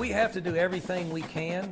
We have to do everything we can.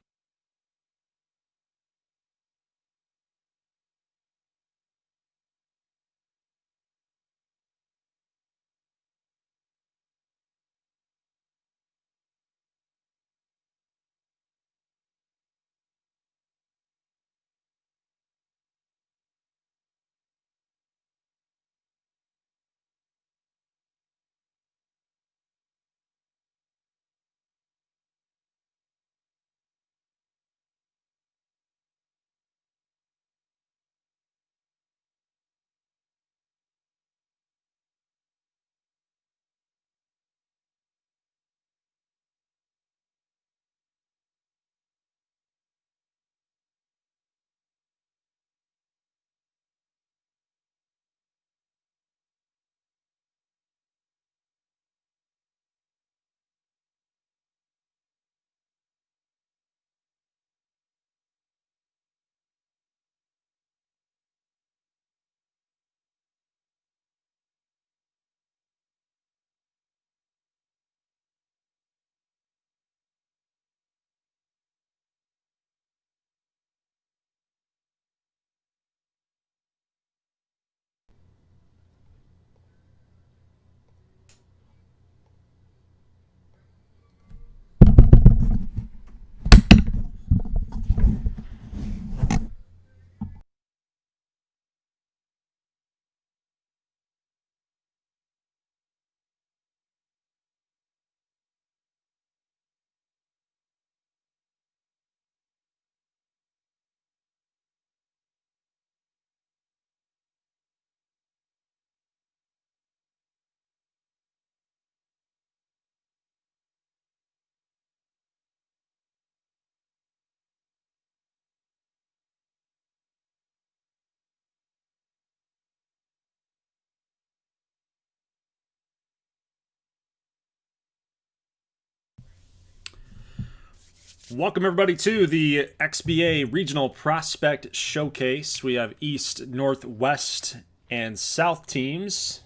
Welcome everybody to the XBA Regional Prospect Showcase. We have East, Northwest, and South teams.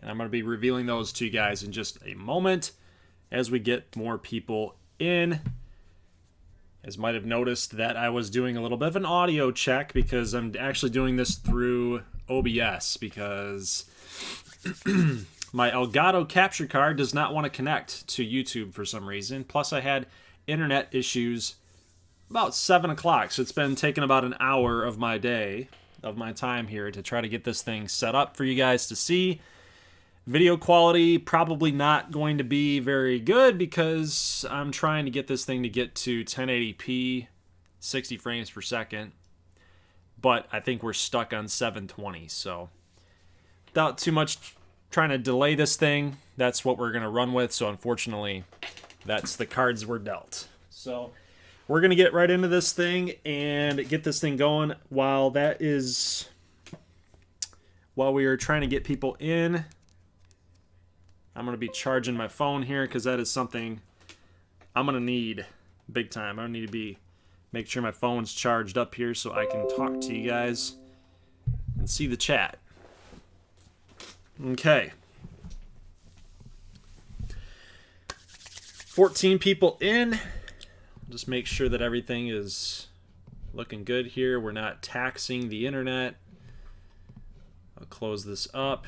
And I'm going to be revealing those to you guys in just a moment as we get more people in. As you might have noticed that I was doing a little bit of an audio check because I'm actually doing this through OBS because my Elgato capture card does not want to connect to YouTube for some reason. Plus I had internet issues about 7 o'clock, so it's been taking about an hour of my day, of my time here, to try to get this thing set up for you guys to see. Video quality probably not going to be very good because I'm trying to get this thing to get to 1080p 60 frames per second, but I think we're stuck on 720, so without too much trying to delay this thing, that's what we're going to run with. So unfortunately, that's the cards we're dealt. So we're going to get right into this thing and get this thing going. While we are trying to get people in, I'm going to be charging my phone here because that is something I'm going to need big time. I need to make sure my phone's charged up here so I can talk to you guys and see the chat. Okay. 14 people in. Just make sure that everything is looking good here. We're not taxing the internet. I'll close this up.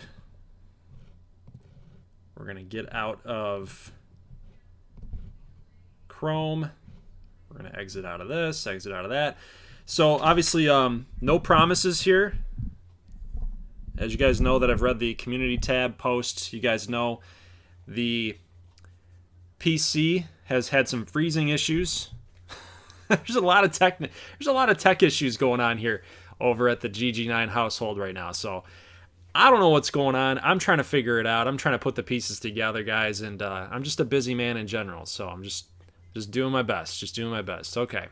We're going to get out of Chrome. We're going to exit out of this, exit out of that. So obviously no promises here. As you guys know that I've read the community tab post, you guys know the PC has had some freezing issues. There's a lot of tech issues going on here over at the GG9 household right now. So I don't know what's going on. I'm trying to figure it out. I'm trying to put the pieces together, guys, and I'm just a busy man in general. So I'm just doing my best. Just doing my best. Okay.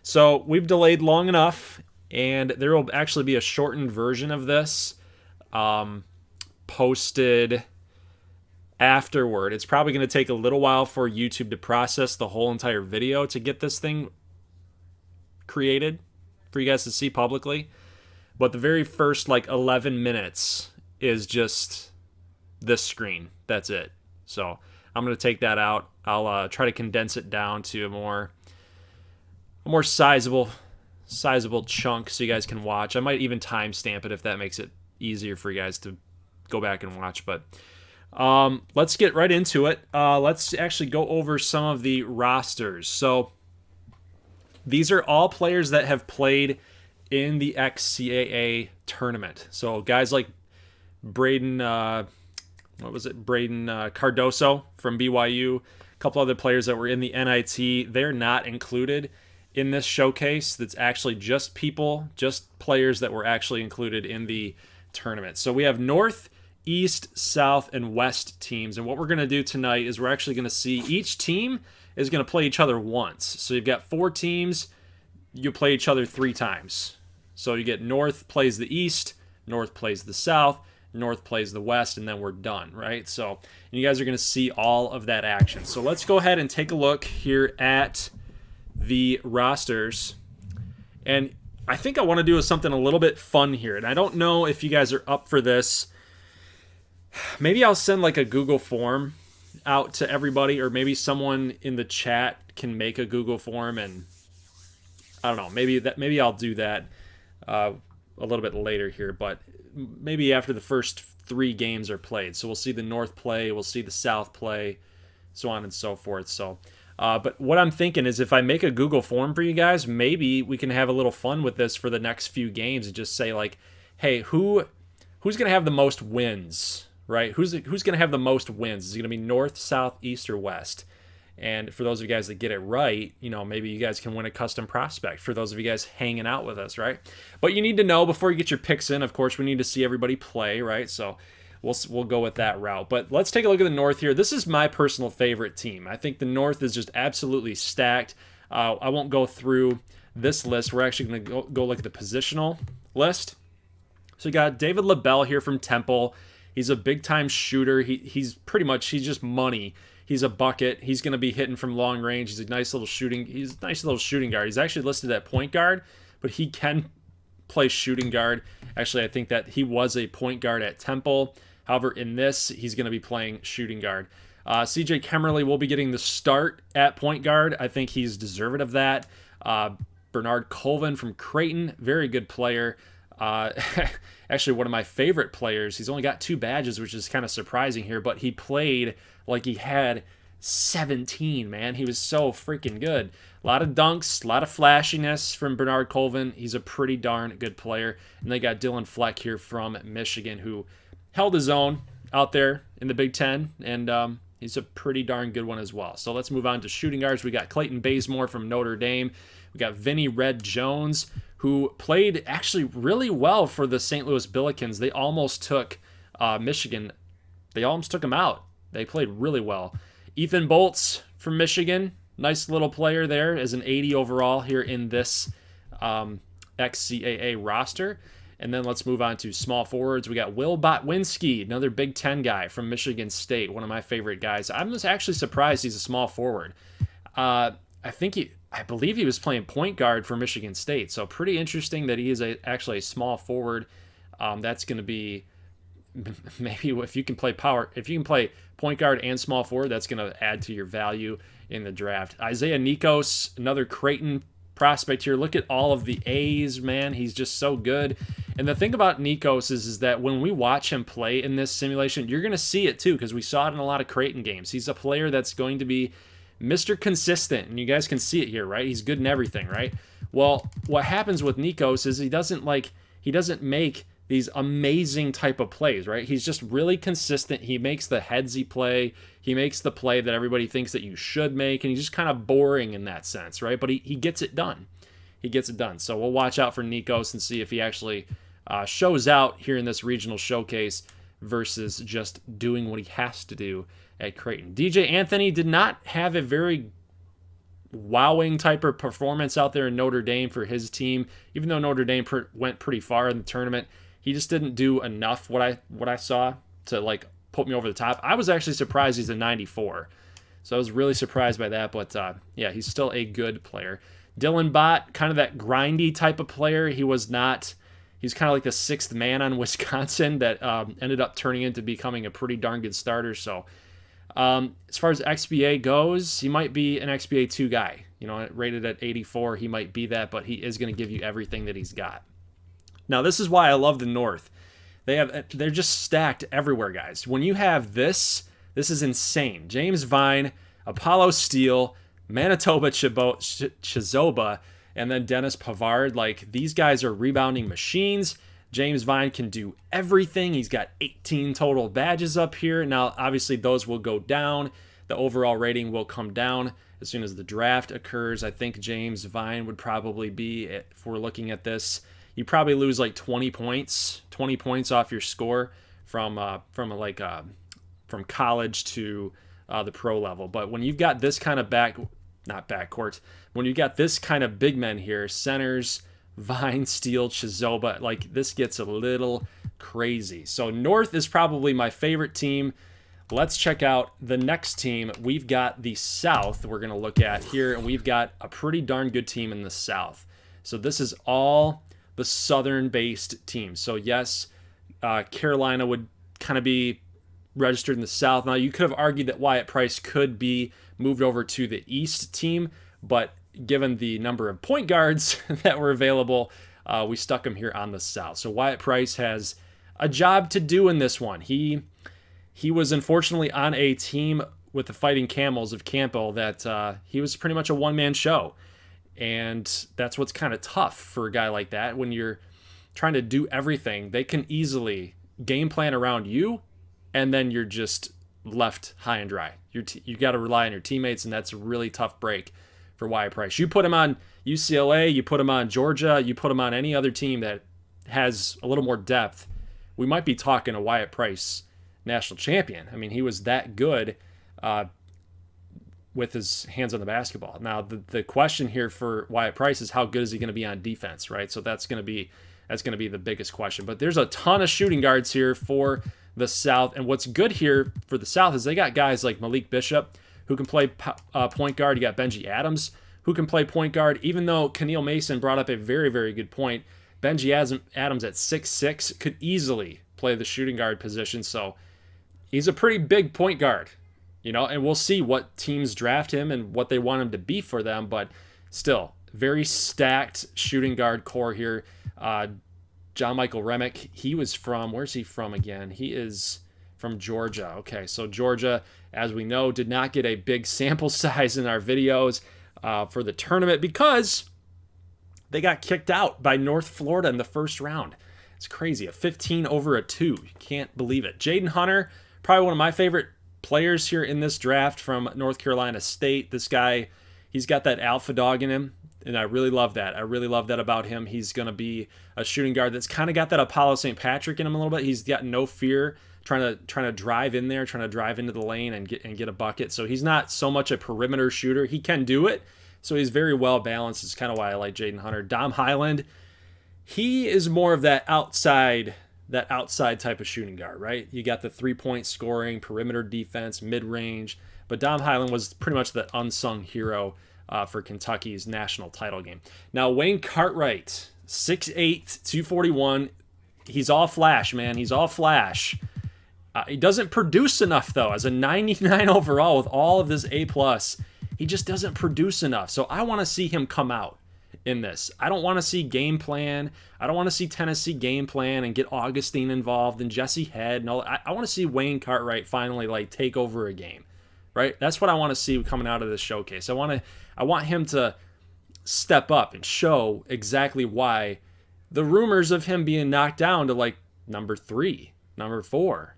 So we've delayed long enough, and there will actually be a shortened version of this posted afterward. It's probably going to take a little while for YouTube to process the whole entire video to get this thing created for you guys to see publicly. But the very first 11 minutes is just this screen. That's it. So I'm going to take that out. I'll try to condense it down to a more sizable chunk so you guys can watch. I might even timestamp it if that makes it easier for you guys to go back and watch. But let's get right into it. Let's actually go over some of the rosters. So these are all players that have played in the XCAA tournament. So guys like Braden, Braden Cardoso from BYU, a couple other players that were in the NIT, they're not included in this showcase. That's actually just players that were actually included in the tournament. So we have North, East, South, and West teams. And what we're going to do tonight is we're actually going to see each team is going to play each other once. So you've got 4 teams. You play each other 3 times. So you get North plays the East, North plays the South, North plays the West, and then we're done, right? So and you guys are going to see all of that action. So let's go ahead and take a look here at the rosters. And I think I want to do something a little bit fun here. And I don't know if you guys are up for this. Maybe I'll send like a Google form out to everybody, or maybe someone in the chat can make a Google form, and I don't know, maybe I'll do that a little bit later here, but maybe after the first 3 games are played. So we'll see the North play, we'll see the South play, so on and so forth. So but what I'm thinking is if I make a Google form for you guys, maybe we can have a little fun with this for the next few games and just say like, hey, who's going to have the most wins, right? Who's going to have the most wins? Is it going to be North, South, East, or West? And for those of you guys that get it right, maybe you guys can win a custom prospect for those of you guys hanging out with us, right? But you need to know before you get your picks in, of course, we need to see everybody play, right? So we'll go with that route. But let's take a look at the North here. This is my personal favorite team. I think the North is just absolutely stacked. I won't go through this list. We're actually going to go look at the positional list. So you got David LaBelle here from Temple. He's a big-time shooter. He's just money. He's a bucket. He's going to be hitting from long range. He's a nice little shooting guard. He's actually listed at point guard, but he can play shooting guard. Actually, I think that he was a point guard at Temple. However, in this, he's going to be playing shooting guard. CJ Kemmerly will be getting the start at point guard. I think he's deserving of that. Bernard Colvin from Creighton, very good player. Actually, one of my favorite players. He's only got 2 badges, which is kind of surprising here, but he played like he had 17, man. He was so freaking good. A lot of dunks, a lot of flashiness from Bernard Colvin. He's a pretty darn good player. And they got Dylan Fleck here from Michigan, who held his own out there in the Big Ten, and he's a pretty darn good one as well. So let's move on to shooting guards. We got Clayton Bazemore from Notre Dame. We got Vinny Red Jones, who played actually really well for the St. Louis Billikens. They almost took Michigan. They almost took him out. They played really well. Ethan Bolts from Michigan, nice little player there as an 80 overall here in this XCAA roster. And then let's move on to small forwards. We got Will Botwinski, another Big Ten guy from Michigan State, one of my favorite guys. I'm just actually surprised he's a small forward. I believe he was playing point guard for Michigan State, so pretty interesting that he is actually a small forward. That's going to be maybe if you can play point guard and small forward, that's going to add to your value in the draft. Isaiah Nikos, another Creighton prospect here. Look at all of the A's, man. He's just so good. And the thing about Nikos is that when we watch him play in this simulation, you're going to see it too, because we saw it in a lot of Creighton games. He's a player that's going to be Mr. Consistent, and you guys can see it here, right? He's good in everything, right? Well, what happens with Nikos is he doesn't make these amazing type of plays, right? He's just really consistent. He makes the headsy play. He makes the play that everybody thinks that you should make, and he's just kind of boring in that sense, right? But he gets it done. He gets it done. So we'll watch out for Nikos and see if he actually shows out here in this regional showcase versus just doing what he has to do at Creighton. DJ Anthony did not have a very wowing type of performance out there in Notre Dame for his team. Even though Notre Dame went pretty far in the tournament, he just didn't do enough what I saw to like put me over the top. I was actually surprised he's a 94. So I was really surprised by that, but yeah, he's still a good player. Dylan Bott, kind of that grindy type of player. He's kind of like the 6th man on Wisconsin that ended up turning into becoming a pretty darn good starter. So As far as XBA goes, he might be an XBA 2 guy. You know, rated at 84, he might be that, but he is going to give you everything that he's got. Now, this is why I love the North. They're just stacked everywhere, guys. When you have this is insane. James Vine, Apollo Steele, Manitoba Chizoba, and then Dennis Pavard. Like, these guys are rebounding machines. James Vine can do everything. He's got 18 total badges up here. Now, obviously, those will go down. The overall rating will come down as soon as the draft occurs. I think James Vine would probably be, if we're looking at this, you probably lose like 20 points off your score from college to the pro level. But when you've got this kind of when you got this kind of big men here, centers, Vine, Steele, Chizoba, like this gets a little crazy. So North is probably my favorite team. Let's check out the next team. We've got the South we're going to look at here, and we've got a pretty darn good team in the South. So this is all the Southern-based teams. So yes, Carolina would kind of be registered in the South. Now, you could have argued that Wyatt Price could be moved over to the East team, but given the number of point guards that were available, we stuck him here on the South. So Wyatt Price has a job to do in this one. He was unfortunately on a team with the Fighting Camels of Campbell that he was pretty much a one-man show. And that's what's kind of tough for a guy like that. When you're trying to do everything, they can easily game plan around you, and then you're just left high and dry. You got to rely on your teammates, and that's a really tough break for Wyatt Price. You put him on UCLA, you put him on Georgia, you put him on any other team that has a little more depth, we might be talking a Wyatt Price national champion. I mean, he was that good with his hands on the basketball. Now, the question here for Wyatt Price is how good is he going to be on defense, right? So that's going to be the biggest question. But there's a ton of shooting guards here for the South, and what's good here for the South is they got guys like Malik Bishop who can play point guard. You got Benji Adams who can play point guard. Even though Keneal Mason brought up a very, very good point, Benji Adams at 6'6" could easily play the shooting guard position. So he's a pretty big point guard. And we'll see what teams draft him and what they want him to be for them, but still, very stacked shooting guard core here. John Michael Remick, he was from, where's he from again? He is from Georgia. Okay, so Georgia, as we know, did not get a big sample size in our videos for the tournament because they got kicked out by North Florida in the first round. It's crazy, a 15-2. You can't believe it. Jaden Hunter, probably one of my favorite players here in this draft from North Carolina State. This guy, he's got that alpha dog in him, and I really love that. I really love that about him. He's going to be a shooting guard that's kind of got that Apollo St. Patrick in him a little bit. He's got no fear trying to drive in there, trying to drive into the lane and get a bucket. So he's not so much a perimeter shooter. He can do it, so he's very well balanced. It's kind of why I like Jaden Hunter. Dom Highland, he is more of that outside type of shooting guard, right? You got the 3-point scoring, perimeter defense, mid-range, but Dom Highland was pretty much the unsung hero for Kentucky's national title game. Now, Wayne Cartwright, 6'8", 241. He's all flash, man. He's all flash. He doesn't produce enough, though. As a 99 overall with all of this A+, he just doesn't produce enough. So I want to see him come out in this. I don't want to see game plan. I don't want to see Tennessee game plan and get Augustine involved and Jesse Head and all. I want to see Wayne Cartwright finally take over a game, right? That's what I want to see coming out of this showcase. I want him to step up and show exactly why the rumors of him being knocked down to number 3, number 4,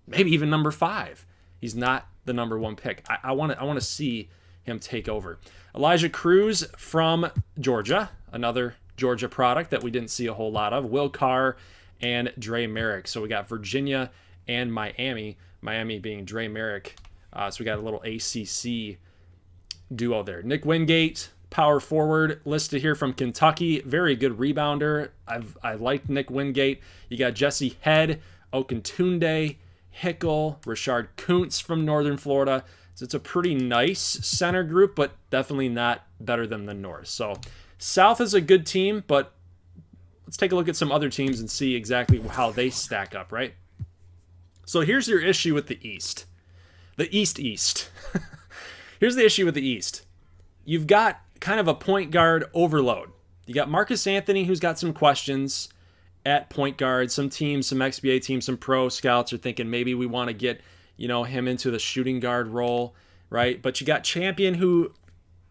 maybe even number 5. He's not the number 1 pick. I want to see him take over. Elijah Cruz from Georgia, another Georgia product that we didn't see a whole lot of. Will Carr and Dre Merrick. So we got Virginia and Miami. Miami being Dre Merrick. So we got a little ACC duo there. Nick Wingate, power forward, listed here from Kentucky. Very good rebounder. I liked Nick Wingate. You got Jesse Head, Okuntunde, Hickel, Rashard Kuntz from Northern Florida. So it's a pretty nice center group, but definitely not better than the North. So South is a good team, but let's take a look at some other teams and see exactly how they stack up, right? So here's your issue with the East. The East. Here's the issue with the East. You've got kind of a point guard overload. You got Marcus Anthony, who's got some questions at point guard. Some teams, some XBA teams, some pro scouts are thinking maybe we want to get, him into the shooting guard role, right? But you got Champion, who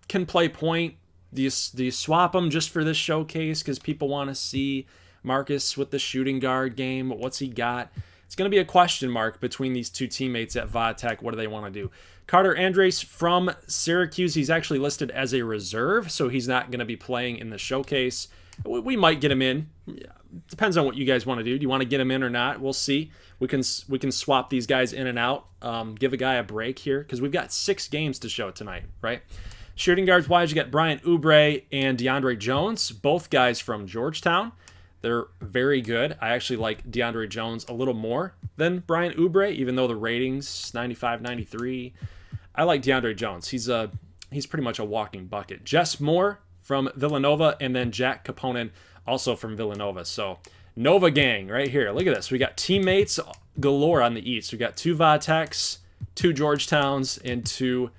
can play point. Do you swap him just for this showcase because people want to see Marcus with the shooting guard game? What's he got? It's going to be a question mark between these two teammates at Vodtech. What do they want to do? Carter Andres from Syracuse, he's actually listed as a reserve, so he's not going to be playing in the showcase. We might get him in. Depends on what you guys want to do. Do you want to get him in or not? We'll see. We can swap these guys in and out. Give a guy a break here because we've got 6 games to show tonight, right? Shooting guards wise, you got Bryant Oubre and DeAndre Jones, both guys from Georgetown. They're very good. I actually like DeAndre Jones a little more than Bryant Oubre, even though the ratings 95, 93. I like DeAndre Jones. He's pretty much a walking bucket. Jess Moore from Villanova, and then Jack Kaponen also from Villanova. So Nova gang right here. Look at this. We got teammates galore on the East. We got 2 Vodtechs, 2 Georgetowns, and 2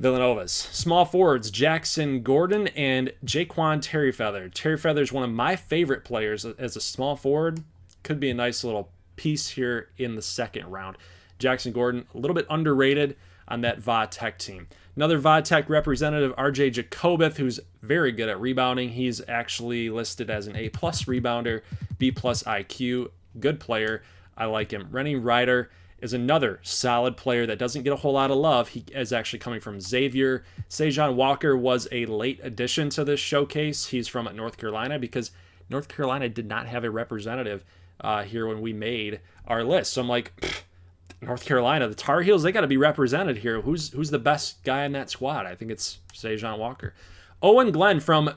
Villanovas. Small forwards, Jackson Gordon and Jaquan Terryfeather. Terryfeather is one of my favorite players as a small forward. Could be a nice little piece here in the second round. Jackson Gordon, a little bit underrated on that Vodtech team. Another Vodtech representative, RJ Jacobeth, who's very good at rebounding. He's actually listed as an A-plus rebounder, B-plus IQ. Good player. I like him. Rennie Ryder is another solid player that doesn't get a whole lot of love. He is actually coming from Xavier. Sejan Walker was a late addition to this showcase. He's from North Carolina because North Carolina did not have a representative here when we made our list. So I'm like, North Carolina, the Tar Heels, they got to be represented here. Who's the best guy in that squad? I think it's Sejan Walker. Owen Glenn from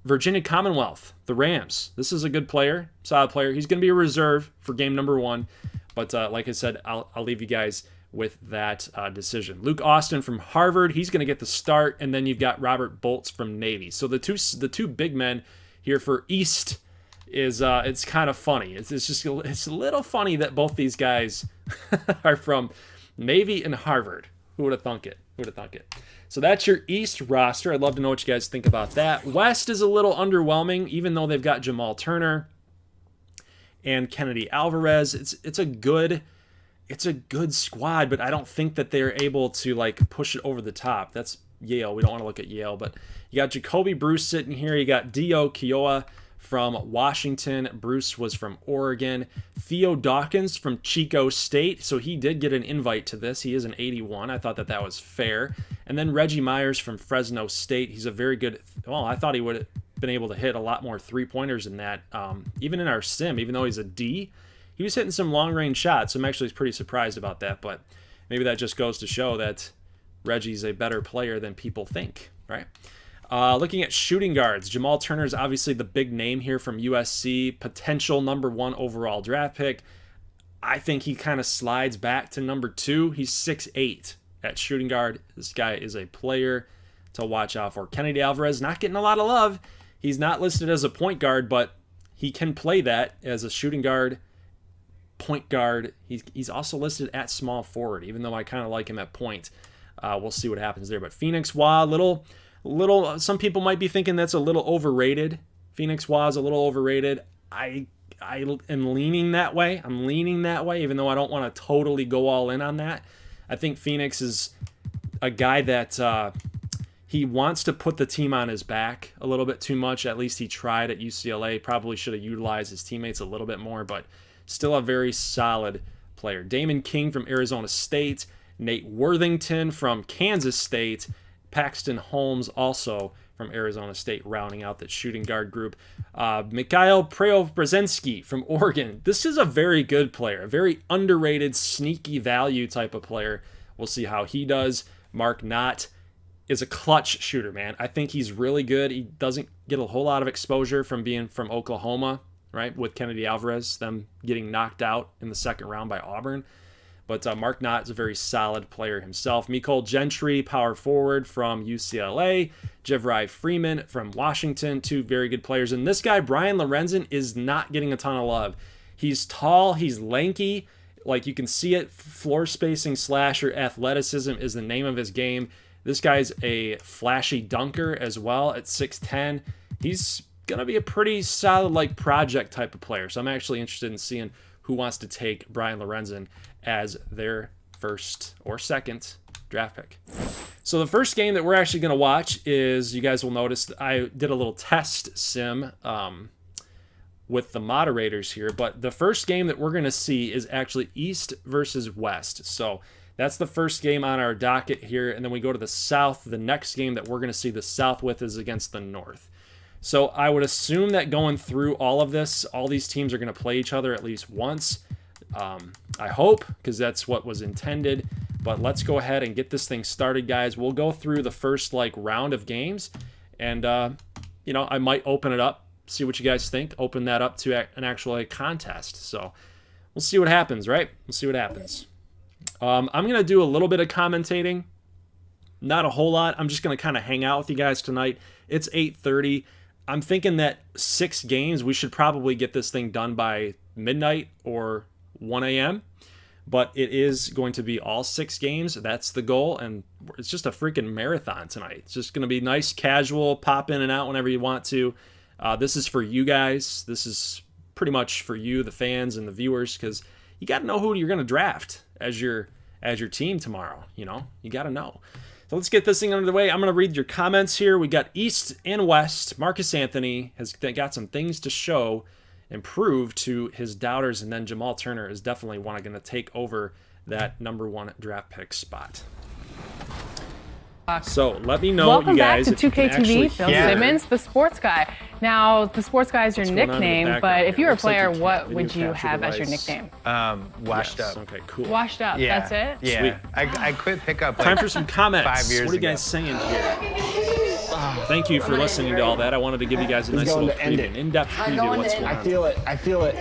Virginia Commonwealth, the Rams. This is a good player, solid player. He's going to be a reserve for game number 1. But like I said, I'll leave you guys with that decision. Luke Austin from Harvard, he's going to get the start, and then you've got Robert Bolts from Navy. So the two big men here for East is it's kind of funny. It's a little funny that both these guys are from Navy and Harvard. Who would have thunk it? So that's your East roster. I'd love to know what you guys think about that. West is a little underwhelming, even though they've got Jamal Turner and Kennedy Alvarez. It's a good squad, but I don't think that they're able to like push it over the top. That's Yale. We don't want to look at Yale, but you got Jacoby Bruce sitting here. You got Dio Kioa from Washington. Bruce was from Oregon. Theo Dawkins from Chico State. So he did get an invite to this. He is an 81. I thought that was fair. And then Reggie Myers from Fresno State. He's a very good, well, I thought he would have been able to hit a lot more three-pointers than that. Even in our sim, even though he's a D, he was hitting some long-range shots. So I'm actually pretty surprised about that. But maybe that just goes to show that Reggie's a better player than people think, right? Looking at shooting guards, Jamal Turner is obviously the big name here from USC, potential number 1 overall draft pick. I think he kind of slides back to number 2. He's 6'8" at shooting guard. This guy is a player to watch out for. Kennedy Alvarez, not getting a lot of love. He's not listed as a point guard, but he can play that as a shooting guard, point guard. He's also listed at small forward, even though I kind of like him at point. We'll see what happens there. But Phoenix Wah, little, some people might be thinking that's a little overrated. Phoenix Wah is a little overrated. I am leaning that way. Even though I don't want to totally go all in on that. I think Phoenix is a guy that he wants to put the team on his back a little bit too much. At least he tried at UCLA. Probably should have utilized his teammates a little bit more, but still a very solid player. Damon King from Arizona State. Nate Worthington from Kansas State. Paxton Holmes also from Arizona State, rounding out that shooting guard group. Mikhail Preobrazensky from Oregon. This is a very good player, a very underrated, sneaky value type of player. We'll see how he does. Mark Knott is a clutch shooter, man. I think he's really good. He doesn't get a whole lot of exposure from being from Oklahoma, right, with Kennedy Alvarez, them getting knocked out in the second round by Auburn. But Mark Knott is a very solid player himself. Mikola Gentry, power forward from UCLA. Jevrai Freeman from Washington, 2 very good players. And this guy, Brian Lorenzen, is not getting a ton of love. He's tall, he's lanky. Like, you can see it. Floor spacing slasher, athleticism is the name of his game. This guy's a flashy dunker as well at 6'10". He's going to be a pretty solid, like, project type of player. So I'm actually interested in seeing who wants to take Brian Lorenzen as their first or second draft pick. So the first game that we're actually going to watch is, you guys will notice I did a little test sim with the moderators here, but the first game that we're going to see is actually East versus West. So that's the first game on our docket here, and then we go to the South. The next game that we're going to see the South with is against the North. So I would assume that going through all of this, all these teams are going to play each other at least once. I hope, because that's what was intended. But let's go ahead and get this thing started, guys. We'll go through the first round of games, and you know, I might open it up, see what you guys think. Open that up to an actual contest. So we'll see what happens, right? We'll see what happens. I'm gonna do a little bit of commentating, not a whole lot. I'm just gonna kind of hang out with you guys tonight. It's 8:30. I'm thinking that 6 games, we should probably get this thing done by midnight or 1 a.m. But it is going to be all 6 games. That's the goal, and it's just a freaking marathon tonight. It's just going to be nice, casual, pop in and out whenever you want to. This is for you guys. This is pretty much for you, the fans and the viewers, because you got to know who you're going to draft as your team tomorrow. You know, you got to know. So let's get this thing under the way. I'm going to read your comments here. We got East and West. Marcus Anthony has got some things to show and prove to his doubters, and then Jamal Turner is definitely going to take over that #1 draft pick spot. So let me know, Welcome you guys, back to 2K TV. Bill hear. Simmons, the sports guy. Now, the sports guy is your nickname, but if you were a player, what would you have as your nickname? Washed up. Okay, cool. Washed up. Yeah. That's it. Yeah. Sweet. I quit pickup. Time for some comments. 5 years what are you ago. guys saying here? Thank you for listening to all that. I wanted to give you guys a nice little preview, an in-depth preview of what's going on. I feel it. I feel it.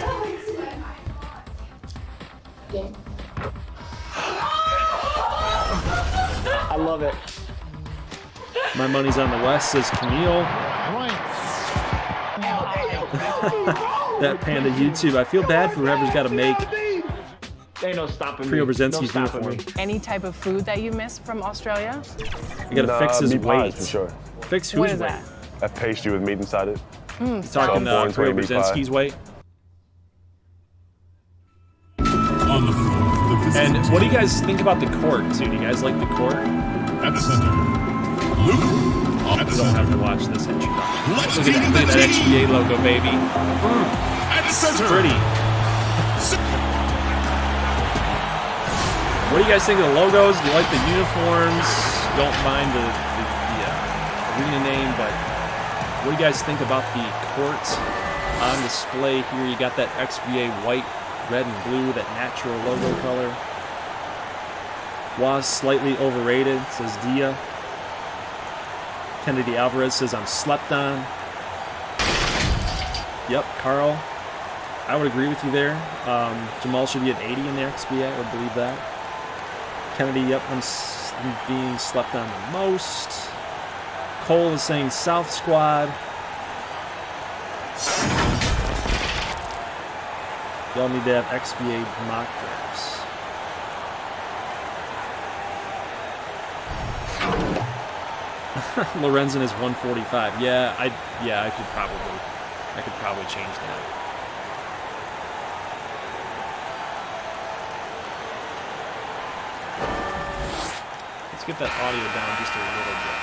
I love it. My money's on the West, says Camille. That Panda YouTube. I feel bad for whoever's got to make Ain't no stopping me. Prio Brzezinski's No stopping uniform. me. Any type of food that you miss from Australia? You got to fix his meat weight. pies for sure. Fix whose What is weight? that? A pastry with meat inside it. Talking So, Prio meat pie. Brzezinski's weight. On the floor, the And visiting what do you guys think about the court, too? Do you guys like the court? at the center. Luke at the You don't have center. to watch this introduction. Let's Look begin at the that team XBA logo, baby. at center. Pretty. What do you guys think of the logos? Do you like the uniforms? Don't mind the arena name, but what do you guys think about the court on display here? You got that XBA white, red, and blue, that natural logo color. Was slightly overrated, says Dia. Kennedy Alvarez says, I'm slept on. Yep, Carl. I would agree with you there. Jamal should be at 80 in the XBA. I would believe that. Kennedy, yep, I'm being slept on the most. Cole is saying South Squad. Y'all need to have XBA mock drafts. Lorenzen is 145. Yeah, I could probably change that. Let's get that audio down just a little bit.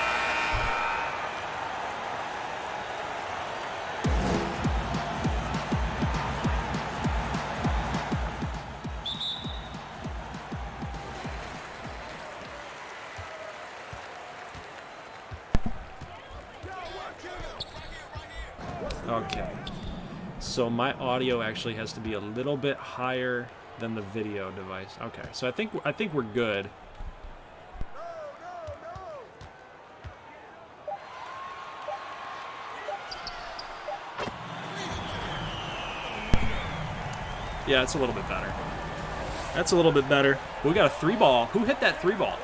Okay. So my audio actually has to be a little bit higher than the video device. Okay. So I think we're good. Yeah, it's a little bit better. That's a little bit better. We got a 3-ball. Who hit that 3-ball?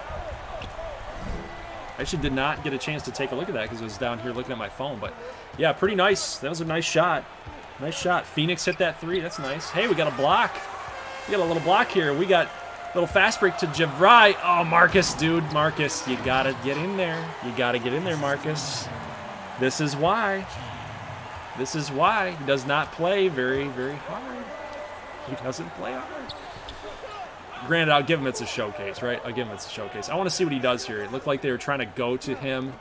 I actually did not get a chance to take a look at that because I was down here looking at my phone. But yeah, pretty nice. That was a nice shot. Nice shot. Phoenix hit that 3. That's nice. Hey, we got a block. We got a little block here. We got a little fast break to Javrai. Oh, Marcus, dude. Marcus, you got to get in there. You got to get in there, Marcus. This is why. This is why he does not play very, very hard. He doesn't play hard. Granted, I'll give him it's a showcase, right? I'll give him it's a showcase. I want to see what he does here. It looked like they were trying to go to him.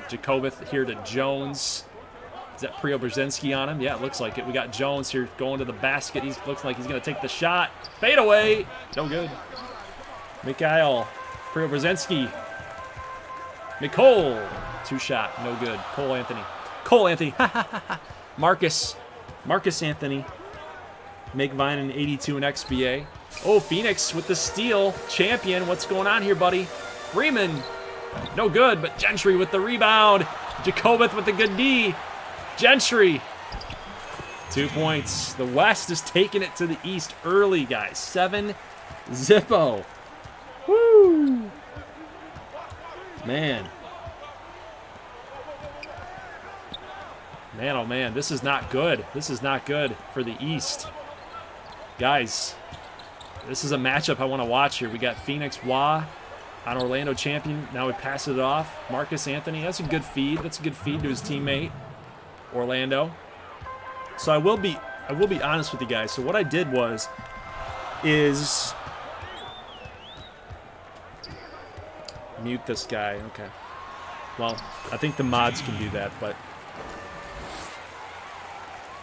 Jacobeth here to Jones. Is that Preobrazensky on him? Yeah, it looks like it. We got Jones here going to the basket. He looks like he's going to take the shot. Fade away. No good. Mikhail Preobrazensky. Nicole. 2-shot. No good. Cole Anthony. Cole Anthony. Marcus. Marcus Anthony. Make Vine in 82 in XBA. Oh, Phoenix with the steal. Champion. What's going on here, buddy? Freeman. No good, but Gentry with the rebound. Jacobeth with the good D. Gentry. 2 points. The West is taking it to the East early, guys. 7-0. Woo. Man. Man, oh man, this is not good. This is not good for the East. Guys, this is a matchup I want to watch here. We got Phoenix Wah on Orlando champion. Now we pass it off. Marcus Anthony, that's a good feed. That's a good feed to his teammate, Orlando. So I will be honest with you guys. So what I did is mute this guy. Okay. Well, I think the mods can do that, but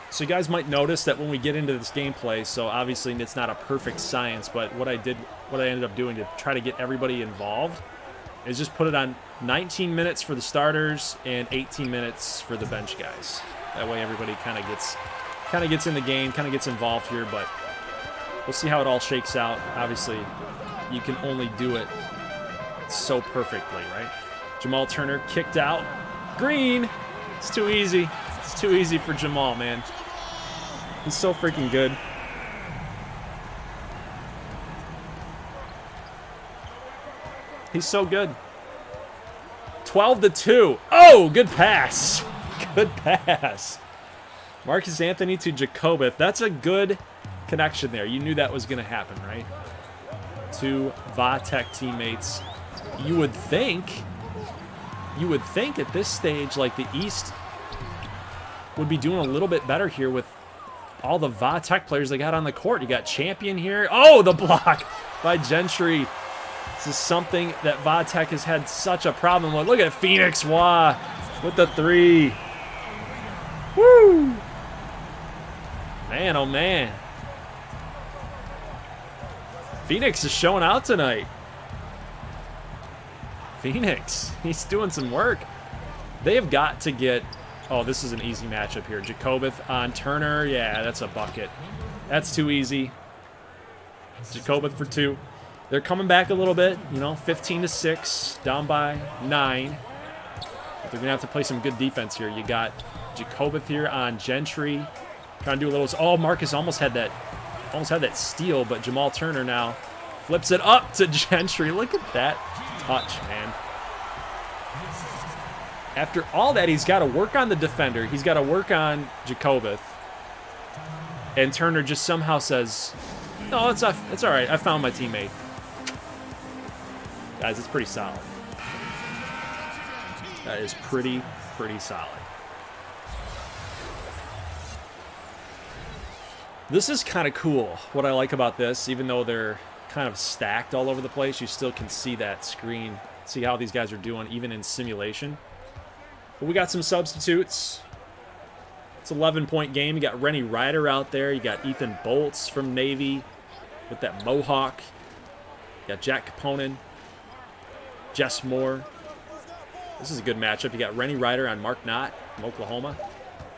so you guys might notice that when we get into this gameplay, so obviously it's not a perfect science, but what I ended up doing to try to get everybody involved is just put it on 19 minutes for the starters and 18 minutes for the bench guys. That way everybody kind of gets in the game, kind of gets involved here, but we'll see how it all shakes out. Obviously, you can only do it so perfectly, right? Jamal Turner kicked out. Green. It's too easy. It's too easy for Jamal, man. He's so freaking good. He's so good. 12-2. Oh, good pass. Good pass. Marcus Anthony to Jacobeth. That's a good connection there. You knew that was going to happen, right? Two Va-Tech teammates. You would think at this stage, like the East would be doing a little bit better here with all the Va-Tech players they got on the court. You got Champion here. Oh, the block by Gentry. This is something that Va-Tech has had such a problem with. Look at Phoenix Wah with the 3. Woo! Man, oh man. Phoenix is showing out tonight. Phoenix, he's doing some work. They have got to get... Oh, this is an easy matchup here. Jacobeth on Turner. Yeah, that's a bucket. That's too easy. Jacobeth for 2. They're coming back a little bit, you know, 15-6, down by 9. But they're going to have to play some good defense here. You got Jacobeth here on Gentry. Trying to do a little... Oh, Marcus almost had that steal, but Jamal Turner now flips it up to Gentry. Look at that touch, man. After all that, he's got to work on the defender. He's got to work on Jacobeth. And Turner just somehow says, no, it's all right. I found my teammate. Guys, it's pretty solid. That is pretty solid. This is kind of cool. What I like about this, even though they're kind of stacked all over the place, you still can see that screen. See how these guys are doing, even in simulation. But we got some substitutes. It's an 11-point game. You got Rennie Ryder out there. You got Ethan Bolts from Navy with that mohawk. You got Jack Caponen. Jess Moore. This is a good matchup. You got Rennie Ryder on Mark Knott from Oklahoma.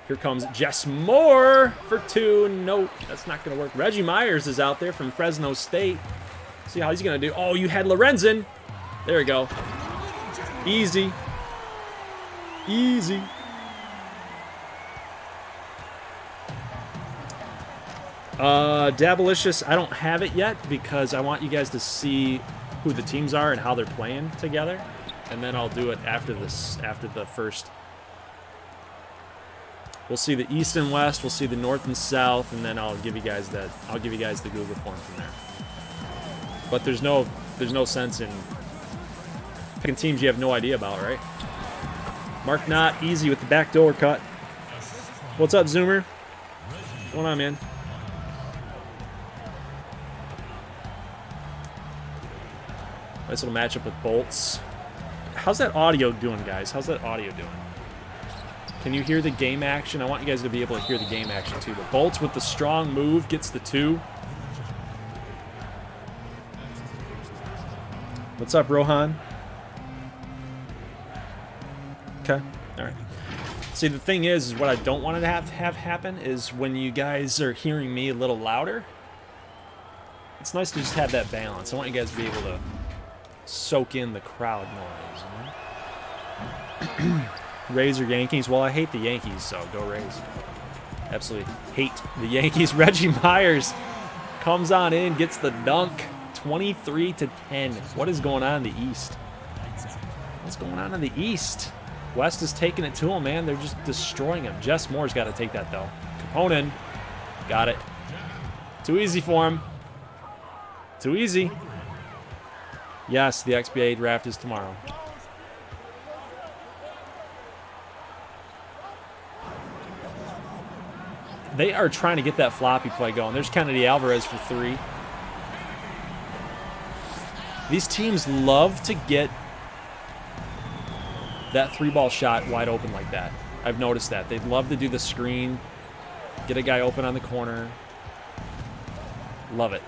Here comes Jess Moore for 2. Nope, that's not going to work. Reggie Myers is out there from Fresno State. See how he's going to do. Oh, you had Lorenzen. There we go. Easy. Easy. Dabalicious, I don't have it yet because I want you guys to see who the teams are and how they're playing together. And then I'll do it after this, after the first We'll see the East and West. We'll see the North and South, and then I'll give you guys that. I'll give you guys the Google form from there. But there's no sense in picking teams you have no idea about, right? Mark Knott, easy with the backdoor cut. What's up, Zoomer? What's going on, man? Nice little matchup with Bolts. How's that audio doing, guys? How's that audio doing? Can you hear the game action? I want you guys to be able to hear the game action, too. But Bolts with the strong move gets the 2. What's up, Rohan? Okay. All right. See, the thing is what I don't want to have happen is when you guys are hearing me a little louder, it's nice to just have that balance. I want you guys to be able to soak in the crowd noise. You know? Rays or Yankees? Well, I hate the Yankees, so go Rays. Absolutely hate the Yankees. Reggie Myers comes on in, gets the dunk. 23-10. What is going on in the East? What's going on in the East? West is taking it to him, man. They're just destroying him. Jess Moore's got to take that, though. Capone. Got it. Too easy for him. Too easy. Yes, the XBA draft is tomorrow. They are trying to get that floppy play going. There's Kennedy Alvarez for 3. These teams love to get that 3-ball shot wide open like that. I've noticed that. They'd love to do the screen, get a guy open on the corner. Love it.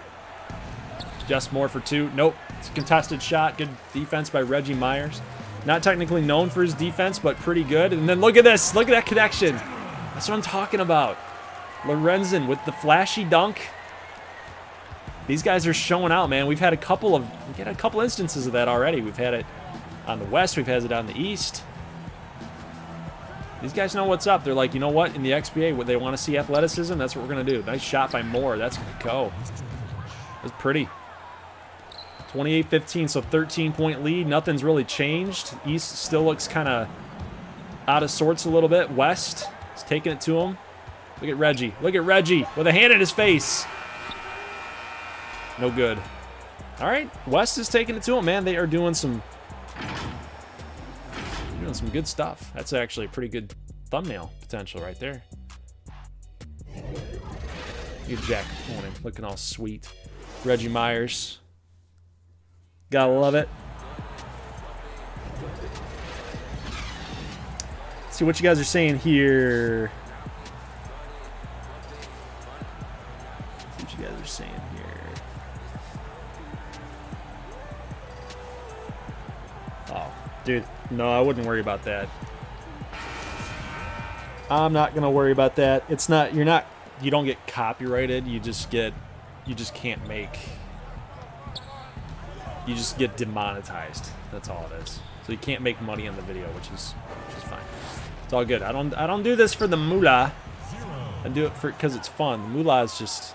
Just Moore for 2. Nope. It's a contested shot. Good defense by Reggie Myers. Not technically known for his defense, but pretty good. And then look at this. Look at that connection. That's what I'm talking about. Lorenzen with the flashy dunk. These guys are showing out, man. We've had a couple instances of that already. We've had it on the West. We've had it on the East. These guys know what's up. They're like, you know what? In the XBA, what they want to see athleticism, that's what we're going to do. Nice shot by Moore. That's going to go. That's pretty. 28-15, so 13-point lead. Nothing's really changed. East still looks kind of out of sorts a little bit. West is taking it to him. Look at Reggie. Look at Reggie with a hand in his face. No good. All right, West is taking it to him, man. They are doing some good stuff. That's actually a pretty good thumbnail potential right there. Good Jack morning, looking all sweet. Reggie Myers. Gotta love it. Let's see what you guys are saying here. Let's see what you guys are saying here. Oh, dude, no, I wouldn't worry about that. I'm not gonna worry about that. It's not. You don't get copyrighted. You just can't make. You just get demonetized. That's all it is. So you can't make money on the video, which is fine. It's all good. I don't do this for the moolah. I do it because it's fun. The moolah is just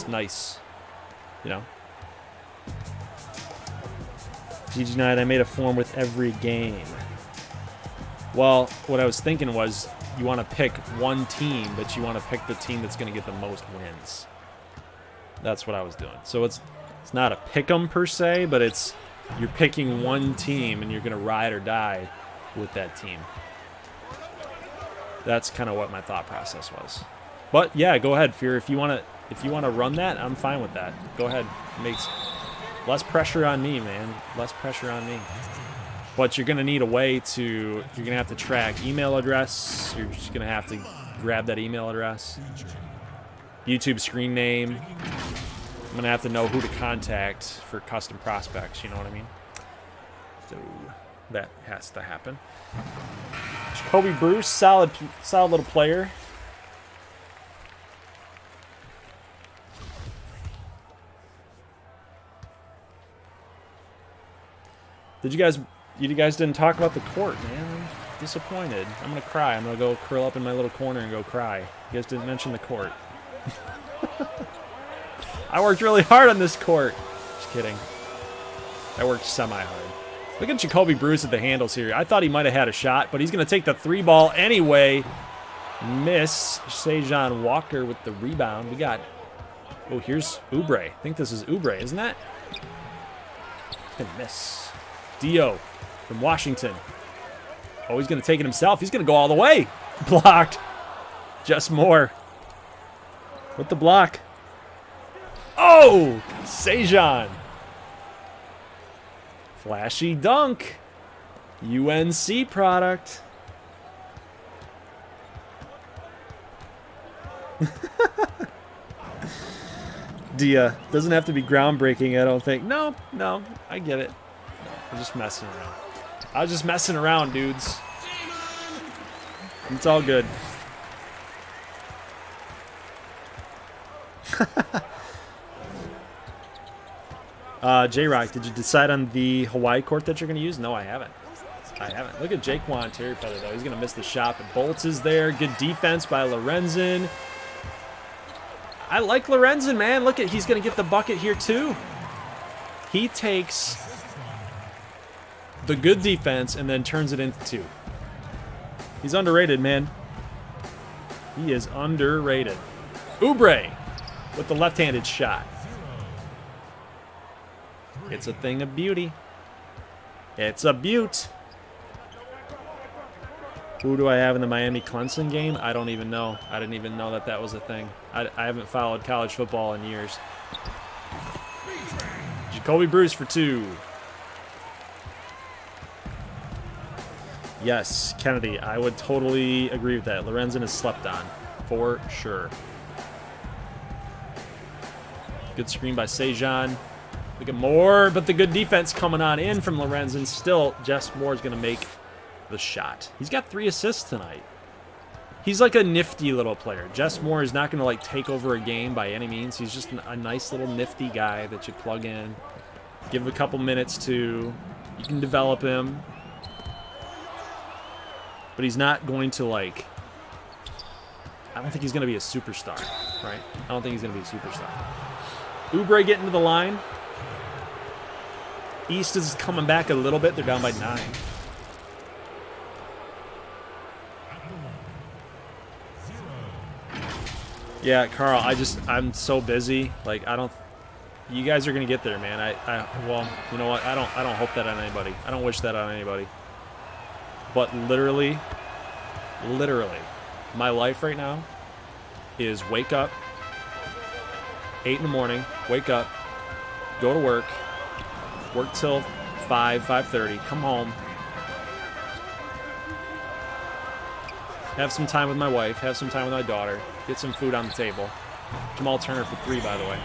nice, you know. GG Night, I made a form with every game. Well, what I was thinking was you want to pick one team, but you want to pick the team that's going to get the most wins. That's what I was doing. So it's not a pick 'em per se, but it's you're picking one team and you're going to ride or die with that team. That's kind of what my thought process was. But yeah, go ahead, Fear. If you want to run that, I'm fine with that. Go ahead. It makes less pressure on me, man. Less pressure on me. But you're going to need a way to, you're going to have to track email address. You're just going to have to grab that email address. YouTube screen name. I'm going to have to know who to contact for custom prospects, you know what I mean? So that has to happen. Jacoby Bruce, solid little player. You guys didn't talk about the court, man. I'm disappointed. I'm going to cry. I'm going to go curl up in my little corner and go cry. You guys didn't mention the court. I worked really hard on this court. Just kidding. I worked semi-hard. Look at Jacoby Bruce at the handles here. I thought he might have had a shot, but he's going to take the 3-ball anyway. Miss. Sejan Walker with the rebound. We got, oh, here's Oubre. I think this is Oubre, isn't that? Gonna miss. Dio from Washington. Oh, he's going to take it himself. He's going to go all the way. Blocked. Just more. With the block. Oh! Sejan. Flashy dunk. UNC product. Dia. Doesn't have to be groundbreaking, I don't think. No, I get it. I'm just messing around. I was just messing around, dudes. It's all good. J-Rock, did you decide on the Hawaii court that you're going to use? No, I haven't. Look at Jaquan Terryfeather, though. He's going to miss the shot, but Bolts is there. Good defense by Lorenzen. I like Lorenzen, man. Look at, he's going to get the bucket here, too. He takes the good defense and then turns it into 2. He's underrated, man. He is underrated. Oubre with the left-handed shot. It's a thing of beauty. It's a beaut. Who do I have in the Miami Clemson game? I don't even know. I didn't even know that that was a thing. I haven't followed college football in years. Jacoby Bruce for 2. Yes, Kennedy, I would totally agree with that. Lorenzen is slept on, for sure. Good screen by Sejan. Look at Moore, but the good defense coming on in from Lorenzen. Still, Jess Moore is going to make the shot. He's got 3 assists tonight. He's like a nifty little player. Jess Moore is not going to like take over a game by any means. He's just a nice little nifty guy that you plug in, give a couple minutes to. You can develop him. But he's not going to, like, I don't think he's going to be a superstar, right? I don't think he's going to be a superstar. Oubre getting to the line. East is coming back a little bit. They're down by 9. Yeah, Carl, I'm so busy. Like, you guys are going to get there, man. Well, you know what? I don't hope that on anybody. I don't wish that on anybody. But literally, my life right now is wake up, 8 in the morning, wake up, go to work till 5:30, come home, have some time with my wife, have some time with my daughter, get some food on the table. Jamal Turner for 3, by the way.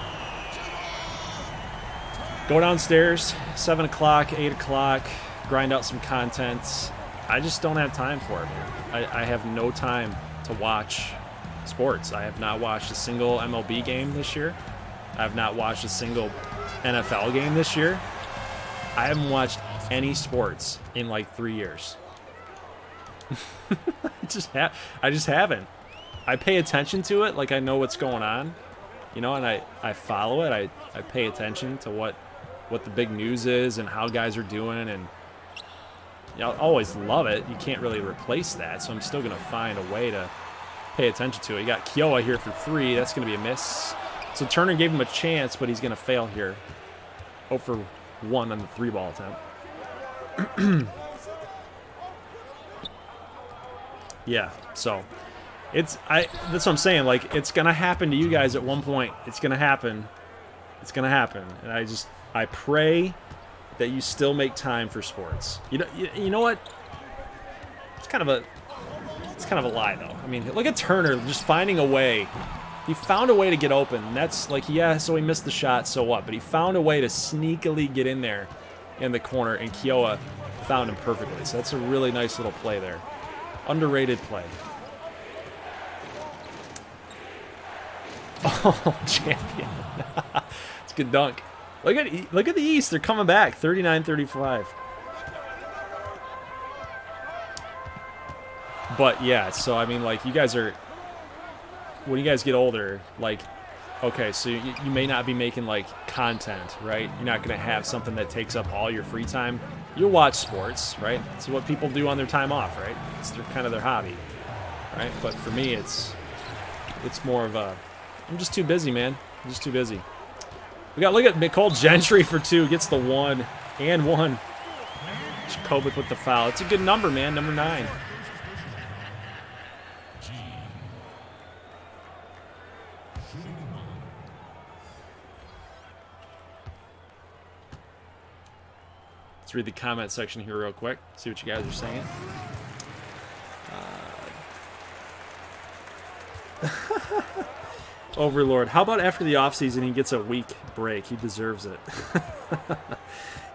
Go downstairs, 7 o'clock, 8 o'clock, grind out some content. I just don't have time for it, man. I have no time to watch sports. I have not watched a single MLB game this year. I have not watched a single NFL game this year. I haven't watched any sports in like 3 years. I just haven't. I pay attention to it, like I know what's going on, you know, and I follow it. I pay attention to what the big news is and how guys are doing, and I'll always love it. You can't really replace that, so I'm still going to find a way to pay attention to it. You got Kiowa here for 3. That's going to be a miss. So Turner gave him a chance, but he's going to fail here. 0 for 1 on the 3-ball attempt. Yeah, so that's what I'm saying. Like, it's going to happen to you guys at one point. It's going to happen. It's going to happen. And I pray that you still make time for sports. You know what? It's kind of a lie, though. I mean, look at Turner just finding a way. He found a way to get open. And that's like, yeah, so he missed the shot, so what? But he found a way to sneakily get in there in the corner, and Kiowa found him perfectly. So that's a really nice little play there. Underrated play. Oh, champion. It's a good dunk. Look at the East. They're coming back. 39-35. But yeah, so I mean, like, you guys are, when you guys get older, like, okay, so you may not be making like content, right? You're not gonna have something that takes up all your free time. You'll watch sports, right? It's what people do on their time off, right? It's kind of their hobby. right? But for me, it's more of a, I'm just too busy, man. I'm just too busy. We got, look at Nicole Gentry for 2, gets the 1 and 1. Jacobith with the foul. It's a good number, man, number 9. Let's read the comment section here real quick, see what you guys are saying. Overlord, how about after the offseason he gets a week break? He deserves it.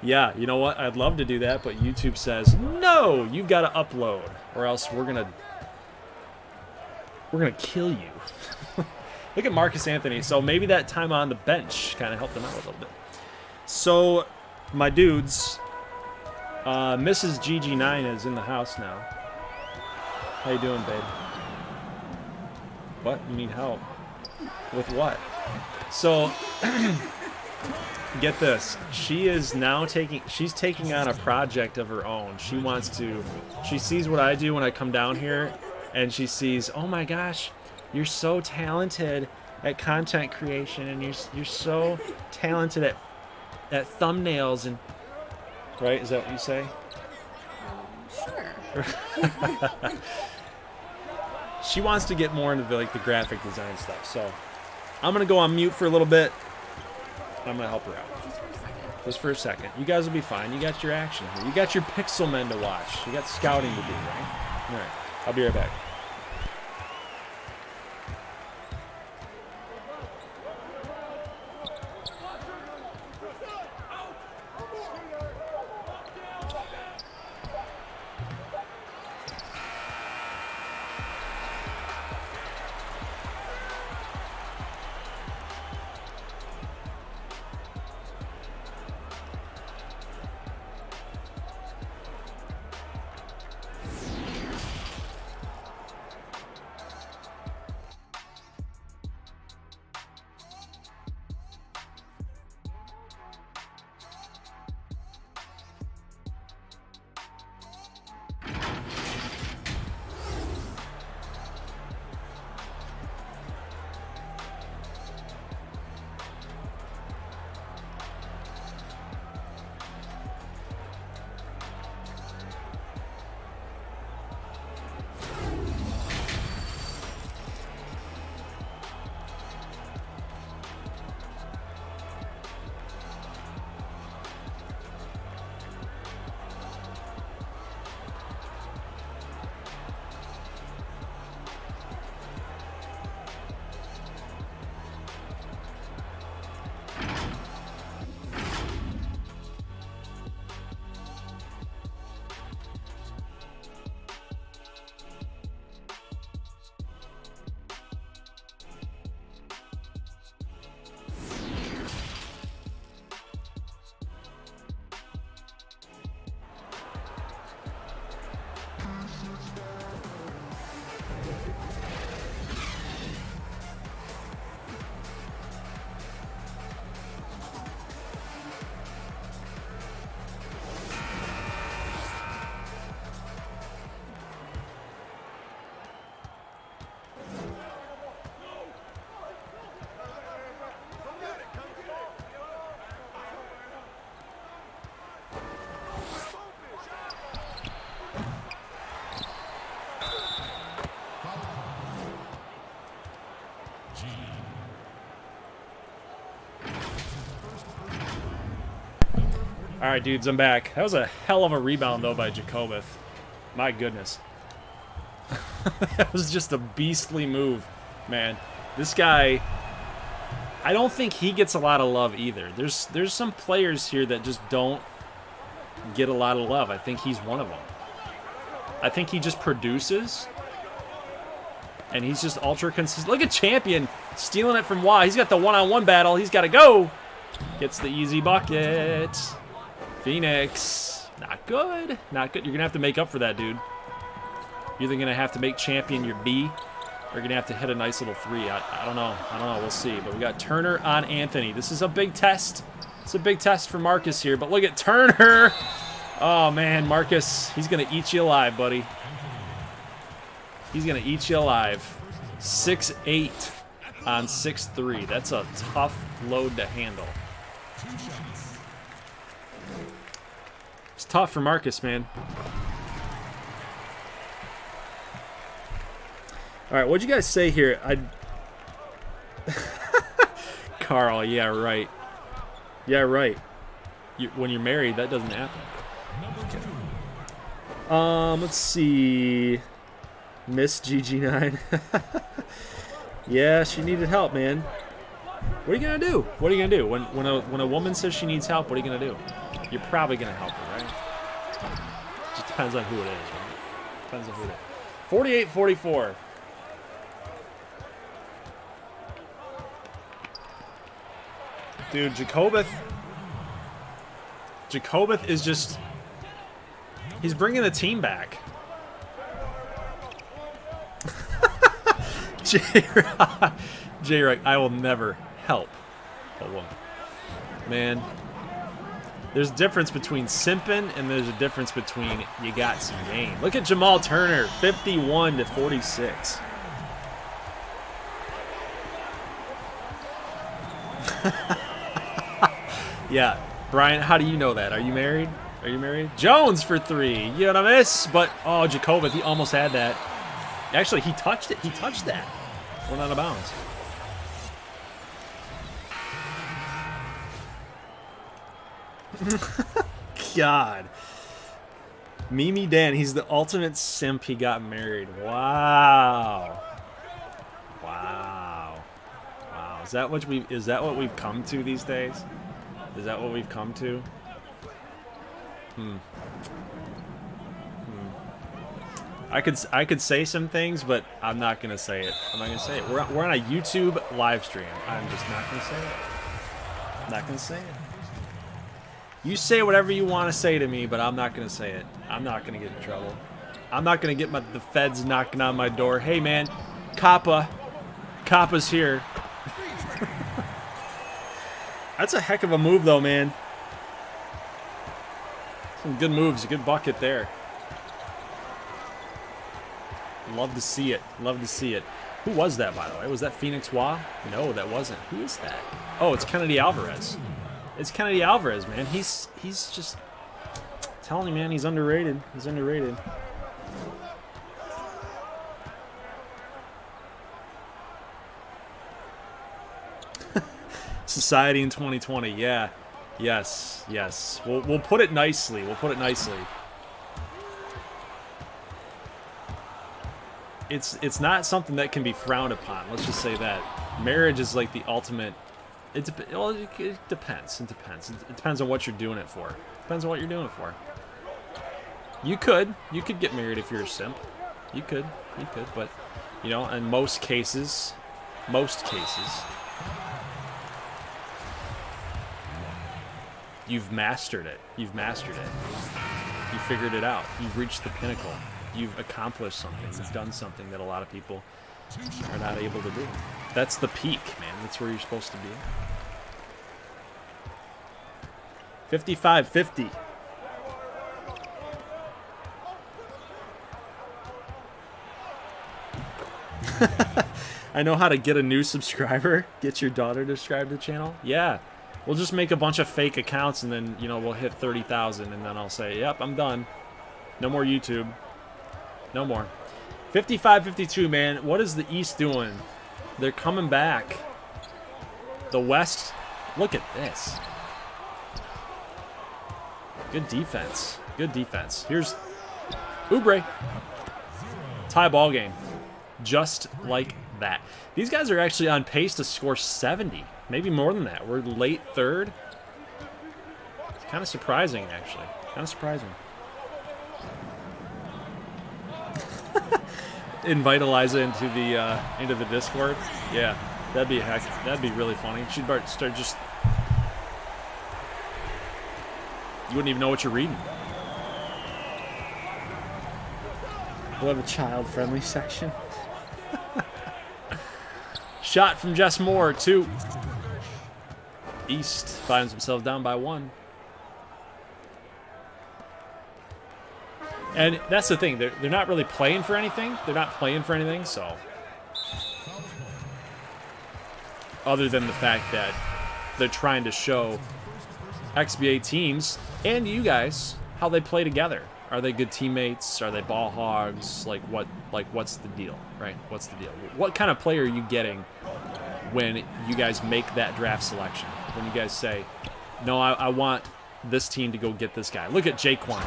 Yeah, you know what? I'd love to do that, but YouTube says, no, you've got to upload, or else we're gonna kill you. Look at Marcus Anthony. So maybe that time on the bench kind of helped him out a little bit. So, my dudes, Mrs. GG9 is in the house now. How you doing, babe? What? You need help? With what? So, get this. She is now she's taking on a project of her own. She sees what I do when I come down here, and she sees, oh my gosh, you're so talented at content creation, and you're so talented at thumbnails, and right? Is that what you say? Sure. She wants to get more into the graphic design stuff, so I'm gonna go on mute for a little bit. I'm gonna help her out. Just for a second. You guys will be fine. You got your action here. You got your pixel men to watch. You got scouting to do, right? All right. I'll be right back. All right, dudes, I'm back. That was a hell of a rebound, though, by Jacobith. My goodness. That was just a beastly move, man. This guy, I don't think he gets a lot of love either. There's some players here that just don't get a lot of love. I think he's one of them. I think he just produces, and he's just ultra consistent. Look at Champion stealing it from Wah. He's got the one-on-one battle. He's got to go. Gets the easy bucket. Phoenix. Not good. Not good. You're going to have to make up for that, dude. You're either going to have to make Champion your B, or you're going to have to hit a nice little three. I don't know. I don't know. We'll see. But we got Turner on Anthony. This is a big test. It's a big test for Marcus here. But look at Turner. Oh, man. Marcus, he's going to eat you alive, buddy. He's going to eat you alive. 6'8" on 6'3". That's a tough load to handle. It's tough for Marcus, man. All right, what'd you guys say here? Carl, yeah, right. Yeah, right. When you're married, that doesn't happen. Okay. Let's see. Miss GG9. Yeah, she needed help, man. What are you gonna do? What are you gonna do when a woman says she needs help? What are you gonna do? You're probably gonna help her, right? Just depends on who it is, right? Depends on who it is. 48-44. Dude, Jacobeth is just... He's bringing the team back. J-Rock, I will never help a woman. Man, there's a difference between simping and there's a difference between you got some game. Look at Jamal Turner, 51-46. Yeah, Brian, how do you know that? Are you married? Are you married? Jones for 3. You know what I miss? But, oh, Jacobeth, he almost had that. Actually, he touched it. He touched that. Went out of bounds. God. Mimi Dan, he's the ultimate simp. He got married. Wow. Wow. Wow. Is that what we've come to these days? Is that what we've come to? I could say some things, but I'm not gonna say it. I'm not gonna say it. We're on a YouTube live stream. I'm just not gonna say it. I'm not gonna say it. You say whatever you want to say to me, but I'm not gonna say it. I'm not gonna get in trouble. I'm not gonna get the feds knocking on my door. Hey man, Kappa's here. That's a heck of a move, though, man. Some good moves, a good bucket there. Love to see it. Love to see it. Who was that, by the way? Was that Phoenix Wah? No, that wasn't. Who is that? Oh, it's Kennedy Alvarez. It's Kennedy Alvarez, man. He's just telling you, man. He's underrated. He's underrated. Society in 2020. Yeah. Yes. Yes. We'll put it nicely. We'll put it nicely. It's not something that can be frowned upon. Let's just say that. Marriage is like the ultimate. It depends. It depends. It depends on what you're doing it for. Depends on what you're doing it for. You could get married if you're a simp. You could, but you know, in most cases, you've mastered it. You've mastered it. You figured it out. You've reached the pinnacle. You've accomplished something. You've done something that a lot of people are not able to do. That's the peak, man. That's where you're supposed to be. 55-50. I know how to get a new subscriber. Get your daughter to subscribe to the channel. Yeah. We'll just make a bunch of fake accounts and then, you know, we'll hit 30,000 and then I'll say, yep, I'm done. No more YouTube. No more. 55-52, man. What is the East doing? They're coming back. The West, look at this. Good defense. Good defense. Here's Oubre. Tie ball game. Just like that. These guys are actually on pace to score 70. Maybe more than that. We're late third. It's kind of surprising, actually. Kind of surprising. Invite Eliza into the Discord. Yeah, that'd be that'd be really funny. She'd start just. You wouldn't even know what you're reading. We'll have a child-friendly section. Shot from Jess Moore, 2. East finds himself down by 1. And that's the thing. They're not really playing for anything. They're not playing for anything, so. Other than the fact that they're trying to show XBA teams and you guys how they play together. Are they good teammates? Are they ball hogs? What's the deal, right? What's the deal? What kind of player are you getting when you guys make that draft selection? When you guys say, no, I want this team to go get this guy. Look at Jaquan.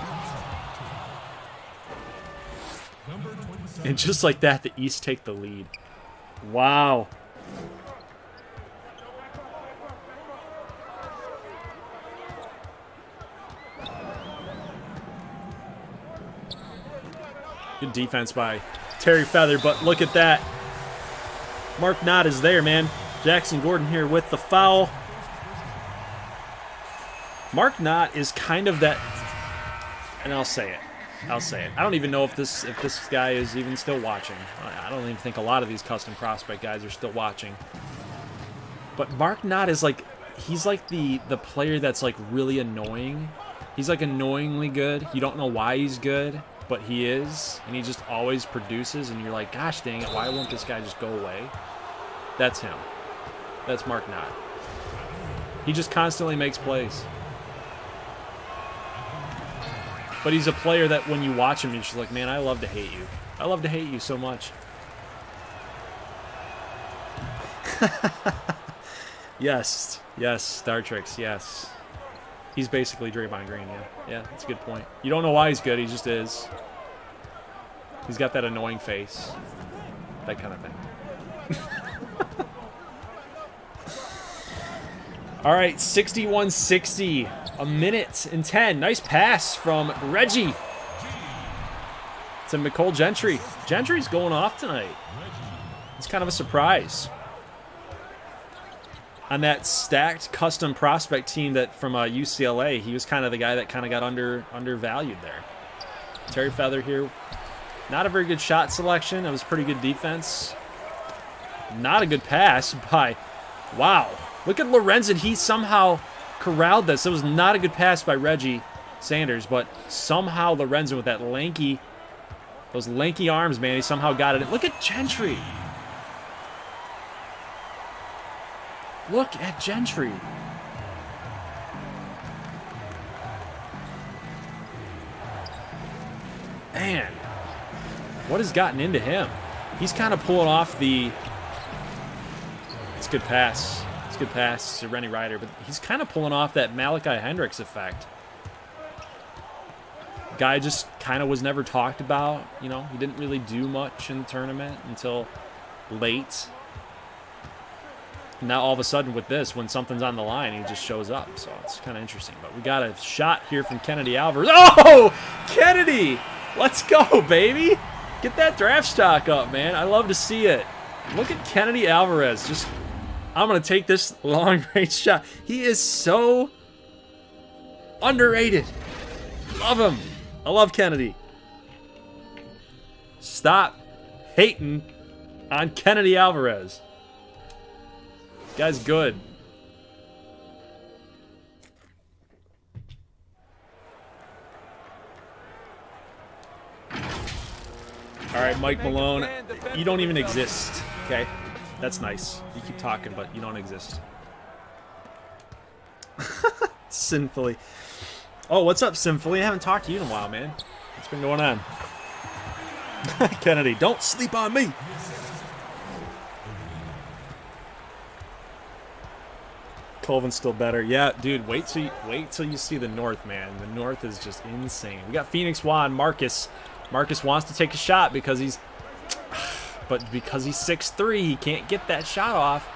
And just like that, the East take the lead. Wow. Good defense by Terry Feather, but look at that. Mark Knott is there, man. Jackson Gordon here with the foul. Mark Knott is kind of that, and I'll say it. I don't even know if this guy is even still watching. I don't even think a lot of these custom prospect guys are still watching. But Mark Knott is like, he's like the player that's like really annoying. He's like annoyingly good. You don't know why he's good, but he is, and he just always produces, and you're like, gosh dang it, why won't this guy just go away? That's him. That's Mark Knott. He just constantly makes plays. But he's a player that when you watch him, you're just like, man, I love to hate you. I love to hate you so much. Yes, Star Treks, yes. He's basically Draymond Green, yeah. Yeah, that's a good point. You don't know why he's good, he just is. He's got that annoying face. That kind of thing. All right, 61-60. A minute and 10. Nice pass from Reggie to Nicole Gentry. Gentry's going off tonight. It's kind of a surprise. On that stacked custom prospect team that from UCLA, he was kind of the guy that kind of got undervalued there. Terry Feather here. Not a very good shot selection. It was pretty good defense. Not a good pass by... Wow. Look at Lorenzen. He somehow corralled this. It was not a good pass by Reggie Sanders, but somehow Lorenzen with that those lanky arms, man, he somehow got it. Look at Gentry. Look at Gentry. Man, what has gotten into him? He's kind of pulling off the... It's a good pass. It's a good pass to Rennie Ryder, but he's kind of pulling off that Malachi Hendricks effect. Guy just kind of was never talked about. You know, he didn't really do much in the tournament until late. Now all of a sudden with this, when something's on the line, he just shows up. So it's kind of interesting. But we got a shot here from Kennedy Alvarez. Oh, Kennedy! Let's go, baby! Get that draft stock up, man. I love to see it. Look at Kennedy Alvarez. Just, I'm going to take this long-range shot. He is so underrated. Love him. I love Kennedy. Stop hating on Kennedy Alvarez. Guy's good. All right, Mike Malone, you don't even exist, okay? That's nice. You keep talking, but you don't exist. Sinfully. Oh, what's up, Sinfully? I haven't talked to you in a while, man. What's been going on? Kennedy, don't sleep on me. Colvin's still better. Yeah, dude, wait till you see the North, man. The North is just insane. We got Phoenix Juan, Marcus. Marcus wants to take a shot because he's 6'3", he can't get that shot off.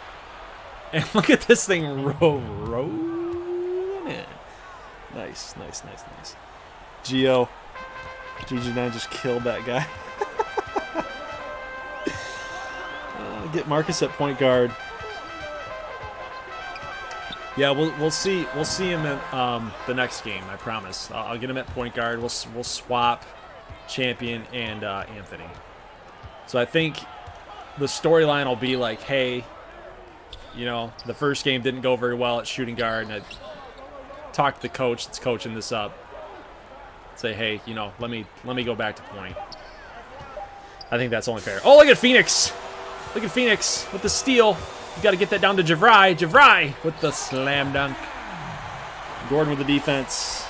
And look at this thing rolling in. Nice. GG9 just killed that guy. Get Marcus at point guard. Yeah, we'll see him in the next game. I promise. I'll get him at point guard. We'll swap Champion and Anthony. So I think the storyline will be like, hey, you know, the first game didn't go very well at shooting guard, and I talked to the coach that's coaching this up. Say, hey, you know, let me go back to point. I think that's only fair. Oh, look at Phoenix. Look at Phoenix with the steal. You got to get that down to Javrai. Javrai with the slam dunk. Gordon with the defense.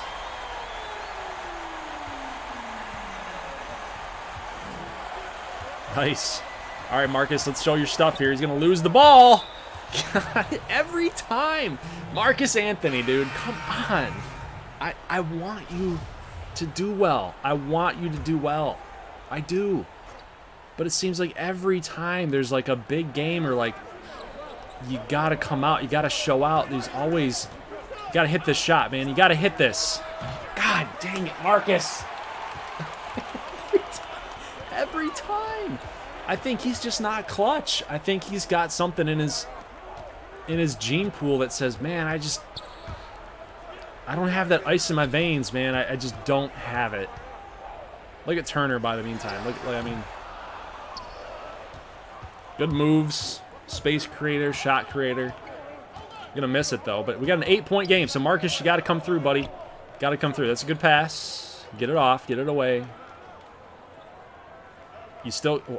Nice. All right, Marcus, let's show your stuff here. He's going to lose the ball. God, every time. Marcus Anthony, dude, come on. I want you to do well. I want you to do well. I do. But it seems like every time there's like a big game or like you got to come out, you got to show out. There's always, you got to hit this shot, man. You got to hit this. God dang it, Marcus. Every time. I think he's just not clutch. I think he's got something in his gene pool that says, man, I don't have that ice in my veins, man. I just don't have it. Look at Turner by the meantime. I mean, good moves, space creator, shot creator. Gonna miss it though, but we got an 8-point game. So Marcus, you got to come through, buddy. Got to come through. That's a good pass. Get it off. Get it away.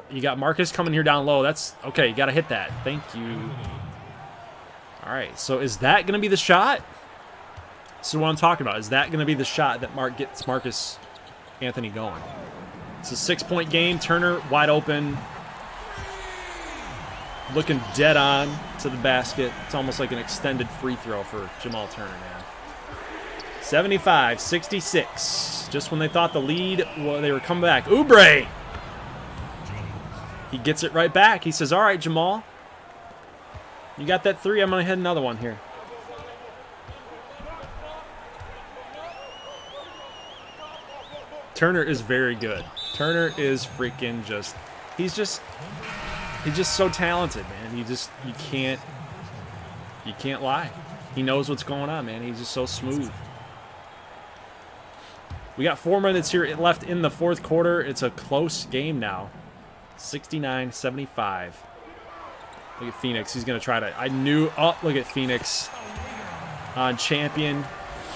You got Marcus coming here down low. That's okay. You got to hit that. Thank you. All right. So is that going to be the shot? This is what I'm talking about. Is that going to be the shot that gets Marcus Anthony going? It's a 6-point game. Turner wide open. Looking dead on to the basket. It's almost like an extended free throw for Jamal Turner, man. 75-66. Just when they thought the lead, well, they were coming back. Oubre! He gets it right back. He says, all right, Jamal. You got that three. I'm going to hit another one here. Turner is very good. Turner is freaking just... He's just so talented, man. You can't lie. He knows what's going on, man. He's just so smooth. We got 4 minutes here left in the fourth quarter. It's a close game now. 69-75. Look at Phoenix. He's going to try to... Oh, look at Phoenix on champion.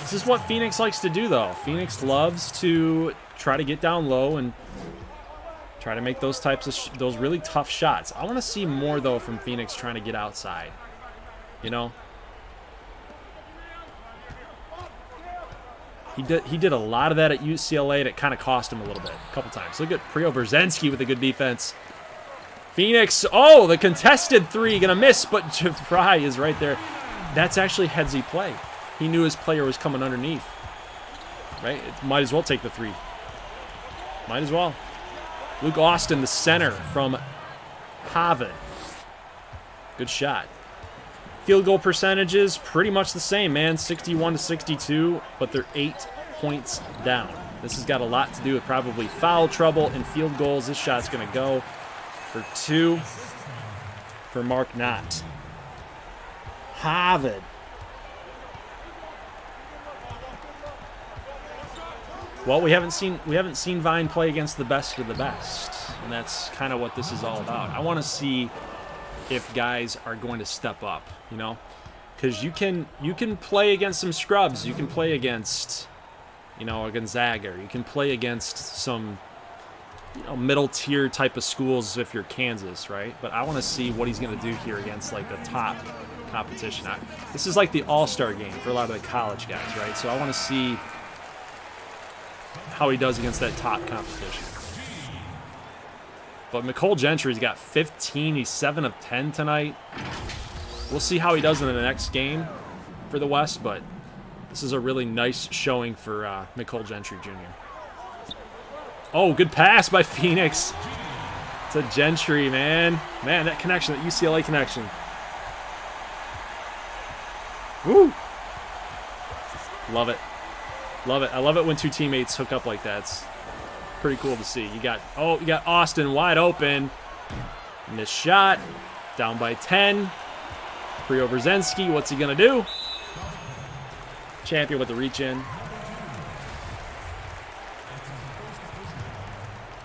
This is what Phoenix likes to do, though. Phoenix loves to try to get down low and try to make those types of... those really tough shots. I want to see more, though, from Phoenix trying to get outside. You know? He did a lot of that at UCLA, and it kind of cost him a little bit, a couple times. Look at Priobrzezinski with a good defense. Phoenix, oh, the contested three, gonna miss, but Javrai is right there. That's actually headsy play. He knew his player was coming underneath. Right? It might as well take the three. Might as well. Luke Austin, the center from Harvard. Good shot. Field goal percentages, pretty much the same, man. 61-62, but they're 8 points down. This has got a lot to do with probably foul trouble and field goals. This shot's going to go for 2 for Mark Knott. Harvard. Well, we haven't seen Vine play against the best of the best, and that's kind of what this is all about. I want to see if guys are going to step up, you know, because you can play against some scrubs. You can play against, you know, a Gonzaga. You can play against some, you know, middle tier type of schools if you're Kansas, right? But I want to see what he's going to do here against like the top competition. This is like the all-star game for a lot of the college guys, right? So I want to see how he does against that top competition. But Nicole Gentry's got 15. He's 7 of 10 tonight. We'll see how he does in the next game for the West, but this is a really nice showing for Nicole Gentry Jr. Oh, good pass by Phoenix to Gentry, man. Man, that connection, that UCLA connection. Woo! Love it. Love it. I love it when two teammates hook up like that. It's pretty cool to see. You got Austin wide open. Missed shot. Down by 10. Priobrzezinski, what's he going to do? Champion with the reach in.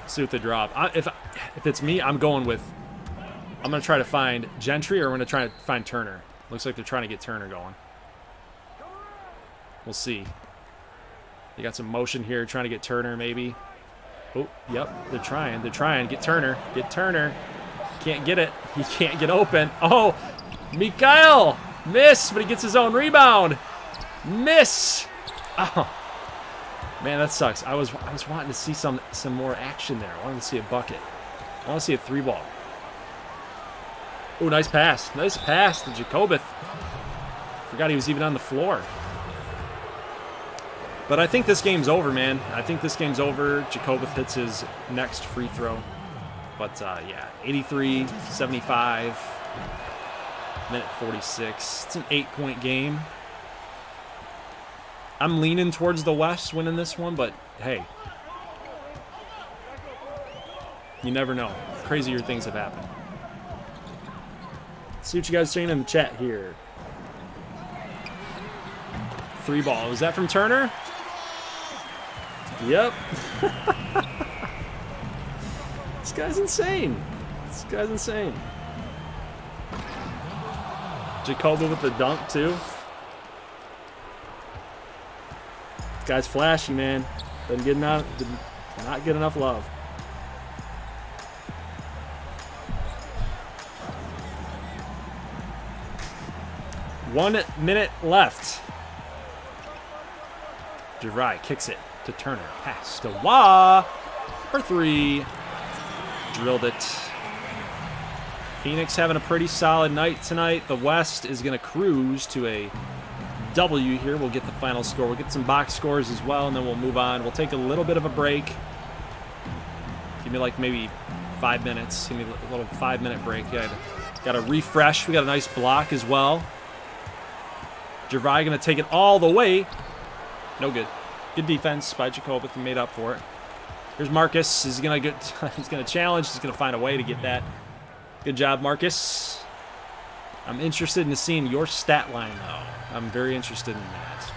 See what the drop. If it's me, I'm going to try to find Gentry, or I'm going to try to find Turner. Looks like they're trying to get Turner going. We'll see. They got some motion here, trying to get Turner maybe. Oh, yep, they're trying. They're trying. Get Turner. Get Turner. Can't get it. He can't get open. Oh, Mikhail. Miss, but he gets his own rebound. Miss. Oh. Man, that sucks. I was wanting to see some more action there. I wanted to see a bucket. I want to see a 3-ball. Oh, nice pass. Nice pass to Jacobith. Forgot he was even on the floor. But I think this game's over, man. I think this game's over. Jacobith hits his next free throw. But, yeah, 83-75. Minute 46. It's an 8-point game. I'm leaning towards the West winning this one, but, hey. You never know. Crazier things have happened. See what you guys are saying in the chat here. 3-ball. Was that from Turner? Yep. This guy's insane. This guy's insane. Jacoba with the dunk, too. This guy's flashy, man. Did not get enough love. One minute left. DeVry kicks it to Turner. Pass to Wah for 3. Drilled it. Phoenix having a pretty solid night tonight. The West is going to cruise to a W here. We'll get the final score. We'll get some box scores as well, and then we'll move on. We'll take a little bit of a break. Give me like maybe 5 minutes. Give me a little 5-minute break. Yeah, got to refresh. We got a nice block as well. Javai going to take it all the way. No good. Good defense by Jacobith and made up for it. Here's Marcus. He's going to challenge. He's going to find a way to get that. Good job, Marcus. I'm interested in seeing your stat line, though. I'm very interested in that.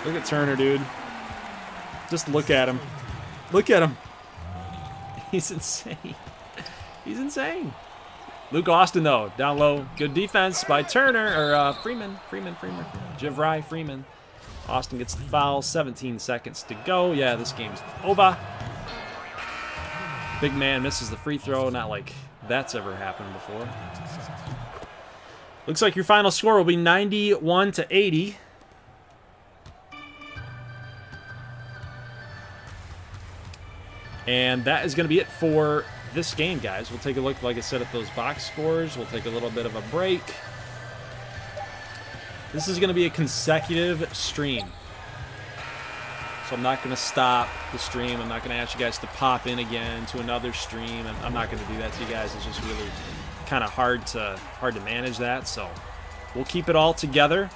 Look at Turner, dude. Just look at him. Look at him. He's insane. He's insane. Luke Austin, though, down low. Good defense by Turner, or Freeman. Javrai Freeman. Austin gets the foul. 17 seconds to go. Yeah, this game's over. Big man misses the free throw. Not like that's ever happened before. Looks like your final score will be 91-80. And that is going to be it for this game, guys. We'll take a look, like I said, at those box scores. We'll take a little bit of a break. This is going to be a consecutive stream. So I'm not going to stop the stream. I'm not going to ask you guys to pop in again to another stream. I'm not going to do that to you guys. It's just really kind of hard to manage that. So we'll keep it all together.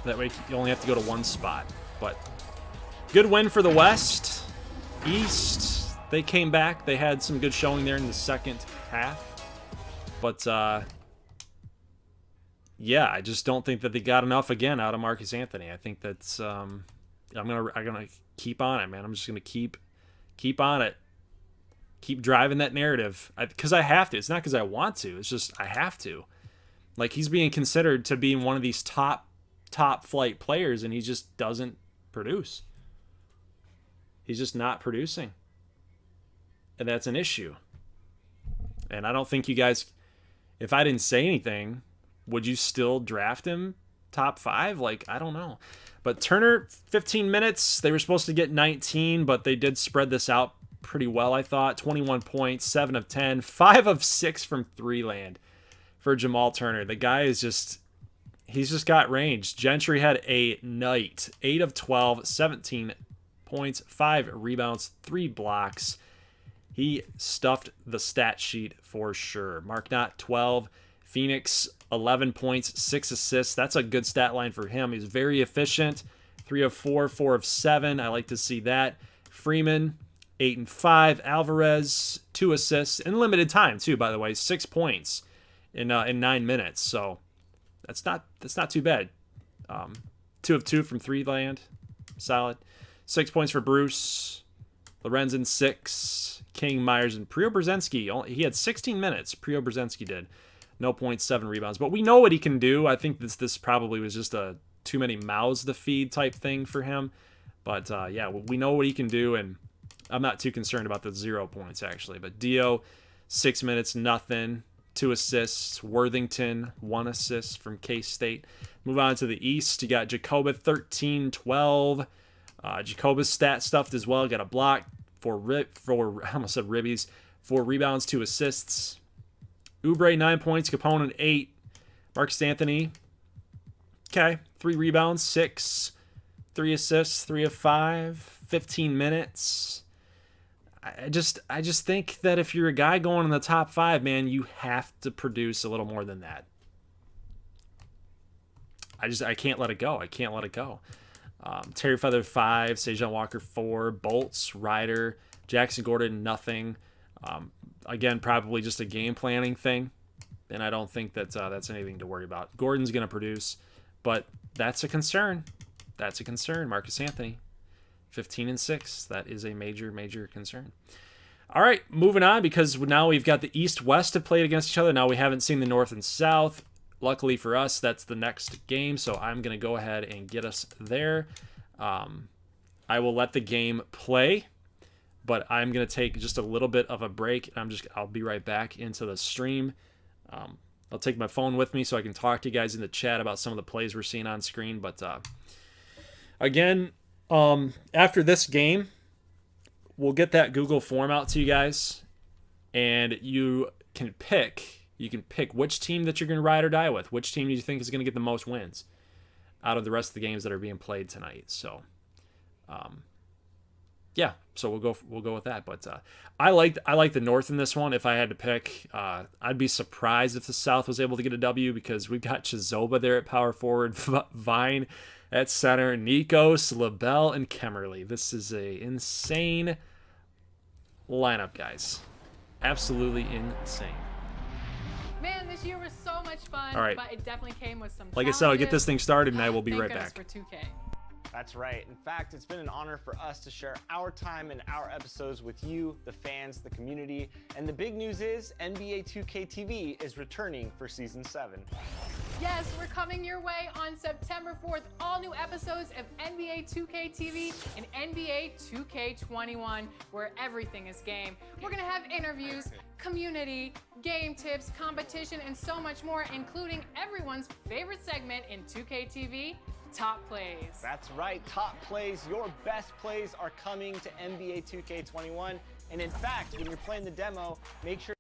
That way you only have to go to one spot. But good win for the West. East, they came back. They had some good showing there in the second half. But, yeah, I just don't think that they got enough, again, out of Marcus Anthony. I think that's I'm gonna keep on it, man. I'm just going to keep on it. Keep driving that narrative. Because I have to. It's not because I want to. It's just I have to. Like, he's being considered to be one of these top flight players, and he just doesn't produce. He's just not producing. And that's an issue. And I don't think you guys, if I didn't say anything, would you still draft him top 5? Like, I don't know. But Turner, 15 minutes. They were supposed to get 19, but they did spread this out pretty well, I thought. 21 points, 7 of 10, 5 of 6 from 3 land for Jamal Turner. The guy is just, he's just got range. Gentry had a night. 8 of 12, 17 points, 5 rebounds, 3 blocks. He stuffed the stat sheet for sure. Marknott, 12. Phoenix, 11 points, 6 assists. That's a good stat line for him. He's very efficient. 3 of 4, 4 of 7. I like to see that. Freeman, 8 and 5. Alvarez, 2 assists. In limited time, too, by the way. 6 points in 9 minutes. So that's not too bad. 2 of 2 from 3 land. Solid. 6 points for Bruce. Lorenzen 6. King, Myers, and Preobrazensky. He had 16 minutes. Preobrazensky did. No points, 7 rebounds. But we know what he can do. I think this probably was just a too many mouths to feed type thing for him. But, yeah, we know what he can do, and I'm not too concerned about the 0 points, actually. But Dio, 6 minutes, nothing. 2 assists. Worthington, 1 assist from K-State. Move on to the East. You got Jacoba, 13, 12. Jacoba's stat stuffed as well. Got a block, I almost said ribbies. 4 rebounds, 2 assists. Oubre, 9 points. Capone, 8. Marcus Anthony, okay, 3 rebounds, 6. 3 assists, 3 of 5. 15 minutes. I just think that if you're a guy going in the top 5, man, you have to produce a little more than that. I can't let it go. I can't let it go. Terry Feather, 5. Sejan Walker, 4. Bolts, Ryder, Jackson Gordon, nothing. Again, probably just a game planning thing, and I don't think that that's anything to worry about. Gordon's going to produce, but that's a concern. That's a concern. Marcus Anthony, 15 and 6. That is a major, major concern. All right, moving on, because now we've got the East-West have played against each other. Now we haven't seen the North and South. Luckily for us, that's the next game, so I'm going to go ahead and get us there. I will let the game play, but I'm going to take just a little bit of a break, and I'll be right back into the stream. I'll take my phone with me so I can talk to you guys in the chat about some of the plays we're seeing on screen. But again, after this game, we'll get that Google form out to you guys, and you can pick which team that you're going to ride or die with, which team you think is going to get the most wins out of the rest of the games that are being played tonight. So, yeah, so we'll go with that. But I like the North in this one. If I had to pick, I'd be surprised if the South was able to get a W, because we've got Chizoba there at power forward, Vine at center, Nikos, LaBelle, and Kemmerly. This is a insane lineup, guys. Absolutely insane. Man, this year was so much fun, all right, but it definitely came with some Like I said, I'll get this thing started, and I will be right back. For 2K. That's right. In fact, it's been an honor for us to share our time and our episodes with you, the fans, the community. And the big news is NBA 2K TV is returning for Season 7. Yes, we're coming your way on September 4th. All new episodes of NBA 2K TV and NBA 2K21, where everything is game. We're going to have interviews, community, game tips, competition, and so much more, including everyone's favorite segment in 2K TV, Top Plays. That's right, Top Plays. Your best plays are coming to NBA 2K21. And in fact, when you're playing the demo, make sure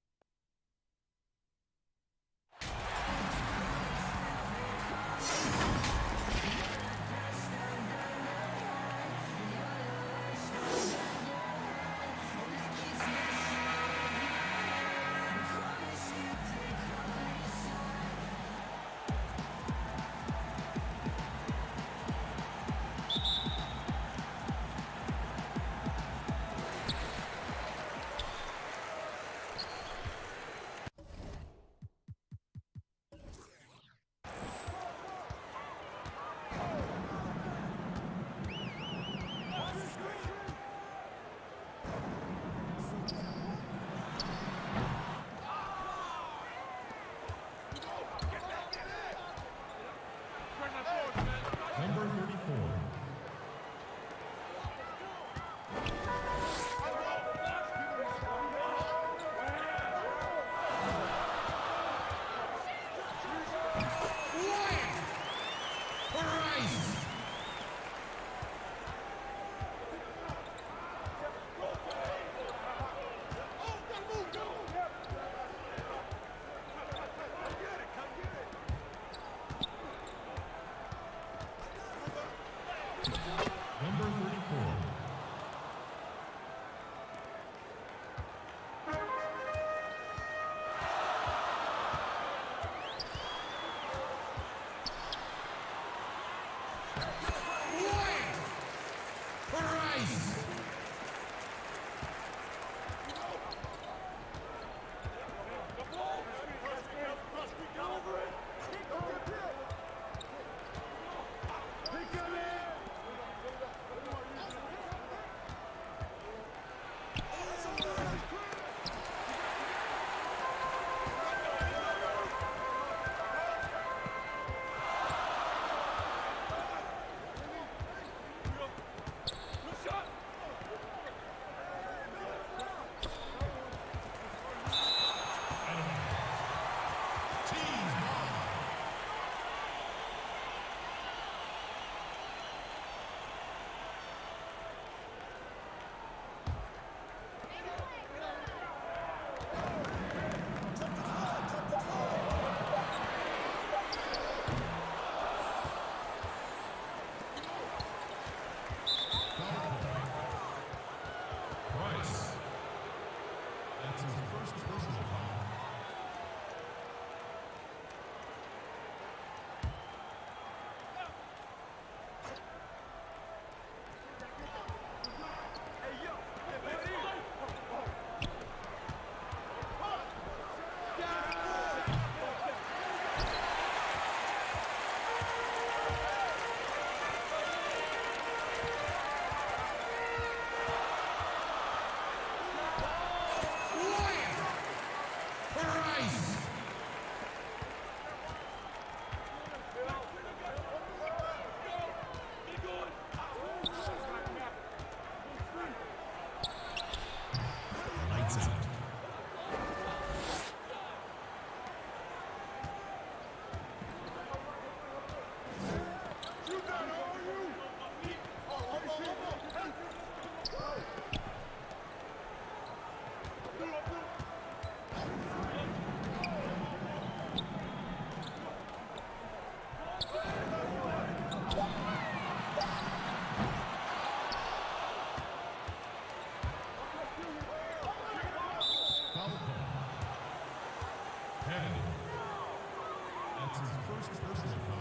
That's his first personal foul.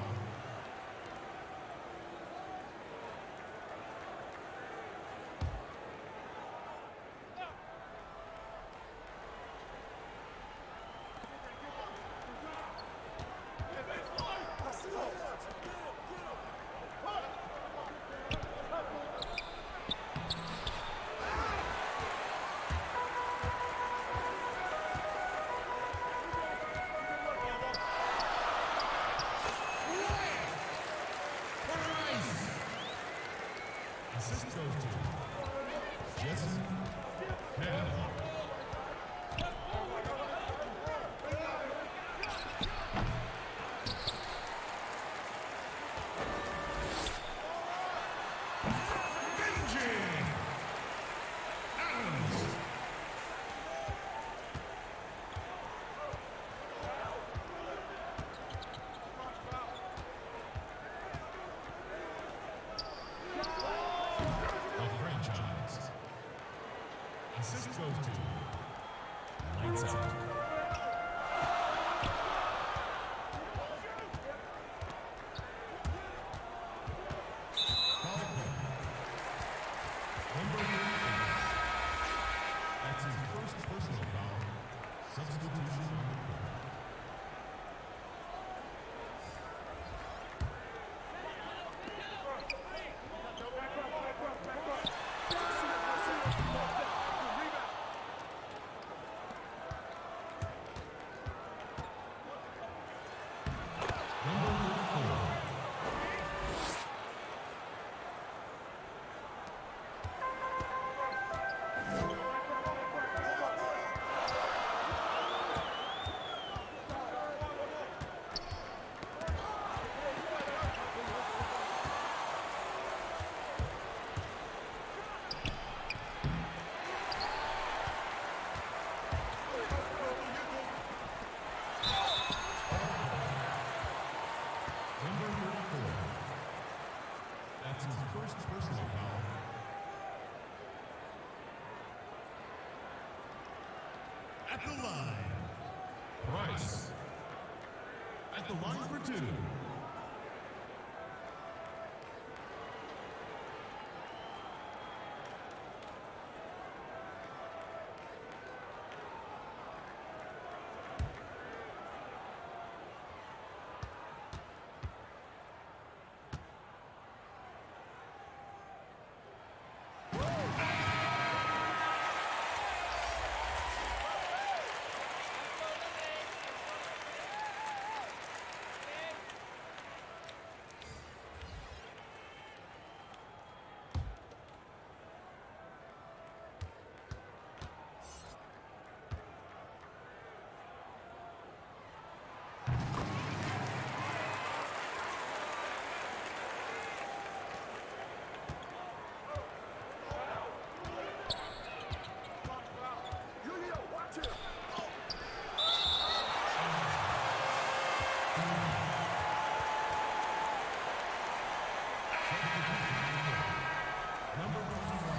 Assist goes to Jesse Hannah. Franchise. Assist goes to Lights Out. Number 4. That's his first personal foul. Substitution on the court. Number 34. Number 34. That's his first personal foul. At the line, Price. At the line for 2. Number 21.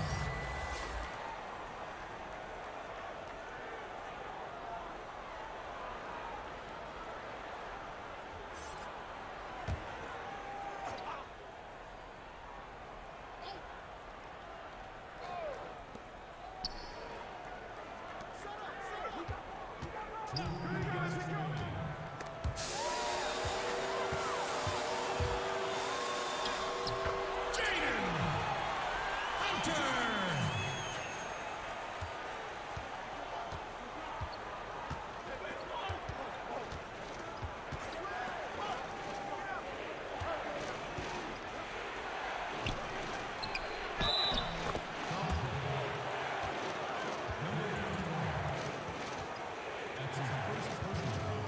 That's his first personal foul.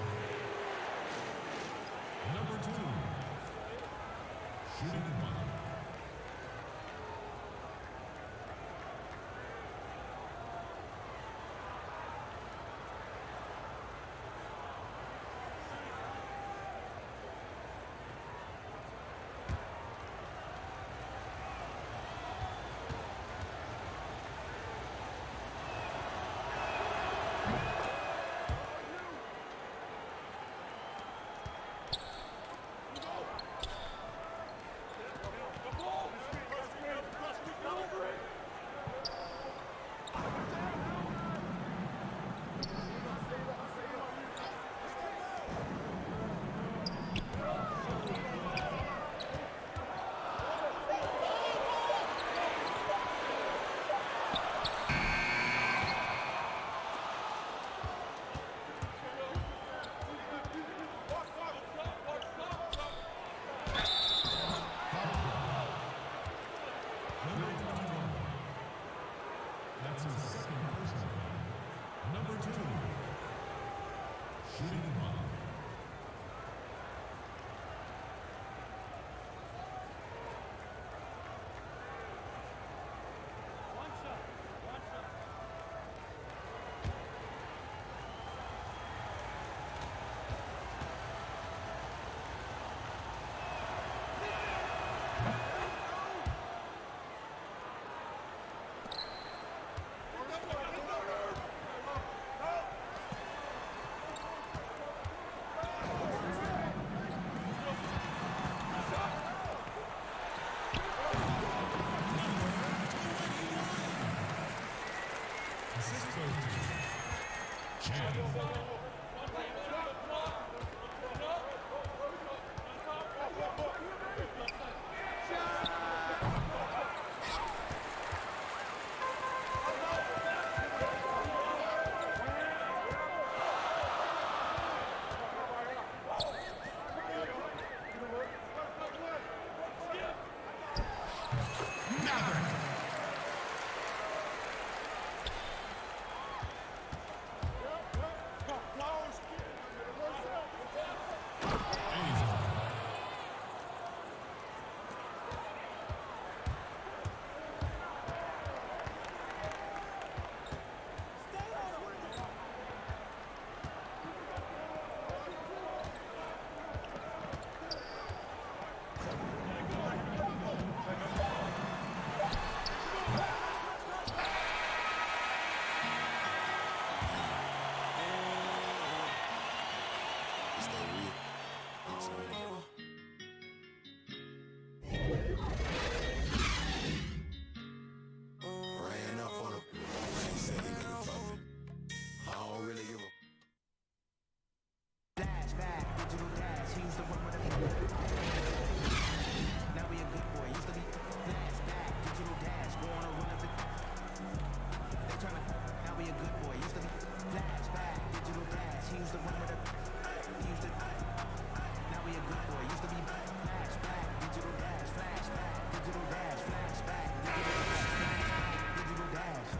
Number 2. Shooting one. Ran up on him. He said he nigga fuck me. I don't really give a. Flashback, digital dash, he's the one with the. Now we a good boy, used to be. Flashback, digital dash, go on a run of it. They tryna. Now we a good boy, used to be. Flashback, digital dash, he's the one with the. He used to. Now we a good boy, used to be. Flashback, digital dash, flashback, digital dash, flashback, digital dash, flashback, digital dash.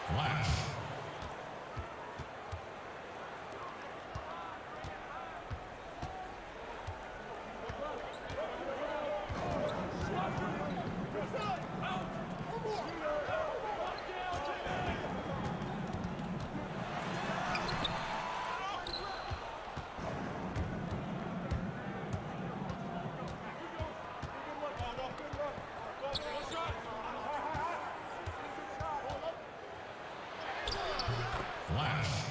Flash. Flash.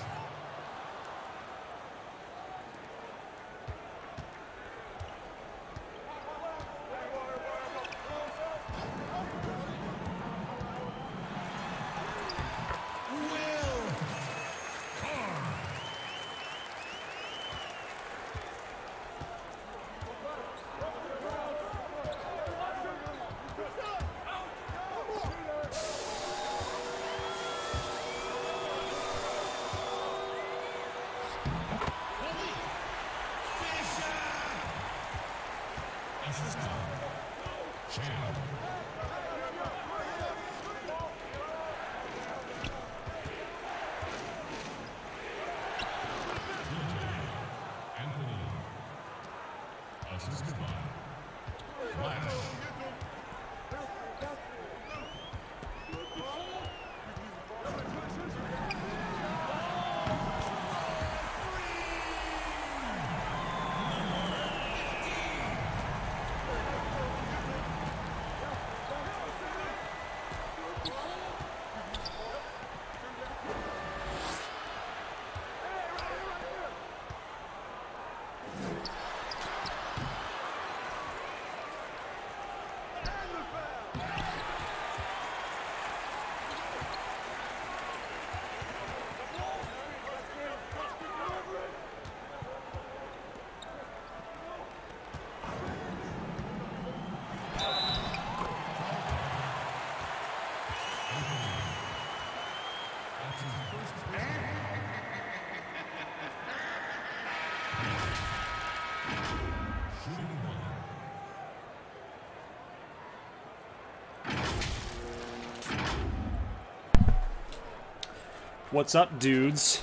What's up, dudes?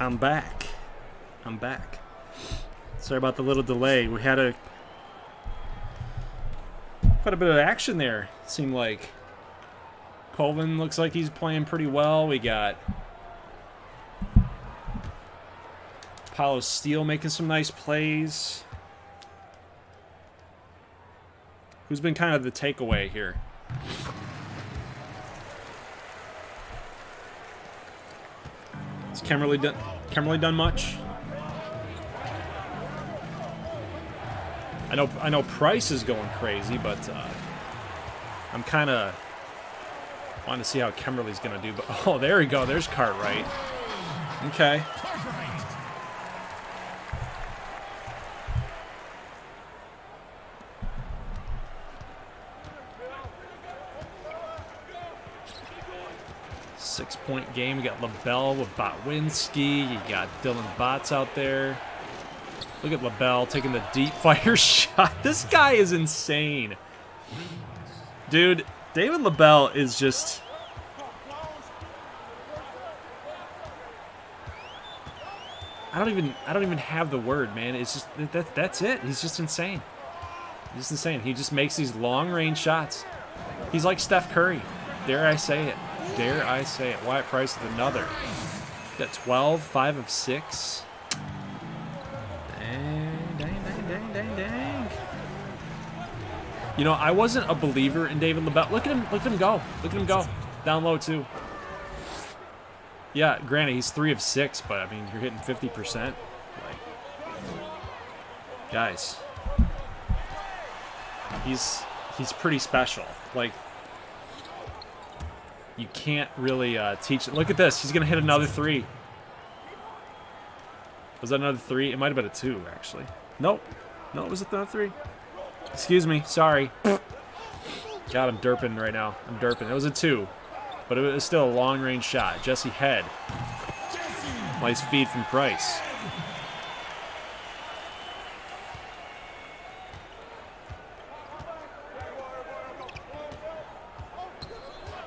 I'm back. Sorry about the little delay. We had quite a bit of action there, it seemed like. Colvin looks like he's playing pretty well. We got Apollo Steele making some nice plays. Who's been kind of the takeaway here? Has Kemmerly done much? I know Price is going crazy, but I'm kind of wanting to see how Kemmerly's going to do. But oh, there we go. There's Cartwright. Okay. 6-point game. We got LaBelle with Botwinski. You got Dylan Botts out there. Look at LaBelle taking the deep fire shot. This guy is insane. Dude, David LaBelle is just... I don't even have the word, man. It's just that's it. He's just insane. He's just insane. He just makes these long-range shots. He's like Steph Curry. Dare I say it? Dare I say it? Wyatt Price with another. Got 12, 5 of 6. Dang. You know, I wasn't a believer in David LaBelle. Look at him go. Look at him go. Down low, too. Yeah, granted, he's 3 of 6, but, I mean, you're hitting 50%. Like, guys, he's pretty special. Like, you can't really teach it. Look at this. He's going to hit another 3. Was that another 3? It might have been a 2, actually. Nope. No, it was another 3. Excuse me. Sorry. God, I'm derping right now. I'm derping. It was a 2. But it was still a long-range shot. Jesse Head. Nice feed from Price.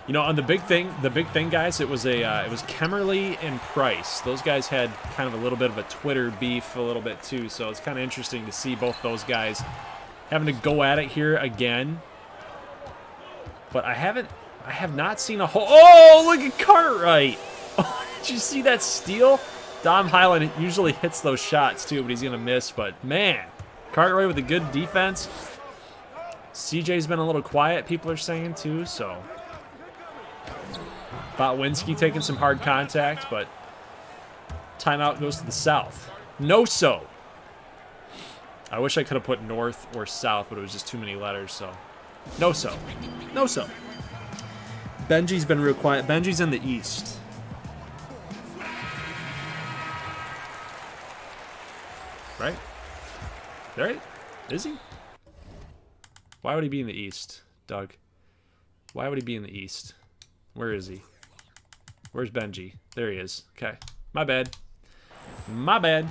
You know, on the big thing, guys, it was Kemmerly and Price. Those guys had kind of a little bit of a Twitter beef a little bit too, so it's kind of interesting to see both those guys having to go at it here again. But I have not seen a whole... Oh, look at Cartwright! Did you see that steal? Dom Highland usually hits those shots too, but he's going to miss. But, man, Cartwright with a good defense. CJ's been a little quiet, people are saying, too, so... Botwinski taking some hard contact, but timeout goes to the south. No-so. I wish I could have put north or south, but it was just too many letters, so... No-so. No-so. Benji's been real quiet. Benji's in the east. Right? Right? Is he? Why would he be in the east, Doug? Why would he be in the east? Where is he? Where's Benji? There he is. Okay. My bad. My bad.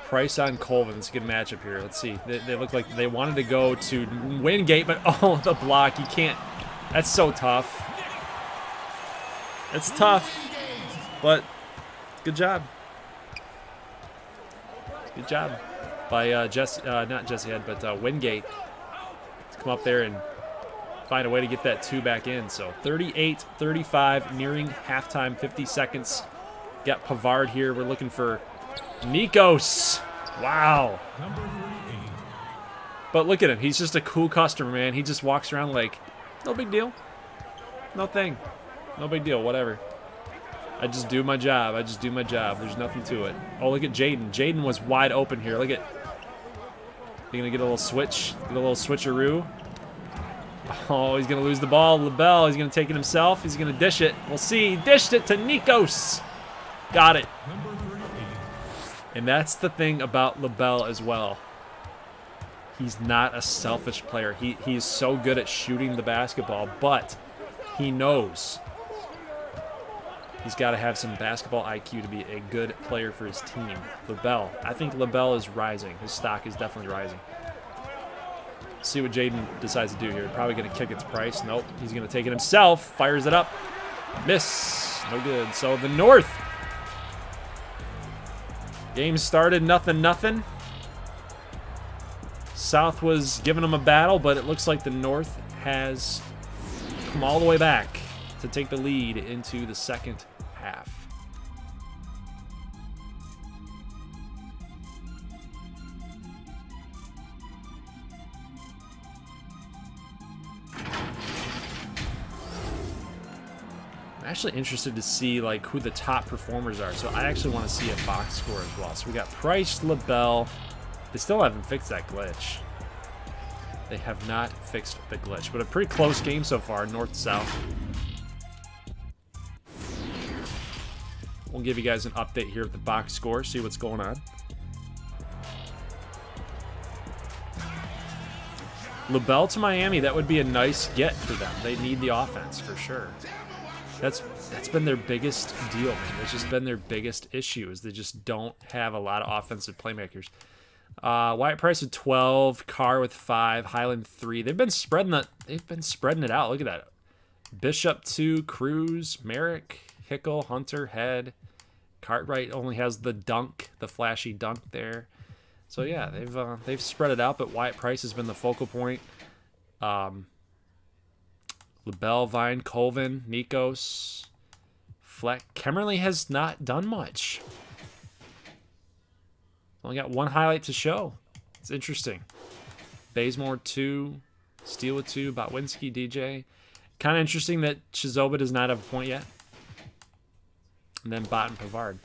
Price on Colvin. It's a good matchup here. Let's see. They look like they wanted to go to Wingate, but oh, the block. You can't. That's so tough. It's tough, but good job. Good job by not Jesse Head, but Wingate to come up there and find a way to get that 2 back in. So 38-35, nearing halftime, 50 seconds. Got Pavard here. We're looking for Nikos. Wow. But look at him. He's just a cool customer, man. He just walks around like, no big deal. No thing. No big deal. Whatever. I just do my job. I just do my job. There's nothing to it. Oh, look at Jaden. Jaden was wide open here. Look at. You're going to get a little switch. Get a little switcheroo. Oh, he's going to lose the ball. LaBelle, he's going to take it himself. He's going to dish it. We'll see. He dished it to Nikos. Got it. And that's the thing about LaBelle as well. He's not a selfish player. He's so good at shooting the basketball, but he knows he's got to have some basketball IQ to be a good player for his team. LaBelle. I think LaBelle is rising. His stock is definitely rising. See what Jaden decides to do here. Probably going to kick its Price. Nope. He's going to take it himself. Fires it up. Miss. No good. So the North. Game started 0-0. South was giving them a battle, but it looks like the North has come all the way back to take the lead into the second half. I'm actually interested to see like who the top performers are, so I actually want to see a box score as well. So we got Price, LaBelle. They still haven't fixed that glitch. They have not fixed the glitch, but a pretty close game so far, north-south. We'll give you guys an update here with the box score, see what's going on. LaBelle to Miami, that would be a nice get for them. They need the offense for sure. That's been their biggest deal, man. It's just been their biggest issue is they just don't have a lot of offensive playmakers. Wyatt Price with 12, Carr with 5, Highland 3. They've been spreading it out. Look at that. Bishop 2, Cruz, Merrick, Hickle, Hunter, Head. Cartwright only has the dunk, the flashy dunk there. So yeah, they've spread it out, but Wyatt Price has been the focal point. LaBelle, Vine, Colvin, Nikos, Fleck. Kemmerly has not done much. Only got one highlight to show. It's interesting. Bazemore 2, Steele with 2, Botwinski, DJ. Kind of interesting that Chizoba does not have a point yet. And then Bot and Pavard.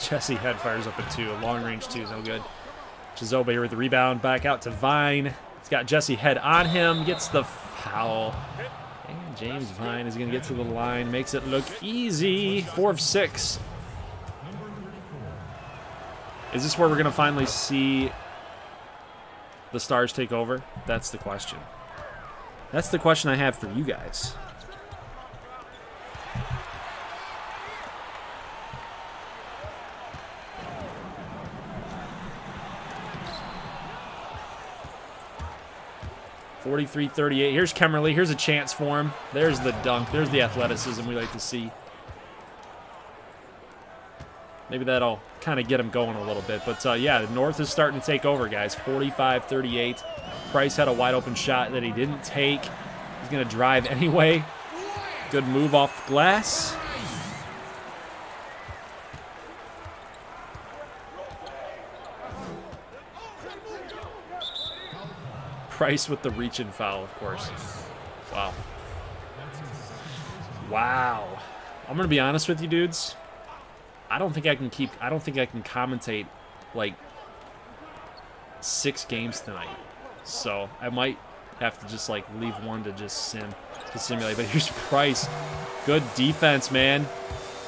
Jesse Head fires up at 2. A long range 2 is no good. Chizoba here with the rebound. Back out to Vine. He's got Jesse Head on him. Gets the foul. And James Vine is going to get to the line. Makes it look easy. 4 of 6. Is this where we're going to finally see the Stars take over? That's the question. That's the question I have for you guys. (43-38). Here's Kemmerly. Here's a chance for him. There's the dunk. There's the athleticism we like to see. Maybe that'll kind of get him going a little bit. But, yeah, the North is starting to take over, guys. 45-38. Price had a wide-open shot that he didn't take. He's going to drive anyway. Good move off the glass. Price with the reach-in foul, of course. Wow. Wow. I'm going to be honest with you, dudes. I don't think I can commentate like 6 games tonight. So I might have to just like leave one to just simulate. But here's Price. Good defense, man.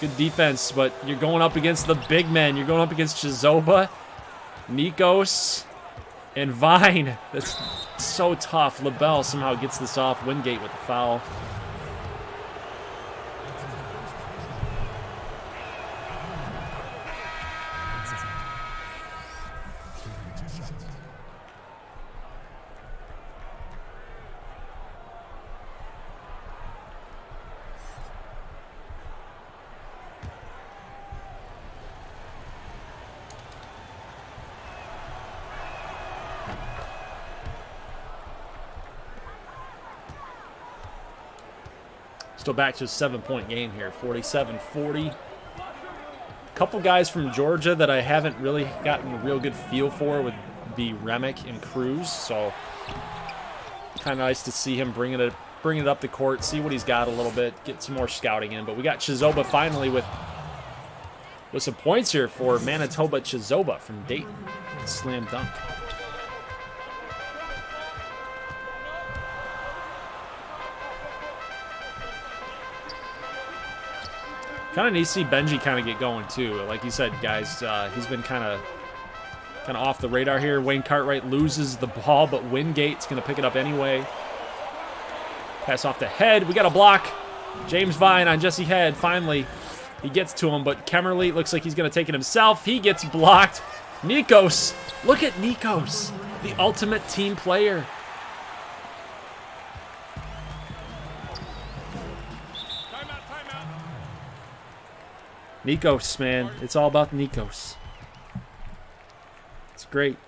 Good defense, but you're going up against the big men. You're going up against Chizoba, Nikos, and Vine. That's so tough. LaBelle somehow gets this off. Wingate with the foul. Still back to a 7-point game here, 47-40. Couple guys from Georgia that I haven't really gotten a real good feel for would be Remick and Cruz. So kind of nice to see him bring it up the court, see what he's got a little bit, get some more scouting in. But we got Chizoba finally with some points here for Manitoba Chizoba from Dayton. Slam dunk. Kind of need to see Benji kind of get going too. Like you said, guys, he's been kind of off the radar here. Wayne Cartwright loses the ball, but Wingate's going to pick it up anyway. Pass off to Head. We got a block. James Vine on Jesse Head. Finally, he gets to him, but Kemmerly looks like he's going to take it himself. He gets blocked. Nikos. Look at Nikos, the ultimate team player. Nikos, man. It's all about Nikos. It's great.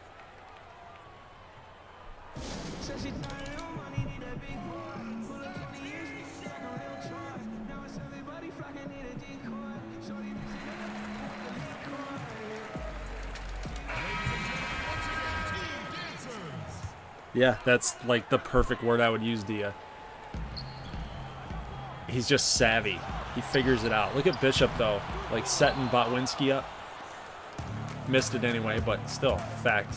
Yeah, that's like the perfect word I would use, Dia. He's just savvy. He figures it out. Look at Bishop, though. Like, setting Botwinski up. Missed it anyway, but still, fact.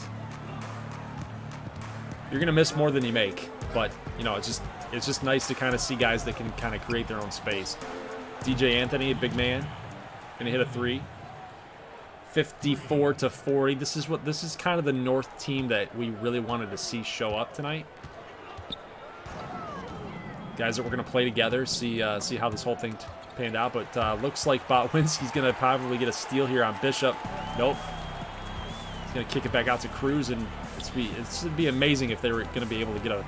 You're going to miss more than you make. But, you know, it's just nice to kind of see guys that can kind of create their own space. DJ Anthony, a big man. Going to hit a 3. 54-40. This is kind of the North team that we really wanted to see show up tonight. Guys that we're going to play together, see how this whole thing panned out. But looks like Botwinski's going to probably get a steal here on Bishop. Nope. He's going to kick it back out to Cruz, and it'd be amazing if they were going to be able to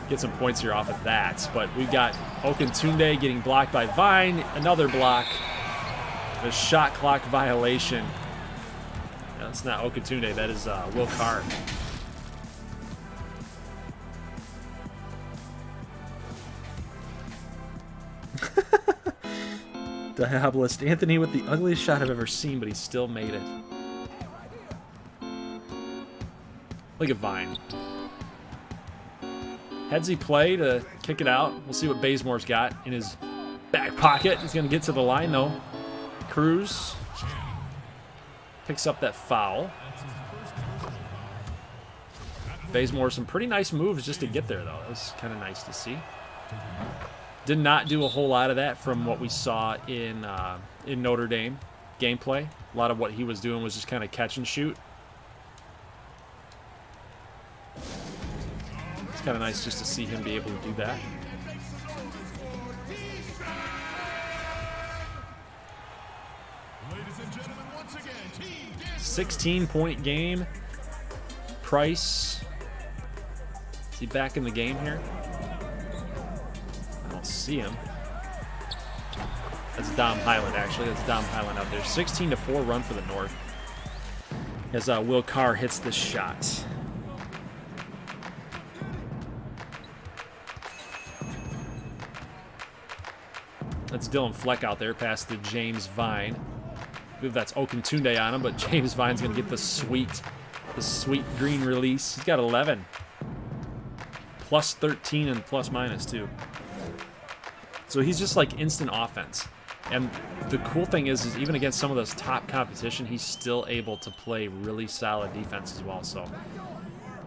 get some points here off of that. But we got Okuntunde getting blocked by Vine. Another block. The shot clock violation. That's not Okuntunde. That is Will Carr. Diabolist Anthony with the ugliest shot I've ever seen, but he still made it. Look at Vine. Headsy play to kick it out. We'll see what Bazemore's got in his back pocket. He's going to get to the line, though. Cruz picks up that foul. Bazemore, some pretty nice moves just to get there, though. That was kind of nice to see. Did not do a whole lot of that from what we saw in Notre Dame gameplay. A lot of what he was doing was just kind of catch and shoot. It's kind of nice just to see him be able to do that. Ladies and gentlemen, once again, Team 16-point game. Price. Is he back in the game here? I don't see him. That's Dom Highland, actually. That's Dom Highland out there. 16-4 run for the North. As Will Carr hits the shot. That's Dylan Fleck out there past the James Vine. I believe that's Okuntunde on him, but James Vine's going to get the sweet green release. He's got 11. Plus 13 and plus minus, too. So he's just like instant offense. And the cool thing is even against some of those top competition, he's still able to play really solid defense as well. So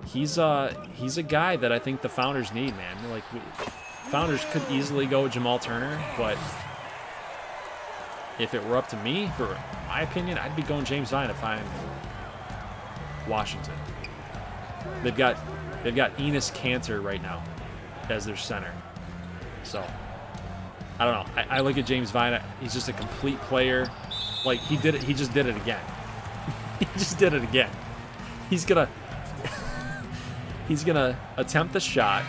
he's a guy that I think the Founders need, man. Like, Founders could easily go Jamal Turner, but if it were up to me, for my opinion, I'd be going James Vine if I'm Washington. They've got Enos Cantor right now as their center. So I don't know. I look at James Vine. He's just a complete player. Like, he did it. He just did it again. He just did it again. He's gonna attempt the shot,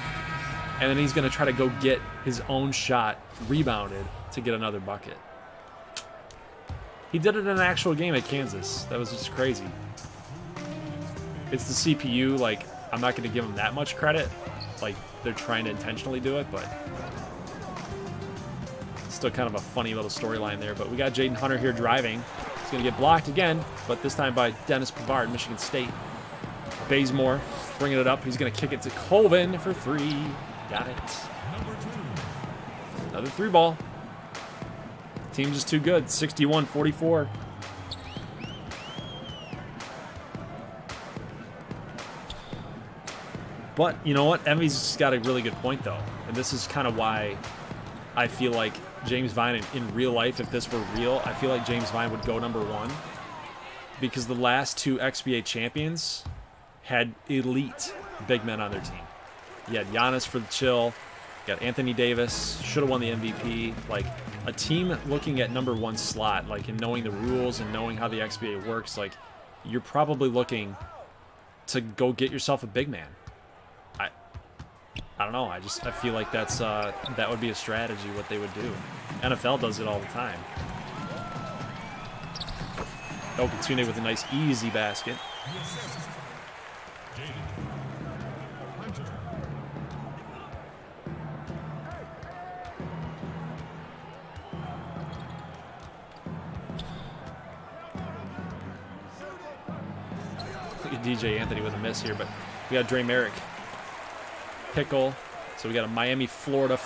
and then he's gonna try to go get his own shot rebounded to get another bucket. He did it in an actual game at Kansas. That was just crazy. It's the CPU. Like, I'm not going to give them that much credit. Like, they're trying to intentionally do it, but it's still kind of a funny little storyline there. But we got Jaden Hunter here driving. He's going to get blocked again, but this time by Dennis Pavard, Michigan State. Bazemore bringing it up. He's going to kick it to Colvin for 3. Got it. Another 3 ball. Team's just too good. 61-44. But you know what? Envy's got a really good point, though. And this is kind of why I feel like James Vine in real life, if this were real, I feel like James Vine would go number 1. Because the last 2 XBA champions had elite big men on their team. You had Giannis for the chill. You got Anthony Davis. Should have won the MVP. Like, a team looking at number 1 slot, like, and knowing the rules and knowing how the XBA works, like, you're probably looking to go get yourself a big man. I don't know. I feel like that would be a strategy, what they would do. NFL does it all the time. Okuntunde with a nice easy basket. Look at DJ Anthony with a miss here, but we got Dre Merrick Pickle. So we got a Miami, Florida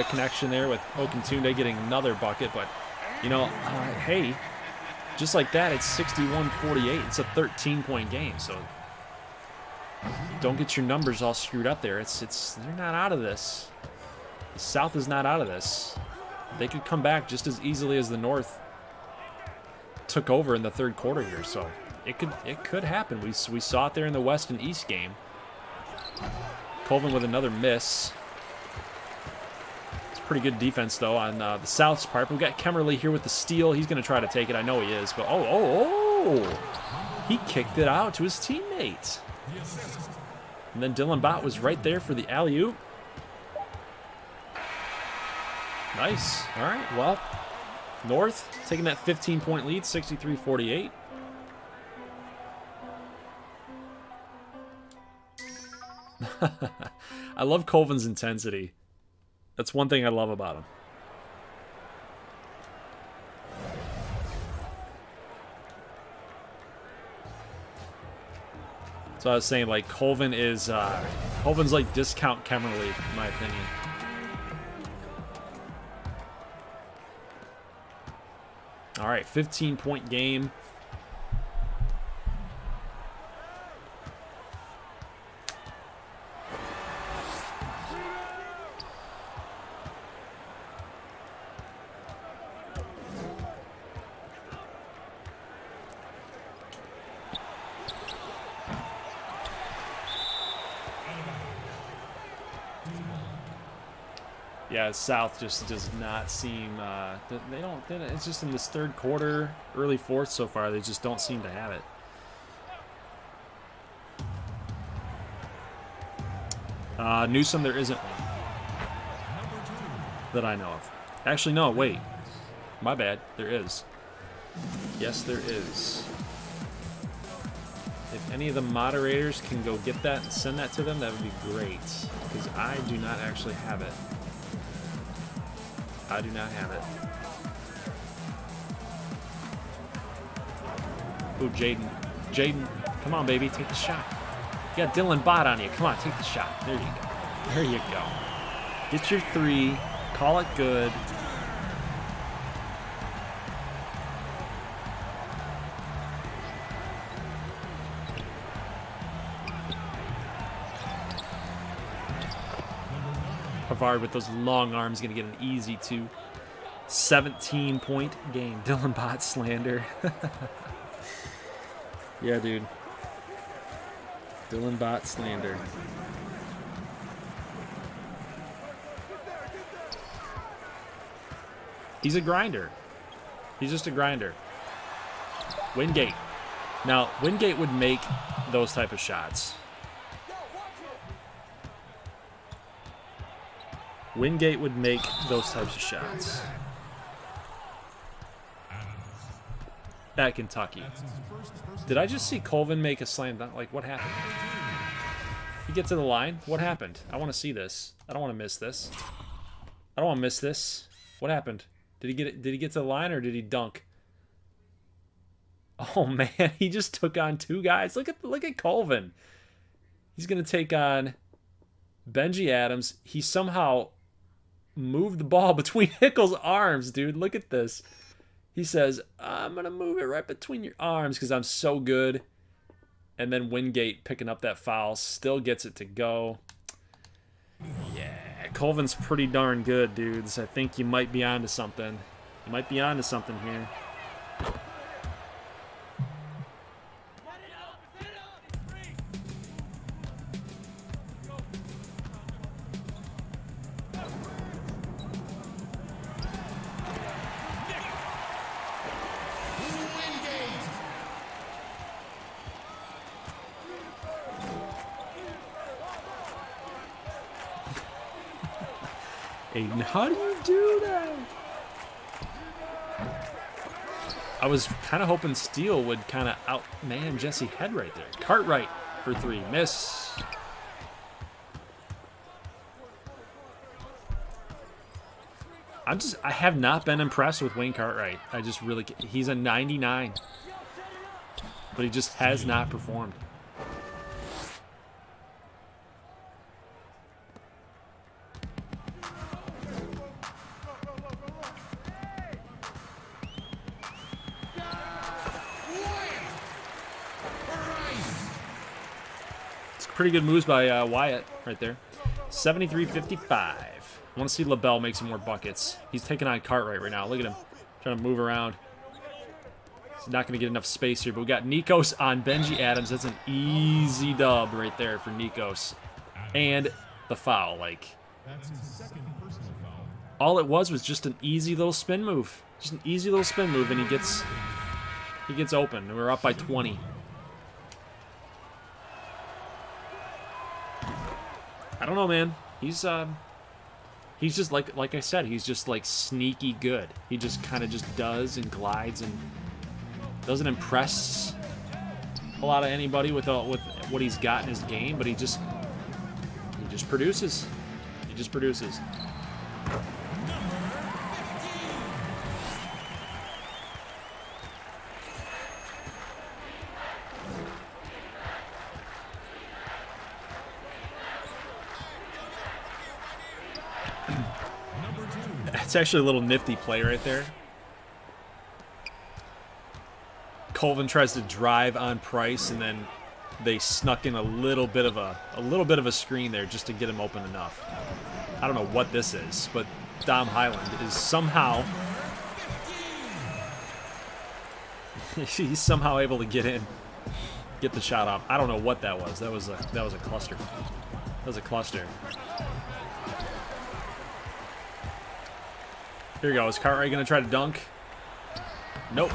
connection there with Okuntunde getting another bucket. But, you know, hey, just like that, it's 61-48. It's a 13-point game. So don't get your numbers all screwed up there. They're not out of this. The South is not out of this. They could come back just as easily as the North took over in the third quarter here. So it could happen. We saw it there in the West and East game. Colvin with another miss. It's pretty good defense, though, on the South's part. We've got Kemmerly here with the steal. He's going to try to take it. I know he is. But, he kicked it out to his teammate. And then Dylan Bott was right there for the alley-oop. Nice. All right, well, North taking that 15-point lead, 63-48. I love Colvin's intensity. That's one thing I love about him. So I was saying, like, Colvin's like discount Kemmerly, in my opinion. All right, 15-point game. Yeah, South just does not seem. They don't. It's just in this third quarter, early fourth so far. They just don't seem to have it. Newsom, there isn't one that I know of. Actually, no. Wait, my bad. There is. Yes, there is. If any of the moderators can go get that and send that to them, that would be great. Because I do not actually have it. I do not have it. Ooh, Jaden. Jaden, come on, baby. Take the shot. You got Dylan Bott on you. Come on, take the shot. There you go. There you go. Get your three. Call it good. Pavard with those long arms going to get an easy 17-point game. Dylan Bott slander. Yeah, dude. Dylan Bott slander. He's a grinder. He's just a grinder. Wingate. Now, Wingate would make those type of shots. Wingate would make those types of shots. At Kentucky. Did I just see Colvin make a slam dunk? Like, what happened? He get to the line? What happened? I want to see this. I don't want to miss this. I don't want to miss this. What happened? Did he get it? Did he get to the line or did he dunk? Oh man, he just took on two guys. Look at Colvin. He's gonna take on Benji Adams. He somehow moved the ball between Hickle's arms, dude. Look at this. He says, I'm going to move it right between your arms because I'm so good. And then Wingate picking up that foul. Still gets it to go. Yeah, Colvin's pretty darn good, dudes. I think you might be onto something. You might be onto something here. Aiden, how do you do that? I was kind of hoping Steele would kind of outman Jesse Head right there. Cartwright for three. Miss. I have not been impressed with Wayne Cartwright. I just really, he's a 99. But he just has not performed. pretty good moves by Wyatt right there. 73-55. I want to see LaBelle make some more buckets. He's taking on Cartwright right now. Look at him trying to move around. He's not going to get enough space here, but we got Nikos on Benji Adams. That's an easy dub right there for Nikos. And the foul, like, That's his second personal foul. all it was just an easy little spin move. Just an easy little spin move, and he gets open. And we're up by 20. I don't know, man. He's just like I said, he's just like sneaky good. He just kind of just does and glides and doesn't impress a lot of anybody with what he's got in his game, but he just produces. He just produces. It's actually a little nifty play right there. Colvin tries to drive on Price, and then they snuck in a little bit of a screen there just to get him open enough. I don't know what this is, but Dom Highland is somehow he's somehow able to get the shot off. I don't know what that was. That was a cluster. That was a cluster. Here we go. Is Cartwright going to try to dunk? Nope.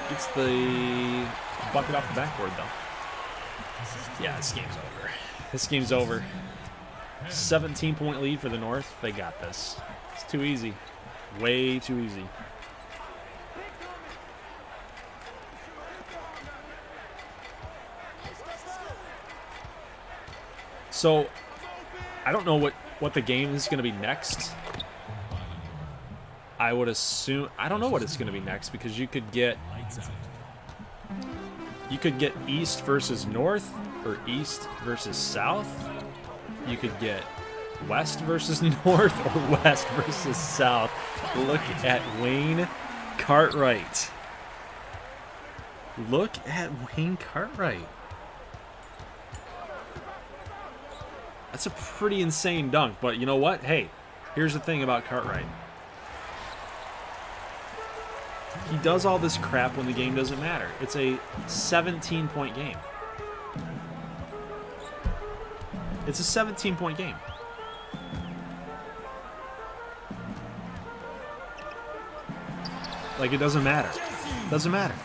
Gets the bucket off the backboard, though. Yeah, this game's over. This game's over. 17-point lead for the North. They got this. It's too easy. Way too easy. So, I don't know what the game is going to be next. I would assume, I don't know what it's going to be next, because you could get East versus North, or East versus South. You could get West versus North, or West versus South. Look at Wayne Cartwright. Look at Wayne Cartwright. That's a pretty insane dunk, but you know what? Hey, here's the thing about Cartwright. He does all this crap when the game doesn't matter. It's a 17-point game. It's a 17-point game. Like, it doesn't matter. It doesn't matter.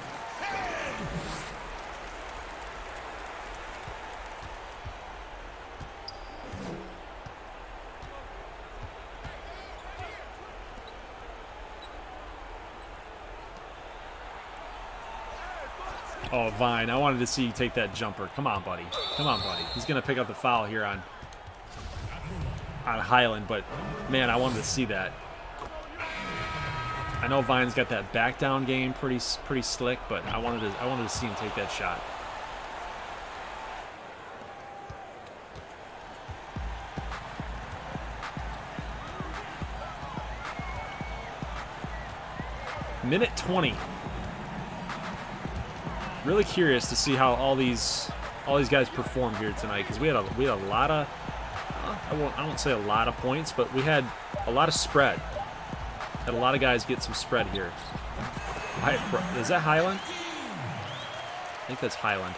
Oh, Vine, I wanted to see you take that jumper. Come on, buddy. Come on, buddy. He's going to pick up the foul here on Highland, but, man, I wanted to see that. I know Vine's got that back down game pretty slick, but I wanted to see him take that shot. Minute 20. Really curious to see how all these guys performed here tonight, because we had a lot of I won't say a lot of points, but we had a lot of spread. Had a lot of guys get some spread here. Is that Highland? I think that's Highland.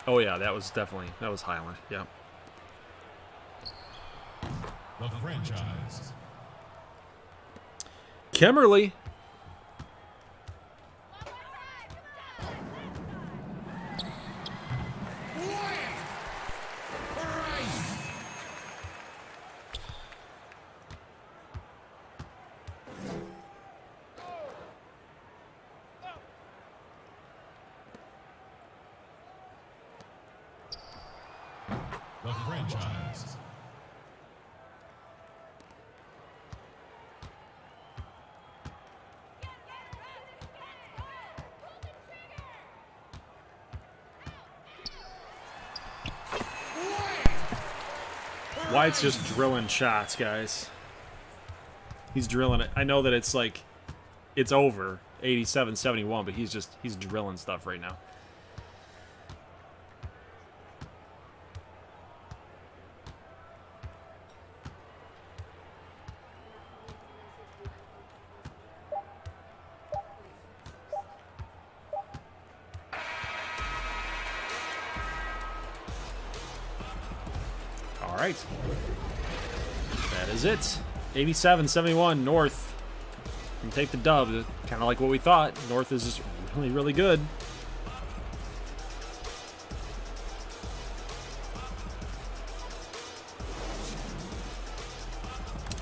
Oh yeah, that was Highland. Yeah. The franchise. Kimberly. The franchise. White's just drilling shots, guys. He's drilling it. I know that it's like, it's over, 87-71, but he's drilling stuff right now. All right. That is it. 87-71 North. Can take the dub. Kind of like what we thought. North is just really, really good.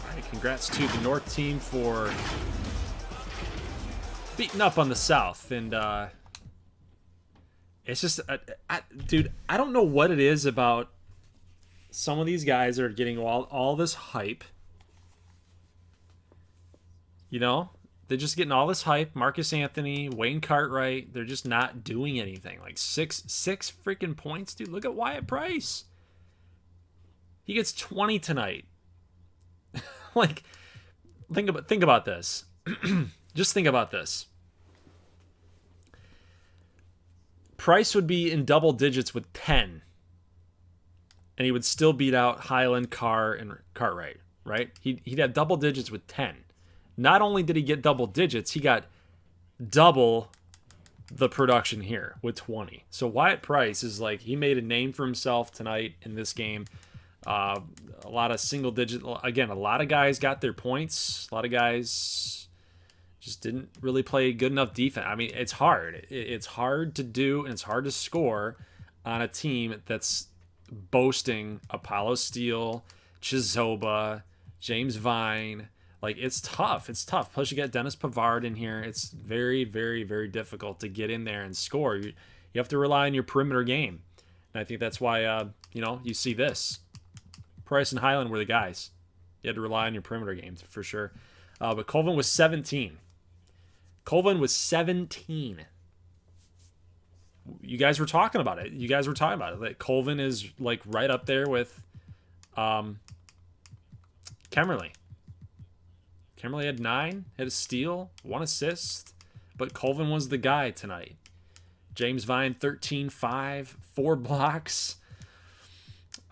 All right, congrats to the North team for beating up on the South. And it's just, dude, I don't know what it is about some of these guys that are getting all this hype. You know, they're just getting all this hype. Marcus Anthony, Wayne Cartwright, they're just not doing anything. Like six freaking points, dude. Look at Wyatt Price. He gets 20 tonight. Like, think about this. Just think about this. Price would be in double digits with 10. And he would still beat out Highland, Carr, and Cartwright, right? He'd have double digits with 10. Not only did he get double digits, he got double the production here with 20. So Wyatt Price is like, he made a name for himself tonight in this game. A lot of single digit. Again, a lot of guys got their points. A lot of guys just didn't really play good enough defense. I mean, it's hard. It's hard to do, and it's hard to score on a team that's boasting Apollo Steele, Chizoba, James Vine. Like, it's tough. It's tough. Plus, you got Dennis Pavard in here. It's very, very, very difficult to get in there and score. You have to rely on your perimeter game. And I think that's why, you see this. Price and Highland were the guys. You had to rely on your perimeter games for sure. But Colvin was 17. Colvin was 17. You guys were talking about it. That Colvin is like right up there with Kemmerly. Kemmerly had 9, had a steal, 1 assist, but Colvin was the guy tonight. James Vine, 13, 5, 4 blocks.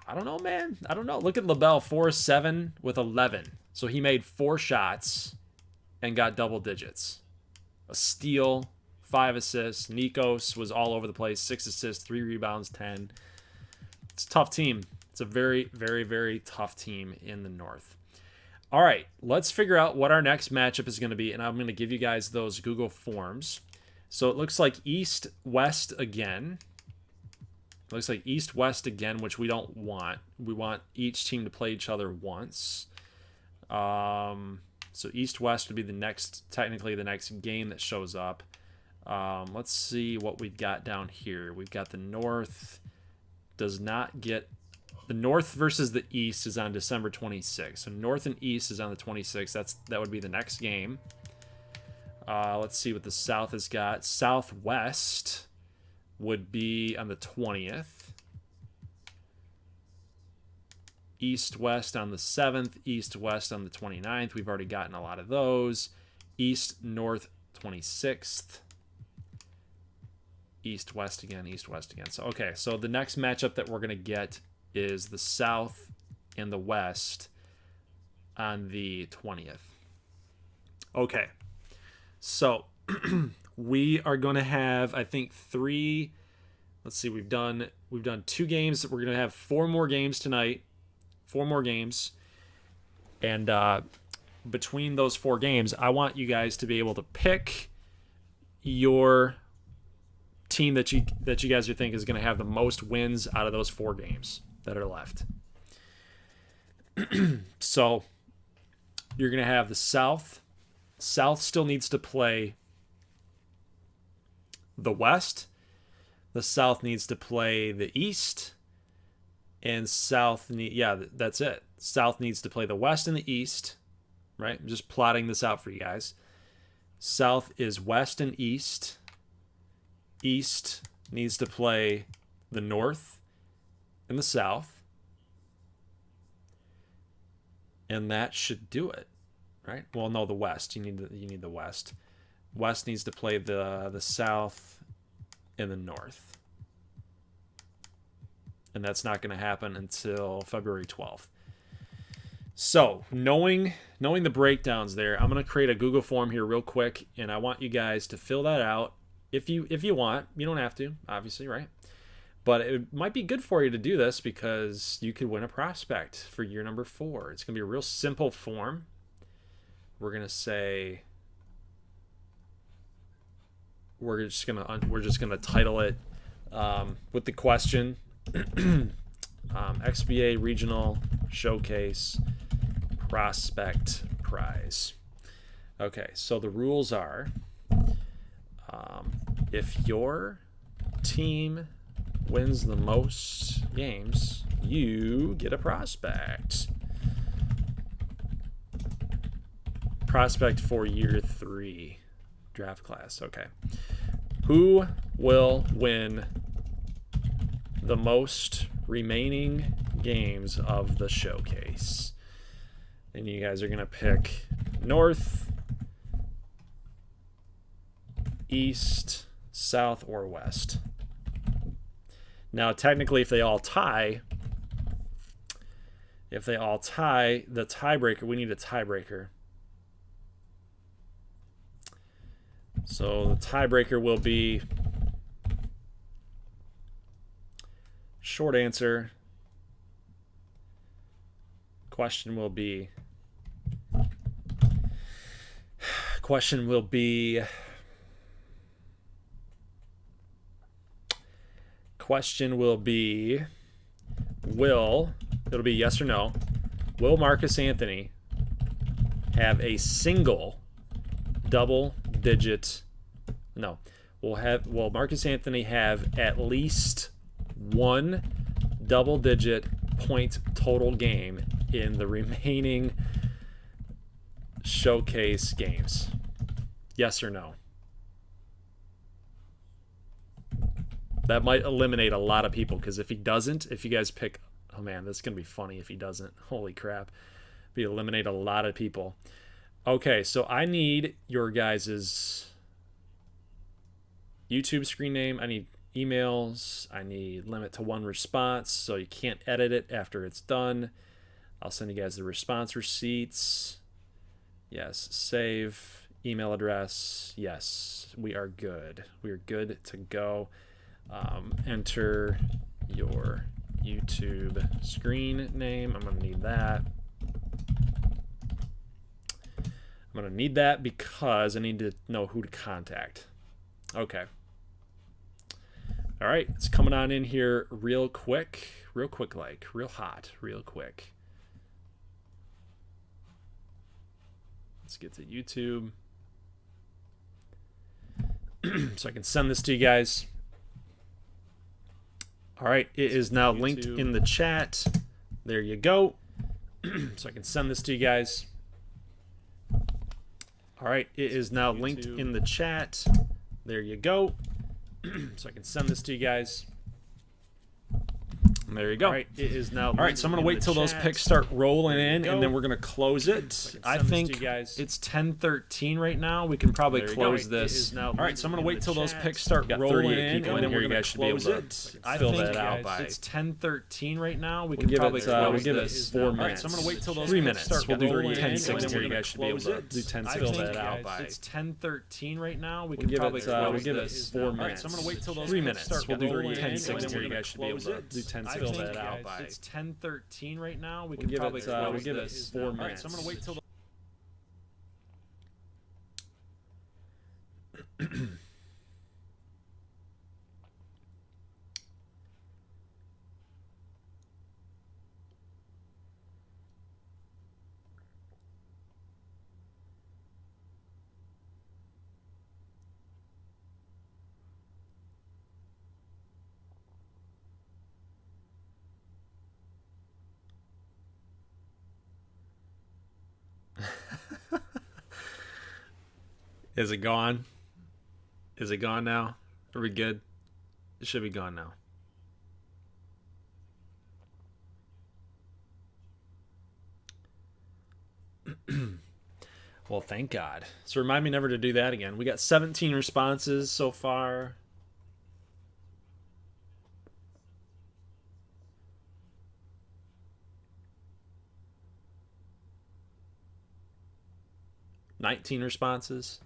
I don't know, man. I don't know. Look at LaBelle, 4-7 with 11. So he made 4 shots and got double digits. A steal, 5 assists. Nikos was all over the place. 6 assists, 3 rebounds, 10. It's a tough team. It's a very, very, very tough team in the North. All right, let's figure out what our next matchup is going to be, and I'm going to give you guys those Google Forms. So it looks like East-West again. Looks like East-West again, which we don't want. We want each team to play each other once. So East-West would be technically the next game that shows up. Let's see what we've got down here. We've got the North. The North versus the East is on December 26th. So North and East is on the 26th. That would be the next game. Let's see what the South has got. Southwest would be on the 20th. East-West on the 7th. East-West on the 29th. We've already gotten a lot of those. East-North 26th. East-West again. East-West again. So, okay. So the next matchup that we're going to get is the South and the West on the 20th. Okay. So we are going to have, I think, 3. Let's see. We've done 2 games. We're going to have 4 more games tonight. 4 more games. And between those 4 games, I want you guys to be able to pick your team that you guys think is going to have the most wins out of those 4 games that are left. So you're going to have the South. South still needs to play the West. The South needs to play the East. And that's it. South needs to play the West and the East. Right? I'm just plotting this out for you guys. South is West and East. East needs to play the North and the South. And that should do it. Right? Well, no, the West. You need the West. West needs to play the South and the North. And that's not going to happen until February 12th. So, knowing the breakdowns there, I'm going to create a Google form here real quick, and I want you guys to fill that out if you want. You don't have to, obviously, right? But it might be good for you to do this because you could win a prospect for year number 4. It's going to be a real simple form. We're going to say we're just going to title it with the question XBA Regional Showcase Prospect Prize. Okay, so the rules are if your team wins the most games, you get a prospect. Prospect for year 3 draft class. Okay. Who will win the most remaining games of the showcase? And you guys are going to pick North, East, South, or West. Now, technically, if they all tie, the tiebreaker, we need a tiebreaker. So the tiebreaker will be short answer. Question will be it'll be yes or no. Will Marcus Anthony have a single double-digit? No. Will Marcus Anthony have at least one double-digit point total game in the remaining showcase games? Yes or no? That might eliminate a lot of people, because if he doesn't, if you guys pick, oh man, this is going to be funny if he doesn't. Holy crap. We eliminate a lot of people. Okay, so I need your guys' YouTube screen name. I need emails. I need limit to 1 response, so you can't edit it after it's done. I'll send you guys the response receipts. Yes, save. Email address. Yes, we are good. We are good to go. Enter your YouTube screen name. I'm going to need that. I'm going to need that because I need to know who to contact. Okay. All right, it's coming on in here real quick, like real hot, real quick. Let's get to YouTube so I can send this to you guys. All right, it is now linked in the chat. There you go. So I can send this to you guys. All right, it is now linked in the chat. There you go. So I can send this to you guys. There you go. All right, it is now. All right, so I'm gonna wait till those picks start rolling in, and then we're gonna close it. I think it's 10:13 right now. We can probably close this. All right, so I'm gonna wait till those picks start rolling in, and then we're gonna close it. I fill that out by. It's 10:13 right now. We can probably close this. 4 minutes. All right, so I'm gonna wait till those 3 minutes. We'll do 10:16. You guys should be able to do 10:16. Fill that out by. It's 10:13 right now. We can probably close this. 4 minutes. All right, so I'm gonna wait till those 3 minutes. We'll do 10:16. You guys should be able to do 10:16. That out by. It's 10:13 right now. We can probably we'll give it 4 minutes. All right, so I'm gonna wait till. Is it gone? Is it gone now? Are we good? It should be gone now. Well, thank God. So remind me never to do that again. We got 17 responses so far. $19 responses.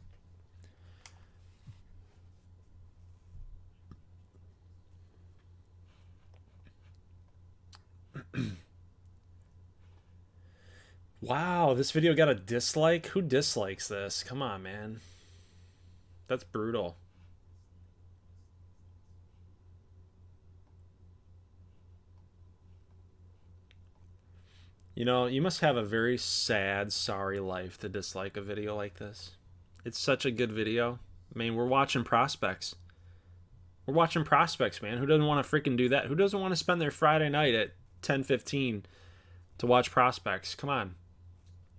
Wow, this video got a dislike? Who dislikes this? Come on, man. That's brutal. You know, you must have a very sad, sorry life to dislike a video like this. It's such a good video. I mean, we're watching prospects. We're watching prospects, man. Who doesn't want to freaking do that? Who doesn't want to spend their Friday night at 10:15 to watch prospects? Come on.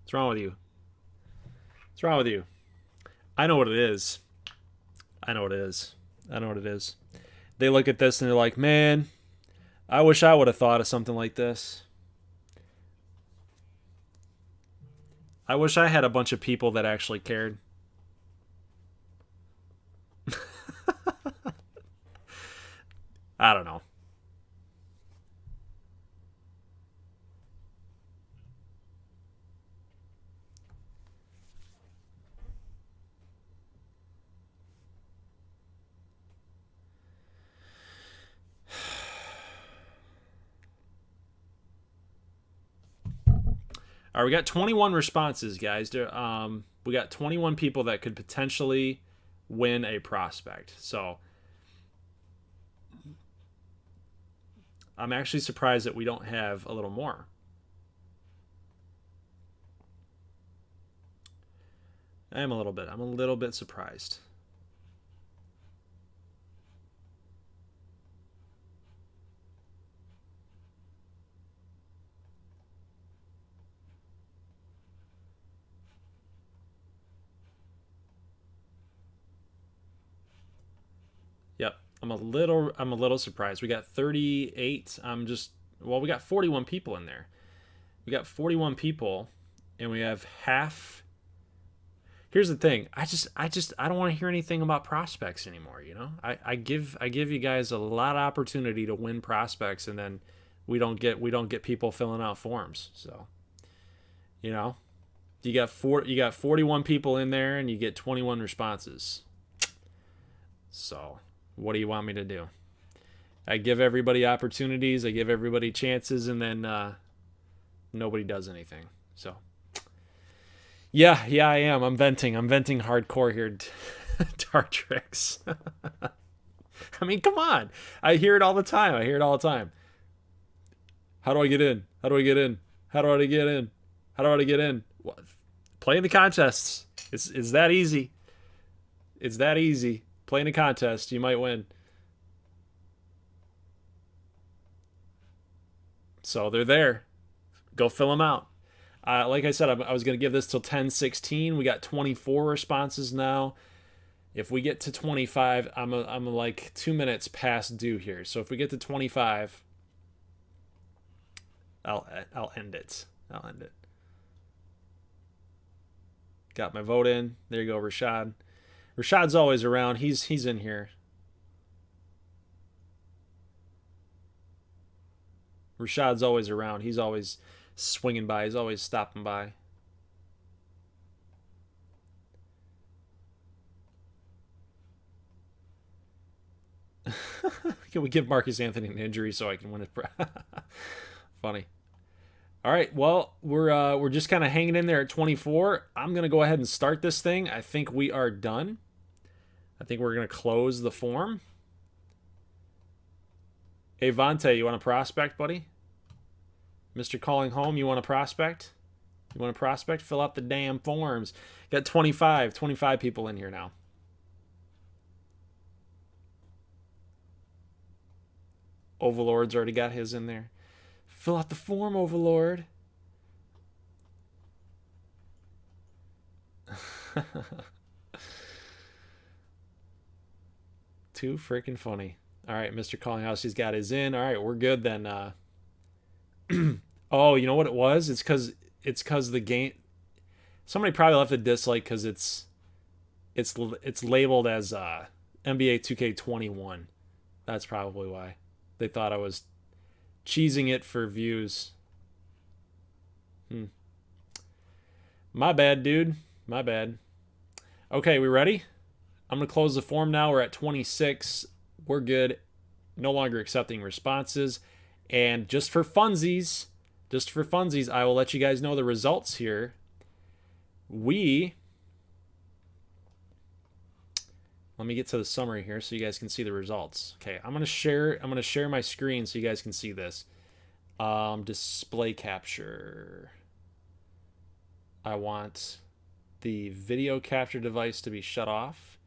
What's wrong with you? What's wrong with you? I know what it is. I know what it is. I know what it is. They look at this and they're like, man, I wish I would have thought of something like this. I wish I had a bunch of people that actually cared. I don't know. All right, we got 21 responses, guys. We got 21 people that could potentially win a prospect. So I'm actually surprised that we don't have a little more. I'm a little bit surprised. Yep, I'm a little surprised. We got 38. We got 41 people in there. We got 41 people, and we have half. Here's the thing. I don't want to hear anything about prospects anymore. You know, I give you guys a lot of opportunity to win prospects, and then we don't get people filling out forms. So, you know, you got 41 people in there, and you get 21 responses. So, what do you want me to do? I give everybody opportunities, I give everybody chances, and then nobody does anything. So, yeah, I am. I'm venting hardcore here. Tartrix. I mean, come on. I hear it all the time. How do I get in? How do I get in? How do I get in? How do I get in? What? Play in the contests. It's that easy. It's that easy. Play in a contest, you might win. So they're there. Go fill them out. Like I said, I was going to give this till 10:16. We got 24 responses now. If we get to 25, I'm like 2 minutes past due here. So if we get to 25, I'll end it. I'll end it. Got my vote in. There you go, Rashad. Rashad's always around. He's in here. Rashad's always around. He's always swinging by. He's always stopping by. Can we give Marcus Anthony an injury so I can win it? Funny. All right, well, we're just kind of hanging in there at 24. I'm going to go ahead and start this thing. I think we are done. I think we're going to close the form. Hey, Vante, you want a prospect, buddy? Mr. Calling Home, you want a prospect? You want a prospect? Fill out the damn forms. Got 25 people in here now. Overlord's already got his in there. Fill out the form, Overlord. Too freaking funny. All right, Mr. Collinghouse, he's got his in. All right, we're good then. Oh, you know what it was? It's because the game. Somebody probably left a dislike because it's labeled as NBA 2K21. That's probably why. They thought I was cheesing it for views. My bad, dude. My bad. Okay, we ready? I'm going to close the form now. We're at 26. We're good. No longer accepting responses. And just for funsies, I will let you guys know the results here. Let me get to the summary here so you guys can see the results. Okay, I'm gonna share my screen so you guys can see this. Display capture. I want the video capture device to be shut off.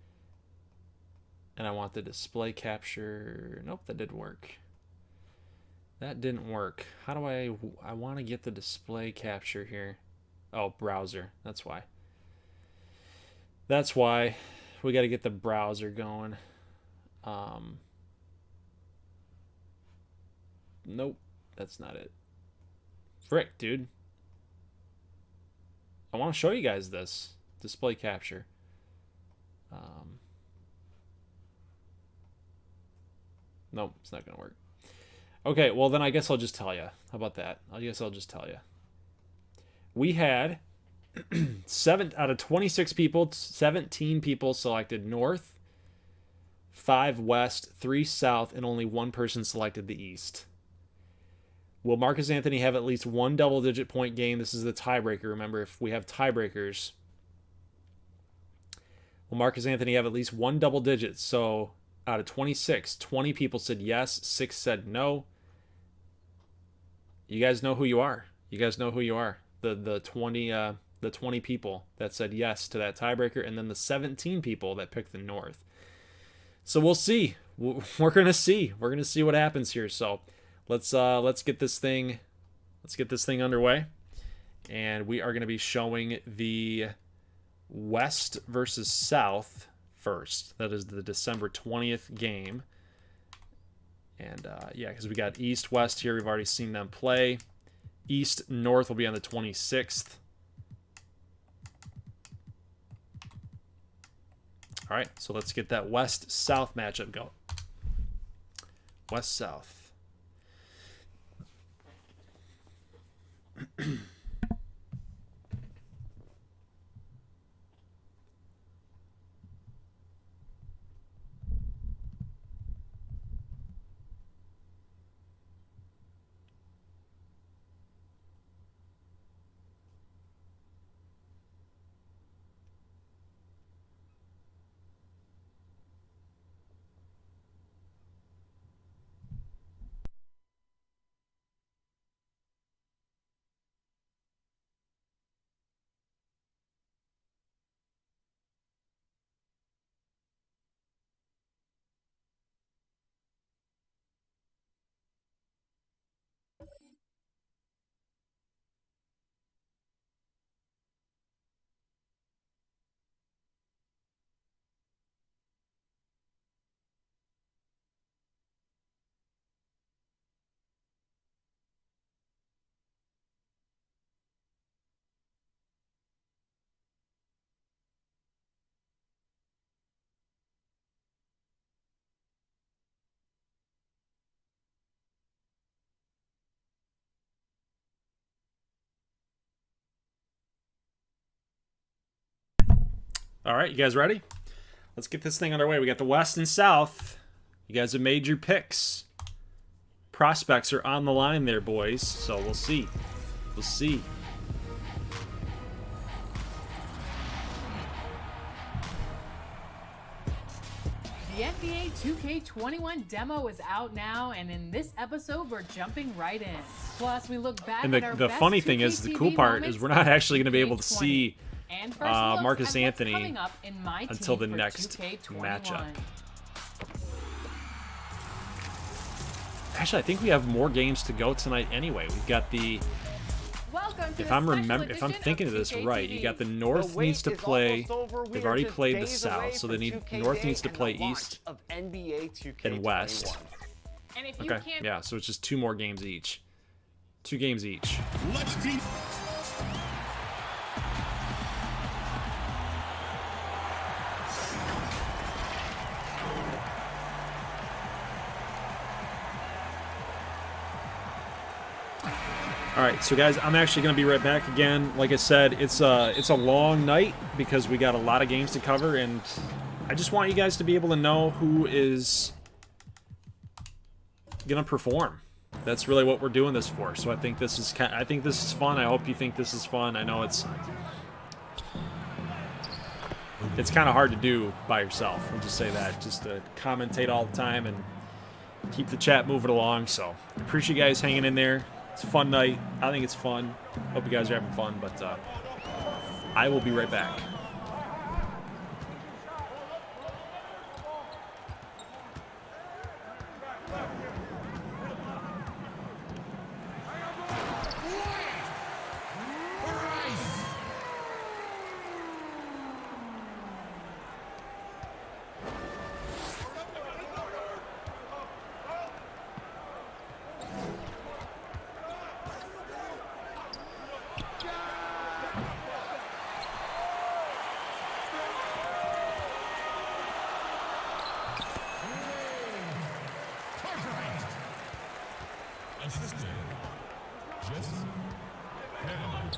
And I want the display capture. Nope, that didn't work. That didn't work. How do I want to get the display capture here? Oh, browser. That's why. That's why. We got to get the browser going. Nope, that's not it. Frick, dude. I want to show you guys this display capture. Nope, it's not going to work. Okay, well then I guess I'll just tell you. How about that? I guess I'll just tell you. We had 7 out of 26 people, 17 people selected North, 5 West, 3 South, and only 1 person selected the East. Will Marcus Anthony have at least 1 double-digit point game? This is the tiebreaker. Remember, if we have tiebreakers, will Marcus Anthony have at least 1 double digit? So out of 26, 20 people said yes, 6 said no. You guys know who you are. You guys know who you are. The 20 people that said yes to that tiebreaker, and then the 17 people that picked the North. So we'll see. We're gonna see. We're gonna see what happens here. So let's get this thing underway, and we are gonna be showing the West versus South first. That is the December 20th game. And yeah, because we got East, West here. We've already seen them play. East, North will be on the 26th. All right, so let's get that West-South matchup going. West-South. All right, you guys ready? Let's get this thing underway. We got the West and South. You guys have made your picks. Prospects are on the line there, boys. So we'll see. We'll see. The NBA 2K21 demo is out now, and in this episode, we're jumping right in. Plus, we look back and at our the best funny thing 2K is, the TV cool part moments is we're not actually going to be able to 2K20. see And first looks Marcus at what's Anthony coming up in my until the team for next 2K21. matchup. Actually, I think we have more games to go tonight anyway. We've got the... Welcome to If the I'm special if I'm edition thinking of of this 2K right, TV. you got the North wait needs to is play. almost over. We They've are already just played the days away South, so from they need 2K North Day needs to and the play launch East of NBA 2K21. and West. And if you Okay, can't yeah, so it's just 2 more games each. 2 games each. Let's be. All right, so guys, I'm actually going to be right back again. Like I said, it's a long night because we got a lot of games to cover, and I just want you guys to be able to know who is going to perform. That's really what we're doing this for. So I think this is fun. I hope you think this is fun. I know it's kind of hard to do by yourself. We'll just say that, just to commentate all the time and keep the chat moving along. So appreciate you guys hanging in there. It's a fun night. I think it's fun. Hope you guys are having fun, but I will be right back. Assistant, Jesse Kennedy.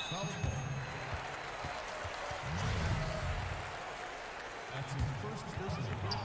Foul ball. That's his first personal foul.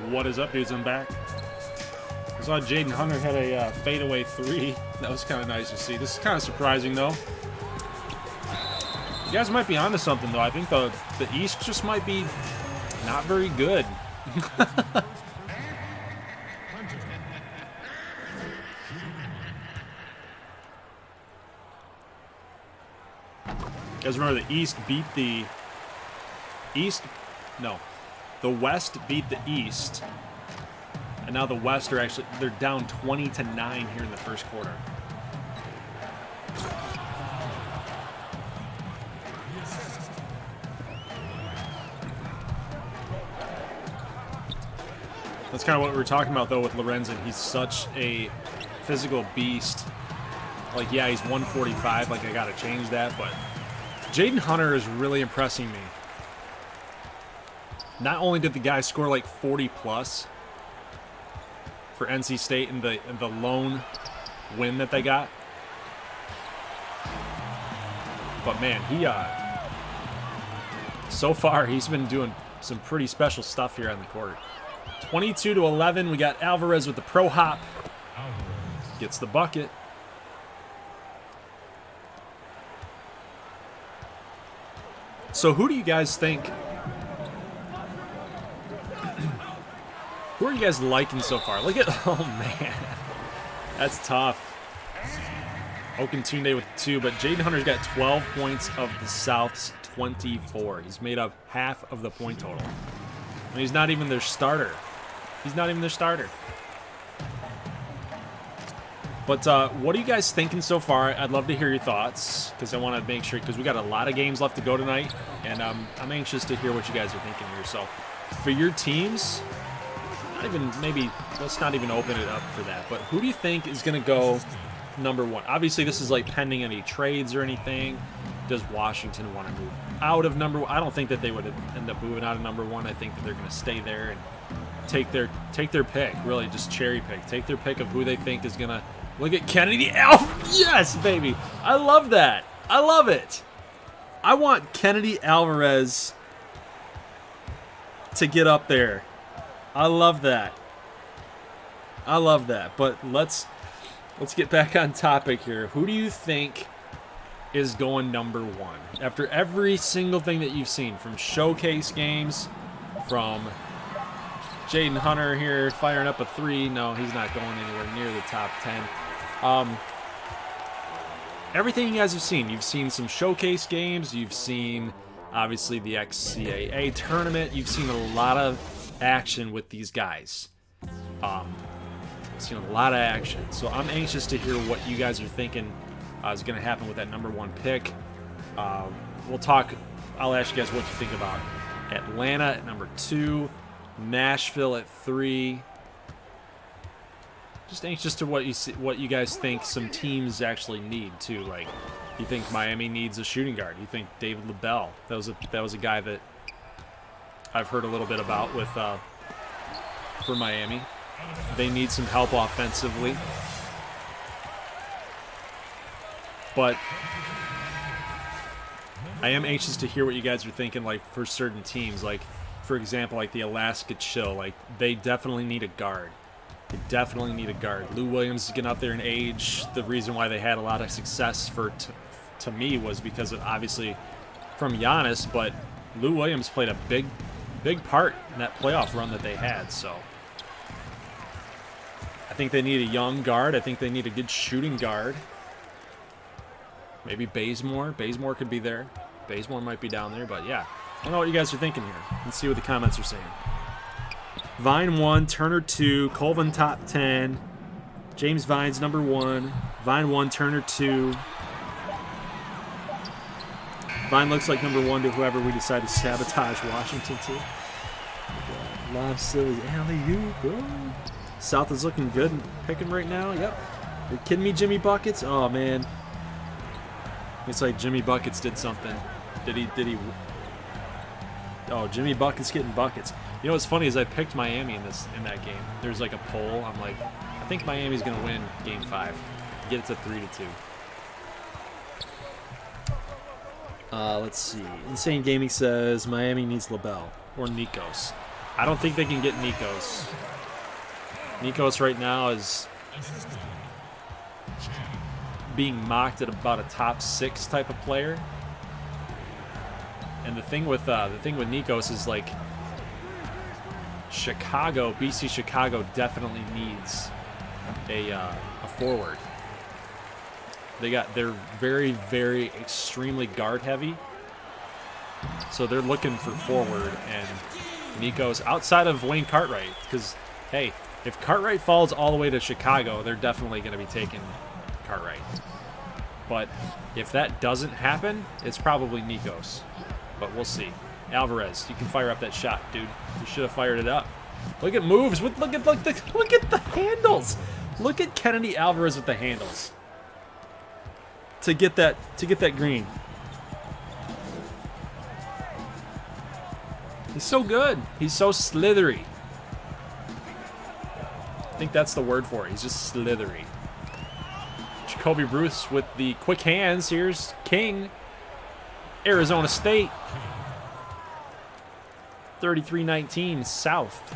What is up, dudes? I'm back. I saw Jaden Hunter had a fadeaway 3. That was kind of nice to see. This is kind of surprising, though. You guys might be onto something, though. I think the East just might be not very good. You guys remember the East beat the East? No. The West beat the East. And now the West are actually, they're down 20-9 here in the first quarter. That's kind of what we were talking about, though, with Lorenzen. He's such a physical beast. Like, yeah, he's 145. Like, I got to change that. But Jaden Hunter is really impressing me. Not only did the guy score like 40+ for NC State in the lone win that they got, but man, he so far he's been doing some pretty special stuff here on the court. 22-11, we got Alvarez with the pro hop. Gets the bucket. So who do you guys think? Who are you guys liking so far? Look at, oh man, that's tough. Okuntunde with 2, but Jaden Hunter's got 12 points of the South's 24. He's made up half of the point total. And he's not even their starter. He's not even their starter. But what are you guys thinking so far? I'd love to hear your thoughts, because I want to make sure, because we got a lot of games left to go tonight, and I'm anxious to hear what you guys are thinking here. So for your teams, let's not even open it up for that, but who do you think is going to go number 1? Obviously, this is like pending any trades or anything. Does Washington want to move out of number 1? I don't think that they would end up moving out of number 1. I think that they're going to stay there and take their pick, really just cherry pick. Take their pick of who they think is going to look at Kennedy. Yes, baby. I love that. I love it. I want Kennedy Alvarez to get up there. I love that. I love that. But let's get back on topic here. Who do you think is going number 1? After every single thing that you've seen, from showcase games, from Jaden Hunter here firing up a 3. No, he's not going anywhere near the top 10. Everything you guys have seen. You've seen some showcase games. You've seen, obviously, the XBA tournament. You've seen a lot of action with these guys. Seen a lot of action, so I'm anxious to hear what you guys are thinking is going to happen with that number 1 pick. We'll talk. I'll ask you guys what you think about Atlanta at number 2, Nashville at 3. Just anxious to what you guys think some teams actually need too. Like, you think Miami needs a shooting guard? You think David LaBelle? That was a guy that I've heard a little bit about with for Miami. They need some help offensively. But I am anxious to hear what you guys are thinking, like, for certain teams. Like, for example, like the Alaska Chill. Like, they definitely need a guard. They definitely need a guard. Lou Williams is getting up there in age. The reason why they had a lot of success to me was because of, obviously, from Giannis, but Lou Williams played a big part in that playoff run that they had. So I think they need a young guard. I think they need a good shooting guard. Maybe Bazemore. Bazemore could be there. Bazemore might be down there, but yeah. I don't know what you guys are thinking here. Let's see what the comments are saying. Vine 1, Turner 2, Colvin top 10. James Vine's number 1. Vine 1, Turner 2. Vine looks like number 1 to whoever we decide to sabotage Washington to. Lob silly alley-oop, bro. South is looking good and picking right now. Yep. You're kidding me, Jimmy Buckets? Oh, man. It's like Jimmy Buckets did something. Did he? Oh, Jimmy Buckets getting buckets. You know what's funny is I picked Miami in that game. There's like a poll. I'm like, I think Miami's gonna win Game 5. Get it to 3-2. Let's see. Insane Gaming says Miami needs LaBelle or Nikos. I don't think they can get Nikos. Nikos right now is being mocked at about a top 6 type of player. And the thing with Nikos is like BC Chicago definitely needs a forward. They're very, very extremely guard heavy. So they're looking for forward, and Nikos outside of Wayne Cartwright, because hey, if Cartwright falls all the way to Chicago, they're definitely going to be taking Cartwright. But if that doesn't happen, it's probably Nikos. But we'll see. Alvarez, you can fire up that shot, dude. You should have fired it up. Look at moves. Look at the handles. Look at Kennedy Alvarez with the handles. To get that green. He's so good. He's so slithery. I think that's the word for it. He's just slithery. Jacoby Bruce with the quick hands. Here's King. Arizona State. 33-19 South.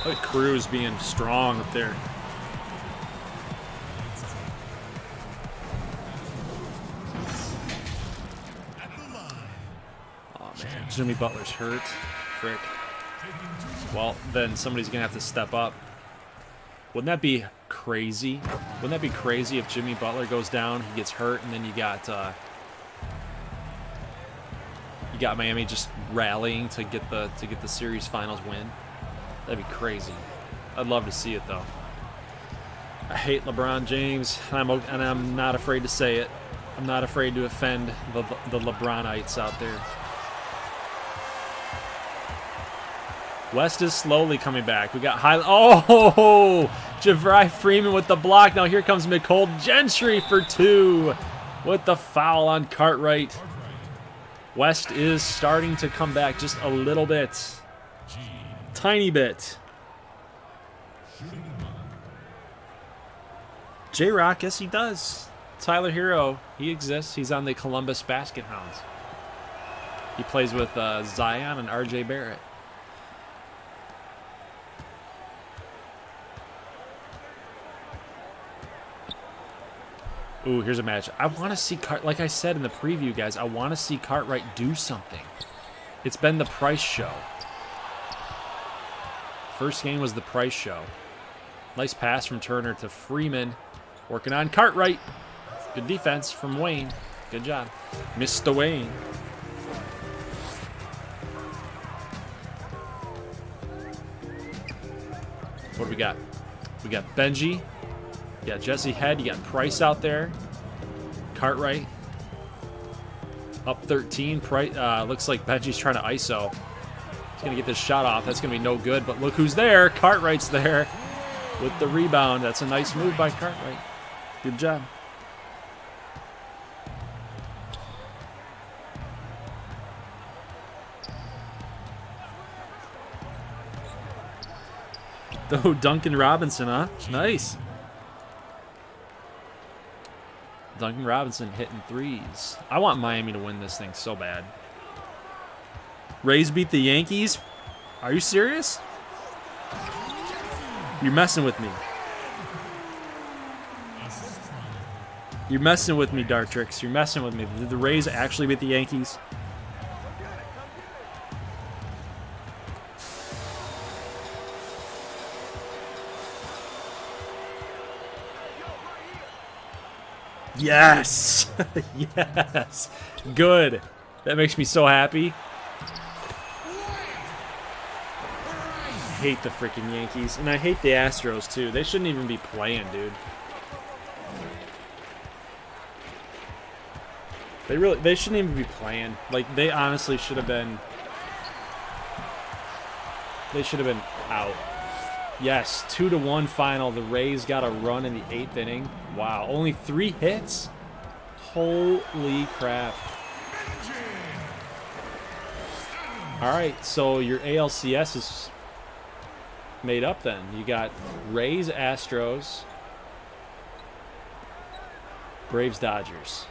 Look at Cruz being strong up there. Oh man, Jimmy Butler's hurt. Frick. Well, then somebody's gonna have to step up. Wouldn't that be crazy? Wouldn't that be crazy if Jimmy Butler goes down, he gets hurt, and then you got Miami just rallying to get the series finals win? That'd be crazy. I'd love to see it though. I hate LeBron James, and I'm not afraid to say it. I'm not afraid to offend the LeBronites out there. West is slowly coming back. We got Javrai Freeman with the block. Now here comes Nicole Gentry for 2 with the foul on Cartwright. West is starting to come back just a little bit. Tiny bit. J-Rock, yes he does. Tyler Hero, he exists. He's on the Columbus Basket Hounds. He plays with Zion and RJ Barrett. Ooh, here's a match. I want to see like I said in the preview, guys, I want to see Cartwright do something. It's been the Price show. First game was the Price show. Nice pass from Turner to Freeman. Working on Cartwright. Good defense from Wayne. Good job. Mr. Wayne. What do we got? We got Benji. You got Jesse Head. You got Price out there. Cartwright. Up 13. Price, looks like Benji's trying to ISO. He's going to get this shot off. That's going to be no good. But look who's there. Cartwright's there with the rebound. That's a nice move by Cartwright. Good job. Oh, Duncan Robinson, huh? Nice. Duncan Robinson hitting threes. I want Miami to win this thing so bad. Rays beat the Yankees? Are you serious? You're messing with me. You're messing with me, Dartrix. You're messing with me. Did the Rays actually beat the Yankees? Yes! Yes! Good. That makes me so happy. I hate the freaking Yankees. And I hate the Astros, too. They shouldn't even be playing, dude. They shouldn't even be playing. Like, they honestly should have been... They should have been out. Yes, 2-1 final. The Rays got a run in the 8th inning. Wow, only 3 hits? Holy crap. Alright, so your ALCS is made up then. You got Rays, Astros, Braves, Dodgers.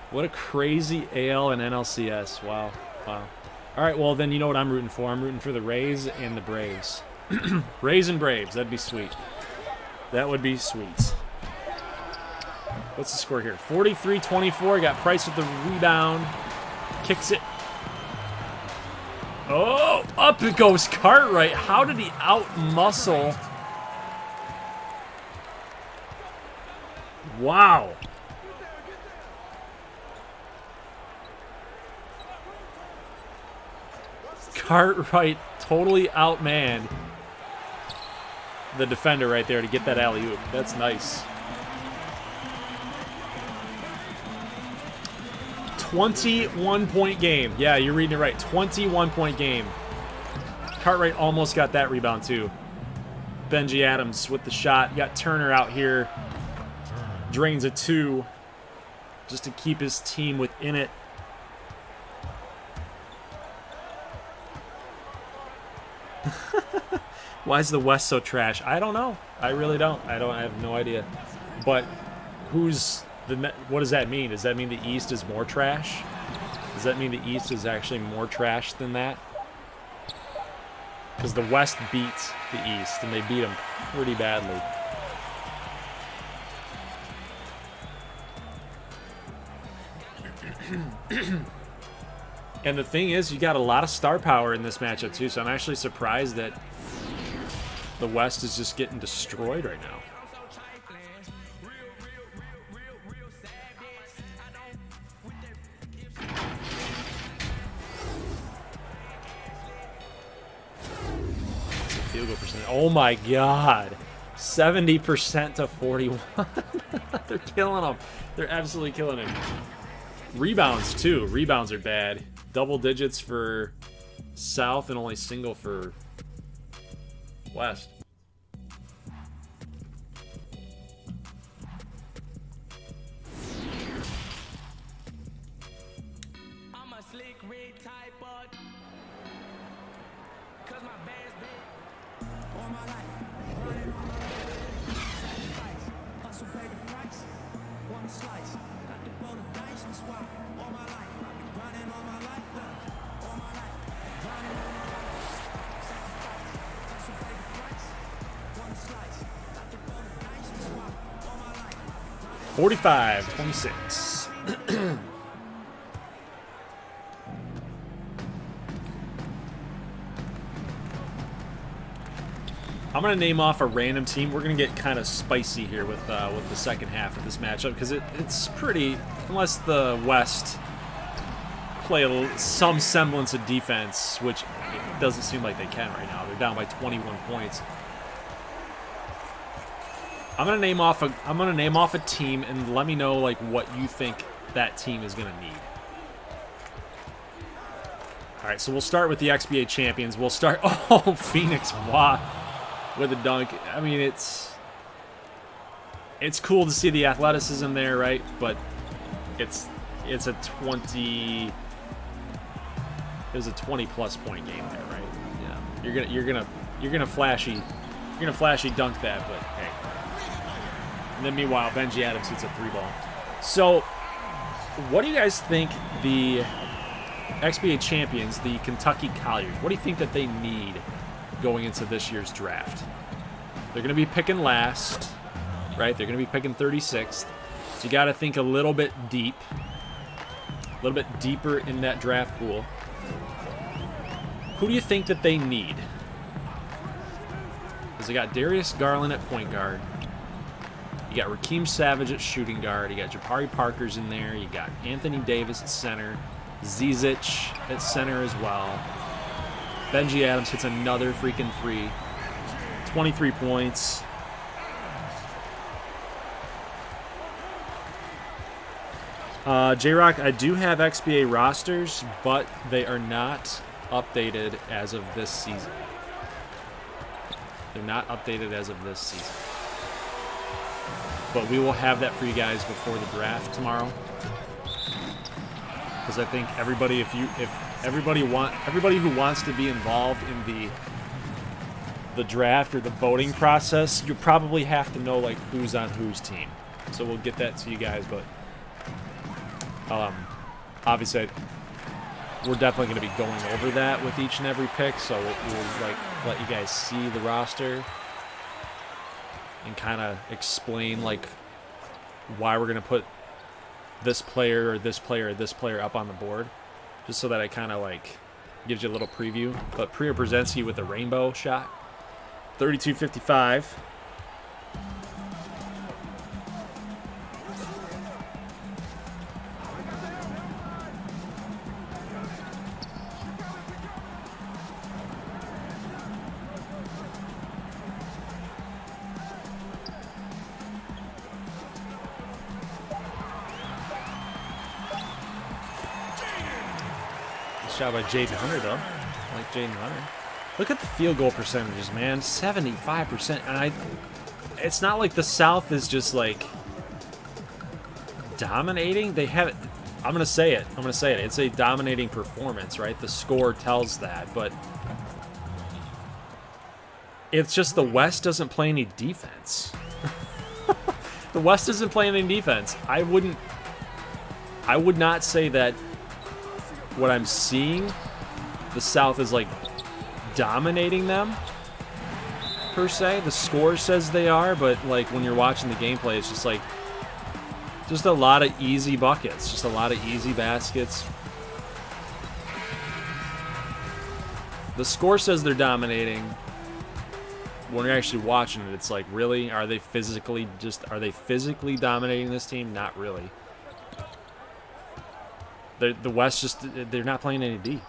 What a crazy AL and NLCS. Wow. Wow. Alright, well then you know what I'm rooting for. I'm rooting for the Rays and the Braves. Rays and Braves. That'd be sweet. That would be sweet. What's the score here? 43-24. Got Price with the rebound. Kicks it. Oh, up it goes Cartwright. How did he out-muscle? Wow. Cartwright totally outmanned the defender right there to get that alley-oop. That's nice. 21-point game. Yeah, you're reading it right. 21-point game. Cartwright almost got that rebound, too. Benji Adams with the shot. Got Turner out here. Drains a 2 just to keep his team within it. Why is the West so trash? I don't know. I really don't. I have no idea. But what does that mean? Does that mean the East is more trash? Does that mean the East is actually more trash than that? Because the West beats the East, and they beat them pretty badly. And the thing is, you got a lot of star power in this matchup, too, so I'm actually surprised that the West is just getting destroyed right now. Field goal percentage. Oh my God. 70% to 41. They're killing them. They're absolutely killing him. Rebounds, too. Rebounds are bad. Double digits for South and only single for West. I'm a slick red type of, cause my band's big. All my life, running on my life. Sacrifice, hustle, pay the price. One slice, got to roll the dice, that's why. All my life, I've been grinding all my life. All my life, grinding all my life. Sacrifice, hustle, pay the price. One slice, got to roll the dice, that's why. All my life, 45-26. I'm going to name off a random team. We're going to get kind of spicy here with the second half of this matchup because it's pretty, unless the West play some semblance of defense, which it doesn't seem like they can right now. They're down by 21 points. I'm going to name off a team and let me know like what you think that team is going to need. All right, so we'll start with the XBA champions. We'll start Phoenix. Wow. With a dunk. I mean, it's cool to see the athleticism there, right? But it's a 20. There's a 20+ point game there, right? Yeah. You're gonna flashy dunk that, but hey. And then meanwhile, Benji Adams hits a 3-ball. So, what do you guys think the XBA champions, the Kentucky Colliers, what do you think that they need going into this year's draft? They're going to be picking last, right? They're going to be picking 36th. So you got to think a little bit deep. A little bit deeper in that draft pool. Who do you think that they need? Because they got Darius Garland at point guard. You got Rakeem Savage at shooting guard. You got Jabari Parker's in there. You got Anthony Davis at center. Zizic at center as well. Benji Adams hits another freaking 3. 23 points. J-Rock, I do have XBA rosters, but they are not updated as of this season. They're not updated as of this season. But we will have that for you guys before the draft tomorrow. Because I think everybody, if everybody who wants to be involved in the draft or the voting process, you probably have to know like who's on whose team. So we'll get that to you guys, but obviously we're definitely going to be going over that with each and every pick, so we'll like let you guys see the roster and kind of explain like why we're going to put this player or this player or this player up on the board, just so that it kind of like gives you a little preview. But Priya presents you with a rainbow shot. 32.55. Shot by Jaden Hunter, though. I like Jaden Hunter. Look at the field goal percentages, man. 75%. And it's not like the South is just like dominating. They have it. I'm going to say it. It's a dominating performance, right? The score tells that. But it's just the West doesn't play any defense. The West isn't playing any defense. I would not say that what I'm seeing, the South is like dominating them per se. The score says they are, but like when you're watching the gameplay, it's just like just a lot of easy buckets, just a lot of easy baskets. The score says they're dominating. When you're actually watching it, it's like, really? Are they physically dominating this team? Not really. The West just, they're not playing any D.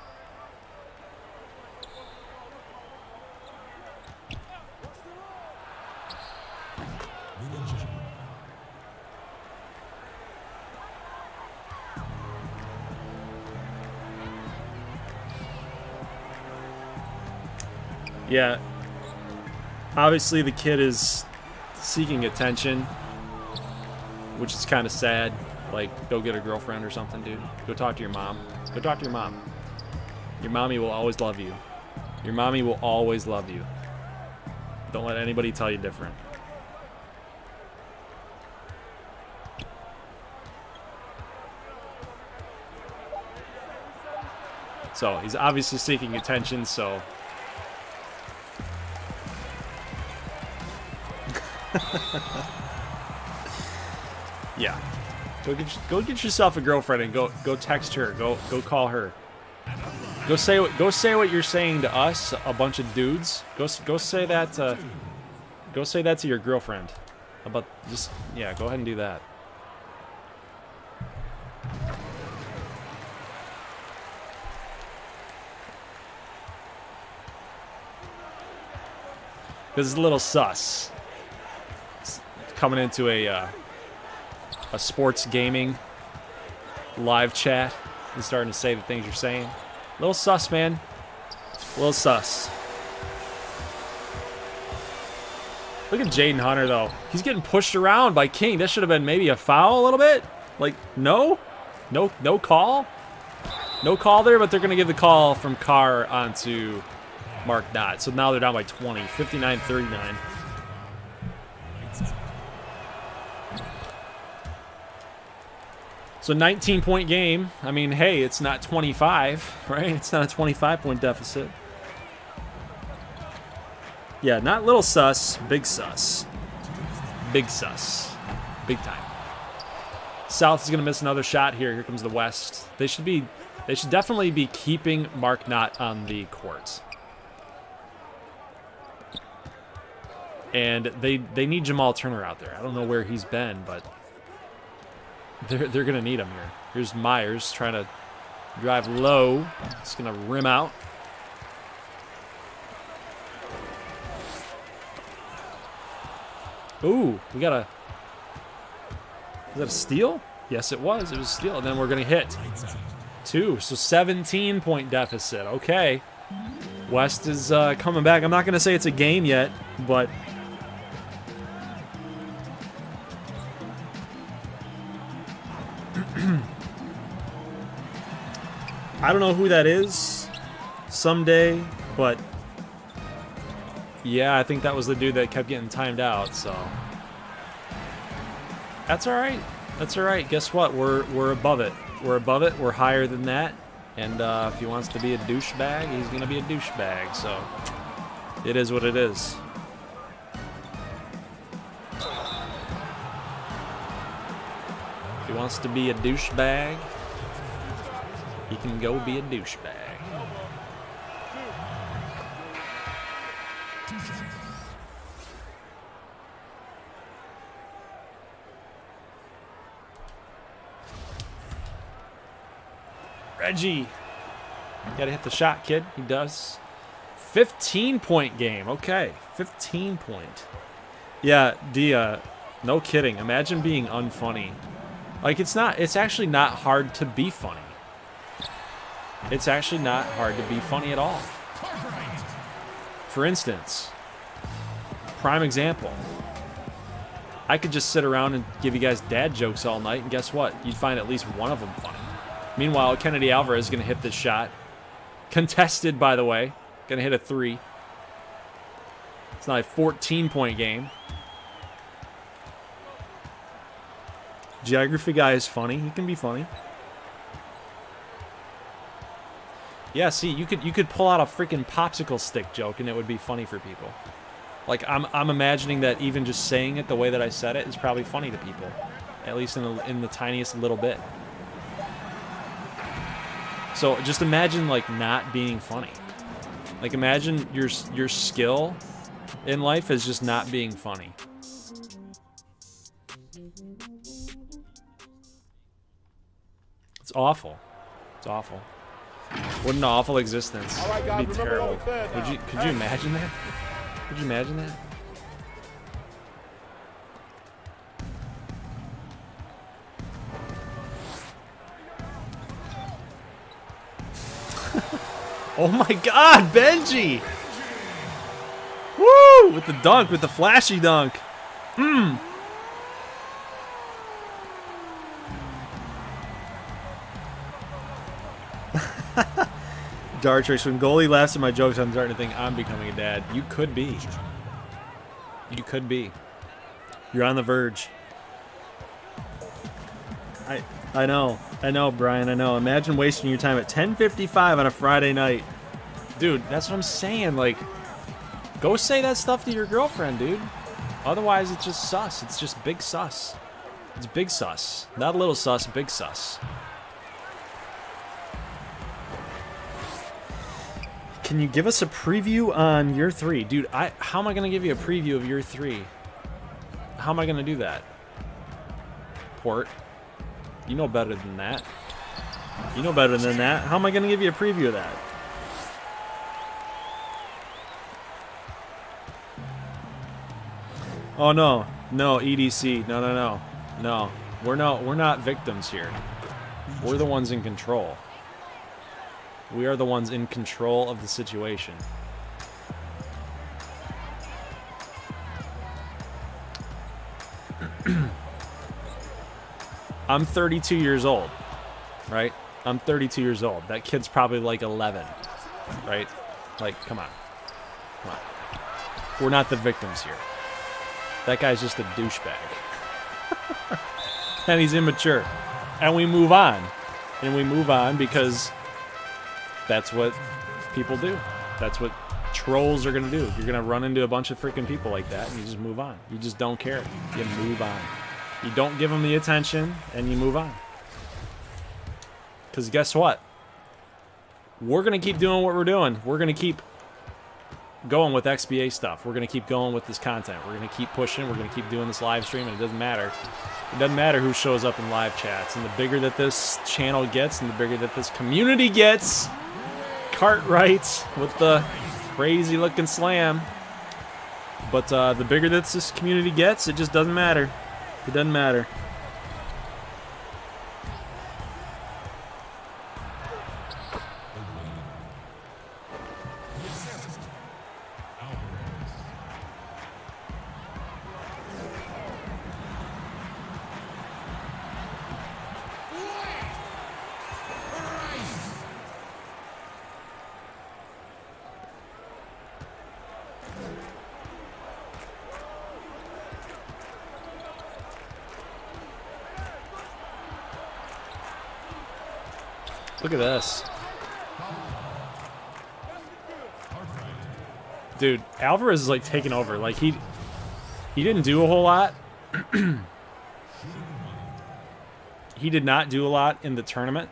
Yeah. Obviously the kid is seeking attention, which is kind of sad. Like, go get a girlfriend or something, dude. Go talk to your mom. Go talk to your mom. Your mommy will always love you. Your mommy will always love you. Don't let anybody tell you different. So, he's obviously seeking attention, so... yeah. Go get yourself a girlfriend and go text her. Go call her. Go say what you're saying to us, a bunch of dudes. Go say that to your girlfriend. About just, yeah, go ahead and do that. Because it's a little sus. It's coming into a sports gaming live chat and starting to say the things you're saying. A little sus, man. A little sus. Look at Jaden Hunter, though. He's getting pushed around by King. That should have been maybe a foul a little bit. Like, no call. No call there, but they're going to give the call from Carr onto Mark Knott. So now they're down by 20, 59-39. So 19-point game. I mean, hey, it's not 25, right? It's not a 25-point deficit. Yeah, not little sus, big sus. Big sus. Big time. South is going to miss another shot here. Here comes the West. They should definitely be keeping Mark Knott on the court. And they need Jamal Turner out there. I don't know where he's been, but they're going to need him here. Here's Myers trying to drive low. It's going to rim out. Ooh, we got a... Was that a steal? Yes, it was. It was a steal. And then we're going to hit 2. So 17-point deficit. Okay. West is coming back. I'm not going to say it's a game yet, but... I don't know who that is someday, but... Yeah, I think that was the dude that kept getting timed out, so... That's all right. That's all right. Guess what? We're above it. We're above it. We're higher than that. And if he wants to be a douchebag, he's going to be a douchebag. So it is what it is. If he wants to be a douchebag, he can go be a douchebag. Reggie. Gotta hit the shot, kid. He does. 15-point game. Okay. 15-point. Yeah, Dia. No kidding. Imagine being unfunny. Like, it's actually not hard to be funny. It's actually not hard to be funny at all. For instance, prime example. I could just sit around and give you guys dad jokes all night, and guess what? You'd find at least one of them funny. Meanwhile, Kennedy Alvarez is going to hit this shot. Contested, by the way. Going to hit a 3. It's not a 14-point game. Geography guy is funny. He can be funny. Yeah, see, you could pull out a freaking popsicle stick joke and it would be funny for people. Like, I'm imagining that even just saying it the way that I said it is probably funny to people. At least in the tiniest little bit. So just imagine, like, not being funny. Like, imagine your skill in life is just not being funny. It's awful. It's awful. What an awful existence. It'd be terrible. Could you imagine that? Could you imagine that? Oh my God, Benji! Woo! With the dunk, with the flashy dunk. Dart Race, when goalie laughs at my jokes, I'm starting to think I'm becoming a dad. You could be. You could be. You're on the verge. I know, Brian, I know. Imagine wasting your time at 10:55 on a Friday night. Dude, that's what I'm saying. Like, go say that stuff to your girlfriend, dude. Otherwise, it's just sus. It's just big sus. It's big sus. Not a little sus, big sus. Can you give us a preview on year 3? Dude, how am I going to give you a preview of year 3? How am I going to do that? Port. You know better than that. You know better than that. How am I going to give you a preview of that? Oh no. No, EDC. No. No. We're not victims here. We're the ones in control. We are the ones in control of the situation. I'm 32 years old, right? I'm 32 years old. That kid's probably like 11, right? Like, come on. Come on. We're not the victims here. That guy's just a douchebag. And he's immature. And we move on. And we move on because that's what people do. That's what trolls are going to do. You're going to run into a bunch of freaking people like that and you just move on. You just don't care. You move on. You don't give them the attention, and you move on. Because guess what? We're going to keep doing what we're doing. We're going to keep going with XBA stuff. We're going to keep going with this content. We're going to keep pushing. We're going to keep doing this live stream, and it doesn't matter. It doesn't matter who shows up in live chats. And the bigger that this channel gets and the bigger that this community gets, Cartwright with the crazy-looking slam. But the bigger that this community gets, it just doesn't matter. It doesn't matter. Look at this. Dude, Alvarez is like taking over. Like he didn't do a whole lot. He did not do a lot in the tournament.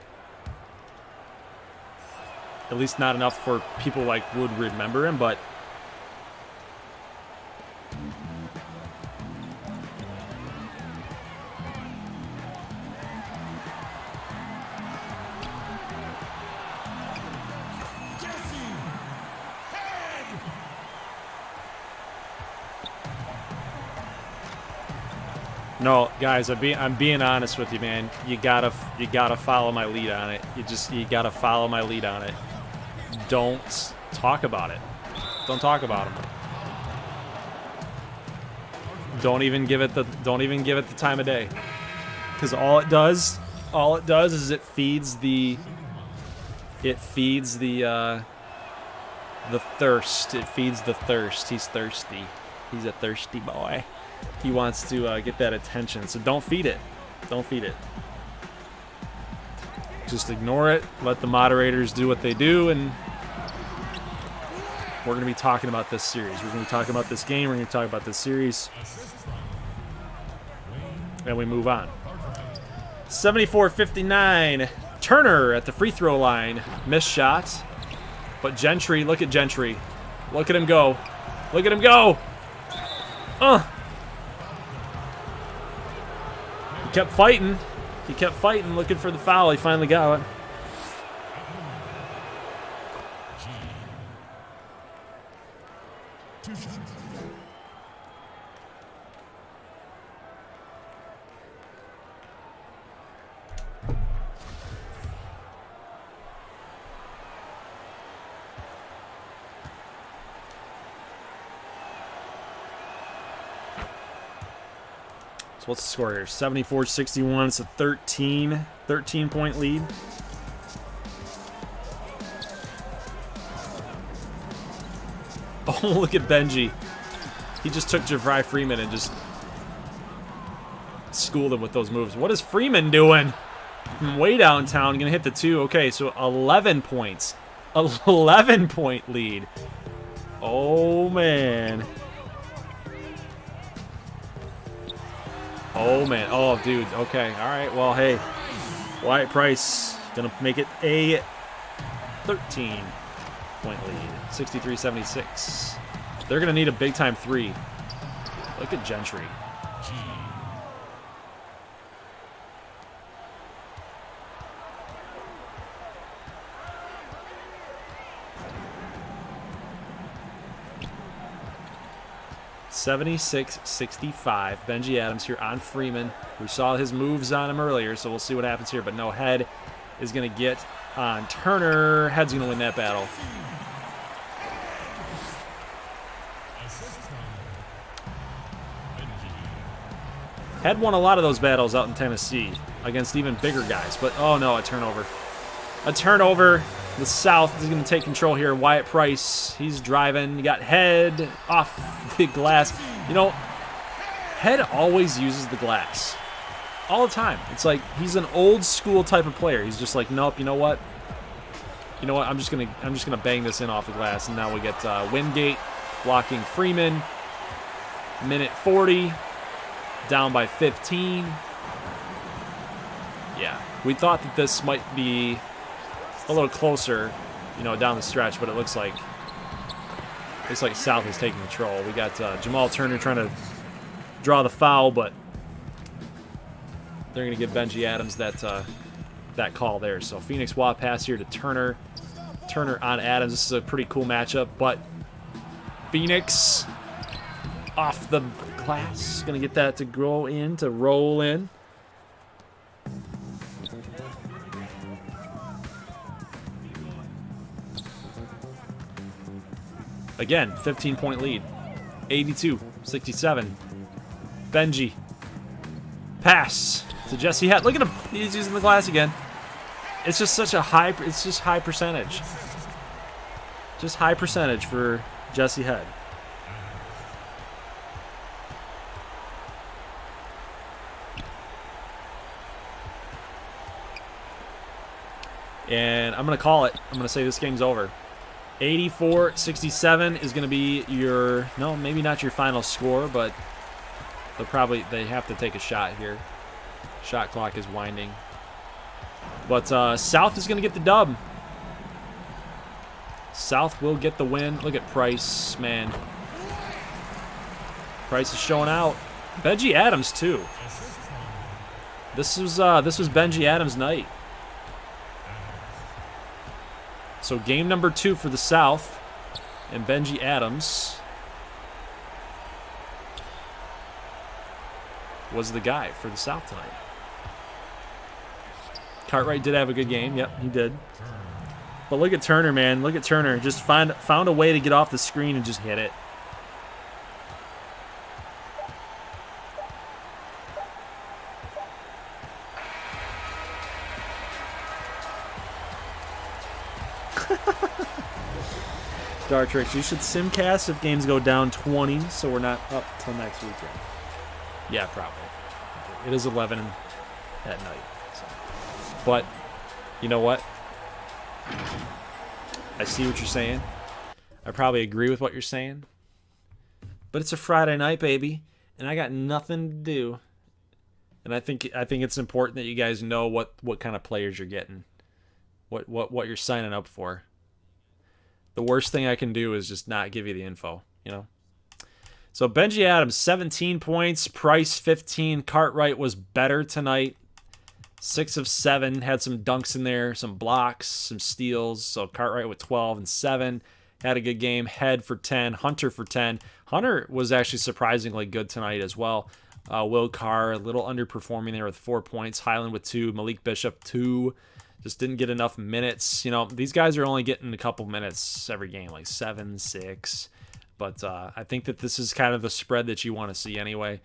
At least not enough for people like would remember him, but no, guys, I'm being honest with you, man. You gotta follow my lead on it. You gotta follow my lead on it. Don't talk about it. Don't talk about them. Don't even give it the time of day. Because all it does is it feeds the thirst. It feeds the thirst. He's thirsty. He's a thirsty boy. He wants to get that attention. So don't feed it. Don't feed it. Just ignore it. Let the moderators do what they do, and we're going to be talking about this series. We're going to be talking about this game. We're going to talk about this series. And we move on. 74-59. Turner at the free throw line. Missed shot. But Gentry, look at Gentry. Look at him go. Look at him go. He kept fighting. He kept fighting, looking for the foul. He finally got it. What's the score here? 74-61. It's a 13-point lead. Oh, look at Benji. He just took Javry Freeman and just schooled him with those moves. What is Freeman doing? From way downtown, gonna hit the 2. Okay, so 11 points. 11-point lead. Oh, man. Oh, man. Oh, dude. Okay. All right. Well, hey. Wyatt Price going to make it a 13-point lead. 63-76. They're going to need a big-time 3. Look at Gentry. 76-65. Benji Adams here on Freeman. We saw his moves on him earlier, so we'll see what happens here. But no, Head is going to get on Turner. Head's going to win that battle. Head won a lot of those battles out in Tennessee against even bigger guys. But, oh no, a turnover. A turnover. The South is going to take control here. Wyatt Price, he's driving. You got Head off the glass. You know, Head always uses the glass. All the time. It's like he's an old school type of player. He's just like, nope, you know what? You know what? I'm just gonna bang this in off the glass. And now we get Wingate blocking Freeman. Minute 40. down by 15. Yeah, we thought that this might be a little closer, you know, down the stretch, but it looks like South is taking control. We got Jamal Turner trying to draw the foul, but they're going to give Benji Adams that call there. So Phoenix Watt pass here to Turner. Turner on Adams. This is a pretty cool matchup, but Phoenix off the glass. Going to get that to roll in. Again, 15-point lead. 82-67. Benji. Pass to Jesse Head. Look at him. He's using the glass again. It's just such a high, it's just high percentage. Just high percentage for Jesse Head. And I'm going to call it. I'm going to say this game's over. 84-67 is going to be your, no, maybe not your final score, but they have to take a shot here. Shot clock is winding. But South is going to get the dub. South will get the win. Look at Price, man. Price is showing out. Benji Adams too. This was Benji Adams' night. So game number 2 for the South, and Benji Adams was the guy for the South tonight. Cartwright did have a good game. Yep, he did. But look at Turner, man. Look at Turner. Just found a way to get off the screen and just hit it. Star Tricks, you should simcast if games go down 20, so we're not up till next weekend. Yeah, probably. It is 11 at night. So. But, you know what? I see what you're saying. I probably agree with what you're saying. But it's a Friday night, baby, and I got nothing to do. And I think it's important that you guys know what kind of players you're getting. What you're signing up for. The worst thing I can do is just not give you the info, you know? So Benji Adams, 17 points. Price, 15. Cartwright was better tonight. 6 of 7. Had some dunks in there, some blocks, some steals. So Cartwright with 12 and 7. Had a good game. Head for 10. Hunter for 10. Hunter was actually surprisingly good tonight as well. Will Carr, a little underperforming there with 4 points. Highland with 2. Malik Bishop, 2. Just didn't get enough minutes. You know, these guys are only getting a couple minutes every game, like 7, 6. But I think that this is kind of the spread that you want to see anyway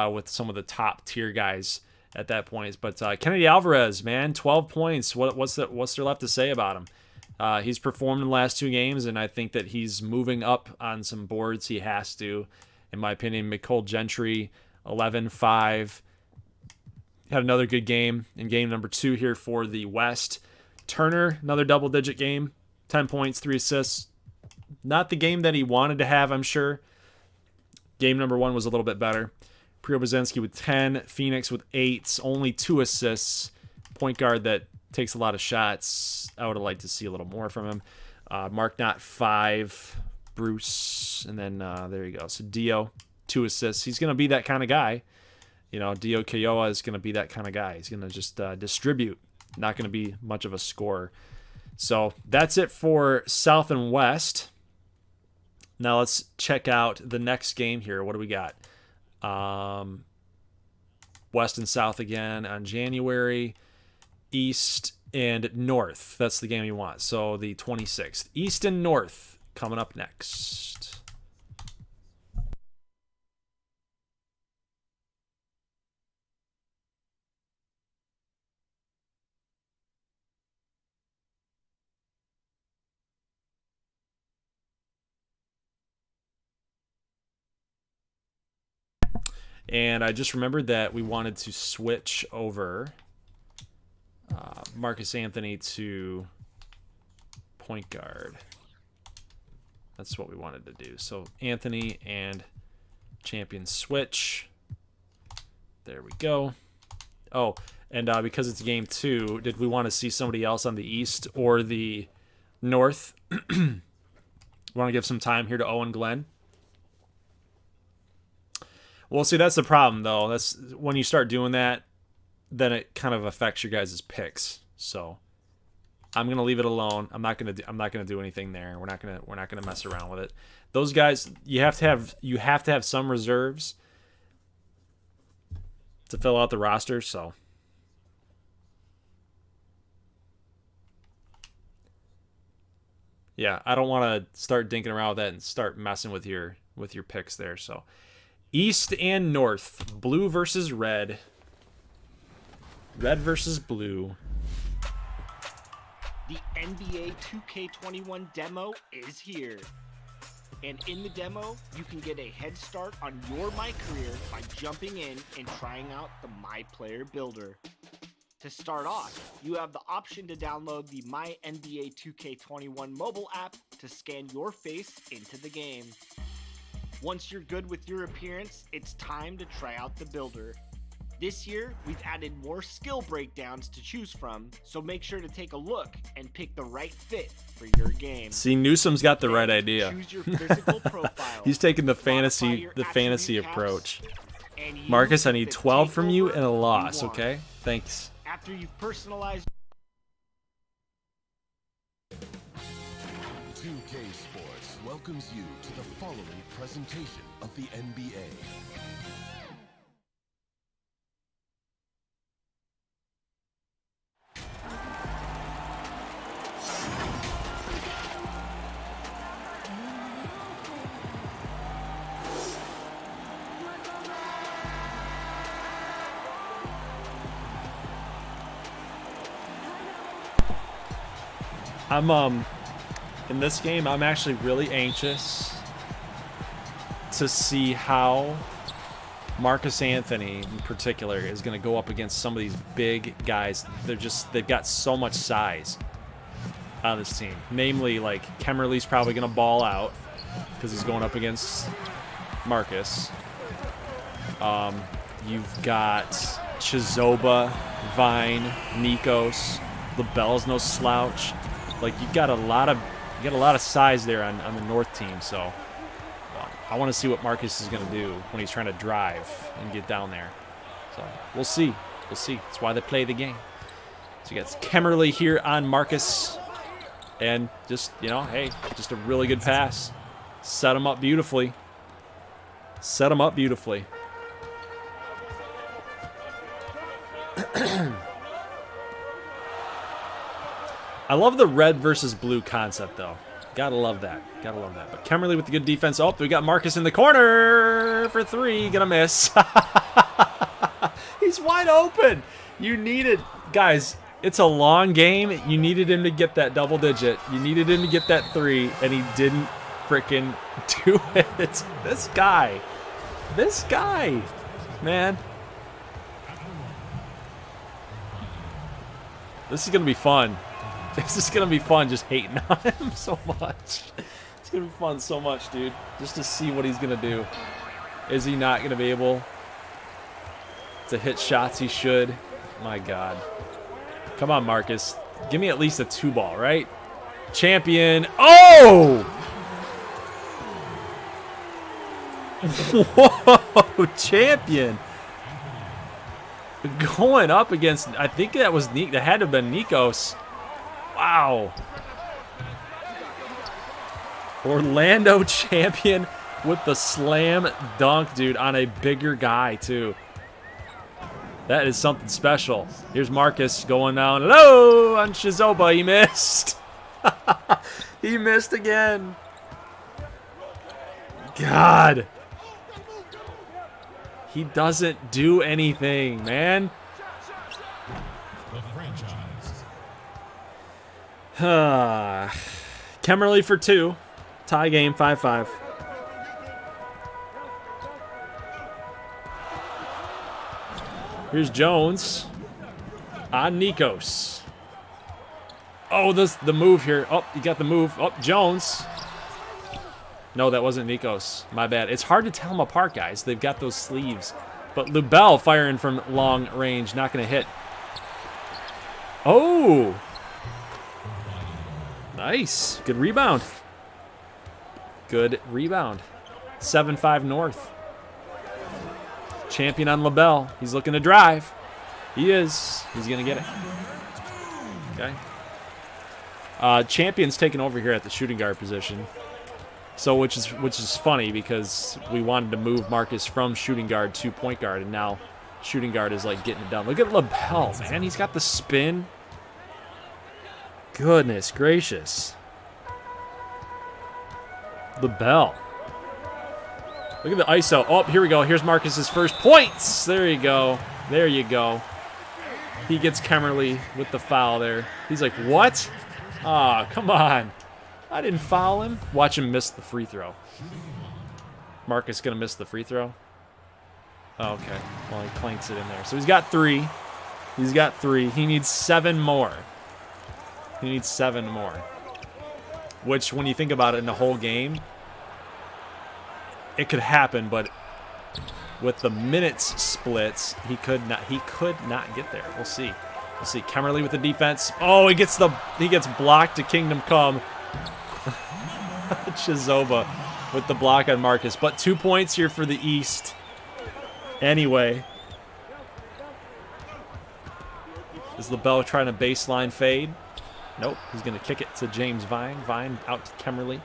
with some of the top tier guys at that point. But Kennedy Alvarez, man, 12 points. What's there left to say about him? He's performed in the last 2 games, and I think that he's moving up on some boards. He has to, in my opinion. McCole Gentry, 11-5. Had another good game in game number 2 here for the West. Turner, another double-digit game. 10 points, 3 assists. Not the game that he wanted to have, I'm sure. Game number 1 was a little bit better. Preobrazensky with 10. Phoenix with 8. Only 2 assists. Point guard that takes a lot of shots. I would have liked to see a little more from him. Mark Knott, 5. Bruce. And then there you go. So Dio, 2 assists. He's going to be that kind of guy. You know, Dio Kiowa is going to be that kind of guy. He's going to just distribute. Not going to be much of a scorer. So that's it for South and West. Now let's check out the next game here. What do we got? West and South again on January. East and North. That's the game you want. So the 26th. East and North coming up next. And I just remembered that we wanted to switch over Marcus Anthony to point guard. That's what we wanted to do. So Anthony and Champion switch. There we go. Oh, and because it's game 2, did we want to see somebody else on the East or the North? We want to give some time here to Owen Glenn. Well, see, that's the problem, though. That's when you start doing that, then it kind of affects your guys' picks. So I'm gonna leave it alone. I'm not gonna do anything there. We're not gonna mess around with it. Those guys, you have to have some reserves to fill out the roster. So yeah, I don't want to start dinking around with that and start messing with your picks there. So East and North, blue versus red, red versus blue. The NBA 2K21 demo is here. And in the demo, you can get a head start on your My Career by jumping in and trying out the My Player Builder. To start off, you have the option to download the My NBA 2K21 mobile app to scan your face into the game. Once you're good with your appearance, it's time to try out the builder. This year, we've added more skill breakdowns to choose from, so make sure to take a look and pick the right fit for your game. See, Newsom's got the right idea. Choose your physical profile. He's taking the fantasy approach. Marcus, I need 12 from you and a loss, okay? Thanks. After you've personalized 2K Sports welcomes you to the following presentation of the NBA. In this game, I'm actually really anxious to see how Marcus Anthony in particular is going to go up against some of these big guys. They've got so much size on this team. Namely, like, Kemmerly's probably going to ball out because he's going up against Marcus. You've got Chizoba, Vine, Nikos. LaBelle's no slouch. Like, you got a lot of size there on the North team. So I want to see what Marcus is going to do when he's trying to drive and get down there. So we'll see. We'll see. That's why they play the game. So you got Kemmerly here on Marcus, and just, you know, hey, just a really good pass. Set him up beautifully. Set him up beautifully. I love the red versus blue concept, though. Gotta love that. Gotta love that. But Kemmerly with the good defense. Oh, we got Marcus in the corner for 3. Gonna miss. He's wide open. You needed, guys, it's a long game. You needed him to get that double digit. You needed him to get that 3, and he didn't freaking do it. This guy, man. This is gonna be fun. This is going to be fun just hating on him so much. It's going to be fun so much, dude. Just to see what he's going to do. Is he not going to be able to hit shots he should? My God. Come on, Marcus. Give me at least a 2-ball, right? Champion. Oh! Whoa! Champion. Going up against, I think that was, that had to have been Nikos. Wow. Orlando Champion with the slam dunk, dude, on a bigger guy, too. That is something special. Here's Marcus going down low on Chizoba. He missed. He missed again. God. He doesn't do anything, man. The franchise. Kemmerly for 2. Tie game, 5-5. Here's Jones on Nikos. Oh, the move here. Oh, you got the move. Oh, Jones. No, that wasn't Nikos. My bad. It's hard to tell them apart, guys. They've got those sleeves But Lubell firing from long range, not going to hit. Oh! Nice. Good rebound. Good rebound. 7-5 North. Champion on Lubell. He's looking to drive. He is. He's going to get it. Okay. Champion's taking over here at the shooting guard position. So which is funny because we wanted to move Marcus from shooting guard to point guard, and now shooting guard is like getting it done. Look at Lubell, man. He's got the spin. Goodness gracious. Lubell. Look at the ISO. Oh, here we go. Here's Marcus's first points. There you go. There you go. He gets Kemmerly with the foul there. He's like, what? Ah, come on. I didn't foul him. Watch him miss the free throw. Marcus going to miss the free throw? Oh, okay. Well, he clanks it in there. So he's got 3. He's got 3. He needs 7 more. He needs 7 more. Which, when you think about it in the whole game, it could happen, but with the minutes splits, he could not get there. We'll see. We'll see. Kemmerly with the defense. Oh, he gets blocked to Kingdom Come. Chizoba with the block on Marcus. But 2 points here for the East. Anyway. Is Lubell trying to baseline fade? Nope. He's going to kick it to James Vine. Vine out to Kemmerly.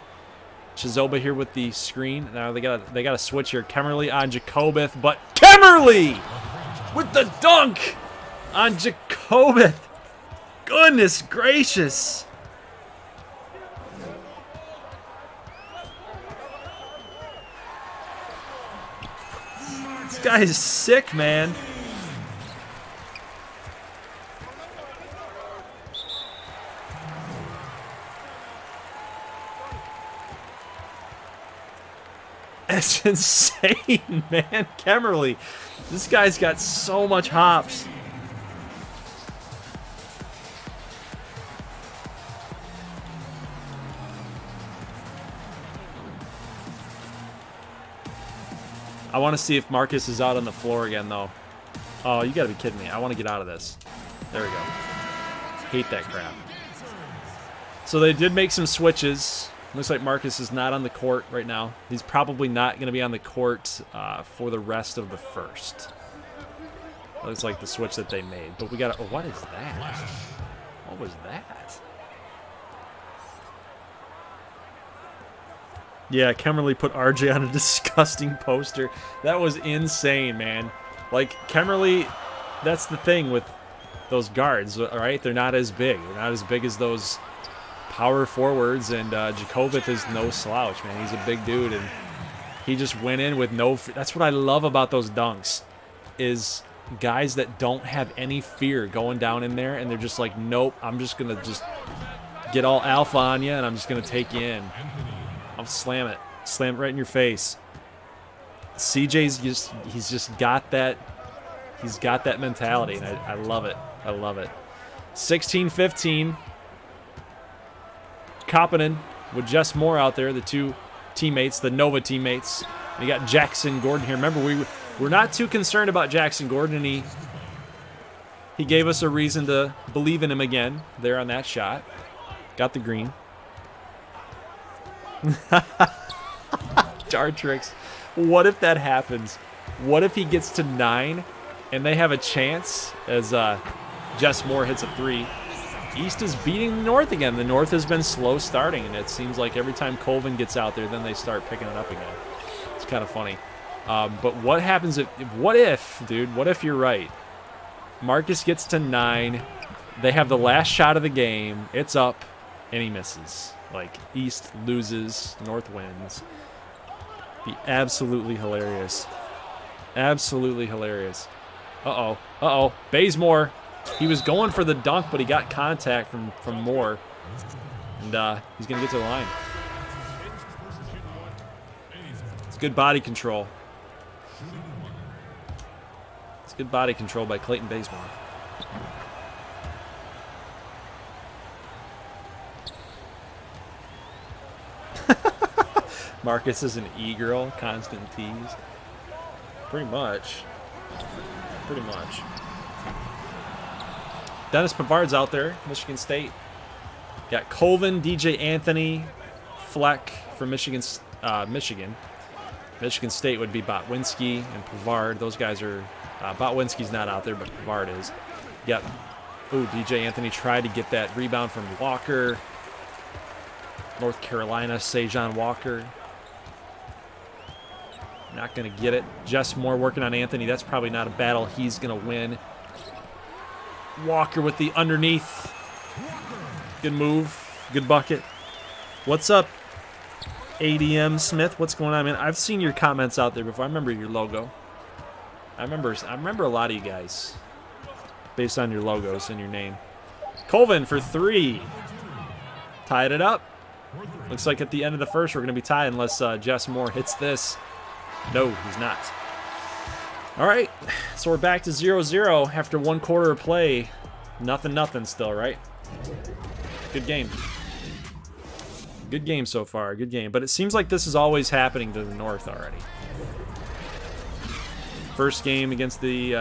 Chizoba here with the screen. Now they got to switch here. Kemmerly on Jacobeth, but Kemmerly with the dunk on Jacobeth. Goodness gracious. This guy is sick, man. That's insane, man. Kemmerly. This guy's got so much hops. I want to see if Marcus is out on the floor again, though. Oh, you got to be kidding me. I want to get out of this. There we go. Hate that crap. So they did make some switches. Looks like Marcus is not on the court right now. He's probably not going to be on the court for the rest of the first. Looks like the switch that they made. But we got to... Oh, what is that? What was that? Yeah, Kemmerly put RJ on a disgusting poster. That was insane, man. Like, Kemmerly, that's the thing with those guards, all right? They're not as big. They're not as big as those power forwards, and Jacobeth is no slouch, man. He's a big dude, and he just went in with no... That's what I love about those dunks, is guys that don't have any fear going down in there, and they're just like, nope, I'm just going to just get all alpha on you, and I'm just going to take you in. I'll slam it. Slam it right in your face. CJ's just... He's just got that... He's got that mentality, and I love it. I love it. 16-15. Kapanen with Jess Moore out there, the two teammates, the Nova teammates. And you got Jackson Gordon here. Remember, we're not too concerned about Jackson Gordon, and he gave us a reason to believe in him again there on that shot. Got the green. Dart tricks. What if that happens? What if he gets to 9 and they have a chance as Jess Moore hits a 3? East is beating the North again. The North has been slow starting, and it seems like every time Colvin gets out there, then they start picking it up again. It's kind of funny. But what happens if, what if you're right? Marcus gets to 9. They have the last shot of the game. It's up, and he misses. Like, East loses, North wins. Be absolutely hilarious. Absolutely hilarious. Uh-oh. Uh-oh. Bazemore. He was going for the dunk, but he got contact from Moore. And he's going to get to the line. It's good body control. It's good body control by Clayton Bazemore. Marcus is an e-girl, constant tease. Pretty much. Pretty much. Dennis Pavard's out there, Michigan State. Got Colvin, DJ Anthony, Fleck from Michigan. Michigan State would be Botwinski and Pavard. Those guys are... Botwinski's not out there, but Pavard is. Yep. Ooh, DJ Anthony tried to get that rebound from Walker. North Carolina, Sejan Walker. Not going to get it. Jess Moore working on Anthony. That's probably not a battle he's going to win. Walker with the underneath. Good move. Good bucket. What's up, ADM Smith? What's going on, man? I've seen your comments out there before. I remember your logo. I remember a lot of you guys based on your logos and your name. Colvin for 3. Tied it up. Looks like at the end of the first we're going to be tied unless Jess Moore hits this. No, he's not. All right, so we're back to 0-0 after 1 quarter of play. Nothing still, right? Good game. Good game so far, good game. But it seems like this is always happening to the North already. First game against the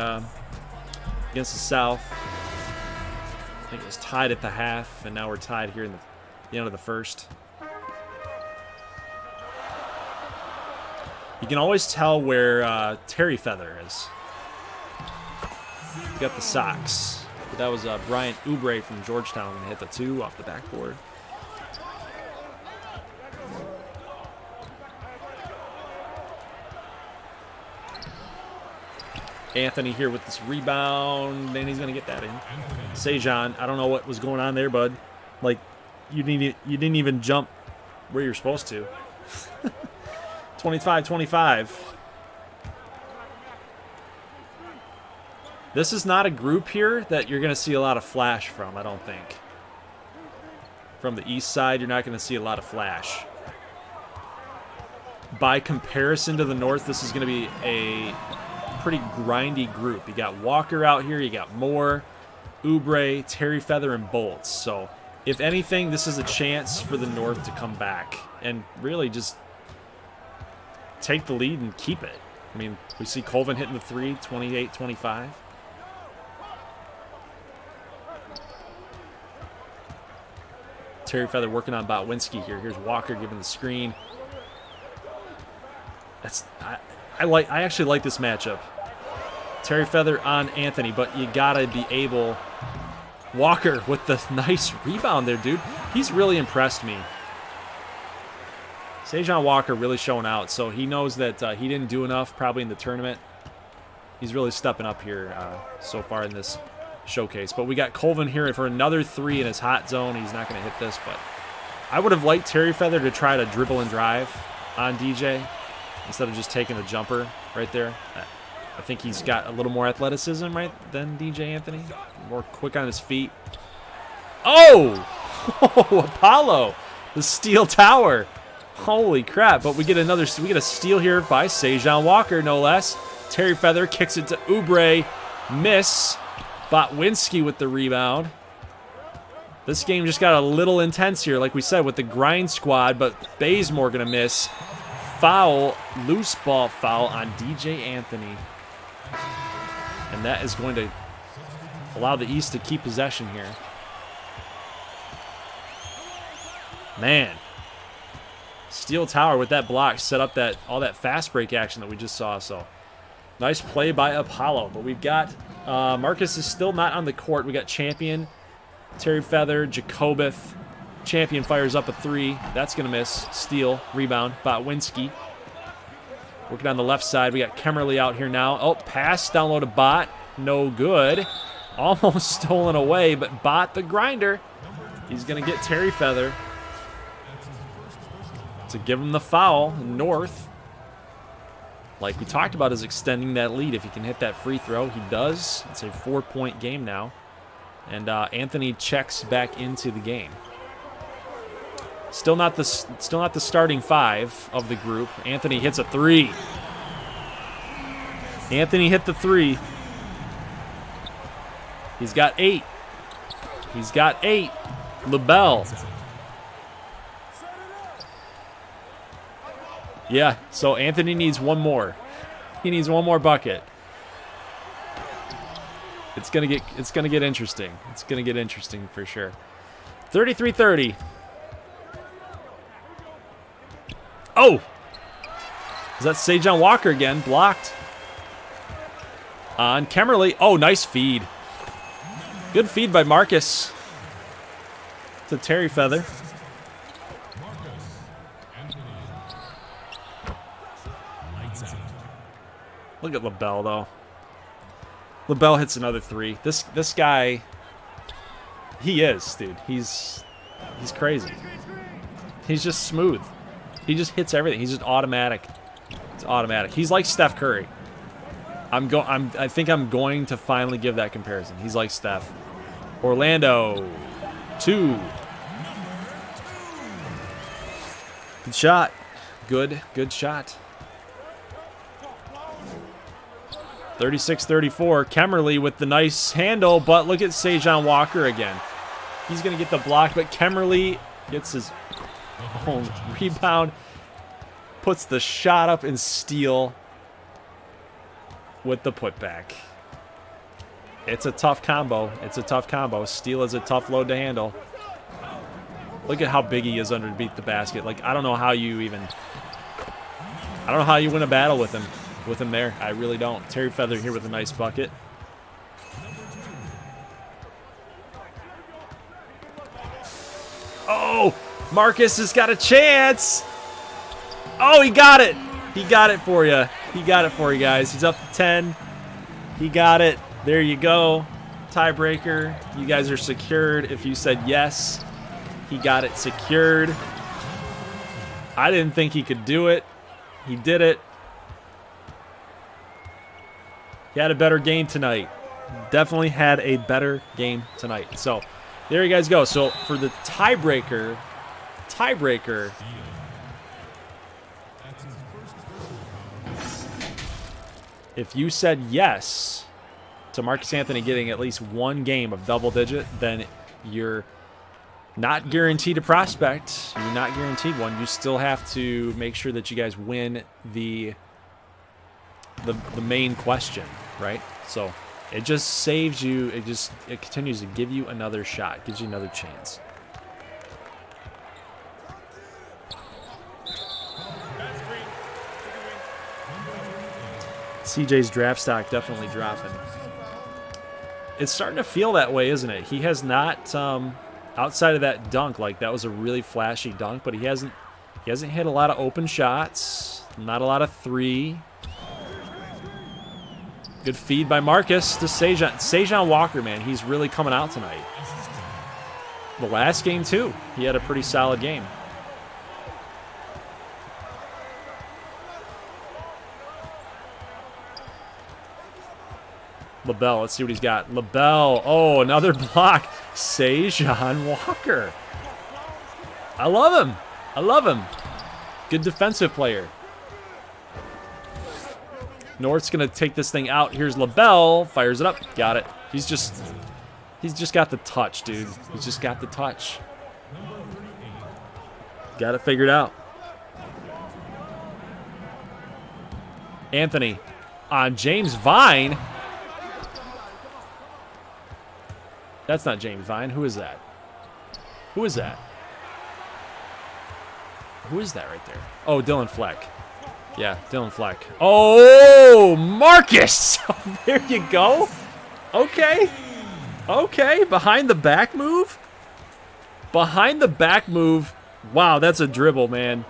South. I think it was tied at the half, and now we're tied here in the end of the first. You can always tell where Terry Feather is. You got the socks. But that was Bryant Oubre from Georgetown going to hit the 2 off the backboard. Anthony here with this rebound, and he's going to get that in. Sejan, I don't know what was going on there, bud. Like, you didn't even jump where you're supposed to. 25-25. This is not a group here that you're going to see a lot of flash from, I don't think. From the east side, you're not going to see a lot of flash. By comparison to the north, this is going to be a pretty grindy group. You got Walker out here, you got Moore, Oubre, Terry Feather, and Bolts. So, if anything, this is a chance for the north to come back and really just take the lead and keep it. I mean, we see Colvin hitting the 3, 28-25. Terry Feather working on Botwinski here. Here's Walker giving the screen. I actually like this matchup. Terry Feather on Anthony, but you gotta be able. Walker with the nice rebound there, dude. He's really impressed me. Sejan Walker really showing out, so he knows that he didn't do enough probably in the tournament. He's really stepping up here so far in this showcase. But we got Colvin here for another 3 in his hot zone. He's not going to hit this, but I would have liked Terry Feather to try to dribble and drive on DJ instead of just taking a jumper right there. I think he's got a little more athleticism, right, than DJ Anthony. More quick on his feet. Oh! Apollo! The steel tower. Holy crap, but we get a steal here by Sejan Walker, no less. Terry Feather kicks it to Oubre. Miss. Botwinski with the rebound. This game just got a little intense here, like we said, with the grind squad, but Bazemore going to miss. Foul, loose ball foul on DJ Anthony. And that is going to allow the East to keep possession here. Man. Steel Tower with that block set up all that fast break action that we just saw. So nice play by Apollo. But we've got Marcus is still not on the court. We got Champion, Terry Feather, Jacobeth. Champion fires up a 3. That's going to miss. Steal, rebound, Botwinski. Working on the left side. We got Kemmerly out here now. Oh, pass down low to Bot. No good. Almost stolen away, but Bot the grinder. He's going to get Terry Feather to give him the foul. North, like we talked about, is extending that lead. If he can hit that free throw, he does. It's a 4-point game now. And Anthony checks back into the game. Still not the starting 5 of the group. Anthony hits a 3. Anthony hit the 3. He's got 8. He's got 8. LaBelle. Yeah, so Anthony needs one more. He needs one more bucket. It's gonna get interesting. It's gonna get interesting for sure. 33-30. Oh! Is that Sejan Walker again? Blocked. On Kemmerly. Oh, nice feed. Good feed by Marcus. To Terry Feather. Look at LaBelle, though. LaBelle hits another three. This guy, he is, dude. He's crazy. He's just smooth. He just hits everything. He's just automatic. It's automatic. He's like Steph Curry. I think I'm going to finally give that comparison. He's like Steph. Orlando, 2. Good shot. Good shot. 36-34. Kemmerly with the nice handle, but look at Sejan Walker again. He's going to get the block, but Kemmerly gets his own rebound, puts the shot up and steal with the putback. It's a tough combo. It's a tough combo. Steal is a tough load to handle. Look at how big he is underneath the basket. Like, I don't know how you win a battle with him there. I really don't. Terry Feather here with a nice bucket. Oh, Marcus has got a chance. Oh, he got it. He got it for you. He got it for you guys. He's up to 10. He got it. There you go. Tiebreaker. You guys are secured if you said yes. He got it secured. I didn't think he could do it. He did it. He had a better game tonight. Definitely had a better game tonight. So, there you guys go. So, for the tiebreaker, if you said yes to Marcus Anthony getting at least one game of double digit, then you're not guaranteed a prospect. You're not guaranteed one. You still have to make sure that you guys win the main question, right? So it just saves you. It continues to give you another shot. Gives you another chance. CJ's draft stock definitely dropping. It's starting to feel that way, isn't it? He has not, outside of that dunk, like that was a really flashy dunk, but he hasn't hit a lot of open shots, not a lot of three. Good feed by Marcus to Sejan Walker, man. He's really coming out tonight. The last game, too. He had a pretty solid game. LaBelle, let's see what he's got. LaBelle, oh, another block. Sejan Walker. I love him. I love him. Good defensive player. North's going to take this thing out. Here's LaBelle. Fires it up. Got it. He's just got the touch, dude. He's just got the touch. Got it figured out. Anthony on James Vine. That's not James Vine. Who is that? Who is that? Who is that right there? Oh, Dylan Fleck. Yeah, Dylan Fleck. Oh, Marcus! There you go. Okay. Okay, behind the back move? Behind the back move. Wow, that's a dribble, man.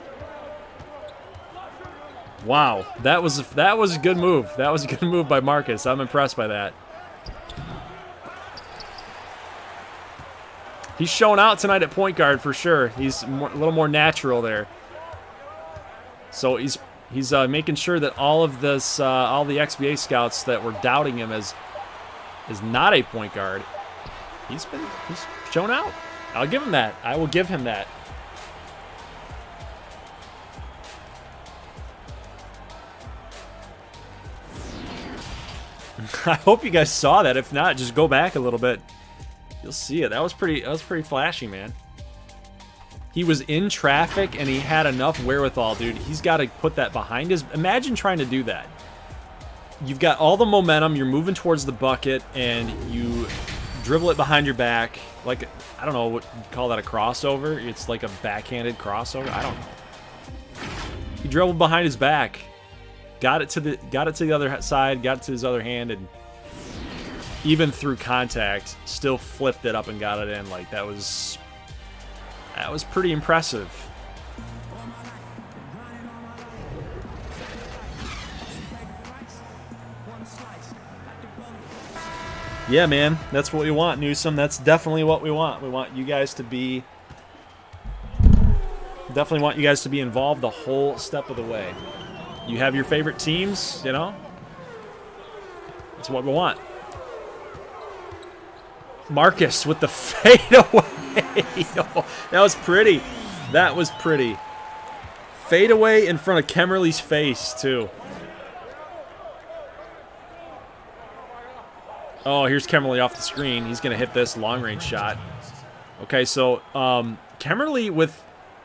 Wow, that was a good move. That was a good move by Marcus. I'm impressed by that. He's showing out tonight at point guard for sure. He's a little more natural there. So he's making sure that all of this, all the XBA scouts that were doubting him as not a point guard, he's shown out. I'll give him that. I will give him that. I hope you guys saw that. If not, just go back a little bit. You'll see it. That was pretty flashy, man. He was in traffic and he had enough wherewithal, dude. He's got to put that behind his. Imagine trying to do that. you've got all the momentum. You're moving towards the bucket, and you dribble it behind your back. Like, I don't know what you'd call that, a crossover. It's like a backhanded crossover. I don't know. He dribbled behind his back, got it to the other side, got it to his other hand, and even through contact, still flipped it up and got it in. Like, that was pretty impressive. Yeah, man, that's what we want, Newsom. That's definitely what we want. We want you guys to be involved the whole step of the way. You have your favorite teams, you know? That's what we want. Marcus with the fadeaway. Oh, that was pretty. That was pretty. Fadeaway in front of Kemmerly's face, too. Oh, here's Kemmerly off the screen. He's going to hit this long-range shot. Okay, so Kemmerly, with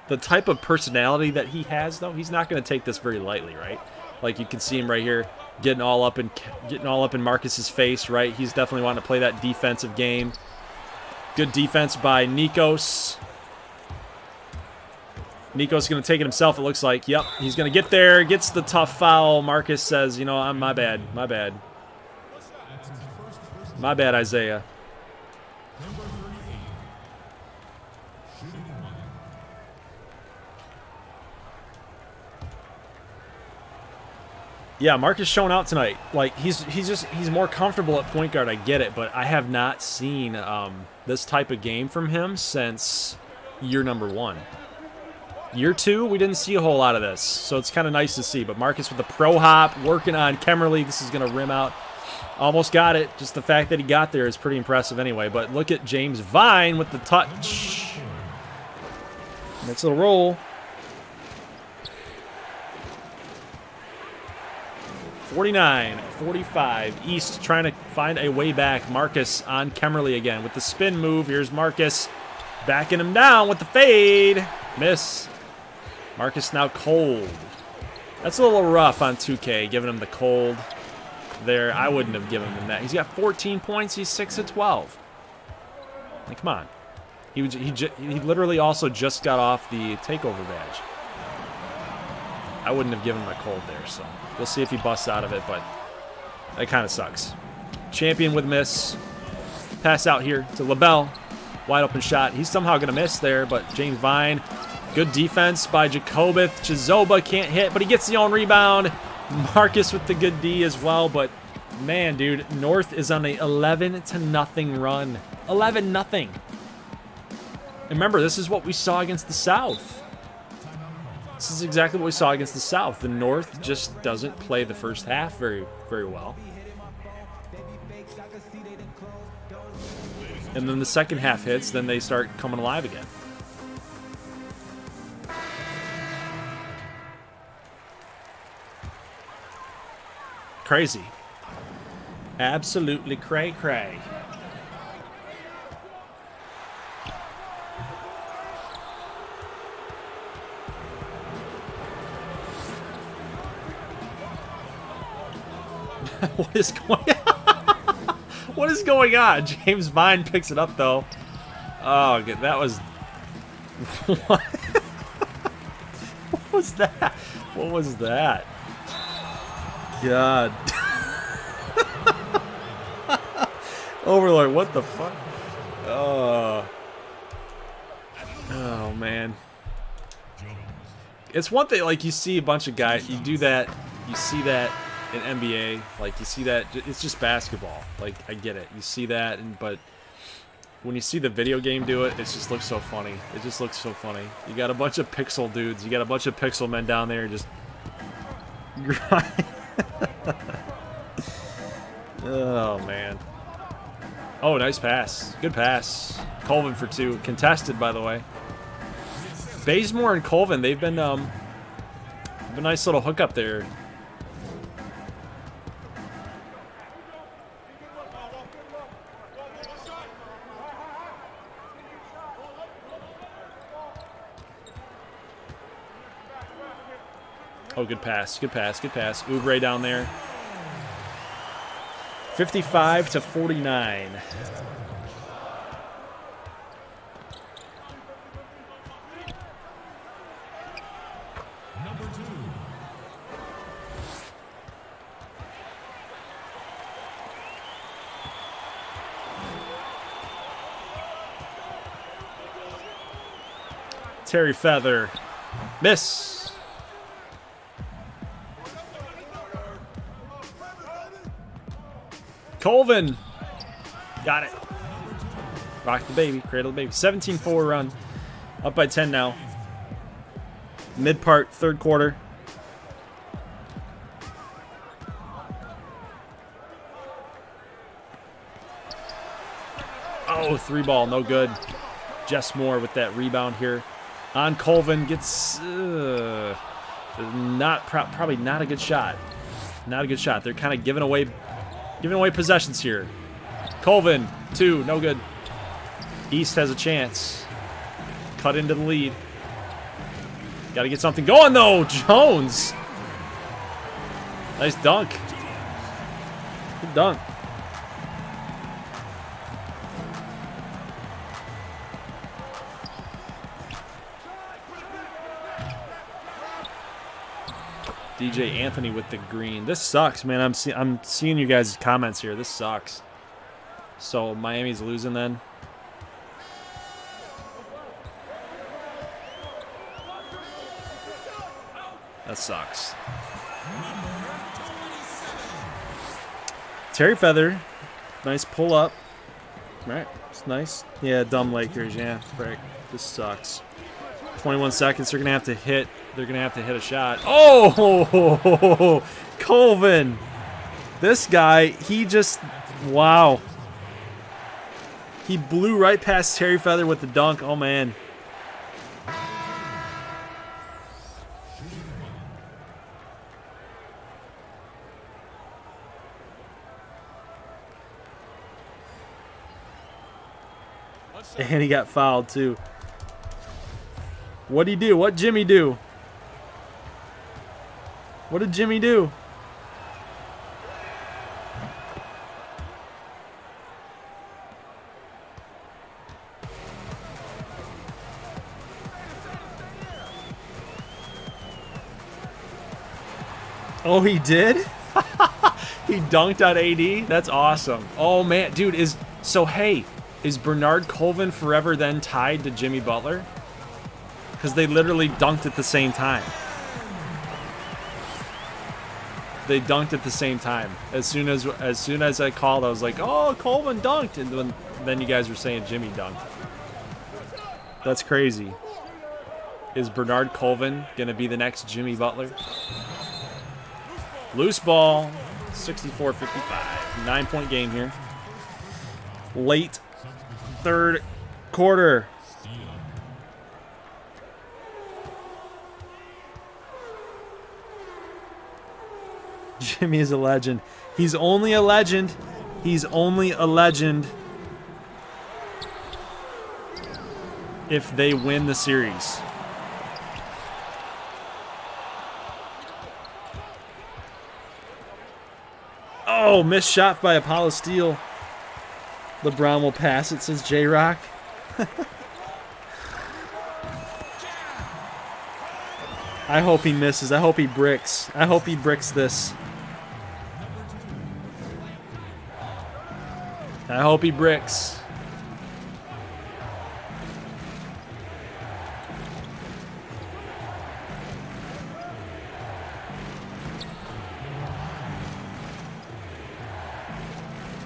the type of personality that he has, though, he's not going to take this very lightly, right? Like, you can see him right here getting all up in Marcus's face, right? He's definitely wanting to play that defensive game. Good defense by Nikos. Nikos going to take it himself, it looks like. Yep, he's going to get there, gets the tough foul. Marcus says, you know, my bad, my bad. My bad, Isaiah. Yeah, Marcus showing out tonight. Like, he's more comfortable at point guard. I get it, but I have not seen this type of game from him since year number 1. Year 2, we didn't see a whole lot of this, so it's kind of nice to see. But Marcus with the pro hop, working on Kemmerly. This is going to rim out. Almost got it. Just the fact that he got there is pretty impressive anyway. But look at James Vine with the touch. Next little roll. 49-45. East trying to find a way back. Marcus on Kemmerly again with the spin move. Here's Marcus backing him down with the fade. Miss. Marcus now cold. That's a little rough on 2K, giving him the cold there. I wouldn't have given him that. He's got 14 points. He's 6 of 12. Like, come on. He literally also just got off the takeover badge. I wouldn't have given him a cold there, so we'll see if he busts out of it, but that kind of sucks. Champion with miss. Pass out here to LaBelle. Wide open shot. He's somehow going to miss there, but James Vine. Good defense by Jacobith. Chizoba can't hit, but he gets the own rebound. Marcus with the good D as well, but man, dude, North is on a 11-0 run. 11-0. Remember, this is what we saw against the South. This is exactly what we saw against the South. The North just doesn't play the first half very, very well. And then the second half hits, then they start coming alive again. Crazy. Absolutely cray-cray. What is going on? What is going on? James Vine picks it up, though. Oh, good. That was... What? What was that? What was that? God. Overlord, what the fuck? Oh, man. It's one thing, like, you see a bunch of guys, you do that, you see that in NBA, like, you see that, it's just basketball. Like, I get it. You see that, but when you see the video game do it, it just looks so funny. It just looks so funny. You got a bunch of pixel dudes. You got a bunch of pixel men down there just grinding. Oh, man. Oh, nice pass. Good pass. Colvin for 2. Contested, by the way. Bazemore and Colvin, they've been a nice little hookup there. Oh, good pass. Good pass. Good pass. Oubre down there. 55-49. Number 2. Terry Feather. Miss. Colvin. Got it. Rock the baby. Cradle the baby. 17-4 run. Up by 10 now. Mid part, third quarter. Oh, 3-ball. No good. Jess Moore with that rebound here. On Colvin. Gets... probably not a good shot. Not a good shot. They're kind of giving away possessions here. Colvin, 2, no good. East has a chance. Cut into the lead. Got to get something going, though. Jones. Nice dunk. Good dunk. DJ Anthony with the green. This sucks, man. I'm seeing you guys' comments here. This sucks. So Miami's losing then. That sucks. Terry Feather. Nice pull up. Right. It's nice. Yeah, dumb Lakers. Yeah, frick. This sucks. 21 seconds. They're going to have to hit. They're going to have to hit a shot. Oh, Colvin. This guy, he just, wow. He blew right past Terry Feather with the dunk. Oh, man. And he got fouled, too. What'd he do? What'd Jimmy do? What did Jimmy do? Oh, he did? He dunked on AD? That's awesome. Oh, man. Dude, is Bernard Colvin forever then tied to Jimmy Butler? Because they literally dunked at the same time. They dunked at the same time. As soon as I called, I was like, "Oh, Colvin dunked," and then you guys were saying Jimmy dunked. That's crazy. Is Bernard Colvin gonna be the next Jimmy Butler? Loose ball, 64-55. 9-point game here. Late third quarter. Jimmy is a legend. He's only a legend. He's only a legend if they win the series. Oh, missed shot by Apollo Steele. LeBron will pass it, says J-Rock. I hope he misses. I hope he bricks. I hope he bricks this. I hope he bricks.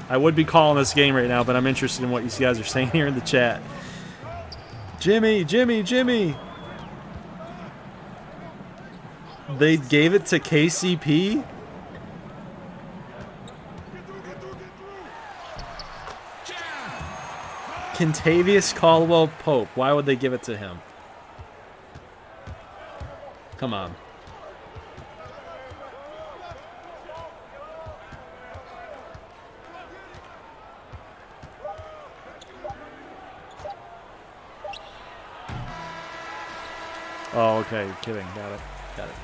I would be calling this game right now, but I'm interested in what you guys are saying here in the chat. Jimmy, Jimmy, Jimmy. They gave it to KCP? Kentavious Caldwell Pope. Why would they give it to him? Come on. Oh, okay. You're kidding. Got it. Got it.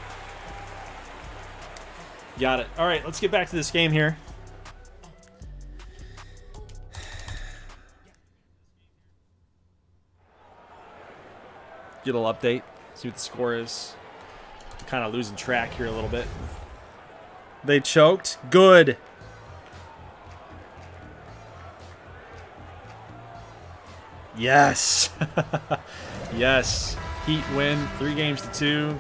Got it. All right, let's get back to this game here. Get a little update. See what the score is. Kind of losing track here a little bit. They choked. Good. Yes. Yes. Heat win 3-2.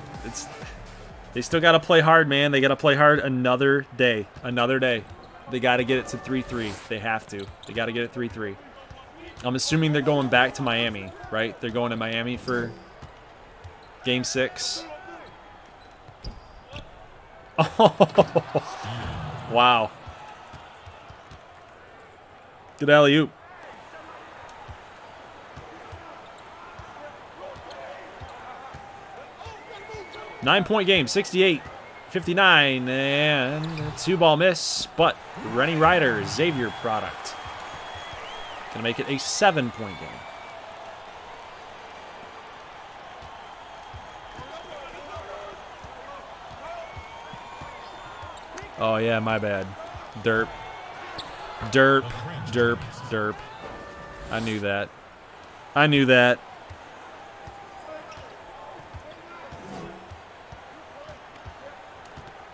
They still got to play hard, man. They got to play hard another day. Another day. They got to get it to 3-3. They have to. They got to get it 3-3. I'm assuming they're going back to Miami, right? They're going to Miami for Game 6. Oh, wow. Good alley-oop. Nine-point game, 68-59, and a 2-ball miss, but Rennie Ryder, Xavier product. Gonna make it a 7-point game. Oh yeah, my bad. Derp. Derp. Derp. Derp. I knew that. I knew that.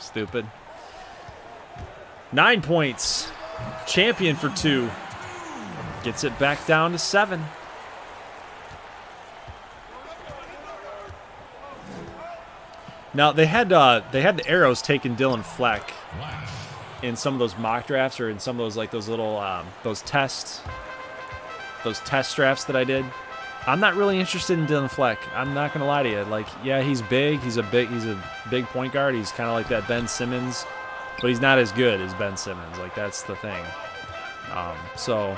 Stupid. 9 points. Champion for 2. Gets it back down to 7. Now they had the arrows taking Dylan Fleck in some of those mock drafts, or in some of those those little those test drafts that I did. I'm not really interested in Dylan Fleck. I'm not gonna lie to you. Like, yeah, he's big. He's a big point guard. He's kind of like that Ben Simmons, but he's not as good as Ben Simmons. Like, that's the thing. So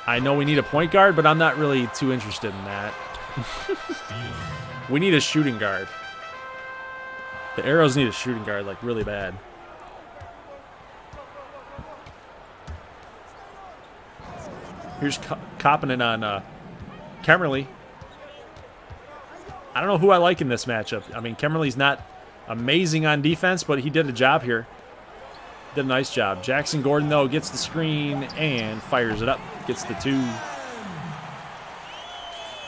I know we need a point guard, but I'm not really too interested in that. We need a shooting guard. The Arrows need a shooting guard, like, really bad. Here's copping it on Kemmerly. I don't know who I like in this matchup. I mean, Kemmerly's not amazing on defense, but he did a job here. Did a nice job. Jackson Gordon, though, gets the screen and fires it up. Gets the 2.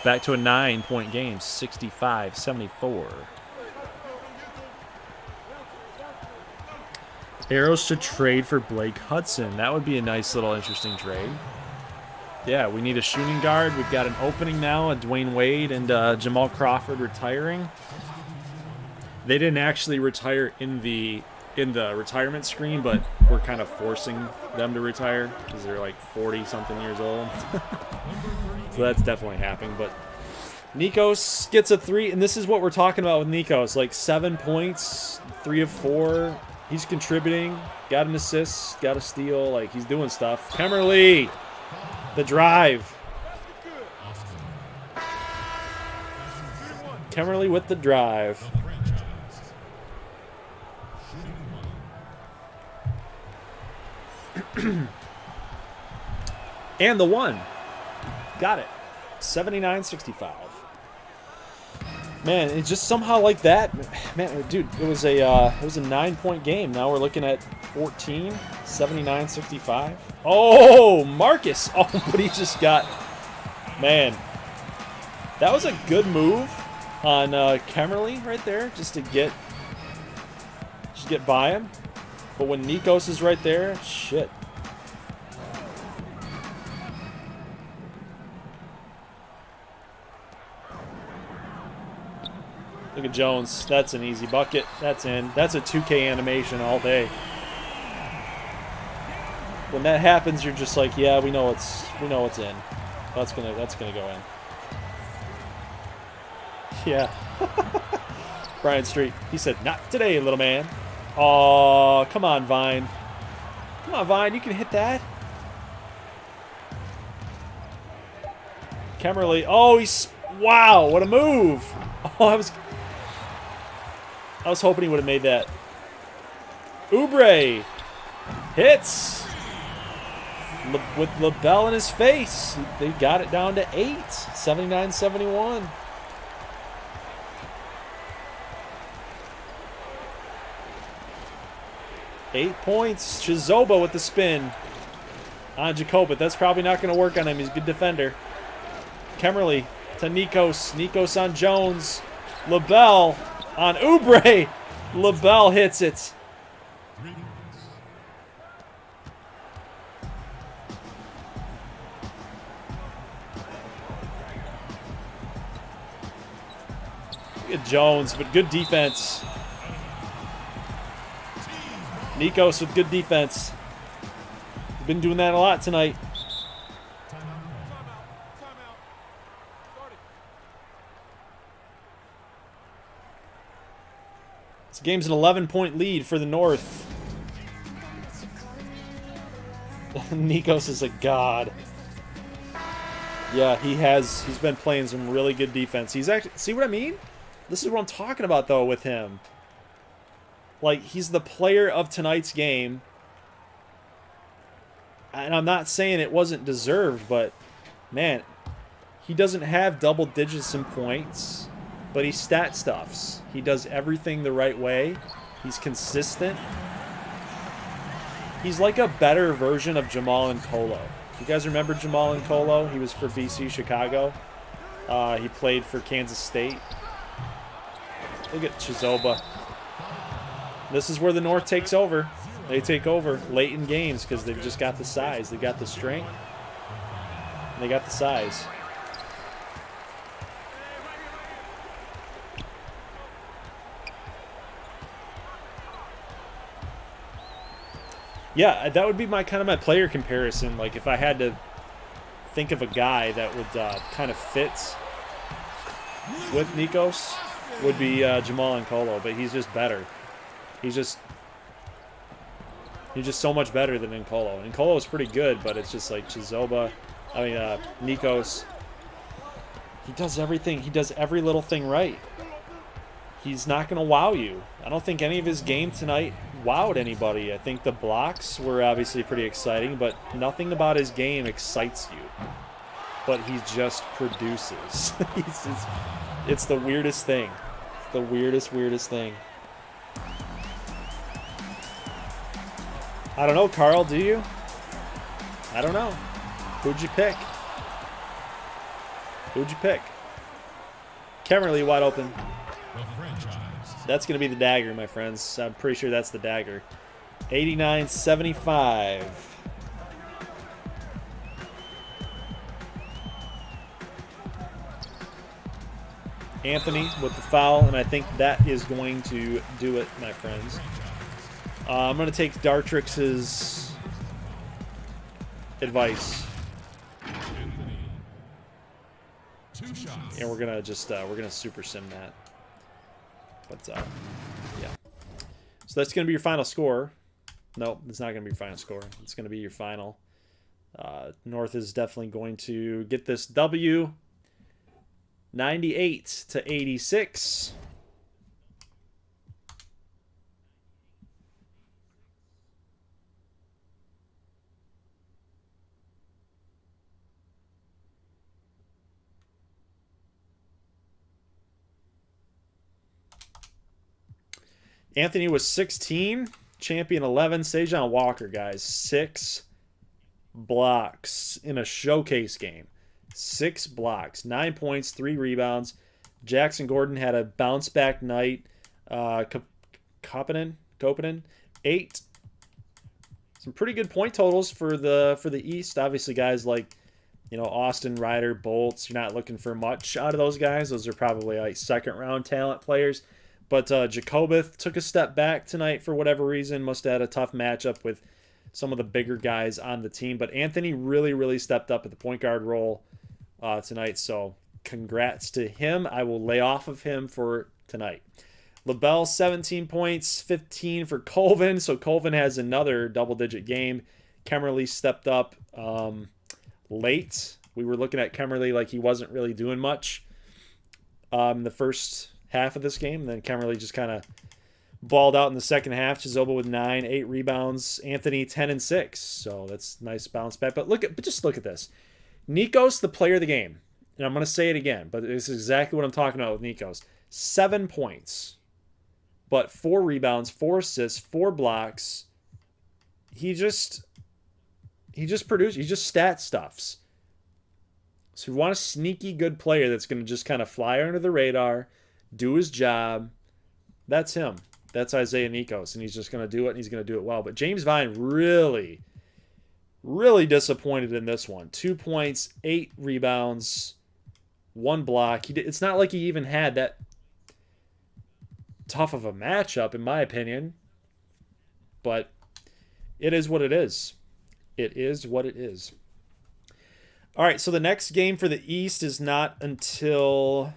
Back to a 9-point game, 65-74. Arrows to trade for Blake Hudson. That would be a nice little interesting trade. Yeah, we need a shooting guard. We've got an opening now, a Dwayne Wade and Jamal Crawford retiring. They didn't actually retire in the retirement screen, but we're kind of forcing them to retire because they're like 40-something years old. So that's definitely happening. But Nikos gets a 3, and this is what we're talking about with Nikos. Like 7 points, 3 of 4. He's contributing. Got an assist, got a steal. Like, he's doing stuff. Kemmerly, the drive. Kemmerly with the drive. And the 1. Got it. 79-65. Man, it's just somehow like that. Man, dude, it was a 9-point game. Now we're looking at 14, 79-65. Oh, Marcus. Oh, but he just got, man. That was a good move on Kemmerly right there, just to get by him. But when Nikos is right there, shit. Look at Jones. That's an easy bucket. That's in. That's a 2K animation all day. When that happens, you're just like, yeah, we know it's in. That's gonna go in. Yeah. Brian Street. He said, "Not today, little man." Oh, come on, Vine. Come on, Vine. You can hit that. Kemmerly. Oh, wow, what a move. Oh, I was hoping he would have made that. Oubre hits with LaBelle in his face. They got it down to 8, 79-71. Eight points. Chizoba with the spin on Jacob, but that's probably not going to work on him. He's a good defender. Kemmerly to Nikos. Nikos on Jones. LaBelle on Oubre. LaBelle hits it. Look at Jones, but good defense. Nikos with good defense. We've been doing that a lot tonight. This game's an 11-point lead for the North. Nikos is a god. Yeah, he's been playing some really good defense. He's actually, see what I mean? This is what I'm talking about though with him. Like, he's the player of tonight's game. And I'm not saying it wasn't deserved, but man, he doesn't have double digits in points, but he stat stuffs. He does everything the right way. He's consistent. He's like a better version of Jamal and Colo. You guys remember Jamal and Colo? He was for BC Chicago. He played for Kansas State. Look at Chizoba. This is where the North takes over. They take over late in games because they've just got the size. They got the strength. They got the size. Yeah, that would be my kind of my player comparison. Like if I had to think of a guy that would kind of fit with Nikos, would be Jamal and Colo, but he's just better. He's just so much better than Nkolo. Nkolo is pretty good, but it's just like Chizoba. I mean, Nikos. He does everything. He does every little thing right. He's not going to wow you. I don't think any of his game tonight wowed anybody. I think the blocks were obviously pretty exciting, but nothing about his game excites you. But he just produces. It's the weirdest thing. It's the weirdest thing. I don't know, Carl, do you? I don't know. Who'd you pick? Who'd you pick? Kemerly wide open. That's going to be the dagger, my friends. I'm pretty sure that's the dagger. 89-75. Anthony with the foul, and I think that is going to do it, my friends. I'm going to take Dartrix's advice. And we're going to just, we're going to super sim that. But, yeah. So that's going to be your final score. Nope, it's not going to be your final score. It's going to be your final. North is definitely going to get this W. 98-86. Anthony was 16, champion 11. Sejan Walker, guys, 6 blocks in a showcase game. 6 blocks, 9 points, 3 rebounds. Jackson Gordon had a bounce back night. Koponen, 8. Some pretty good point totals for the East. Obviously, guys like Austin, Ryder, Bolts. You're not looking for much out of those guys. Those are probably like second round talent players. But Jacobeth took a step back tonight for whatever reason. Must have had a tough matchup with some of the bigger guys on the team. But Anthony really stepped up at the point guard role tonight. So congrats to him. I will lay off of him for tonight. LaBelle, 17 points, 15 for Colvin. So Colvin has another double-digit game. Kemerly stepped up late. We were looking at Kemerly like he wasn't really doing much the first half of this game. And then Kemerly just kind of balled out in the second half. Chizoba with 9, 8 rebounds. Anthony 10 and 6. So that's nice bounce back. But just look at this. Nikos, the player of the game. And I'm going to say it again, but this is exactly what I'm talking about with Nikos. 7 points, but 4 rebounds, 4 assists, 4 blocks. He just produced. He just stat stuffs. So if you want a sneaky good player that's going to just kind of fly under the radar, do his job, that's him. That's Isaiah Nikos, and he's just going to do it, and he's going to do it well. But James Vine really, really disappointed in this one. 2 points, 8 rebounds, 1 block. It's not like he even had that tough of a matchup, in my opinion. But it is what it is. It is what it is. All right, so the next game for the East is not until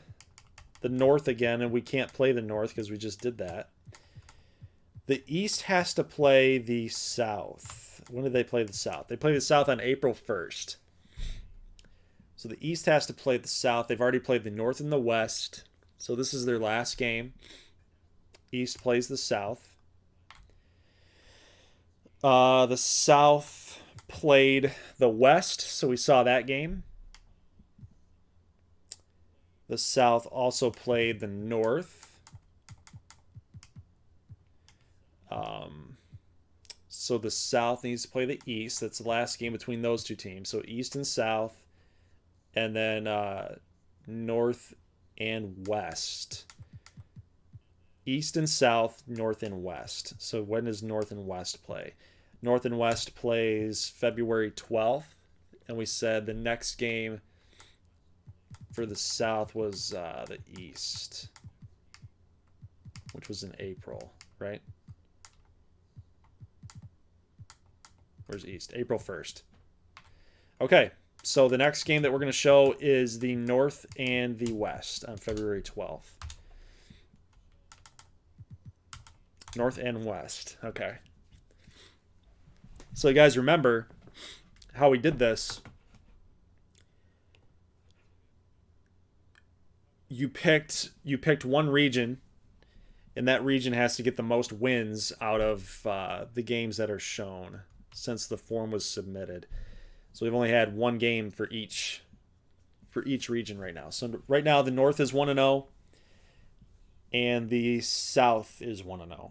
the North again, and we can't play the North because we just did that. The East has to play the South. When did they play the South? They play the South on April 1st. So the East has to play the South. They've already played the North and the West. So this is their last game. East plays the South. The South played the West, so we saw that game. The South also played the North. So the South needs to play the East. That's the last game between those two teams. So East and South, and then North and West. East and South, North and West. So when does North and West play? North and West plays February 12th. And we said the next game for the South was the East, which was in April, right? Where's East? April 1st. Okay, so the next game that we're going to show is the North and the West on February 12th. North and West. Okay. So you guys remember how we did this. You picked one region, and that region has to get the most wins out of the games that are shown since the form was submitted. So we've only had one game for each region right now. So right now the North is 1-0 and the South is 1-0.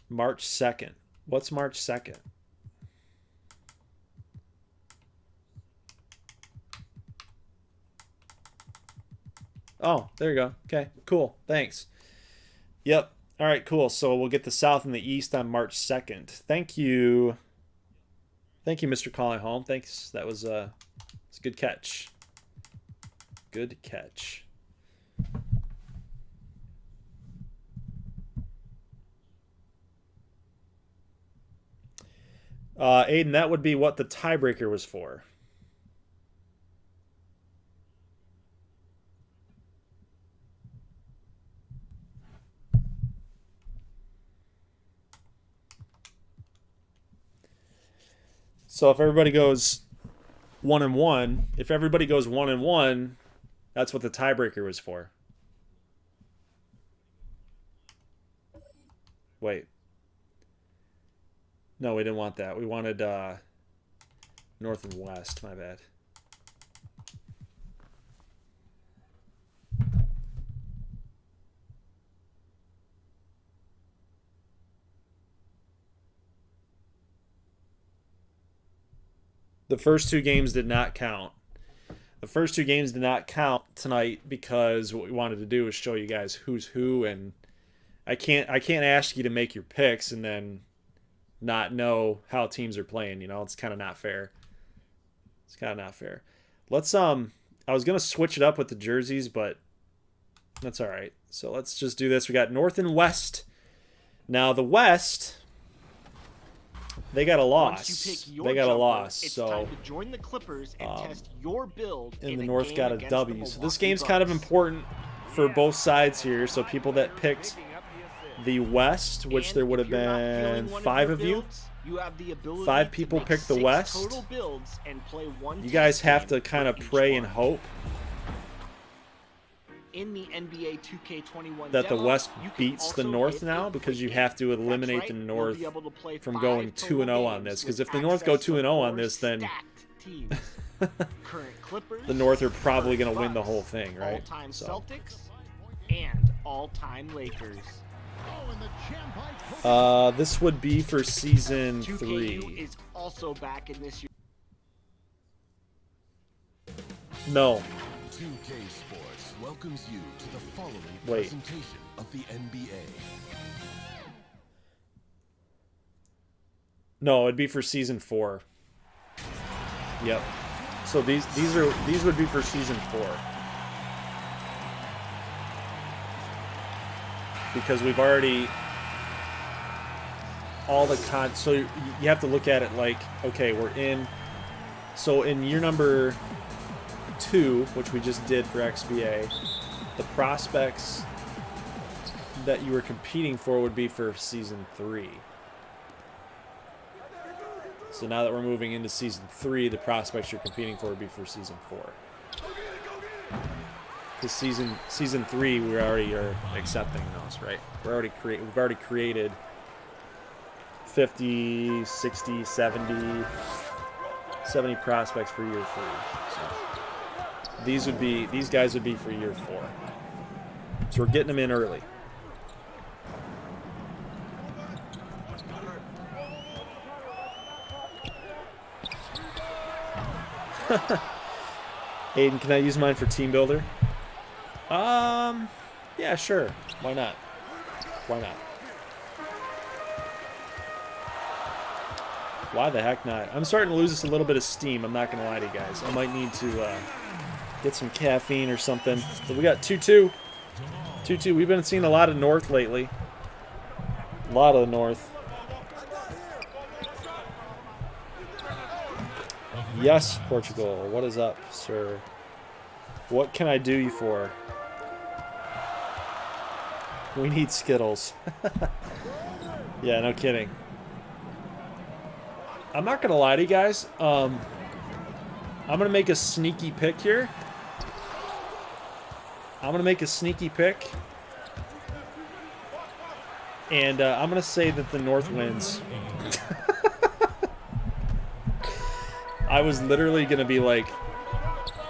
March 2nd. What's March 2nd? Oh, there you go. Okay, cool. Thanks. Yep. All right, cool. So we'll get the South and the East on March 2nd. Thank you. Thank you, Mr. Calling Home. Thanks. That was it's a good catch. Good catch. Aiden, that would be what the tiebreaker was for. So if everybody goes 1-1, if everybody goes 1-1, that's what the tiebreaker was for. Wait. No, we didn't want that. We wanted North and West. My bad. The first two games did not count. The first two games did not count tonight because what we wanted to do is show you guys who's who, and I can't ask you to make your picks and then not know how teams are playing. You know, it's kind of not fair. It's kind of not fair. Let's I was gonna switch it up with the jerseys, but that's all right. So let's just do this. We got North and West. Now the West, they got a loss. Once you pick your they got a jumper, loss. It's so time to join the Clippers and test your build. and in the a North game got a against W. the So this Milwaukee game's kind of Bucks. important for both sides here. So people that picked the West, which And there would if have you're not been feeling one 5 your of you. builds, you have the ability 5 to people make picked the 6 West. total builds and play one You guys test have game to kind of for each pray one. and hope In the NBA 2K21 that the demo, West you can beats the also North hit now a because you quick have to game. That's eliminate right, the you'll North be able to play from 5 going total 2-0 on games this. Because with if the North go access to 2-0 on 4 this, then stacked teams. current Clippers, the North are probably going to win Bucks, the whole thing, right? all-time So. Celtics, and all-time Lakers. This would be for season 2KU 3. is also back in this year. No. 2K Sports welcomes you to the following Wait. presentation of the NBA. No, it'd be for season 4. Yep. So these would be for season 4. Because we've already so you have to look at it like, okay, we're in, so in year number 2, which we just did for XBA, the prospects that you were competing for would be for season 3. So now that we're moving into season 3, the prospects you're competing for would be for season 4. Because season 3, we already are accepting those, right? We've already created 50, 60, 70 prospects for year 3. So these guys would be for year 4. So we're getting them in early. Aiden, can I use mine for team builder? Yeah, sure. Why not? Why not? Why the heck not? I'm starting to lose just a little bit of steam. I'm not going to lie to you guys. I might need to get some caffeine or something. But we got 2-2. 2-2. We've been seeing a lot of North lately. A lot of the North. Yes, Portugal. What is up, sir? What can I do you for? We need Skittles. Yeah, no kidding. I'm not going to lie to you guys. I'm going to make a sneaky pick here. I'm going to make a sneaky pick. And I'm going to say that the North wins. I was literally going to be like,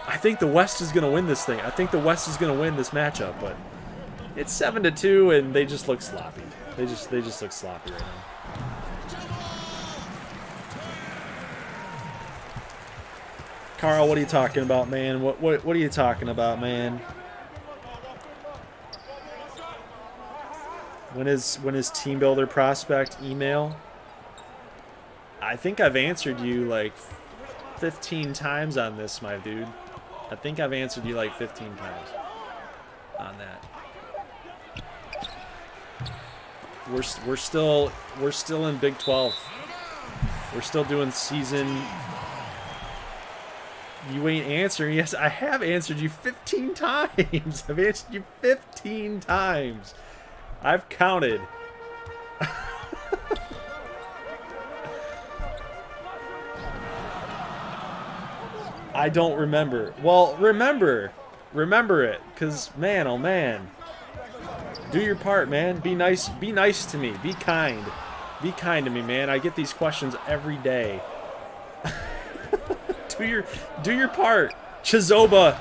I think the West is going to win this thing. I think the West is going to win this matchup, but it's 7-2, and they just look sloppy. They just look sloppy right now. Carl, what are you talking about, man? What are you talking about, man? When is team builder prospect email? I think I've answered you like 15 times on this, my dude. I think I've answered you like 15 times on that. We're still in Big 12. We're still doing season. You ain't answering. Yes, I have answered you 15 times. I've answered you 15 times. I've counted. I don't remember. Well, remember it, because man, oh man. Do your part, man. Be nice to me. Be kind. Be kind to me, man. I get these questions every day. Do your part. Chizoba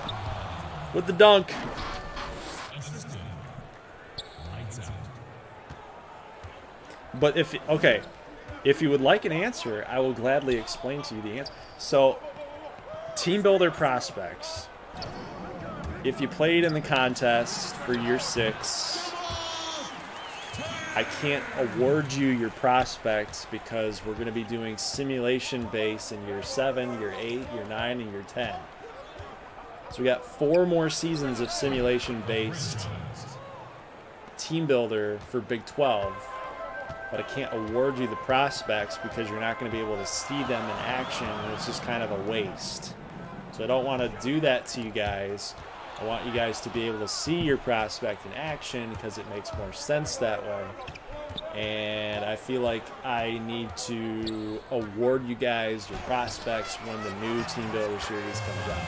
with the dunk. But if you would like an answer, I will gladly explain to you the answer. So, team builder prospects. If you played in the contest for year 6, I can't award you your prospects because we're going to be doing simulation base in year 7, year 8, year 9, and year 10. So we got 4 more seasons of simulation based team builder for Big 12. But I can't award you the prospects because you're not going to be able to see them in action, and it's just kind of a waste. So I don't want to do that to you guys. I want you guys to be able to see your prospect in action because it makes more sense that way. And I feel like I need to award you guys your prospects when the new Team Builder series comes out.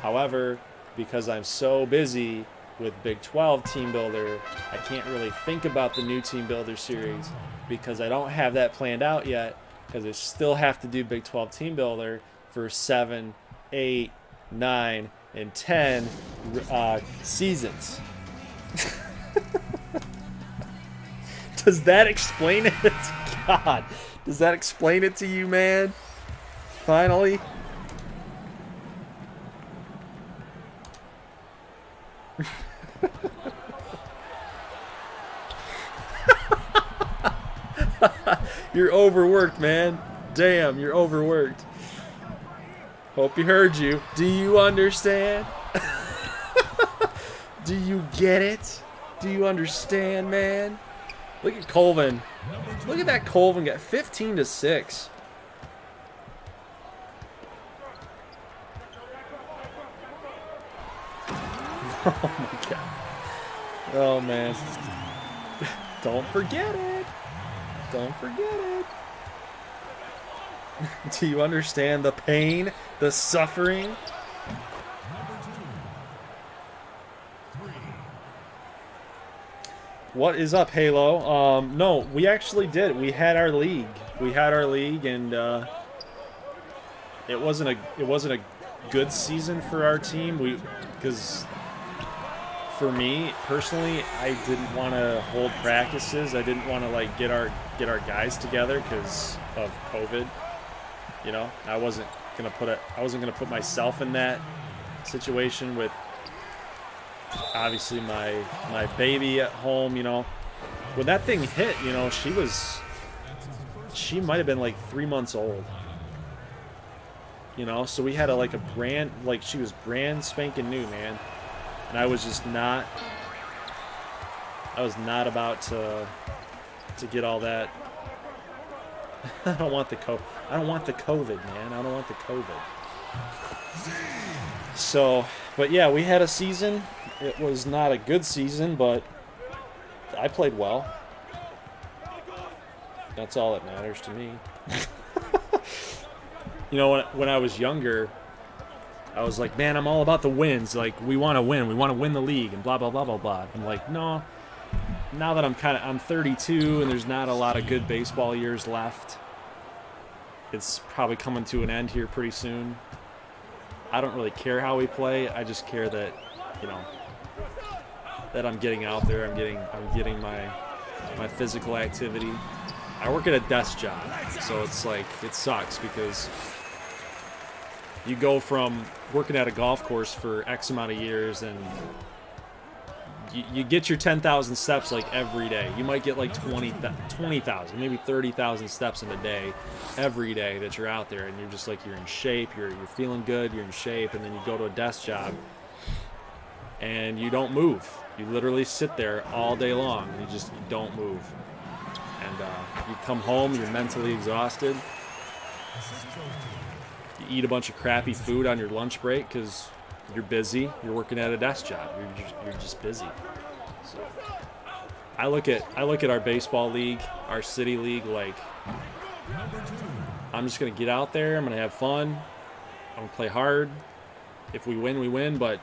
However, because I'm so busy with Big 12 Team Builder, I can't really think about the new Team Builder series because I don't have that planned out yet, because I still have to do Big 12 Team Builder for 7, 8, 9, and 10 seasons. Does that explain it? God, does that explain it to you, man? Finally? You're overworked, man. Damn, you're overworked. Hope he heard you. Do you understand? Do you get it? Do you understand, man? Look at Colvin. Look at that Colvin got 15 to 6. Oh my god. Oh man. Don't forget it. Don't forget it. Do you understand the pain, the suffering? What is up, Halo? No, we actually did. We had our league. And it wasn't a good season for our team. Because for me personally, I didn't want to hold practices. I didn't want to like get our guys together because of COVID. You know, I wasn't gonna put myself in that situation with obviously my baby at home. You know, when that thing hit, you know, she might have been like 3 months old. You know, so we had she was brand spanking new, man. And I was not about to get all that. I don't want the COVID, man. I don't want the COVID. So, but yeah, we had a season. It was not a good season, but I played well. That's all that matters to me. You know, when I was younger, I was like, man, I'm all about the wins. Like, we want to win. We want to win the league and blah, blah, blah, blah, blah. I'm like, no. Now that I'm 32 and there's not a lot of good baseball years left, it's probably coming to an end here pretty soon. I don't really care how we play. I just care that, you know, that I'm getting out there. I'm getting my physical activity. I work at a desk job, so it's like, it sucks because you go from working at a golf course for X amount of years and you get your 10,000 steps like every day. You might get like 20,000, maybe 30,000 steps in a day, every day that you're out there, and you're just like, you're in shape, you're feeling good, you're in shape, and then you go to a desk job and you don't move. You literally sit there all day long. You don't move. And you come home, you're mentally exhausted. You eat a bunch of crappy food on your lunch break because you're busy. You're working at a desk job. You're just busy. So I look at our baseball league, our city league, like, I'm just gonna get out there. I'm gonna have fun. I'm gonna play hard. If we win, we win. But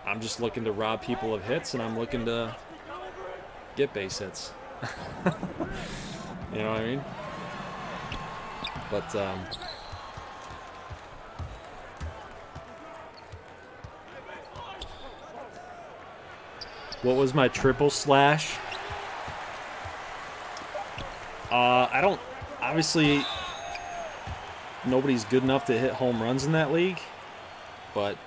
I'm just looking to rob people of hits, and I'm looking to get base hits. You know what I mean? But what was my triple slash? I don't, obviously nobody's good enough to hit home runs in that league, but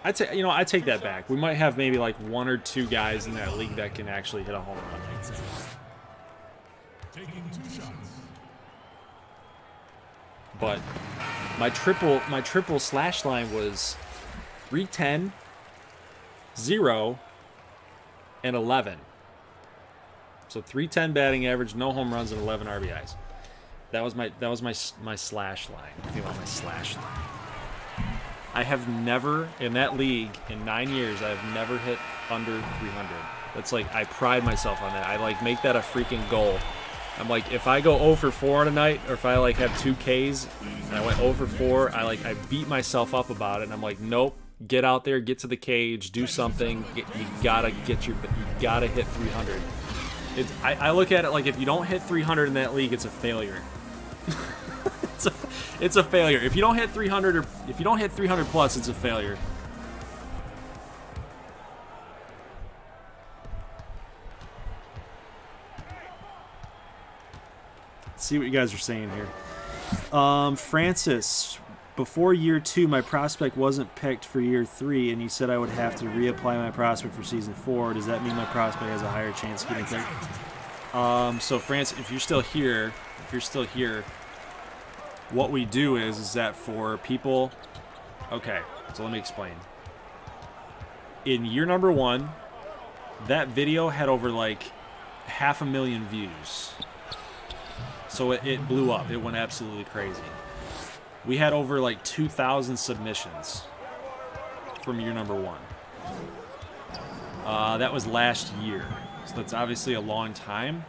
I take that back. We might have maybe like 1 or 2 guys in that league that can actually hit a home run. Taking 2 shots. But my triple slash line was 310, 0, and 11. So 310 batting average, no home runs, and 11 RBIs. That was my slash line. If you want my slash line. I have never, in that league, in 9 years, I have never hit under 300. That's like, I pride myself on that. I like make that a freaking goal. I'm like, if I go 0 for 4 on a night, or if I like have 2 Ks, and I went 0 for 4, I beat myself up about it, and I'm like, nope, get out there, get to the cage, do something. You gotta hit 300. I look at it like, if you don't hit 300 in that league, it's a failure. it's a failure. If you don't hit 300 or if you don't hit 300 plus, it's a failure. Let's see what you guys are saying here. Francis, before year 2, my prospect wasn't picked for year 3, and you said I would have to reapply my prospect for season 4. Does that mean my prospect has a higher chance of getting picked? So Francis, if you're still here, what we do is that for people. Okay, so let me explain. In year number 1, that video had over like 500,000 views. So it blew up. It went absolutely crazy. We had over like 2,000 submissions from year number 1. That was last year. So that's obviously a long time.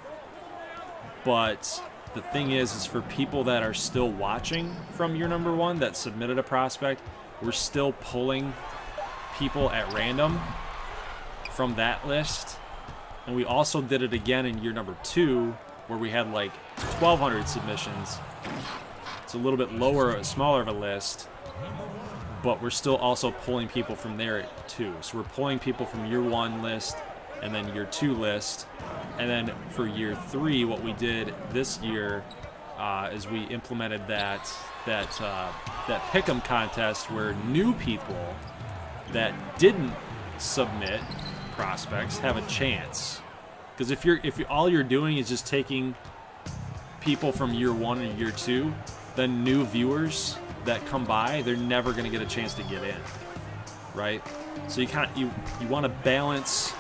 But the thing is for people that are still watching from year number 1 that submitted a prospect, we're still pulling people at random from that list. And we also did it again in year number 2, where we had like 1,200 submissions. It's a little bit lower, smaller of a list, but we're still also pulling people from there too. So we're pulling people from year 1 list and then year 2 list. And then for year 3, what we did this year is we implemented that pick'em contest where new people that didn't submit prospects have a chance. Because if all you're doing is just taking people from year 1 and year 2, then new viewers that come by, they're never going to get a chance to get in, right? So you want to balance.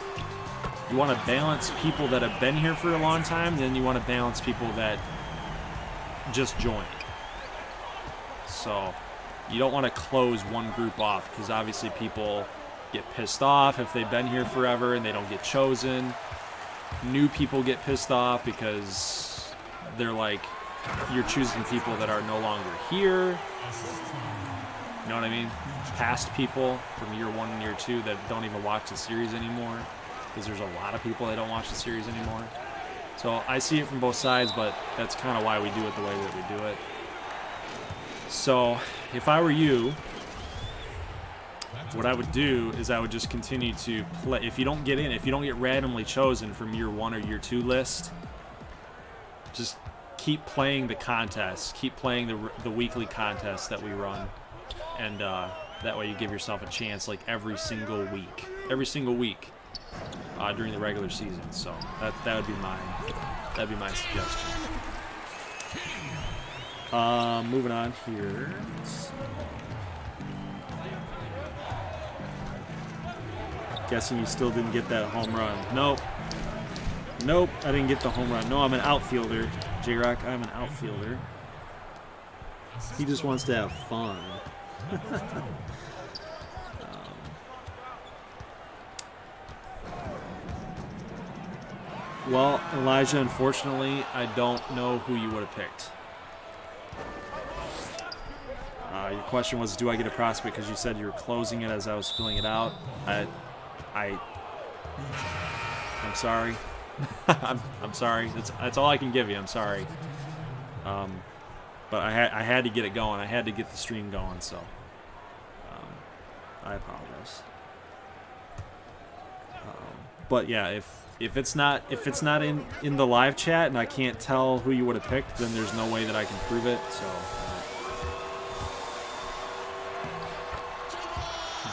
You want to balance people that have been here for a long time, and then you want to balance people that just joined. So you don't want to close one group off, because obviously people get pissed off if they've been here forever and they don't get chosen. New people get pissed off because they're like, you're choosing people that are no longer here. You know what I mean? Past people from year 1 and year 2 that don't even watch the series anymore, because there's a lot of people that don't watch the series anymore. So I see it from both sides, but that's kind of why we do it the way that we do it. So if I were you, what I would do is I would just continue to play. If you don't get in, if you don't get randomly chosen from year 1 or year 2 list, just keep playing the contests. Keep playing the weekly contests that we run, and that way you give yourself a chance like every single week during the regular season. So that'd be my suggestion. Moving on here. Guessing you still didn't get that home run. Nope, I didn't get the home run. No, I'm an outfielder, J-Rock. I'm an outfielder. He just wants to have fun. Well, Elijah, unfortunately, I don't know who you would have picked. Your question was, do I get a prospect? Because you said you were closing it as I was filling it out. I'm sorry. I'm sorry. That's all I can give you. I'm sorry. But I had to get it going. I had to get the stream going. So I apologize. But yeah, if it's not in the live chat and I can't tell who you would have picked, then there's no way that I can prove it. So.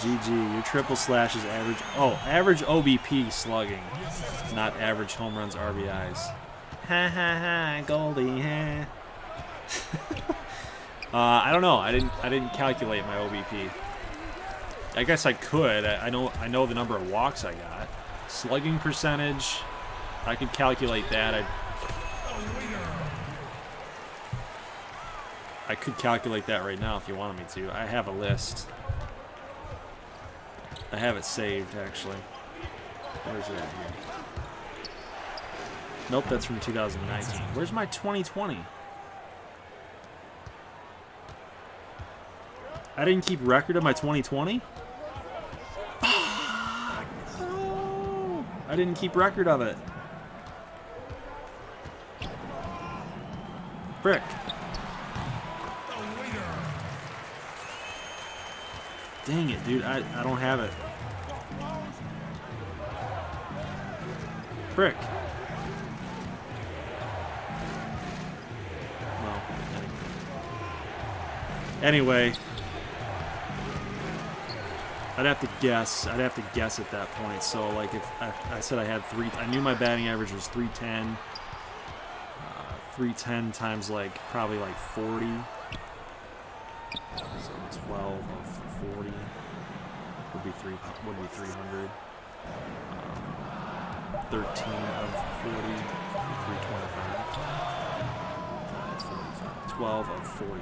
GG, your triple slash is average. Oh, average OBP slugging, not average home runs RBIs. Ha ha ha, Goldie, ha. I don't know. I didn't calculate my OBP. I guess I could. I know the number of walks I got. Slugging percentage, I could calculate that. I could calculate that right now if you wanted me to. I have a list. I have it saved, actually. Where's it at here? Nope, that's from 2019. Where's my 2020? I didn't keep record of my 2020? Oh, I didn't keep record of it. Frick. Dang it, dude. I don't have it. Frick. Well, anyway. I'd have to guess. I'd have to guess at that point. So, like, if I said I had 3... I knew my batting average was 310. 310 times, like, probably, like, 40. So 12 of 40 would be 300. 13 of 40 would be 325. That's 45. 12 of 45.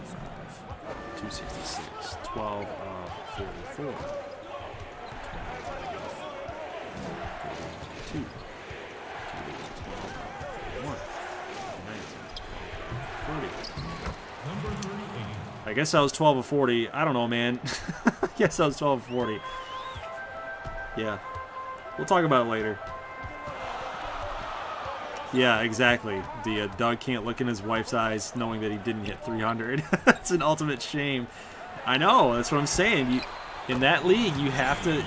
266. 12 of 44. 42. 40. I guess I was 12 of 40. I don't know, man. I guess I was 12 of 40. Yeah. We'll talk about it later. Yeah, exactly. Doug can't look in his wife's eyes knowing that he didn't hit 300. That's an ultimate shame. I know. That's what I'm saying. In that league, you have to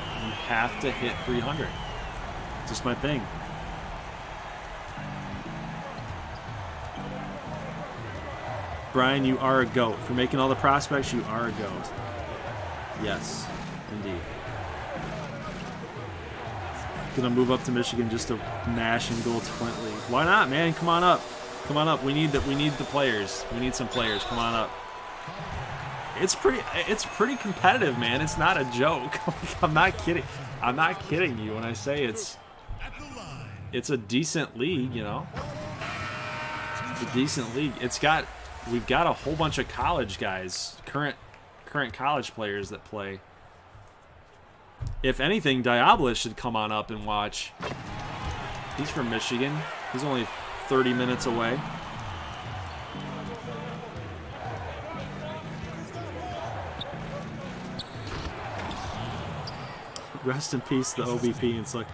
hit 300. It's just my thing. Brian, you are a GOAT. For making all the prospects, you are a GOAT. Yes, indeed. Gonna move up to Michigan just to mash and go to Flint League. Why not, man? Come on up. Come on up. We need the players. We need some players. Come on up. It's pretty competitive, man. It's not a joke. I'm not kidding. I'm not kidding you when I say it's a decent league, you know. It's a decent league. We've got a whole bunch of college guys, current college players that play. If anything, Diablo should come on up and watch. He's from Michigan. He's only 30 minutes away. Rest in peace, the OBP. It's like,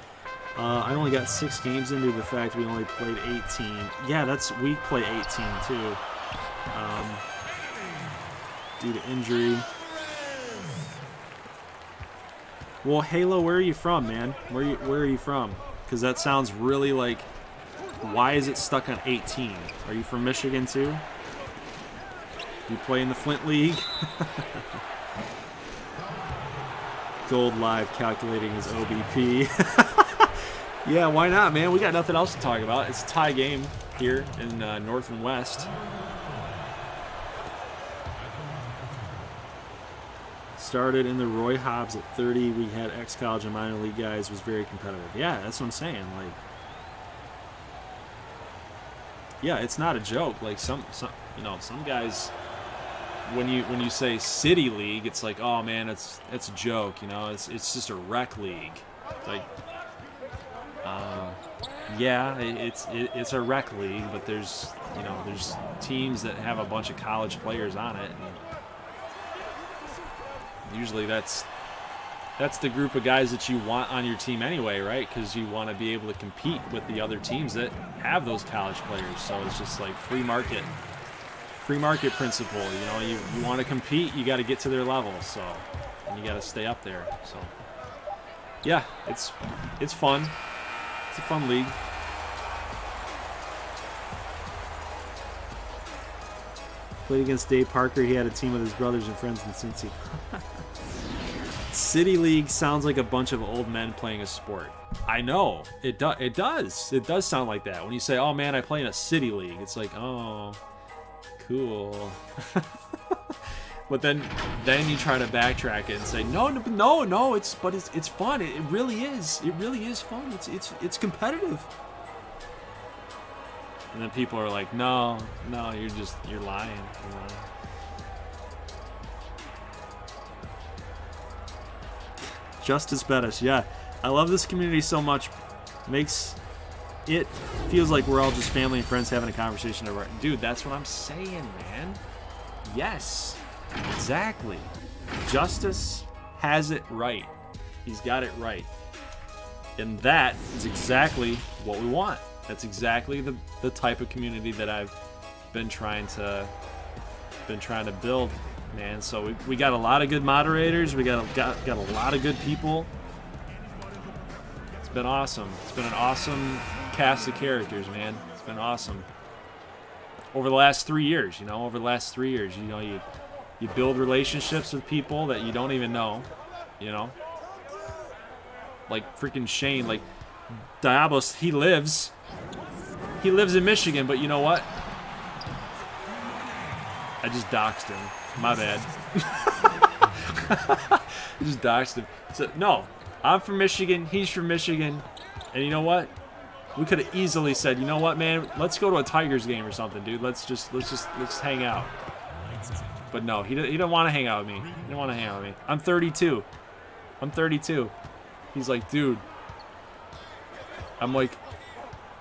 I only got 6 games into the fact we only played 18. Yeah, we play 18 too. Due to injury. Well, Halo, where are you from, man? Where are you from? Because that sounds really like, why is it stuck on 18? Are you from Michigan too? You play in the Flint League? Gold Live calculating his OBP. Yeah, why not, man? We got nothing else to talk about. It's a tie game here in North and West. Started in the Roy Hobbs at 30. We had ex-college and minor league guys. Was very competitive. Yeah, that's what I'm saying. Like, yeah, it's not a joke. Like some guys, when you say city league, it's like, oh man, it's a joke. You know, it's just a rec league. Like, yeah, it's a rec league, but there's teams that have a bunch of college players on it. And usually that's the group of guys that you want on your team anyway, right? Because you want to be able to compete with the other teams that have those college players. So it's just like free market principle. You know, you want to compete, you got to get to their level. So, and you got to stay up there. So, yeah, it's fun. It's a fun league. Played against Dave Parker. He had a team with his brothers and friends in Cincy. City League sounds like a bunch of old men playing a sport. I know. It does. It does sound like that. When you say, oh man, I play in a City League, it's like, oh, cool. But then you try to backtrack it and say, no, it's fun. It really is. It really is fun. It's competitive. And then people are like, no, you're lying. You know? Justice Bettis, yeah. I love this community so much. It feels like we're all just family and friends having a conversation over. Dude, that's what I'm saying, man. Yes, exactly. Justice has it right. He's got it right. And that is exactly what we want. That's exactly the type of community that I've been trying to build man. So we got a lot of good moderators. We got a lot of good people. It's been awesome. It's been an awesome cast of characters, man. It's been awesome. Over the last 3 years, you know, you build relationships with people that you don't even know, you know. Like freaking Shane, like Diablos, he lives in Michigan, but you know what? I just doxed him. My bad. I just doxed him. So no, I'm from Michigan. He's from Michigan, and you know what? We could have easily said, you know what, man? Let's go to a Tigers game or something, dude. Let's just hang out. But no, he didn't want to hang out with me. He didn't want to hang out with me. I'm 32. He's like, dude. I'm like,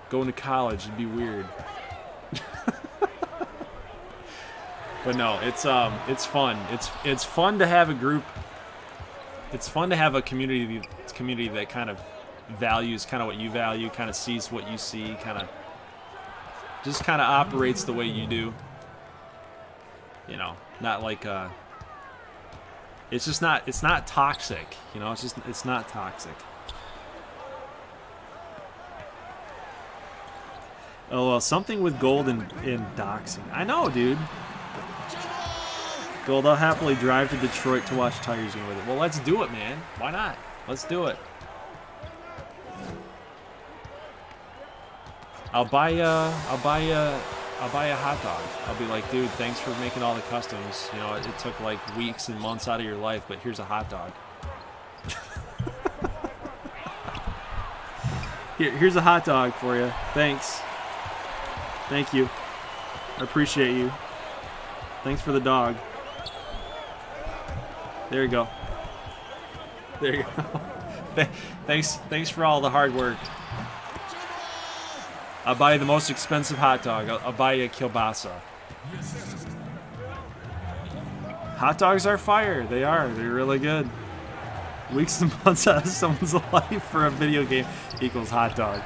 going to college would be weird. But no, it's fun. It's fun to have a group. It's fun to have a community that kind of values kind of what you value, kind of sees what you see, kind of operates the way you do. You know, not like it's not toxic, you know, it's not toxic. Oh, well, something with gold and doxing. I know, dude. Gold, I'll happily drive to Detroit to watch Tigers game with it. Well, let's do it, man. Why not? Let's do it. I'll buy a hot dog. I'll be like, dude, thanks for making all the customs. You know, it took like weeks and months out of your life, but here's a hot dog. Here's a hot dog for you. Thanks. Thank you. I appreciate you. Thanks for the dog. There you go. There you go. Thanks for all the hard work. I'll buy you the most expensive hot dog. I'll buy you a kielbasa. Hot dogs are fire. They are. They're really good. Weeks and months out of someone's life for a video game equals hot dog.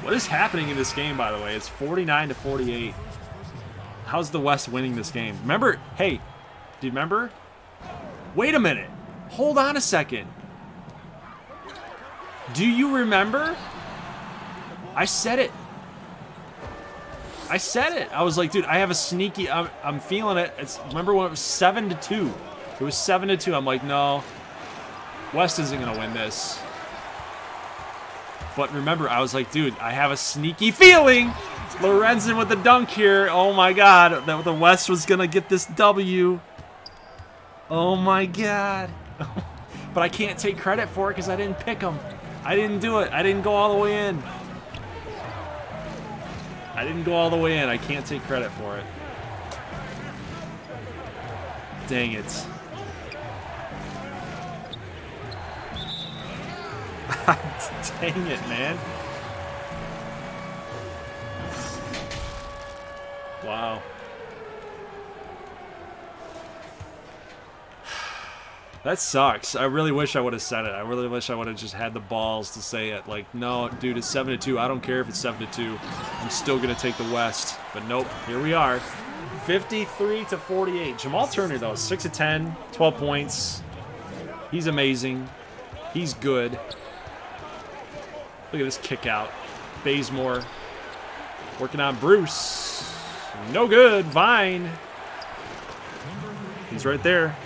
What is happening in this game, by the way? It's 49-48. How's the West winning this game? Remember, hey, do you remember? Wait a minute. Hold on a second. Do you remember? I said it. I was like, dude, I have a sneaky, I'm feeling it. Remember when it was 7-2? It was 7-2. I'm like, no, West isn't going to win this. But remember, I was like, dude, I have a sneaky feeling Lorenzen with the dunk here. Oh, my God. That the West was going to get this W. Oh, my God. But I can't take credit for it because I didn't pick him. I didn't do it. I didn't go all the way in. I can't take credit for it. Dang it. Dang it, man. Wow. That sucks. I really wish I would have said it. I really wish I would have just had the balls to say it. Like, no, dude, it's 7-2. I don't care if it's 7-2. I'm still going to take the West. But nope, here we are. 53-48. Jamal Turner, though, 6 of 10, 12 points. He's amazing. He's good. Look at this kick out. Bazemore working on Bruce. No good. Vine. He's right there.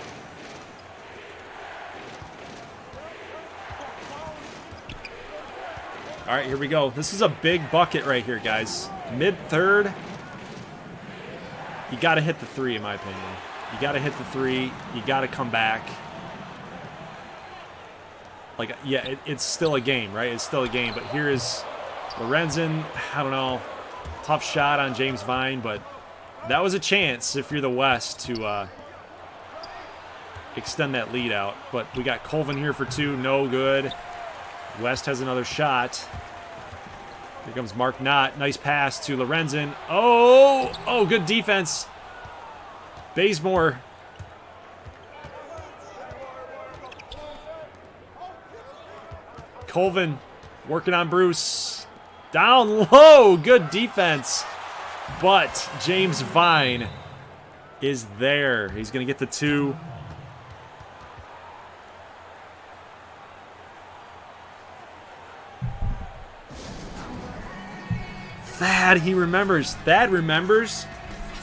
All right, here we go. This is a big bucket right here, guys. Mid-third. You got to hit the three, in my opinion. You got to hit the three. You got to come back. Like, yeah, it's still a game, right? It's still a game. But here is Lorenzen. I don't know. Tough shot on James Vine, but that was a chance if you're the West to extend that lead out. But we got Colvin here for two. No good. West has another shot. Here comes Mark Knott. Nice pass to Lorenzen. Oh, good defense. Bazemore. Colvin working on Bruce. Down low. Good defense. But James Vine is there. He's going to get the 2. Thad, he remembers. Thad remembers.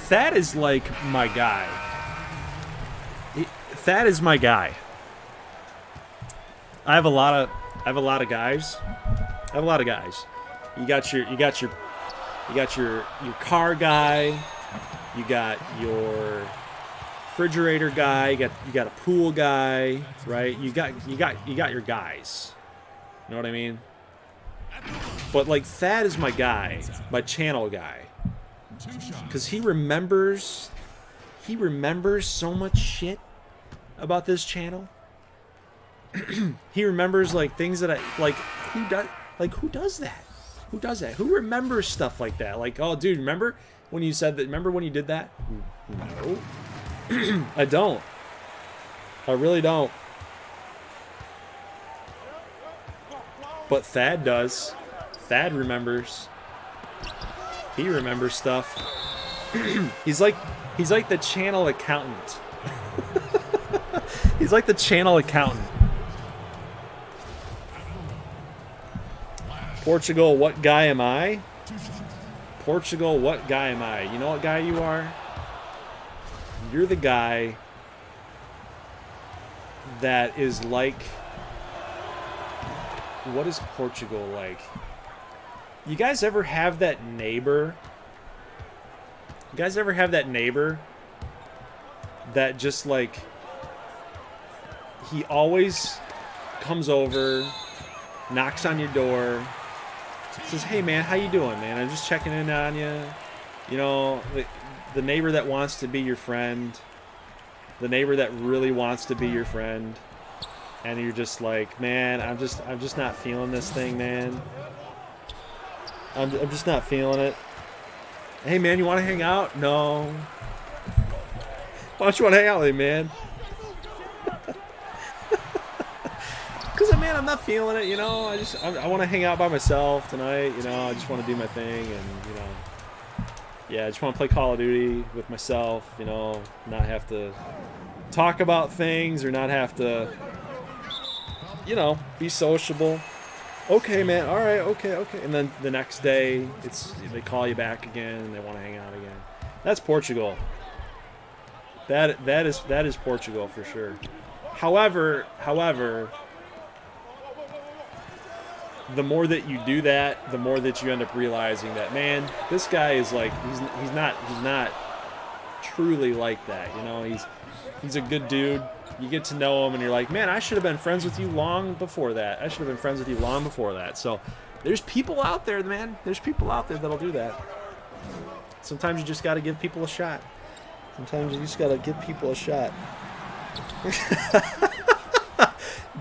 Thad is like my guy. Thad is my guy. I have a lot of guys. I have a lot of guys. You got your car guy. You got your refrigerator guy. You got a pool guy, right? You got your guys. You know what I mean? But like Thad is my guy, my channel guy, because he remembers so much shit about this channel. He remembers like things that I like. Who does that? Who does that? Who remembers stuff like that? Like, oh, dude, remember when you said that? Remember when you did that? No, I don't. I really don't. But Thad does. Thad remembers. He remembers stuff. He's like the channel accountant. He's like the channel accountant. Portugal, what guy am I? Portugal, what guy am I? You know what guy you are? You're the guy that is like... What is Portugal like? You guys ever have that neighbor? You guys ever have that neighbor that just like... He always comes over, knocks on your door, says, hey man, how you doing, man? I'm just checking in on you. You know, the neighbor that wants to be your friend, the neighbor that really wants to be your friend, and you're just like, man, I'm just not feeling this thing, man. I'm just not feeling it. Hey man, you want to hang out? No. Why don't you want to hang out with me, man? Because, man, I'm not feeling it, you know. I want to hang out by myself tonight, you know. I just want to do my thing and, you know. Yeah, I just want to play Call of Duty with myself, you know. Not have to talk about things or not have to, you know, be sociable. Okay, man. All right. Okay. And then the next day, they call you back again and they want to hang out again. That's Portugal. That is Portugal for sure. However, the more that you do that, the more that you end up realizing that, man, this guy is like he's not truly like that, you know. He's a good dude. You get to know him and you're like, man, I should have been friends with you long before that. I should have been friends with you long before that. So there's people out there, man. There's people out there that'll do that. Sometimes you just got to give people a shot. Sometimes you just got to give people a shot.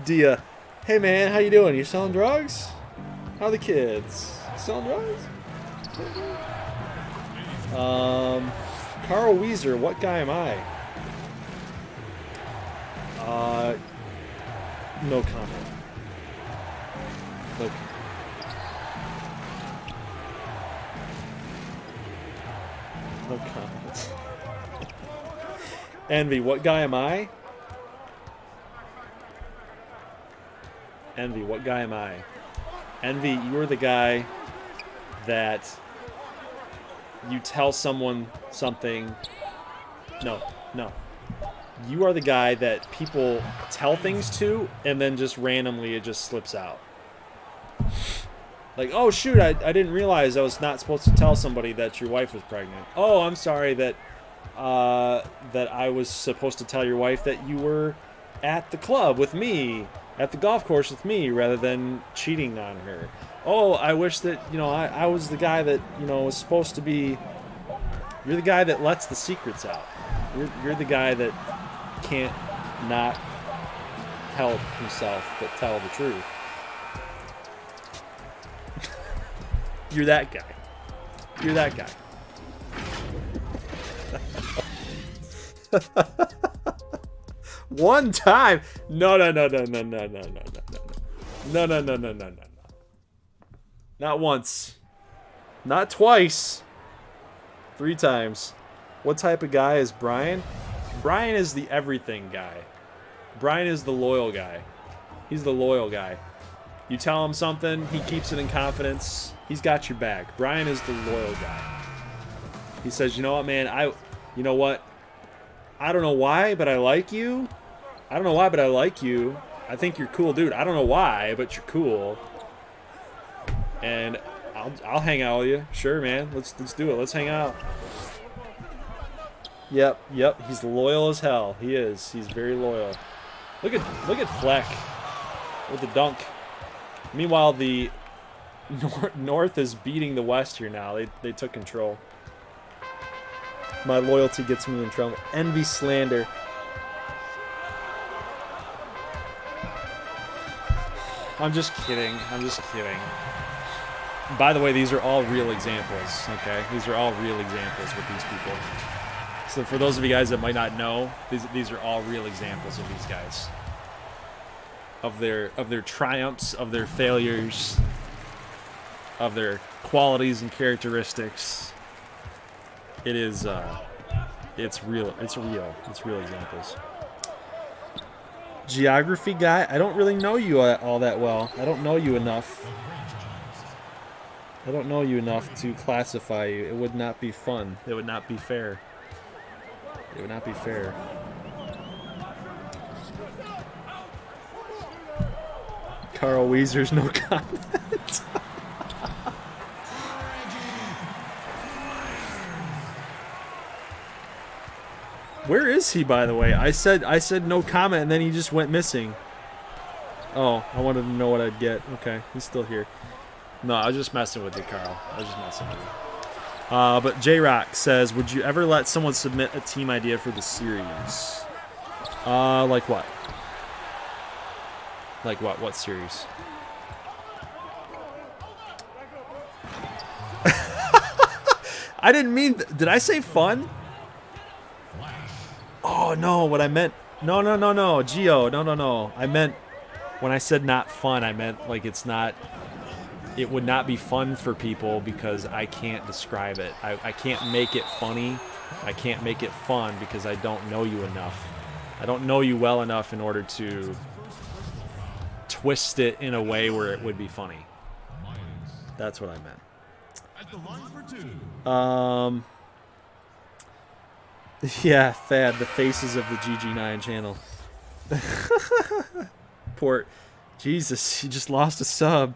Dia, hey man, how you doing? You selling drugs? How are the kids? Selling drugs? Carl Weezer, what guy am I? No comment. No comments. Envy, what guy am I? Envy, what guy am I? Envy, you're the guy that you tell someone something. No. You are the guy that people tell things to and then just randomly it just slips out. Like, oh shoot, I didn't realize I was not supposed to tell somebody that your wife was pregnant. Oh, I'm sorry that I was supposed to tell your wife that you were at the club with me, at the golf course with me, rather than cheating on her. Oh, I wish that, you know, I was the guy that, you know, was supposed to be. You're the guy that lets the secrets out. You're the guy that can't not help himself but tell the truth. You're that guy. You're that guy. One time. No. Not once. Not twice. 3 times. What type of guy is Brian? Brian is the everything guy. Brian is the loyal guy. He's the loyal guy. You tell him something, he keeps it in confidence. He's got your back. Brian is the loyal guy. He says, you know what, man, you know what? I don't know why, but I like you. I don't know why, but I like you. I think you're cool, dude. I don't know why, but you're cool. And I'll hang out with you. Sure, man. Let's do it. Let's hang out. Yep. He's loyal as hell. He is. He's very loyal. Look at Fleck with the dunk. Meanwhile, the North is beating the West here now. They took control. My loyalty gets me in trouble. Envy, slander. I'm just kidding. By the way, these are all real examples, okay? These are all real examples with these people. So for those of you guys that might not know, these are all real examples of these guys. Of their triumphs, of their failures, of their qualities and characteristics. It is it's real examples. Geography guy, I don't really know you all that well. I don't know you enough. I don't know you enough to classify you. It would not be fun. It would not be fair. It would not be fair. Carl Weezer's no comment. Where is he, by the way? I said no comment, and then he just went missing. Oh, I wanted to know what I'd get. Okay, he's still here. No, I was just messing with you, Carl. I was just messing with you. But J-Rock says, would you ever let someone submit a team idea for the series? Like what? Like what? What series? I didn't mean... Did I say fun? Oh, no. What I meant... No. Gio, no. I meant... When I said not fun, I meant like it's not... It would not be fun for people because I can't describe it. I can't make it funny. I can't make it fun because I don't know you enough. I don't know you well enough in order to twist it in a way where it would be funny. That's what I meant. At the line for 2. Yeah, Thad, the faces of the GG9 channel. Port. Jesus, he just lost a sub.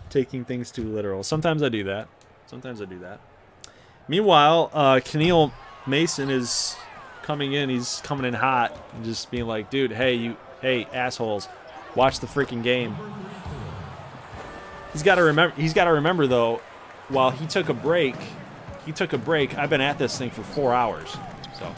Taking things too literal. Sometimes I do that. Meanwhile, Keneal Mason is coming in. He's coming in hot and just being like, dude, hey, assholes, watch the freaking game. He's got to remember though, while he took a break, I've been at this thing for 4 hours. So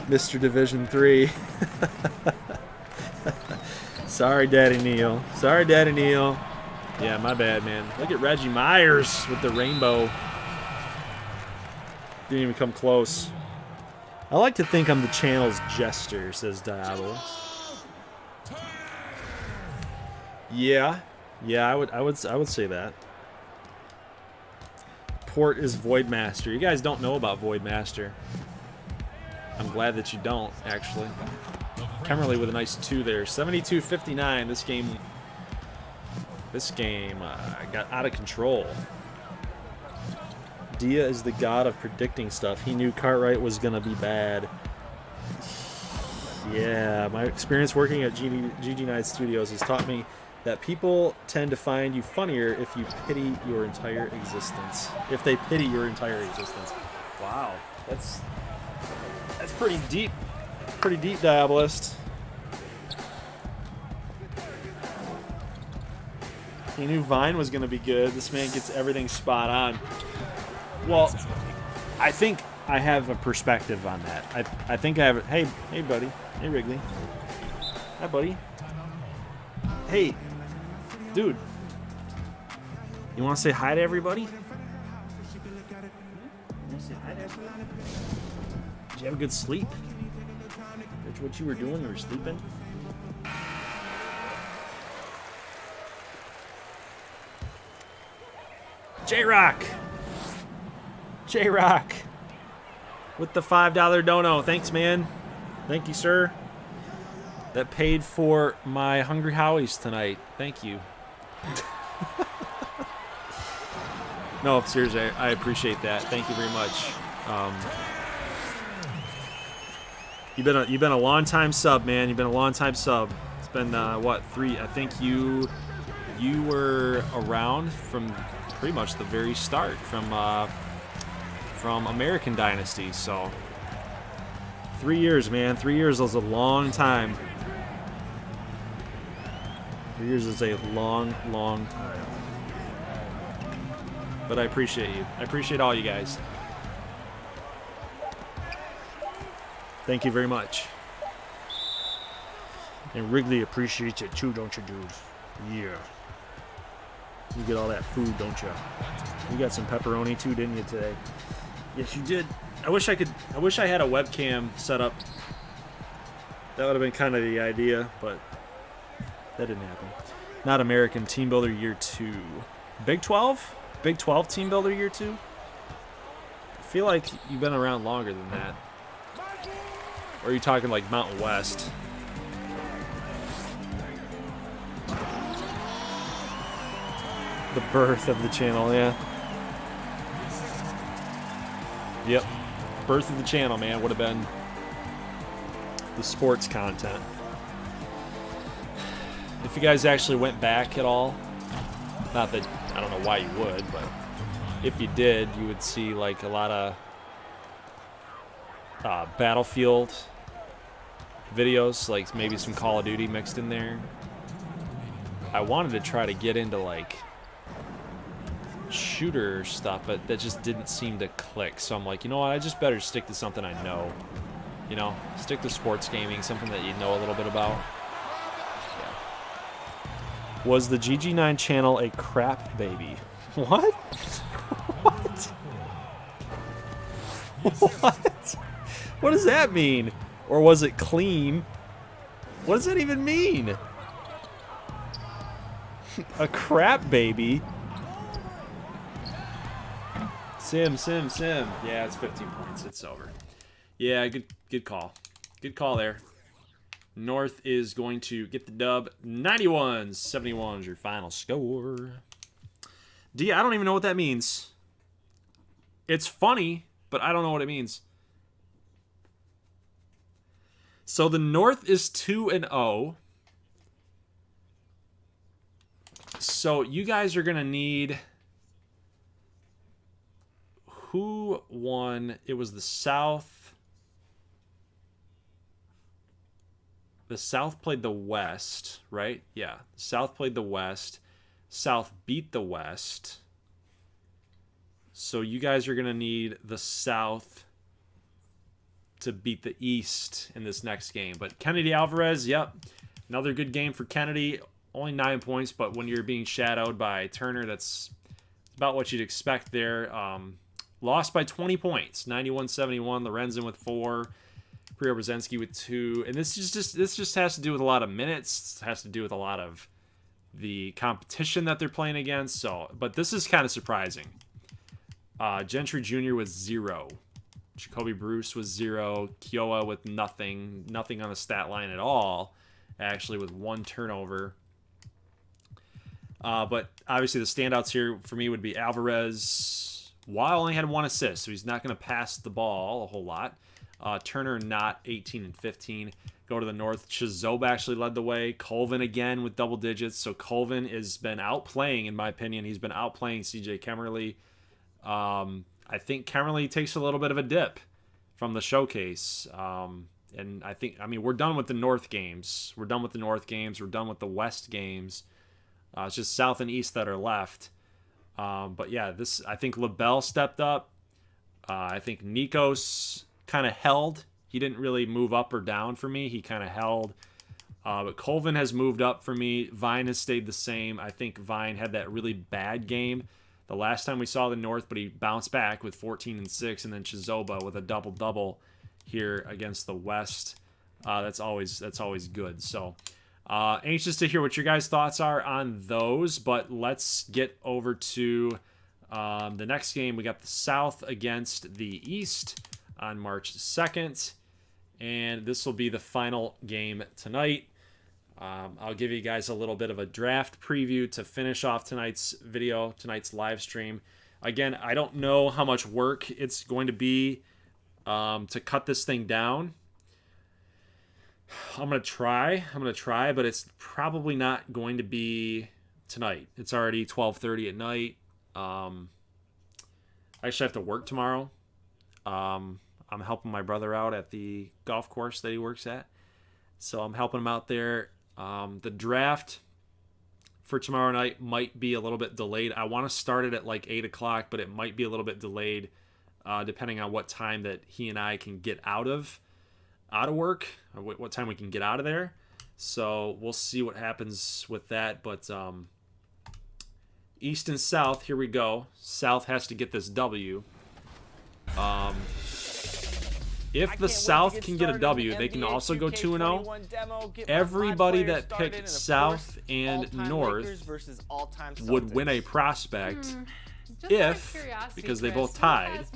Mr. Division 3. Sorry, Daddy Neil. Yeah, my bad, man. Look at Reggie Myers with the rainbow. Didn't even come close. I like to think I'm the channel's jester, says Diablo. Yeah, I would say that. Port is Voidmaster. You guys don't know about Voidmaster. I'm glad that you don't, actually. Kemmerly with a nice 2 there. 72-59. This game got out of control. Dia is the god of predicting stuff. He knew Cartwright was going to be bad. Yeah, my experience working at GG9 Studios has taught me that people tend to find you funnier if you pity your entire existence. Wow, that's pretty deep. Pretty deep, Diabolist. He knew Vine was going to be good. This man gets everything spot on. Well, I think I have a perspective on that. I think I have... Hey, buddy. Hey, Wrigley. Hi, buddy. Hey, dude. You want to say hi to everybody? Did you have a good sleep? That's what you were doing? You were sleeping? J-Rock! J-Rock! With the $5 dono. Thanks, man. Thank you, sir. That paid for my Hungry Howies tonight. Thank you. No, seriously, I appreciate that. Thank you very much. You've been a long time sub, man. You've been a long time sub. It's been what, 3? I think you were around from pretty much the very start from American Dynasty. So 3 years, man. 3 years is a long time. 3 years is a long, long time. But I appreciate you. I appreciate all you guys. Thank you very much. And Wrigley appreciates it too, don't you, dude? Yeah. You get all that food, don't you? You got some pepperoni too, didn't you, today? Yes, you did. I wish I had a webcam set up. That would have been kind of the idea, but that didn't happen. Not American Team Builder Year 2. Big 12? Big 12 Team Builder Year 2? I feel like you've been around longer than that. Or are you talking like Mountain West? The birth of the channel, yeah. Yep. Birth of the channel, man, would have been the sports content. If you guys actually went back at all, not that I don't know why you would, but if you did, you would see like a lot of Battlefield videos, like maybe some Call of Duty mixed in there. I wanted to try to get into like shooter stuff, but that just didn't seem to click. So I'm like, you know what? I just better stick to something I know. You know, stick to sports gaming, something that you know a little bit about. Yeah. Was the GG9 channel a crap baby? What? What? What? What does that mean? Or was it clean? What does that even mean? A crap baby? Sim. Yeah, it's 15 points. It's over. Yeah, good call. Good call there. North is going to get the dub. 91-71 is your final score. D, I don't even know what that means. It's funny, but I don't know what it means. So the North is 2-0. So you guys are going to need... Who won? It was the South. The South played the West, right? Yeah. The South played the West. South beat the West. So you guys are going to need the South to beat the East in this next game. But Kennedy Alvarez, yep. Another good game for Kennedy. Only 9 points, but when you're being shadowed by Turner, that's about what you'd expect there. Lost by 20 points. 91-71. Lorenzen with 4. Preobrazensky with 2. And this just has to do with a lot of minutes. It has to do with a lot of the competition that they're playing against. So, but this is kind of surprising. Gentry Jr. with 0. Jacoby Bruce was 0. Kiowa with nothing. Nothing on the stat line at all. Actually, with 1 turnover. But obviously the standouts here for me would be Alvarez. Weil only had 1 assist, so he's not going to pass the ball a whole lot. Turner not 18 and 15. Go to the North. Chizoba actually led the way. Colvin again with double digits. So Colvin has been outplaying, in my opinion. He's been outplaying CJ Kemmerly. I think Kemmerly takes a little bit of a dip from the showcase. And I mean, we're done with the North games. We're done with the West games. It's just South and East that are left. But yeah, I think LaBelle stepped up. I think Nikos kind of held. He didn't really move up or down for me. He kind of held. But Colvin has moved up for me. Vine has stayed the same. I think Vine had that really bad game the last time we saw the North, but he bounced back with 14 and 6, and then Chizoba with a double-double here against the West. That's always good. So anxious to hear what your guys' thoughts are on those. But let's get over to the next game. We got the South against the East on March 2nd. And this will be the final game tonight. I'll give you guys a little bit of a draft preview to finish off tonight's video, tonight's live stream. Again, I don't know how much work it's going to be to cut this thing down. I'm going to try, but it's probably not going to be tonight. It's already 12:30 at night. I actually have to work tomorrow. I'm helping my brother out at the golf course that he works at. So I'm helping him out there. The draft for tomorrow night might be a little bit delayed. I want to start it at like 8 o'clock, but it might be a little bit delayed depending on what time that he and I can get out of work, or what time we can get out of there. So we'll see what happens with that. But East and South, here we go. South has to get this W. If the South can get a W, they can also go 2-0. Everybody that picked South and North would win a prospect because they both tied.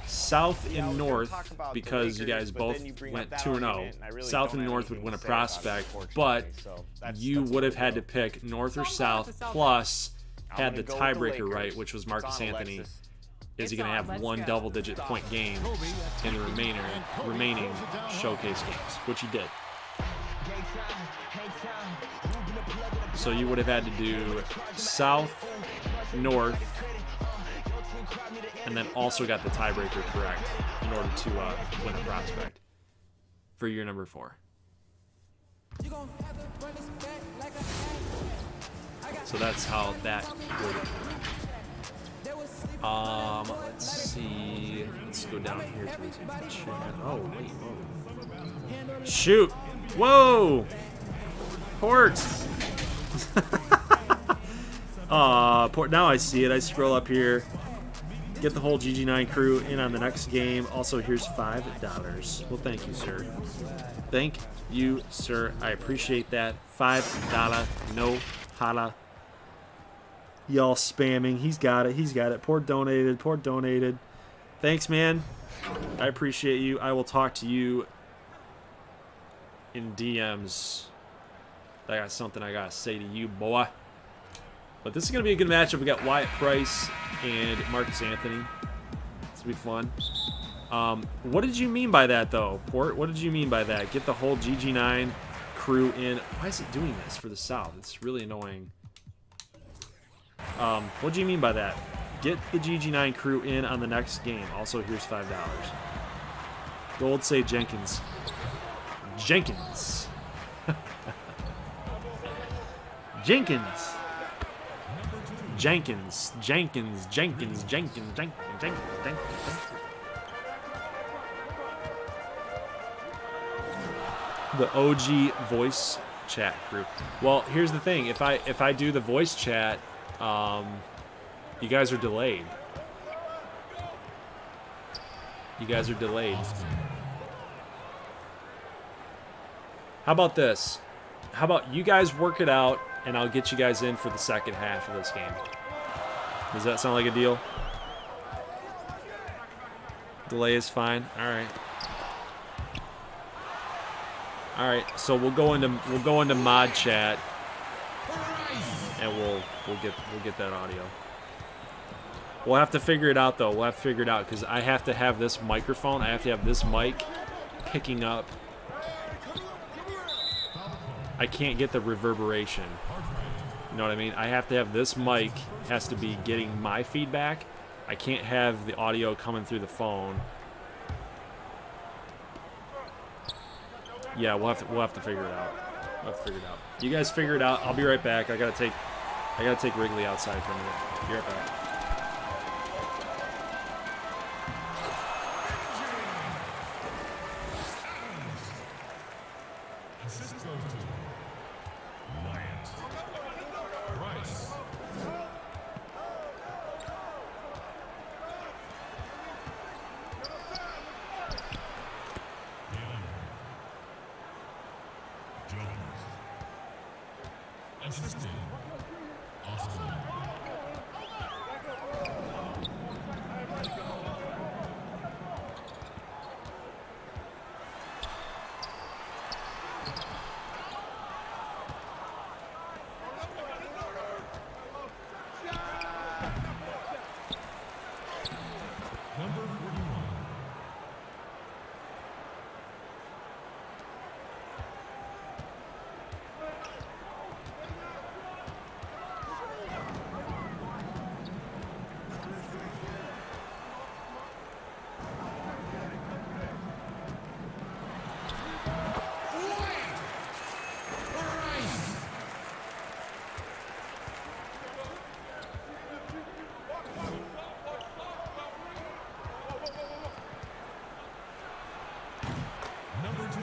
South and North, because you guys both went 2-0, South and North would win a prospect, but you would have had to pick North or South, plus had the tiebreaker right, which was Marcus Anthony. Is he going to have one double-digit point game in the remaining showcase games, which he did. So you would have had to do South, North, and then also got the tiebreaker correct in order to win a prospect for year number 4. So that's how that would work. Let's see. Let's go down here to the chat. Oh, wait, whoa. Shoot! Whoa! Port! Port. Now I see it. I scroll up here. Get the whole GG9 crew in on the next game. Also, here's $5. Well, thank you, sir. Thank you, sir. I appreciate that. $5. No holla. Y'all spamming. He's got it. He's got it. Port donated. Port donated. Thanks, man. I appreciate you. I will talk to you in DMs. I got something I got to say to you, boy. But this is going to be a good matchup. We got Wyatt Price and Marcus Anthony. This will be fun. What did you mean by that, though, Port? What did you mean by that? Get the whole GG9 crew in. Why is it doing this for the South? It's really annoying. What do you mean by that? Get the GG9 crew in on the next game. Also, here's $5. Gold say Jenkins. Jenkins. Jenkins. Jenkins. Jenkins. Jenkins. Jenkins. Jenkins. Jenkins. Jenkins. The OG voice chat group. Well, here's the thing. If I do the voice chat, you guys are delayed. You guys are delayed. How about this? How about you guys work it out, and I'll get you guys in for the second half of this game. Does that sound like a deal? Delay is fine. All right. All right. So we'll go into mod chat, and we'll get that audio. We'll have to figure it out, though. We'll have to figure it out because I have to have this microphone. I have to have this mic picking up. I can't get the reverberation. You know what I mean? I have to have this mic has to be getting my feedback. I can't have the audio coming through the phone. Yeah, we'll have to figure it out. We'll have to figure it out. You guys figure it out. I'll be right back. I gotta take Wrigley outside for a minute. Be right back. Assist goes to Wyatt Price. Assistant, Austin. Number 41. Number 2.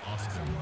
Austin.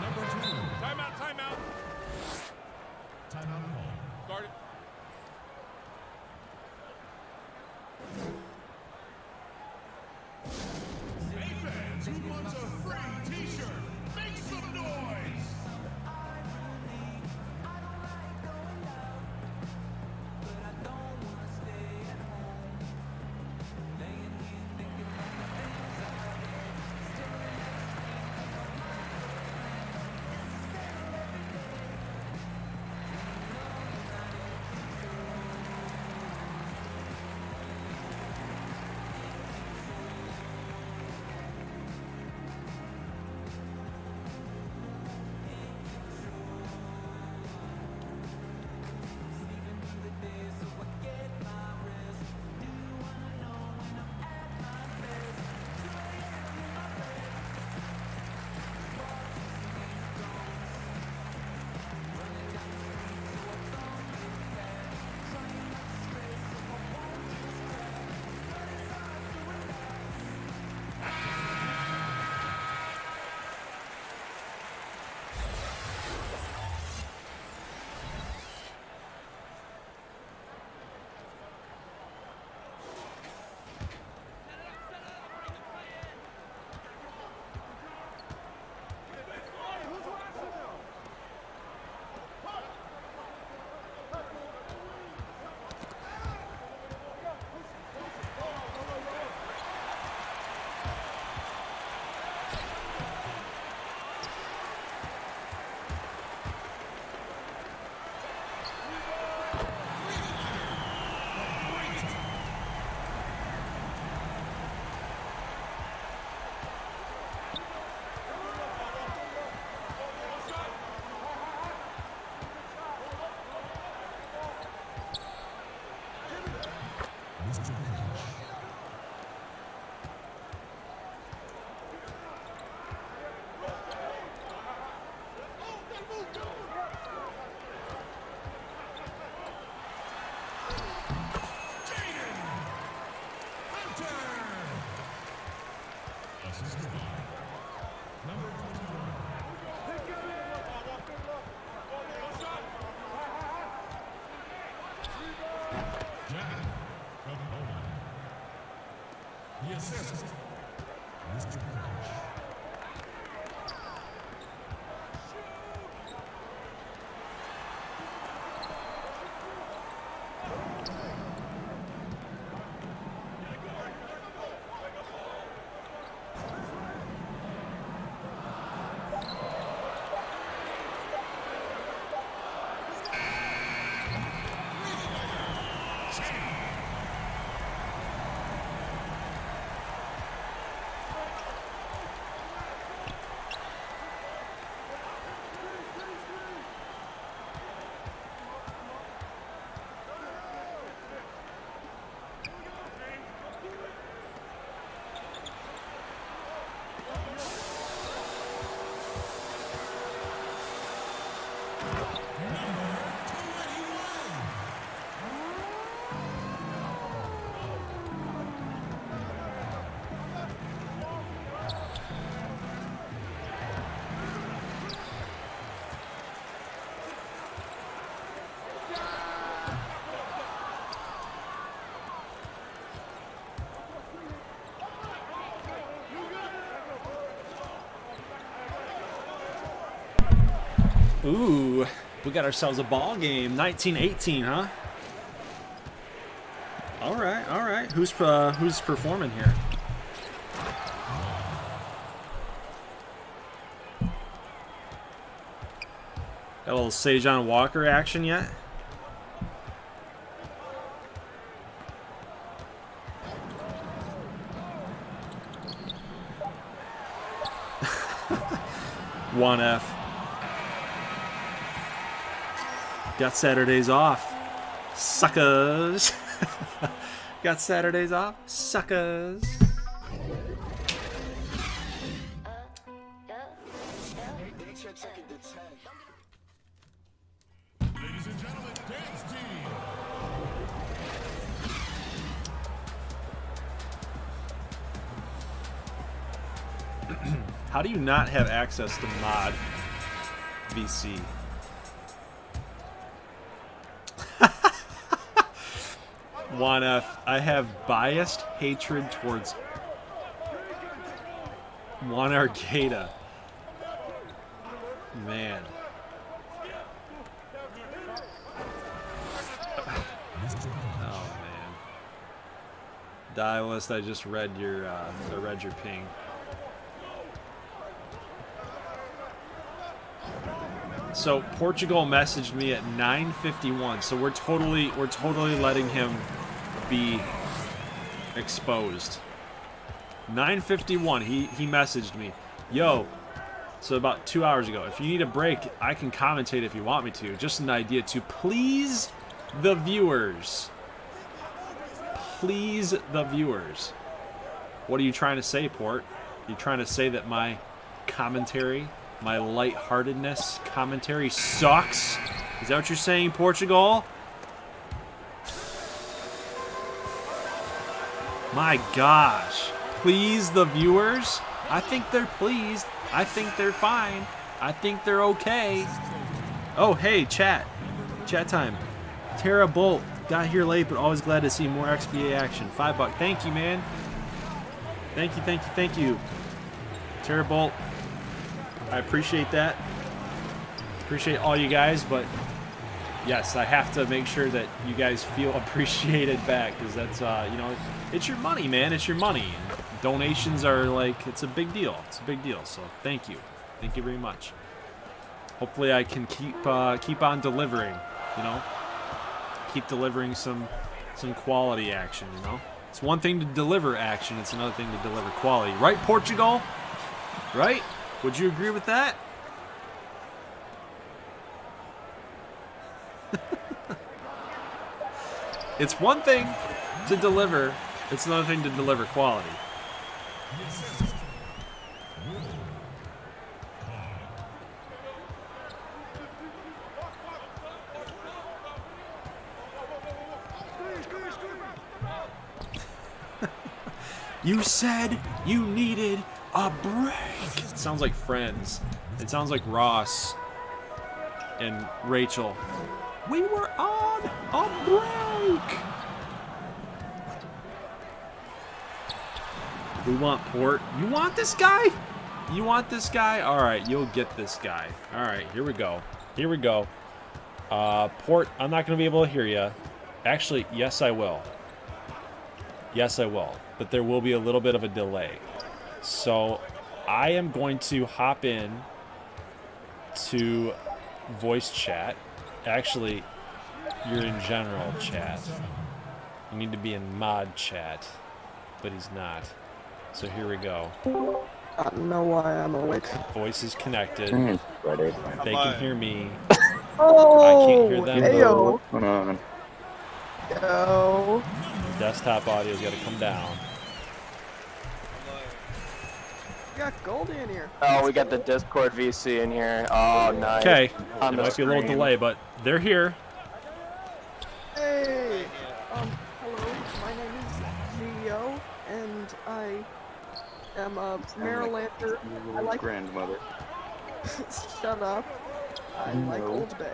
Number 2. Timeout, timeout. Timeout call. Guard it. Hey fans, who wants a free t-shirt? Make some noise! Ooh, we got ourselves a ball game. 19-18, huh? All right. Who's performing here? Got a little Sejan Walker action yet? One F. Got Saturdays off. Suckers. Got Saturdays off. Suckers. Ladies and gentlemen, dance team. How do you not have access to mod VC? 1F. I have biased hatred towards Juan Arcada. Man. Oh man. Dialist, I just read your ping. So Portugal messaged me at 9:51. So we're totally letting him be exposed. 9:51. He messaged me, yo. So about 2 hours ago. If you need a break, I can commentate if you want me to. Just an idea to please the viewers. Please the viewers. What are you trying to say, Port? You trying to say that my commentary, my lightheartedness commentary sucks? Is that what you're saying, Portugal? My gosh. Please the viewers? I think they're pleased. I think they're fine. I think they're okay. Oh, hey, chat. Chat time. Tara Bolt. Got here late, but always glad to see more XBA action. $5. Thank you, man. Thank you, thank you, thank you. Tara Bolt. I appreciate that. Appreciate all you guys, but yes, I have to make sure that you guys feel appreciated back, because that's, you know, it's your money, man. It's your money. And donations are like, it's a big deal. It's a big deal. So thank you. Thank you very much. Hopefully I can keep on delivering, you know, keep delivering some quality action, you know. It's one thing to deliver action. It's another thing to deliver quality. Right, Portugal? Right? Would you agree with that? It's one thing to deliver, it's another thing to deliver quality. You said you needed a break. It sounds like Friends. It sounds like Ross and Rachel. We were on a break. We want Port. You want this guy? You want this guy? All right, you'll get this guy. All right, here we go. Here we go. Port, I'm not going to be able to hear you. Actually, yes, I will. Yes, I will. But there will be a little bit of a delay. So I am going to hop in to voice chat. Actually, you're in general chat. You need to be in mod chat, but he's not. So here we go. I don't know why I'm awake. Voice is connected. They can hear me. Oh, I can't hear them. Ayo. What's going on? Yo. Desktop audio's got to come down. got Goldie in here. Oh, we got the Discord VC in here. Oh, nice. Okay. On There the might be a little screen. delay, but they're here. Hey! Hello, my name is Gio, and I am a Marylander. I like grandmother. Shut up. I like Old Bay.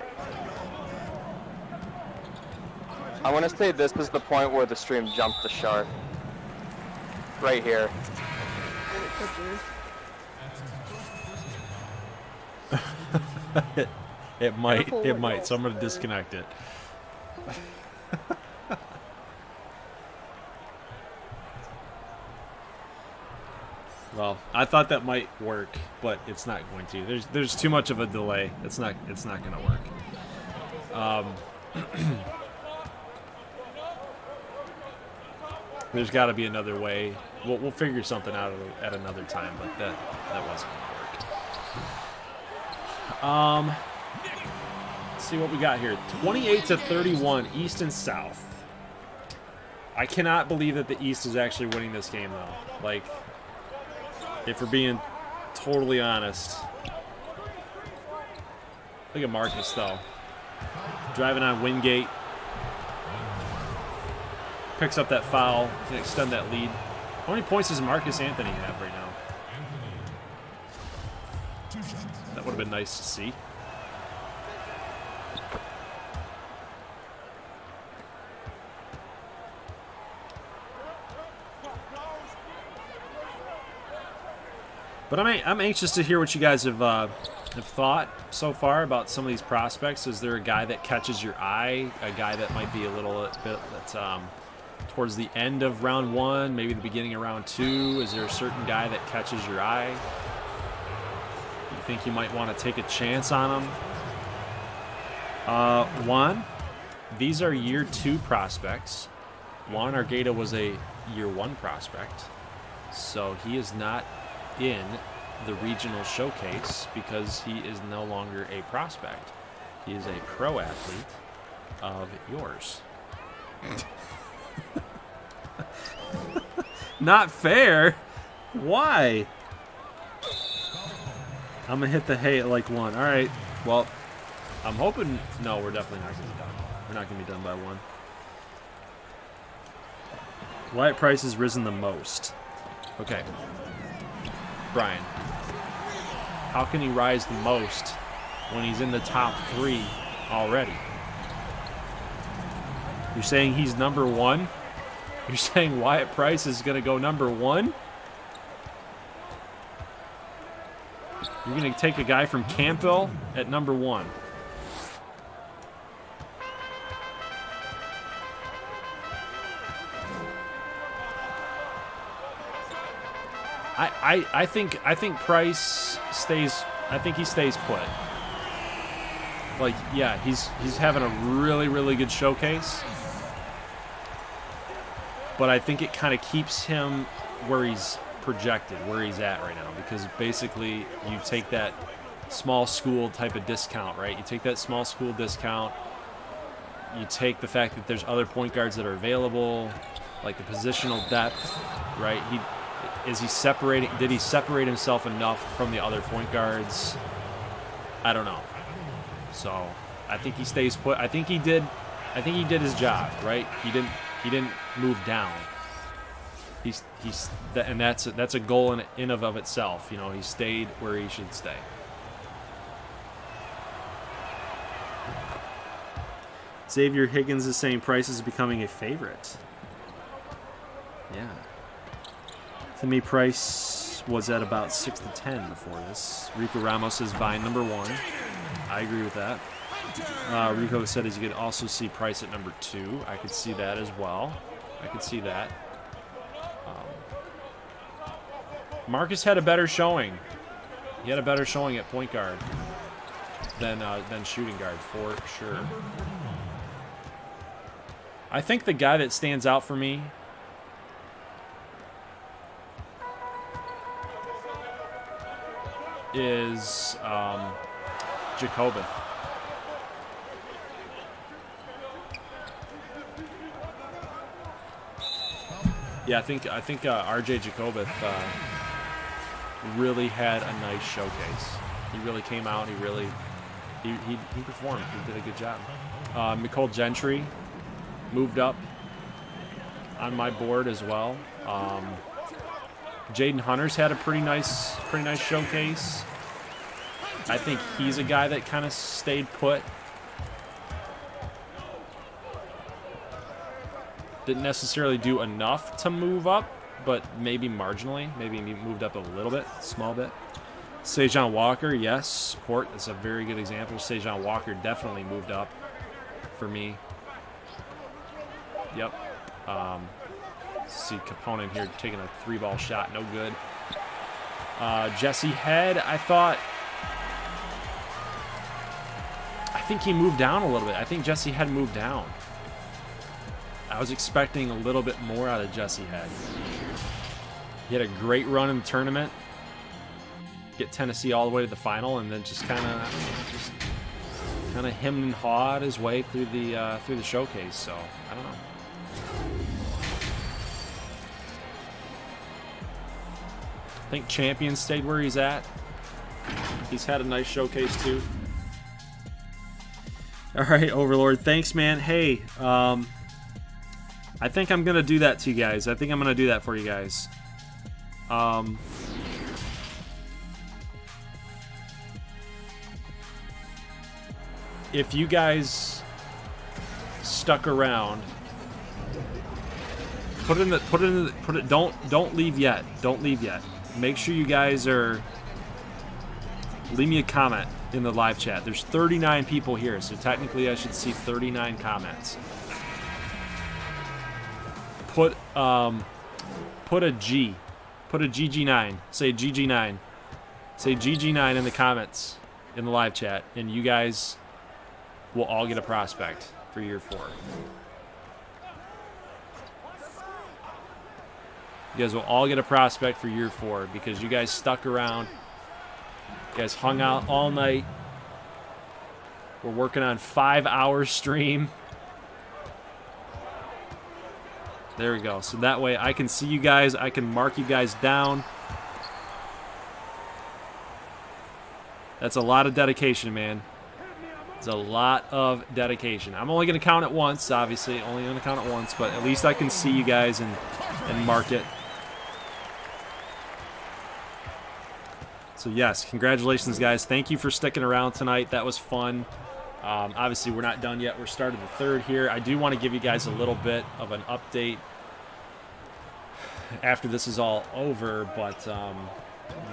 I want to say this is the point where the stream jumped the shark. Right here. And it could be. It might. Careful It what might. goes So I'm going to there. disconnect it. Well, I thought that might work, but it's not going to. There's too much of a delay. It's not going to work. There's got to be another way. We'll figure something out at another time, but that wasn't going to work. Let's see what we got here. 28-31, East and South. I cannot believe that the East is actually winning this game, though. Like, if we're being totally honest. Look at Marcus, though. Driving on Wingate. Picks up that foul. Can extend that lead. How many points does Marcus Anthony have right now? That would have been nice to see. But I'm anxious to hear what you guys have thought so far about some of these prospects. Is there a guy that catches your eye? A guy that might be a little bit towards the end of round one, maybe the beginning of round two? Is there a certain guy that catches your eye? You think you might want to take a chance on him? Juan, these are year 2 prospects. Juan Argueta was a year 1 prospect, so he is not in the regional showcase because he is no longer a prospect. He is a pro athlete of yours. Not fair. Why? I'm gonna hit the hay at like 1. All right. Well, I'm hoping. No, we're definitely not gonna be done. We're not gonna be done by 1. Wyatt Price has risen the most. Okay. Brian, how can he rise the most when he's in the top 3 already? You're saying he's number 1? You're saying Wyatt Price is going to go number 1? You're going to take a guy from Campbell at number 1. I think Price stays. I think he stays put. Like, yeah, he's having a really good showcase, but I think it kind of keeps him where he's projected, where he's at right now, because basically you take that small school type of discount, right? You take that small school discount. You take the fact that there's other point guards that are available, like the positional depth, right? Is he separating? Did he separate himself enough from the other point guards? I don't know. So I think he stays put. I think he did his job, right? He didn't move down. And that's a goal in of itself. You know, he stayed where he should stay. Xavier Higgins is saying Price is becoming a favorite. Yeah. To me, Price was at about 6 to 10 before this. Rico Ramos is Vine number 1. I agree with that. Rico said as you could also see Price at number 2. I could see that as well. I could see that. Marcus had a better showing. He had a better showing at point guard than shooting guard for sure. I think the guy that stands out for me is Jacobeth. Yeah, I think RJ Jacobeth really had a nice showcase. He really came out. He really he performed. He did a good job. Nicole Gentry moved up on my board as well. Jaden Hunter's had a pretty nice showcase. I think he's a guy that kind of stayed put. Didn't necessarily do enough to move up, but maybe marginally. Maybe he moved up a little bit, small bit. Sejan Walker, yes, support. That's a very good example. Sejan Walker definitely moved up for me. Yep. See Capone in here taking a 3-ball shot, no good. Jesse Head, I think he moved down a little bit. I think Jesse Head moved down. I was expecting a little bit more out of Jesse Head. He had a great run in the tournament. Get Tennessee all the way to the final, and then just kind of hemmed and hawed his way through the showcase. So I don't know. I think Champion stayed where he's at. He's had a nice showcase too. All right, Overlord. Thanks, man. Hey, I think I'm gonna do that to you guys. I think I'm gonna do that for you guys. If you guys stuck around, don't leave yet. Don't leave yet. Make sure you guys leave me a comment in the live chat. There's 39 people here, so technically I should see 39 comments. Put a G. Put a GG9. Say GG9. Say GG9 in the comments in the live chat, and you guys will all get a prospect for year 4. You guys will all get a prospect for year 4 because you guys stuck around. You guys hung out all night. We're working on 5-hour stream. There we go. So that way I can see you guys. I can mark you guys down. That's a lot of dedication, man. It's a lot of dedication. I'm only going to count it once, obviously. Only going to count it once, but at least I can see you guys and mark it. So yes, congratulations, guys. Thank you for sticking around tonight. That was fun. Obviously, we're not done yet. We're started the 3rd here. I do want to give you guys a little bit of an update after this is all over, but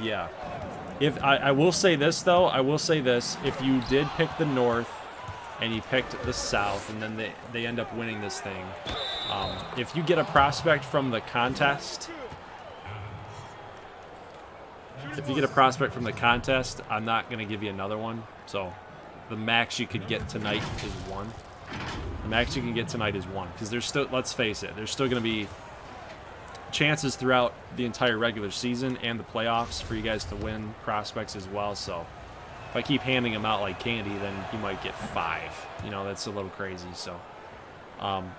yeah. If I will say this, though, I will say this. If you did pick the North and you picked the South, and then they end up winning this thing, if you get a prospect from the contest, I'm not going to give you another one. So the max you could get tonight is 1. The max you can get tonight is 1. Because there's still, let's face it, there's still going to be chances throughout the entire regular season and the playoffs for you guys to win prospects as well. So if I keep handing them out like candy, then you might get 5. You know, that's a little crazy. So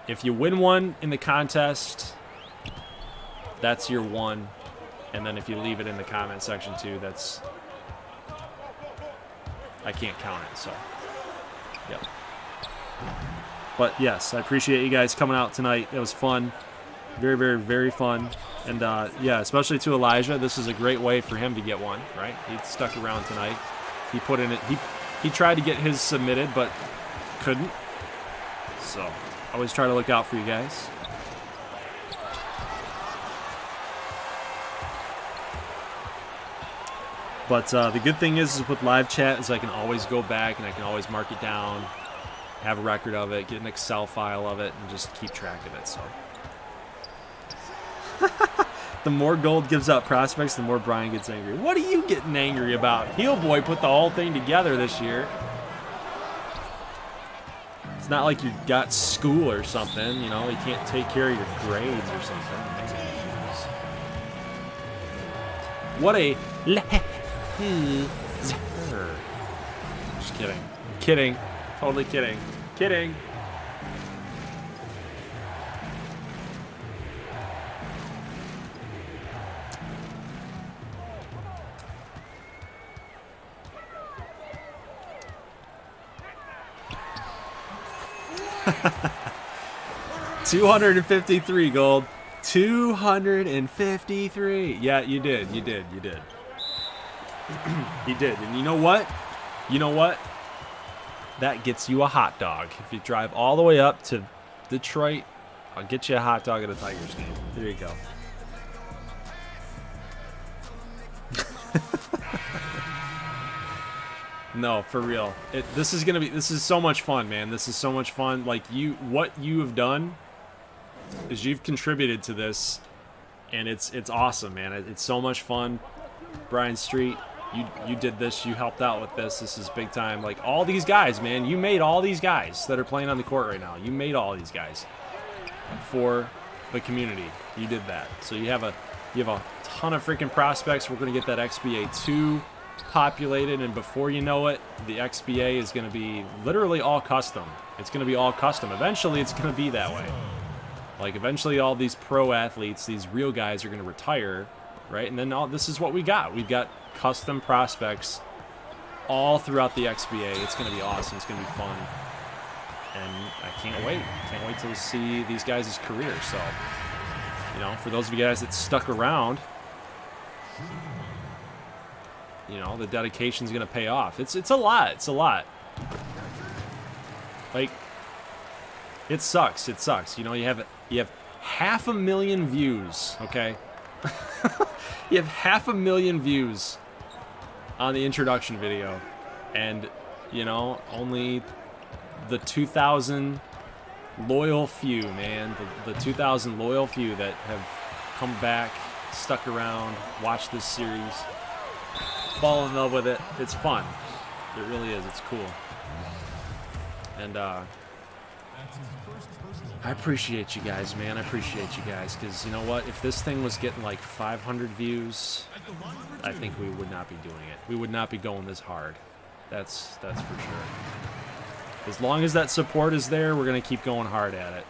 if you win one in the contest, that's your 1. And then if you leave it in the comment section too, that's, I can't count it. So yep. But yes, I appreciate you guys coming out tonight. It was fun. Very, very, very fun. And yeah, especially to Elijah, this is a great way for him to get one, right? He stuck around tonight. He put in it. He tried to get his submitted, but couldn't. So always try to look out for you guys. But the good thing is with live chat is I can always go back and I can always mark it down, have a record of it, get an Excel file of it, and just keep track of it. So the more gold gives out prospects, the more Brian gets angry. What are you getting angry about? Heel Boy put the whole thing together this year. It's not like you got school or something, you know, you can't take care of your grades or something. What a just kidding. I'm kidding. Totally kidding. Kidding. 253 gold. 253. Yeah, you did. You did. You did. You did. And you know what? You know what? That gets you a hot dog. If you drive all the way up to Detroit, I'll get you a hot dog at a Tigers game. There you go. No, for real. This is so much fun, man. This is so much fun. Like, what you have done is you've contributed to this, and it's awesome, man. It's so much fun. Brian Street, you did this. You helped out with this. This is big time. Like, all these guys, man. You made all these guys that are playing on the court right now. You made all these guys for the community. You did that. So you have a ton of freaking prospects. We're gonna get that XBA 2 populated, and before you know it, the XBA is going to be literally all custom. It's going to be all custom. Eventually, it's going to be that way. Like, eventually, all these pro athletes, these real guys, are going to retire, right? And then this is what we got. We've got custom prospects all throughout the XBA. It's going to be awesome. It's going to be fun. And I can't wait. Can't wait to see these guys' careers. So, you know, for those of you guys that stuck around, you know, the dedication's gonna pay off. It's a lot. It's a lot. Like, it sucks. It sucks. You know, you have 500,000 views. Okay, you have 500,000 views on the introduction video, and you know, only the 2,000 loyal few, man. The 2,000 loyal few that have come back, stuck around, watched this series, fall in love with it. It's fun. It really is. It's cool. And I appreciate you guys, man. I appreciate you guys, because you know what? If this thing was getting like 500 views, I think we would not be doing it. We would not be going this hard. That's for sure. As long as that support is there, we're gonna keep going hard at it.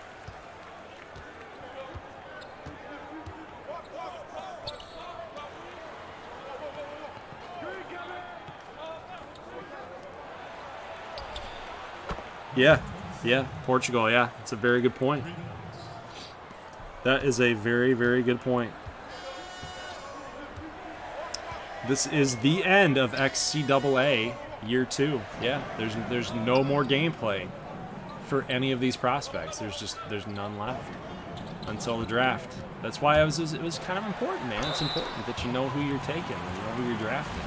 Yeah, Portugal, yeah. It's a very good point. That is a very, very good point. This is the end of XCAA Year 2. Yeah, there's no more gameplay for any of these prospects. There's none left until the draft. That's why it was kind of important, man. It's important that you know who you're taking and you know who you're drafting.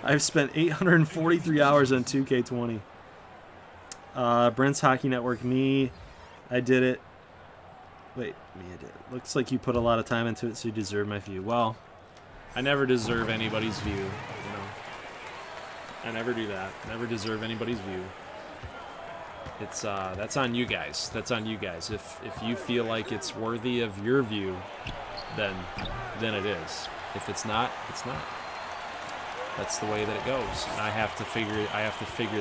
I've spent 843 hours on 2K20. Brent's Hockey Network, I did it. Wait, I did it. Looks like you put a lot of time into it, so you deserve my view. Well, I never deserve anybody's view, you know. I never do that. Never deserve anybody's view. It's that's on you guys. That's on you guys. If you feel like it's worthy of your view, then it is. If it's not, it's not. That's the way that it goes. And I have to figure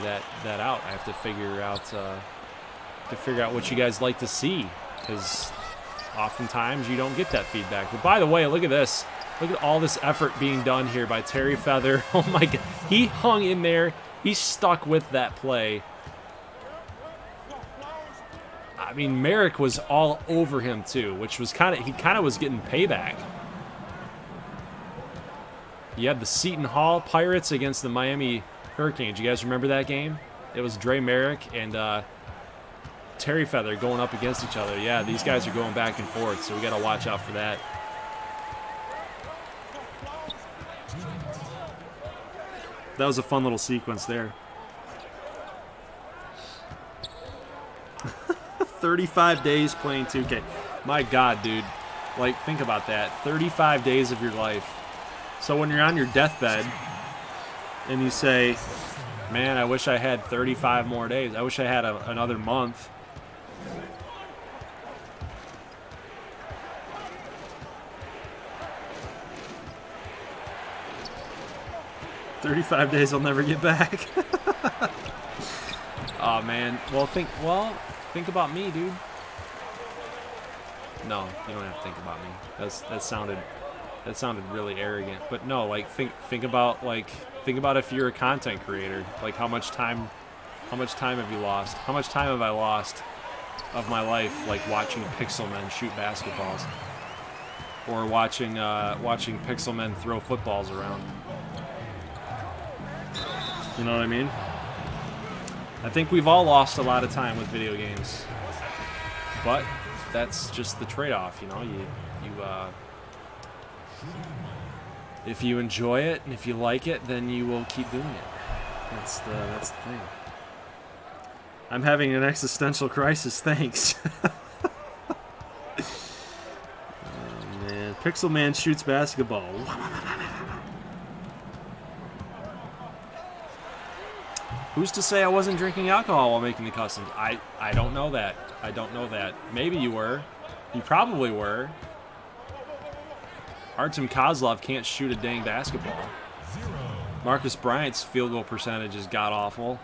that out. I have to figure out what you guys like to see, because oftentimes you don't get that feedback. But by the way, look at this. Look at all this effort being done here by Terry Feather. Oh my God, he hung in there. He stuck with that play. I mean, Merrick was all over him too, which was he kind of was getting payback. You had the Seton Hall Pirates against the Miami Hurricanes. You guys remember that game? It was Dre Merrick and Terry Feather going up against each other. Yeah, these guys are going back and forth, so we got to watch out for that. That was a fun little sequence there. 35 days playing 2K. My God, dude. Like, think about that. 35 days of your life. So when you're on your deathbed and you say, man, I wish I had 35 more days. I wish I had another month. "35 days I'll never get back." Oh man. Well, think about me, dude. No, you don't have to think about me. That That sounded really arrogant. But no, like think about if you're a content creator. Like how much time have you lost? How much time have I lost of my life like watching Pixelmen shoot basketballs? Or watching Pixelmen throw footballs around. You know what I mean? I think we've all lost a lot of time with video games. But that's just the trade-off, you know? If you enjoy it and if you like it, then you will keep doing it. That's the thing. I'm having an existential crisis, thanks. Oh man, Pixel Man shoots basketball. Who's to say I wasn't drinking alcohol while making the customs? I don't know that. I don't know that. Maybe you were. You probably were. Artem Kozlov can't shoot a dang basketball. Marcus Bryant's field goal percentage is god-awful.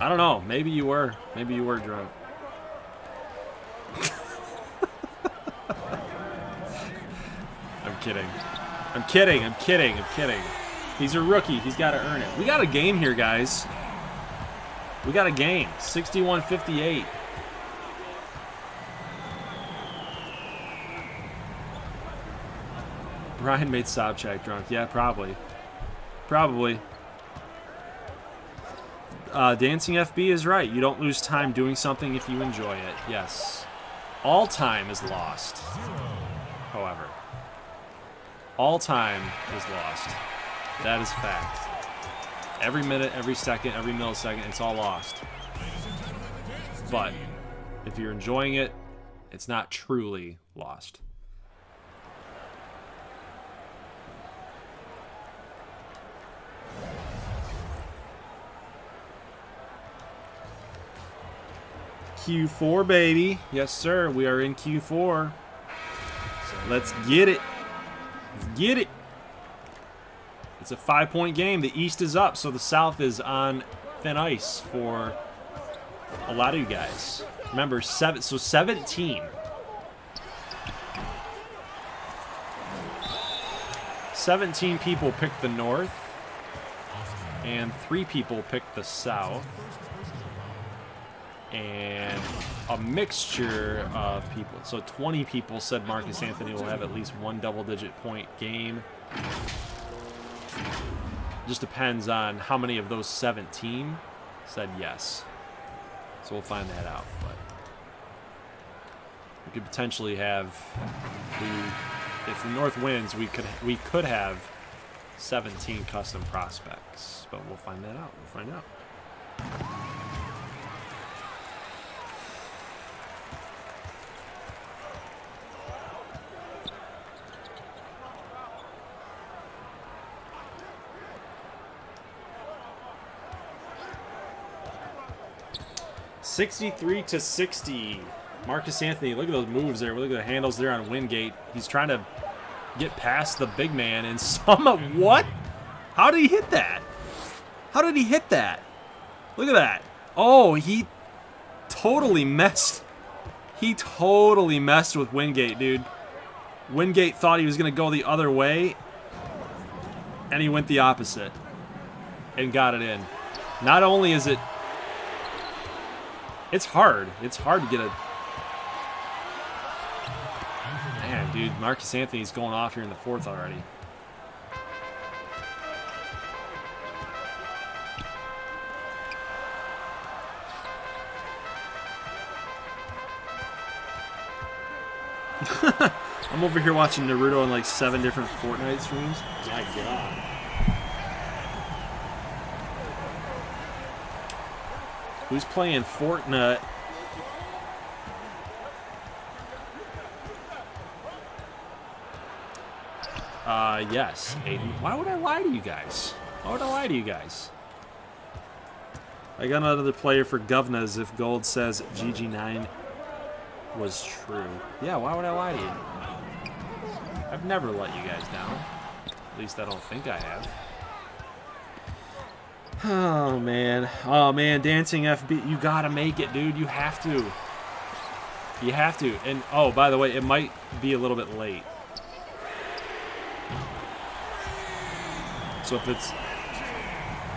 I don't know. Maybe you were. Maybe you were drunk. I'm kidding. I'm kidding. I'm kidding. I'm kidding. He's a rookie. He's got to earn it. We got a game here, guys. We got a game. 61-58. Brian made Sobchak drunk. Yeah, probably. Probably. Dancing FB is right. You don't lose time doing something if you enjoy it. Yes. All time is lost. However. All time is lost. That is fact. Every minute, every second, every millisecond, it's all lost. But if you're enjoying it, it's not truly lost. Q4, baby. Yes, sir. We are in Q4. Let's get it. Let's get it. It's a 5-point game. The East is up, so the South is on thin ice for a lot of you guys. Remember, 17. 17 people picked the North, and 3 people picked the South. And a mixture of people. So 20 people said Marcus Anthony will have at least one double-digit point game. Just depends on how many of those 17 said yes. So we'll find that out. But we could potentially have, if the North wins, we could have 17 custom prospects. But we'll find that out. We'll find out. 63-60. Marcus Anthony, look at those moves there. Look at the handles there on Wingate. He's trying to get past the big man and what? How did he hit that? How did he hit that? Look at that. Oh, he totally messed. He totally messed with Wingate, dude. Wingate thought he was going to go the other way, and he went the opposite and got it in. Not only is it... It's hard. It's hard to get a... Man, dude, Marcus Anthony's going off here in the 4th already. I'm over here watching Naruto on like 7 different Fortnite streams. My God. Who's playing Fortnite? Yes, Aiden. Why would I lie to you guys? Why would I lie to you guys? I got another player for Govnas if Gold says GG9 was true. Yeah, why would I lie to you? I've never let you guys down. At least I don't think I have. Oh, man. Oh, man. Dancing FB. You gotta make it, dude. You have to. You have to. And, oh, by the way, it might be a little bit late. So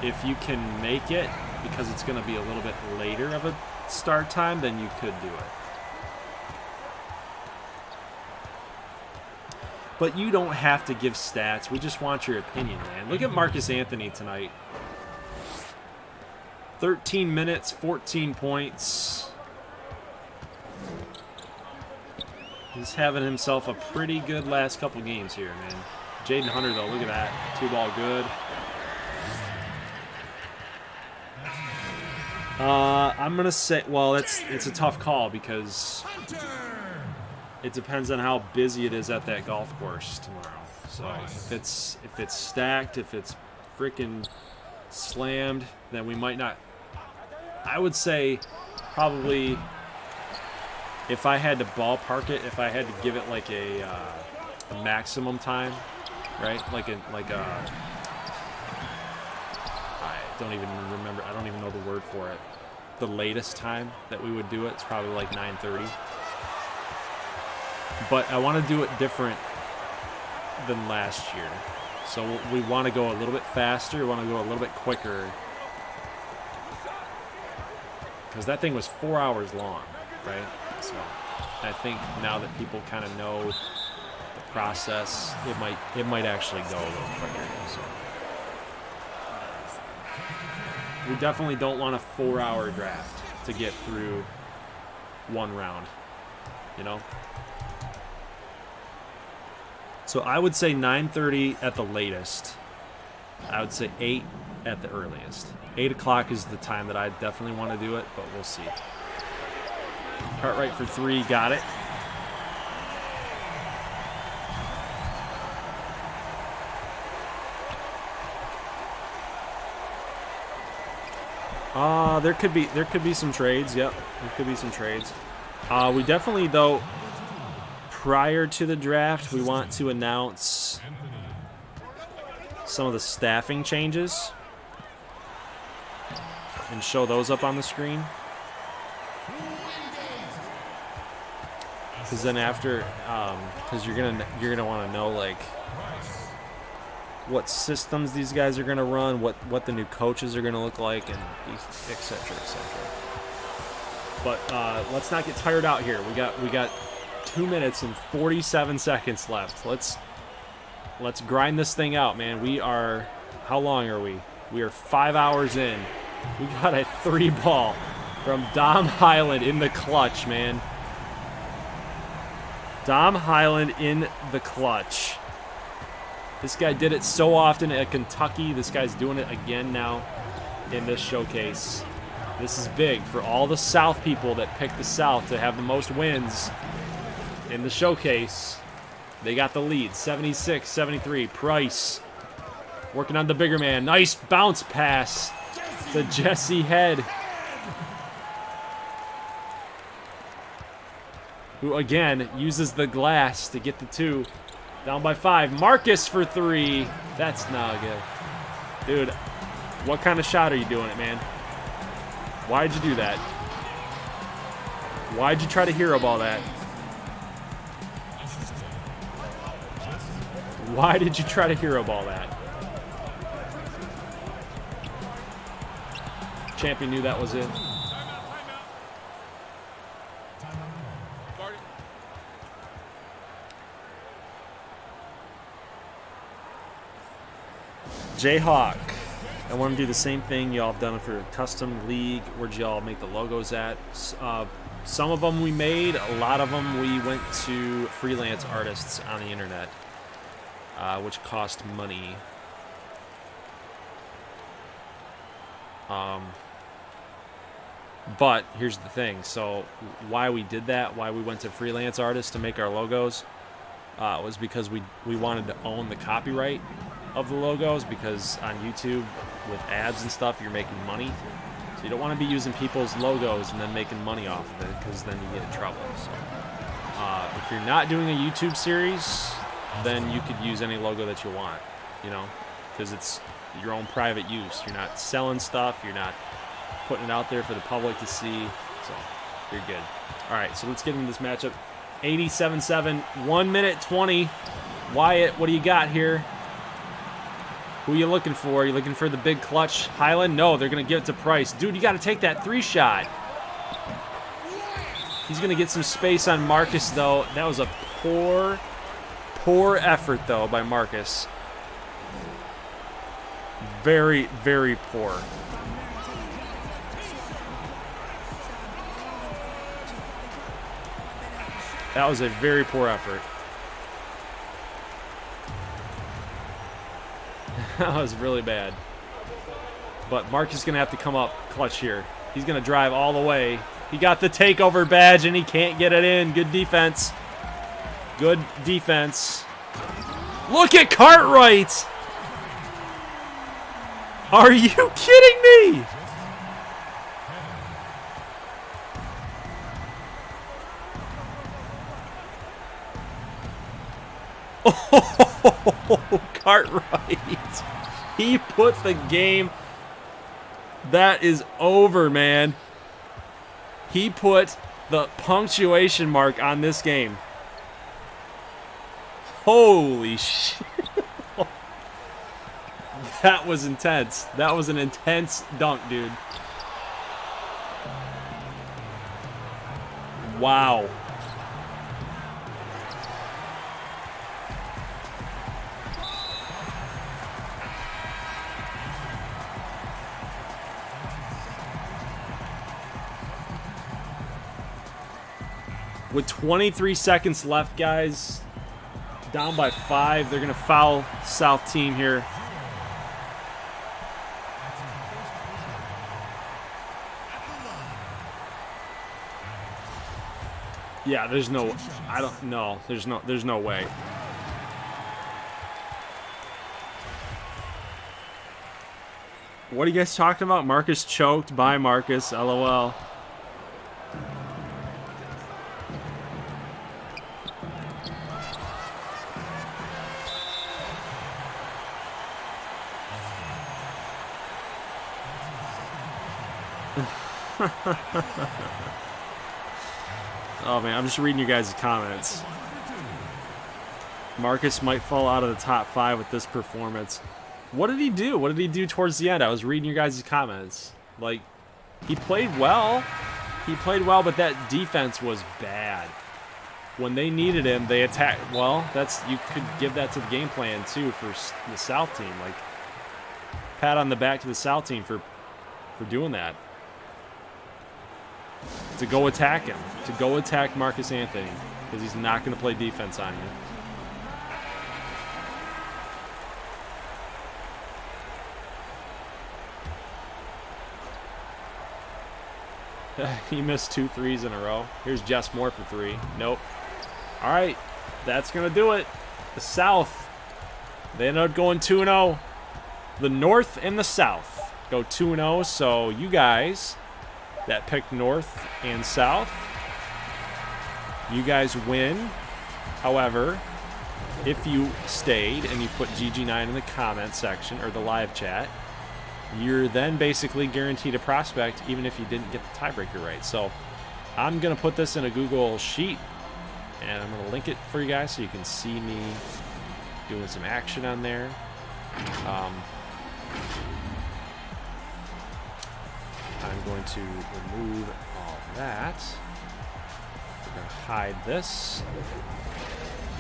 if you can make it, because it's going to be a little bit later of a start time, then you could do it. But you don't have to give stats. We just want your opinion, man. Look at Marcus Anthony tonight. 13 minutes, 14 points. He's having himself a pretty good last couple games here, man. Jaden Hunter, though, look at that. 2-ball good. I'm going to say, well, it's a tough call because it depends on how busy it is at that golf course tomorrow. So if it's stacked, if it's freaking slammed, then we might not. I would say probably if I had to ballpark it, if I had to give it like a maximum time, right? Like a I don't even remember. I don't even know the word for it. The latest time that we would do it's probably like 9:30. But I want to do it different than last year. So we want to go a little bit faster. We want to go a little bit quicker. Because that thing was 4 hours long, right? So I think now that people kind of know the process, it might actually go a little quicker. So we definitely don't want a 4-hour draft to get through one round, you know? So I would say 9:30 at the latest. I would say 8 at the earliest. 8 o'clock is the time that I definitely want to do it, but we'll see. Cartwright for 3, got it. There could be some trades. Yep, there could be some trades. We definitely, though, prior to the draft, we want to announce some of the staffing changes and show those up on the screen. Because then after, because you're gonna want to know like what systems these guys are gonna run, what the new coaches are gonna look like, and et cetera, et cetera. But let's not get tired out here. We got 2 minutes and 47 seconds left. Let's grind this thing out, man. We are, how long are we? We are 5 hours in. We got a 3-ball from Dom Highland in the clutch, man. Dom Highland in the clutch. This guy did it so often at Kentucky. This guy's doing it again now in this showcase. This is big for all the South people that pick the South to have the most wins in the showcase. They got the lead, 76-73. Price working on the bigger man. Nice bounce pass to Jesse Head, who again uses the glass to get the 2. Down by 5. Marcus for 3. That's not good. Dude, what kind of shot are you doing it, man? Why'd you do that? Why'd you try to hero ball that? Why did you try to hero ball that? Champion knew that was in. Jayhawk. I want to do the same thing y'all have done for custom league. Where'd y'all make the logos at? Some of them we made. A lot of them we went to freelance artists on the internet, which cost money. But here's the thing. So why we did that, why we went to freelance artists to make our logos, was because we wanted to own the copyright of the logos, because on YouTube with ads and stuff you're making money, so you don't want to be using people's logos and then making money off of it, because then you get in trouble. So if you're not doing a YouTube series, then you could use any logo that you want, you know, because it's your own private use. You're not selling stuff, you're not putting it out there for the public to see, so you're good. All right, so let's get into this matchup. 87-7, 1 minute 20. Wyatt, what do you got here? Who are you looking for? You looking for the big clutch Highland? No, they're going to give it to Price. Dude, you got to take that 3-shot. He's going to get some space on Marcus, though. That was a poor effort, though, by Marcus. Very, very poor. That was a very poor effort. That was really bad. But Marcus is going to have to come up clutch here. He's going to drive all the way. He got the takeover badge, and he can't get it in. Good defense. Good defense. Look at Cartwright! Are you kidding me? Oh, Cartwright. He put the game. That is over, man. He put the punctuation mark on this game. Holy shit. That was intense. That was an intense dunk, dude. Wow. With 23 seconds left, guys, down by 5. They're going to foul South team here. Yeah, there's no, I don't know. There's no way. What are you guys talking about? Marcus choked by Marcus, LOL. Oh man, I'm just reading you guys' comments. Marcus might fall out of the top 5 with this performance. What did he do? What did he do towards the end? I was reading your guys' comments. Like, he played well. He played well, but that defense was bad. When they needed him, they attacked. Well, that's, you could give that to the game plan too for the South team. Like, pat on the back to the South team for doing that. To go attack him. To go attack Marcus Anthony. Because he's not going to play defense on you. He missed 2 threes in a row. Here's Jess Moore for 3. Nope. All right. That's going to do it. The South. They ended up going 2-0. The North and the South go 2-0. So you guys that picked North and South, you guys win. However, if you stayed and you put GG9 in the comment section or the live chat, you're then basically guaranteed a prospect even if you didn't get the tiebreaker right. So I'm going to put this in a Google Sheet, and I'm going to link it for you guys so you can see me doing some action on there. I'm going to remove all that. We're going to hide this.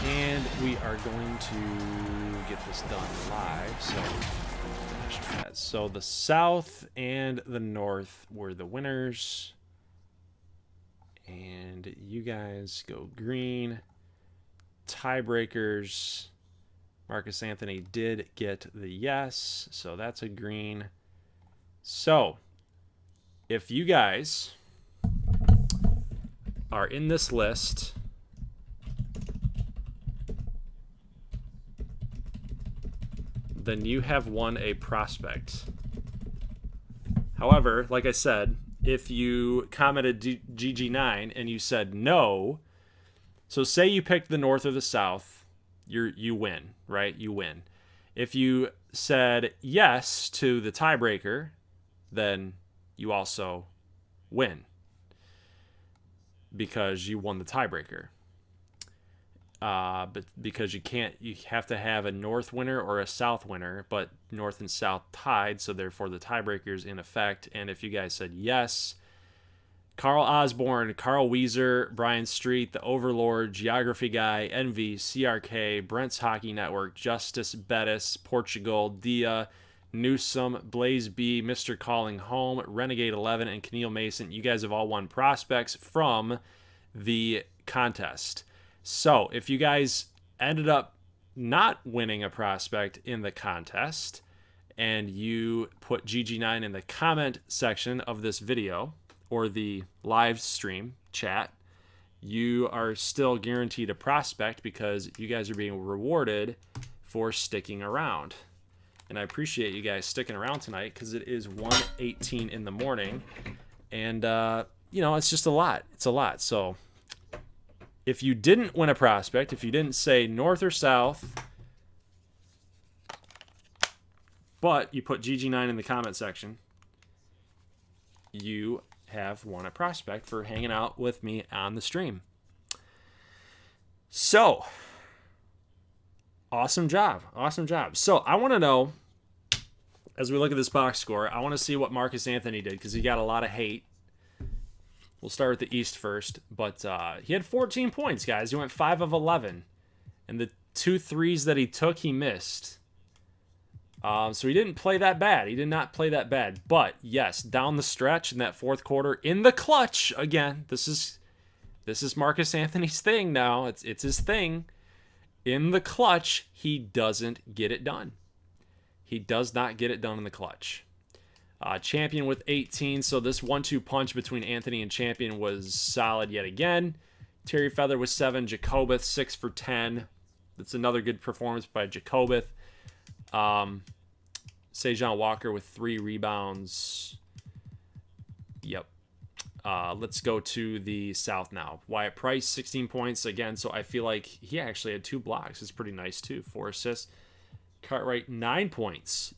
And we are going to get this done live. So the South and the North were the winners. And you guys go green. Tiebreakers. Marcus Anthony did get the yes, so that's a green. So if you guys are in this list, then you have won a prospect. However, like I said, if you commented GG9 and you said no, so say you picked the North or the South, you win, right? You win. If you said yes to the tiebreaker, then you also win. because you won the tiebreaker. But because you have to have a north winner or a south winner, but north and south tied, so therefore the tiebreaker is in effect. And if you guys said yes, Carl Osborne, Carl Weiser, Brian Street, the Overlord, Geography Guy, Envy, CRK, Brent's Hockey Network, Justice Bettis, Portugal, Dia, Newsom, Blaze B, Mr. Calling Home, Renegade 11, and Keneal Mason, you guys have all won prospects from the contest. So if you guys ended up not winning a prospect in the contest and you put GG9 in the comment section of this video or the live stream chat, you are still guaranteed a prospect because you guys are being rewarded for sticking around. And I appreciate you guys sticking around tonight because it is 1:18 in the morning. And, it's just a lot. It's a lot. So if you didn't win a prospect, if you didn't say north or south, but you put GG9 in the comment section, you have won a prospect for hanging out with me on the stream. So, awesome job. Awesome job. So, I want to know, as we look at this box score, I want to see what Marcus Anthony did because he got a lot of hate. We'll start with the East first, but he had 14 points, guys. He went 5 of 11, and the 2 threes that he took, he missed. So he didn't play that bad. He did not play that bad. But, yes, down the stretch in that fourth quarter, in the clutch, again, this is Marcus Anthony's thing now. It's his thing. In the clutch, he doesn't get it done. He does not get it done in the clutch. Champion with 18, so this 1-2 punch between Anthony and Champion was solid yet again. Terry Feather with 7, Jacobeth 6 for 10. That's another good performance by Jacobeth. Sejan Walker with 3 rebounds. Yep. Let's go to the South now. Wyatt Price, 16 points again, so I feel like he actually had 2 blocks. It's pretty nice too. 4 assists. Cartwright, 9 points.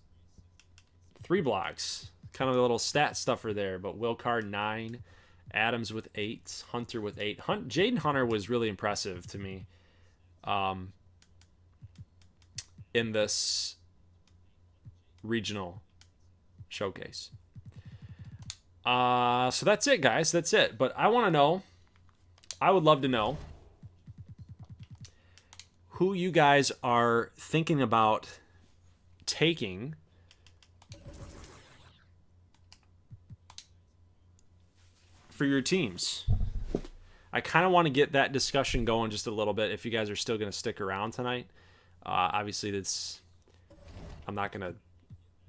3 blocks. Kind of a little stat stuffer there, but Will Card 9, Adams with 8, Hunter with 8. Jaden Hunter was really impressive to me in this regional showcase. So that's it, guys. That's it. But I want to know, I would love to know who you guys are thinking about taking for your teams. I kind of want to get that discussion going just a little bit if you guys are still going to stick around tonight. Obviously, I'm not going to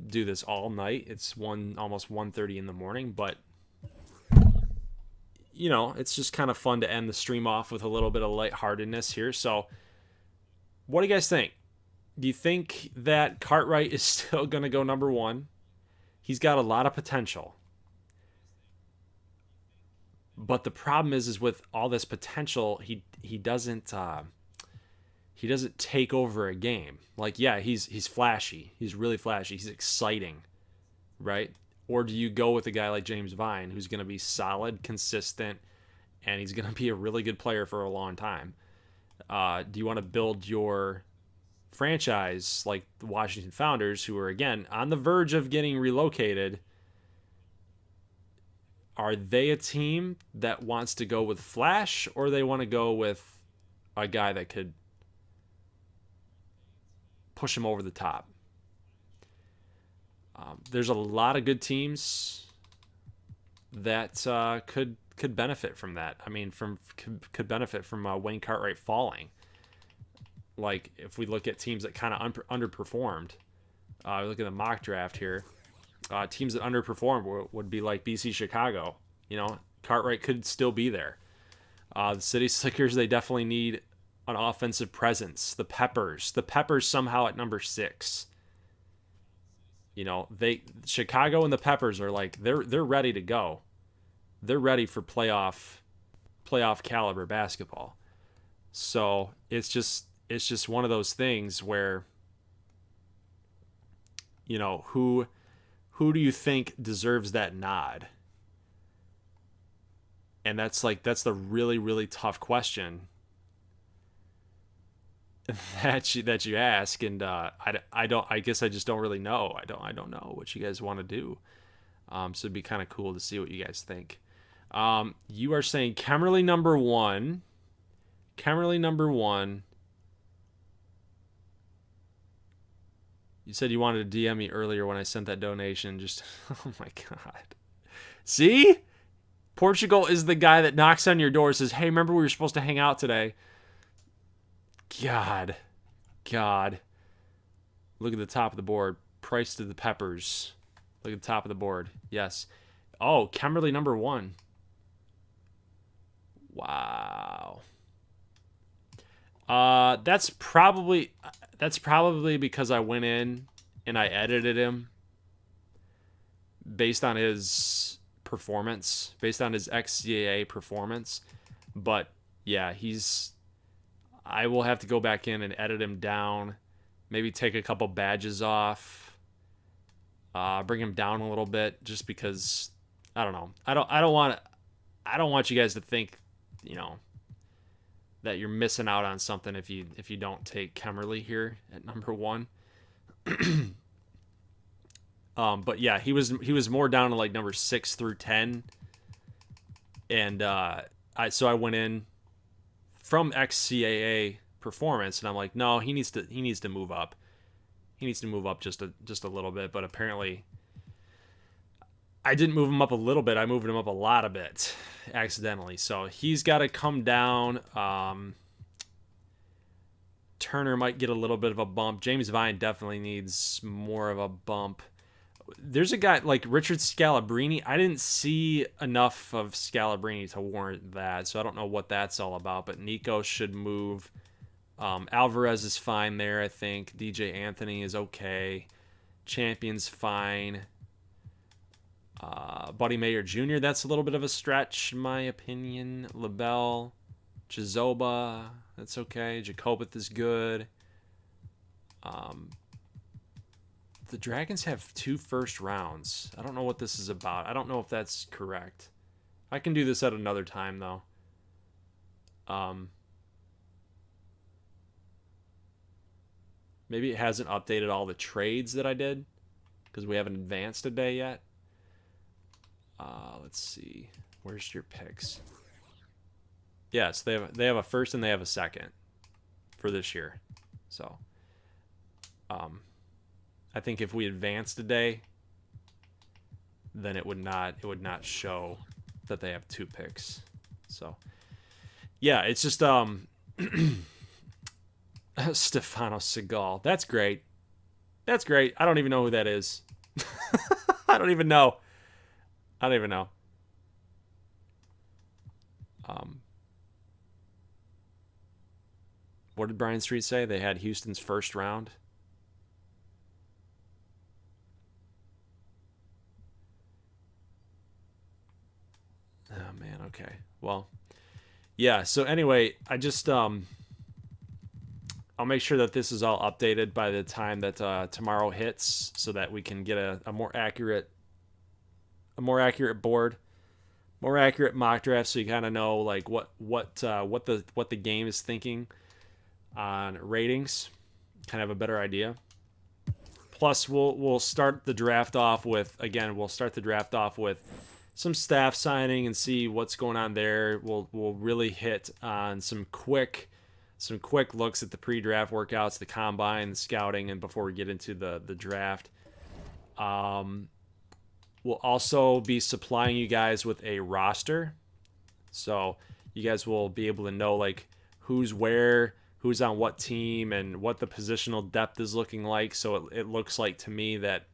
do this all night. It's almost 1:30 in the morning, but it's just kind of fun to end the stream off with a little bit of lightheartedness here. So what do you guys think? Do you think that Cartwright is still going to go number 1? He's got a lot of potential. But the problem is with all this potential, he doesn't take over a game. Like, yeah, he's flashy. He's really flashy. He's exciting, right? Or do you go with a guy like James Vine, who's going to be solid, consistent, and he's going to be a really good player for a long time? Do you want to build your franchise like the Washington Founders, who are, again, on the verge of getting relocated? Are they a team that wants to go with flash, or they want to go with a guy that could push him over the top? There's a lot of good teams that could benefit from that. I mean, could benefit from Wayne Cartwright falling. Like, if we look at teams that kind of underperformed, look at the mock draft here. Teams that underperformed would be like BC Chicago. Cartwright could still be there. The City Slickers, they definitely need an offensive presence. The Peppers somehow at number 6. Chicago and the Peppers are like they're ready to go. They're ready for playoff caliber basketball. So it's just one of those things where who do you think deserves that nod? And that's the really, really tough question that you ask, and I guess I just don't really know. I don't know what you guys want to do. So it'd be kind of cool to see what you guys think. You are saying Kemerly number one. Kemerly number one. You said you wanted to DM me earlier when I sent that donation. Just, oh my God. See? Portugal is the guy that knocks on your door and says, hey, remember we were supposed to hang out today? God. Look at the top of the board. Price to the peppers. Look at the top of the board. Yes. Oh, Kemerly number one. Wow. That's probably because I went in and I edited him based on his performance, based on his XBA performance. But yeah, I will have to go back in and edit him down, maybe take a couple badges off, bring him down a little bit, just because I don't know. I don't want you guys to think, that you're missing out on something if you don't take Kemerly here at number one. But yeah, he was more down to like number 6 through 10, and I went in from XCAA performance, and I'm like, no, he needs to move up. He needs to move up just a little bit, but apparently I didn't move him up a little bit. I moved him up a lot of bit accidentally. So he's got to come down. Turner might get a little bit of a bump. James Vine definitely needs more of a bump. There's a guy like Richard Scalabrini. I didn't see enough of Scalabrini to warrant that, so I don't know what that's all about. But Nico should move. Alvarez is fine there, I think. DJ Anthony is okay. Champion's fine. Buddy Mayer Jr., that's a little bit of a stretch, in my opinion. LaBelle, Chizoba, that's okay. Jacobeth is good. The Dragons have 2 first rounds. I don't know what this is about. I don't know if that's correct. I can do this at another time, though. Maybe it hasn't updated all the trades that I did, because we haven't advanced a day yet. Let's see. Where's your picks? Yes, they have a first and they have a second for this year. So, I think if we advanced a day, then it would not show that they have 2 picks. So, yeah, it's just Stefano Segal. That's great. That's great. I don't even know who that is. I don't even know. What did Brian Street say? They had Houston's first round. Oh man, okay. Well, yeah, so anyway, I just I'll make sure that this is all updated by the time that tomorrow hits, so that we can get a more accurate board, more accurate mock draft, so you kind of know like what the game is thinking on ratings, kind of a better idea. Plus, we'll start the draft off with some staff signing and see what's going on there. We'll really hit on some quick looks at the pre-draft workouts, the combine, the scouting, and before we get into the draft. We'll also be supplying you guys with a roster, so you guys will be able to know like who's where, who's on what team, and what the positional depth is looking like. So it looks like to me that,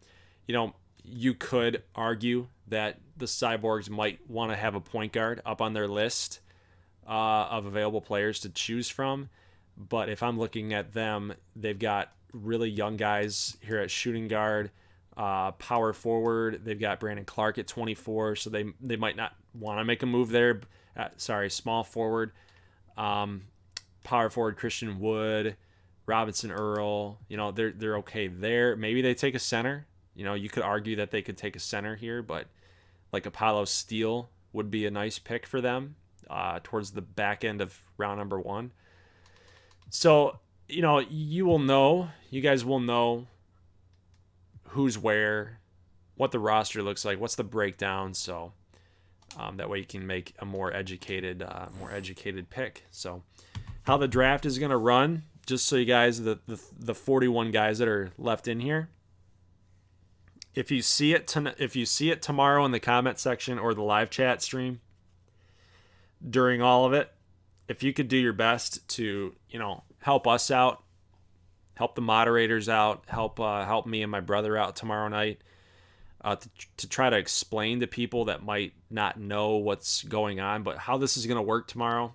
you could argue that the Cyborgs might want to have a point guard up on their list of available players to choose from. But if I'm looking at them, they've got really young guys here at shooting guard, power forward. They've got Brandon Clark at 24, so they might not want to make a move there. Small forward. Power forward Christian Wood, Robinson Earl, they're okay there. Maybe they take a center. You could argue that they could take a center here, but like Apollo Steele would be a nice pick for them towards the back end of round number 1. So, you know, you guys will know who's where, what the roster looks like, what's the breakdown. So that way you can make a more educated pick. So how the draft is going to run, just so you guys, the 41 guys that are left in here, if you see it tomorrow in the comment section or the live chat stream during all of it, if you could do your best to, you know, help us out, help the moderators out, help me and my brother out tomorrow night, to try to explain to people that might not know what's going on. But how this is going to work tomorrow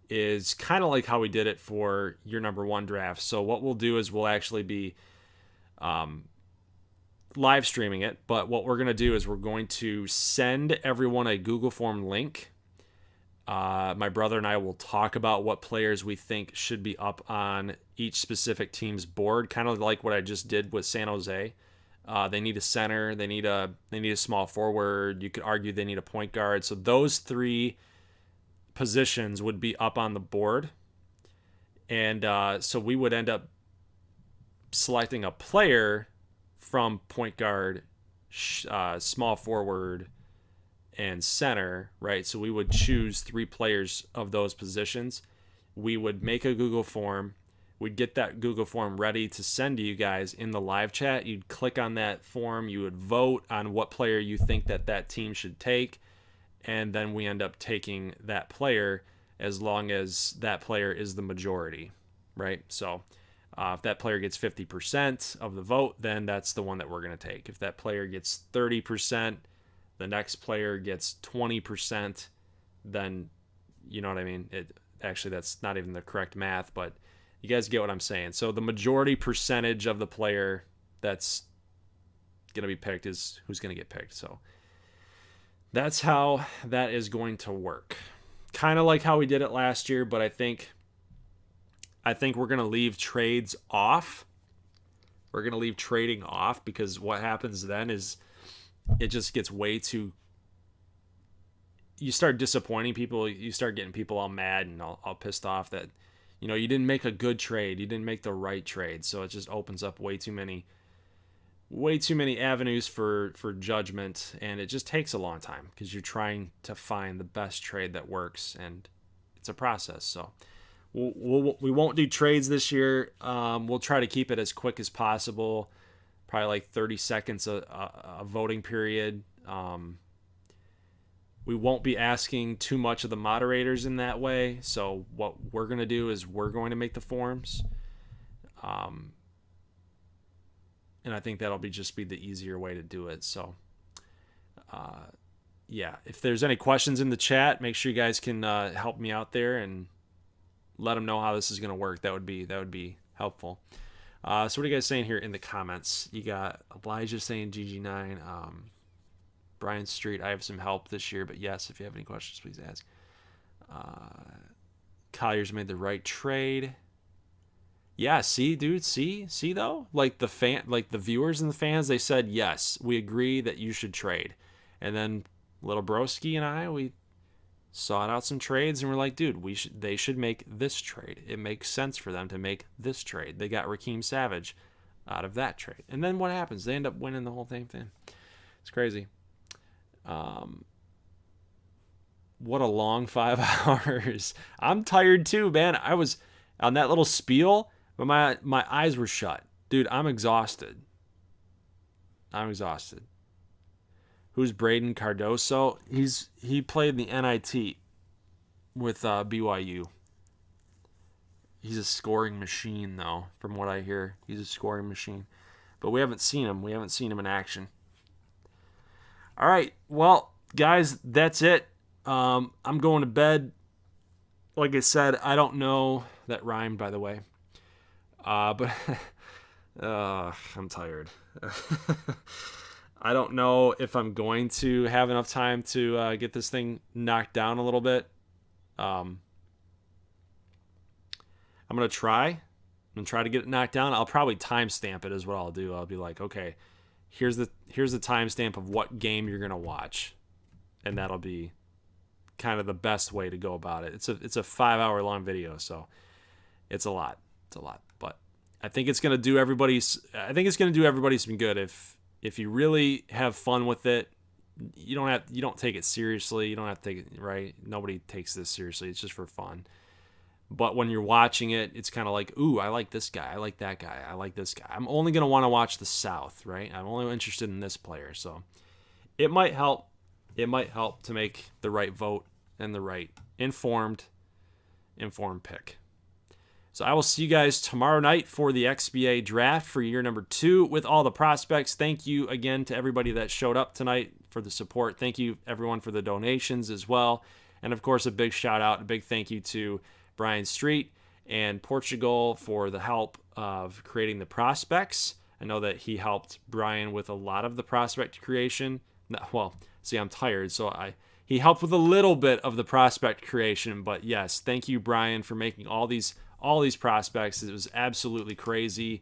is kind of like how we did it for your number 1 draft. So what we'll do is we'll actually be live streaming it, but what we're going to do is we're going to send everyone a Google form link. My brother and I will talk about what players we think should be up on each specific team's board, kind of like what I just did with San Jose. They need a center, they need a small forward. You could argue they need a point guard. So those 3 positions would be up on the board, and so we would end up selecting a player from point guard, small forward, and center, right? So we would choose 3 players of those positions. We would make a Google form. We'd get that Google form ready to send to you guys in the live chat. You'd click on that form. You would vote on what player you think that team should take. And then we end up taking that player as long as that player is the majority, right? So if that player gets 50% of the vote, then that's the one that we're going to take. If that player gets 30%, the next player gets 20%, then, you know what I mean? Actually, that's not even the correct math, but you guys get what I'm saying. So the majority percentage of the player that's going to be picked is who's going to get picked. So that's how that is going to work. Kind of like how we did it last year, but I think we're going to leave trades off. We're going to leave trading off, because what happens then is it just gets way too... You start disappointing people. You start getting people all mad and all pissed off that, you know, you didn't make a good trade. You didn't make the right trade. So it just opens up way too many avenues for judgment, and it just takes a long time because you're trying to find the best trade that works, and it's a process. So we won't do trades this year. We'll try to keep it as quick as possible, probably like 30 seconds a voting period. We won't be asking too much of the moderators in that way. So what we're going to do is we're going to make the forms. And I think that'll just be the easier way to do it. So, yeah, if there's any questions in the chat, make sure you guys can help me out there and let them know how this is going to work. That would be helpful. So what are you guys saying here in the comments? You got Elijah saying GG9. Brian Street, I have some help this year, but yes, if you have any questions, please ask. Collier's made the right trade. Yeah, see, dude, see though, like the viewers and the fans, they said yes, we agree that you should trade, and then Little Broski and I, we sought out some trades, and we're like, dude, they should make this trade. It makes sense for them to make this trade. They got Raheem Savage out of that trade, and then what happens? They end up winning the whole thing. It's crazy. What a long 5 hours. I'm tired too, man. I was on that little spiel, but my eyes were shut. Dude, I'm exhausted. Who's Braden Cardoso? He played the NIT with BYU. He's a scoring machine, though, from what I hear. He's a scoring machine. But we haven't seen him. We haven't seen him in action. All right, well, guys, that's it. I'm going to bed. Like I said, I don't know. That rhymed, by the way. But I'm tired. I don't know if I'm going to have enough time to get this thing knocked down a little bit. I'm going to try. I'm going to try to get it knocked down. I'll probably timestamp it is what I'll do. I'll be like, okay, here's the timestamp of what game you're going to watch. And that'll be kind of the best way to go about it. It's a 5-hour long video, so it's a lot. It's a lot, but I think it's gonna do everybody some good if you really have fun with it. You don't take it seriously. You don't have to take it right. Nobody takes this seriously. It's just for fun. But when you're watching it, it's kind of like, ooh, I like this guy. I like that guy. I like this guy. I'm only going to want to watch the South, right? I'm only interested in this player. So it might help. It might help to make the right vote and the right informed pick. So I will see you guys tomorrow night for the XBA draft for year number 2 with all the prospects. Thank you again to everybody that showed up tonight for the support. Thank you, everyone, for the donations as well. And, of course, a big shout-out, a big thank you to Brian Street and Portugal for the help of creating the prospects. I know that he helped Brian with a lot of the prospect creation. Well, see, I'm tired, so he helped with a little bit of the prospect creation. But yes, thank you, Brian, for making all these prospects. It was absolutely crazy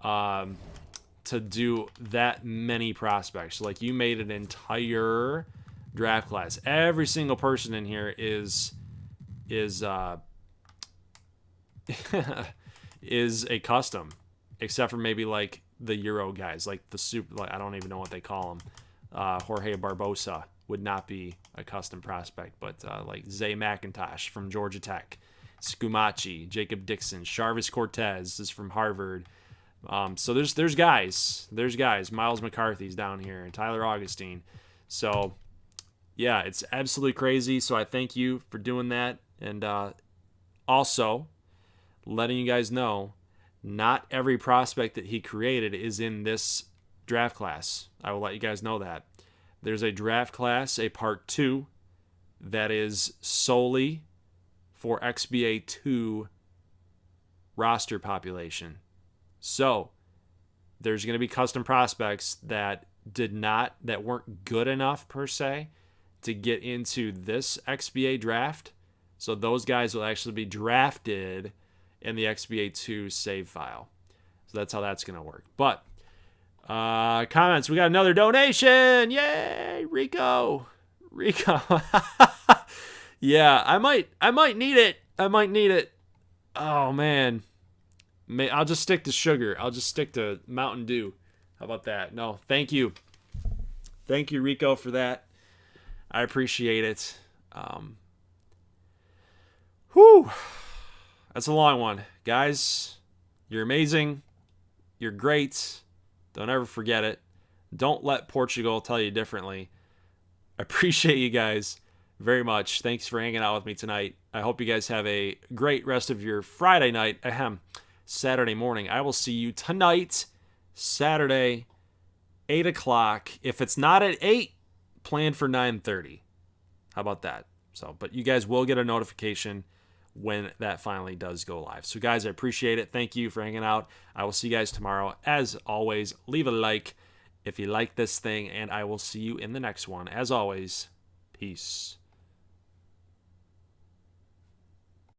to do that many prospects. Like, you made an entire draft class. Every single person in here is is a custom, except for maybe like the Euro guys, like the super, like I don't even know what they call them. Jorge Barbosa would not be a custom prospect, but like Zay McIntosh from Georgia Tech, Scumaci, Jacob Dixon, Charvis Cortez is from Harvard. So there's guys. Miles McCarthy's down here, and Tyler Augustine. So yeah, it's absolutely crazy. So I thank you for doing that, and also letting you guys know, not every prospect that he created is in this draft class. I will let you guys know that. There's a draft class, a part 2, that is solely for XBA 2 roster population. So there's going to be custom prospects that weren't good enough per se to get into this XBA draft. So those guys will actually be drafted in the XBA 2 save file. So that's how that's going to work. But comments, we got another donation. Yay, Rico. Yeah, I might need it. Oh man. I'll just stick to sugar. I'll just stick to Mountain Dew. How about that? No, thank you. Thank you, Rico, for that. I appreciate it. Whew. That's a long one. Guys, you're amazing. You're great. Don't ever forget it. Don't let Portugal tell you differently. I appreciate you guys very much. Thanks for hanging out with me tonight. I hope you guys have a great rest of your Friday night. Saturday morning. I will see you tonight, Saturday, 8 o'clock. If it's not at 8, plan for 9:30. How about that? So, but you guys will get a notification when that finally does go live. So guys, I appreciate it. Thank you for hanging out. I will see you guys tomorrow. As always, leave a like if you like this thing, and I will see you in the next one. As always, peace.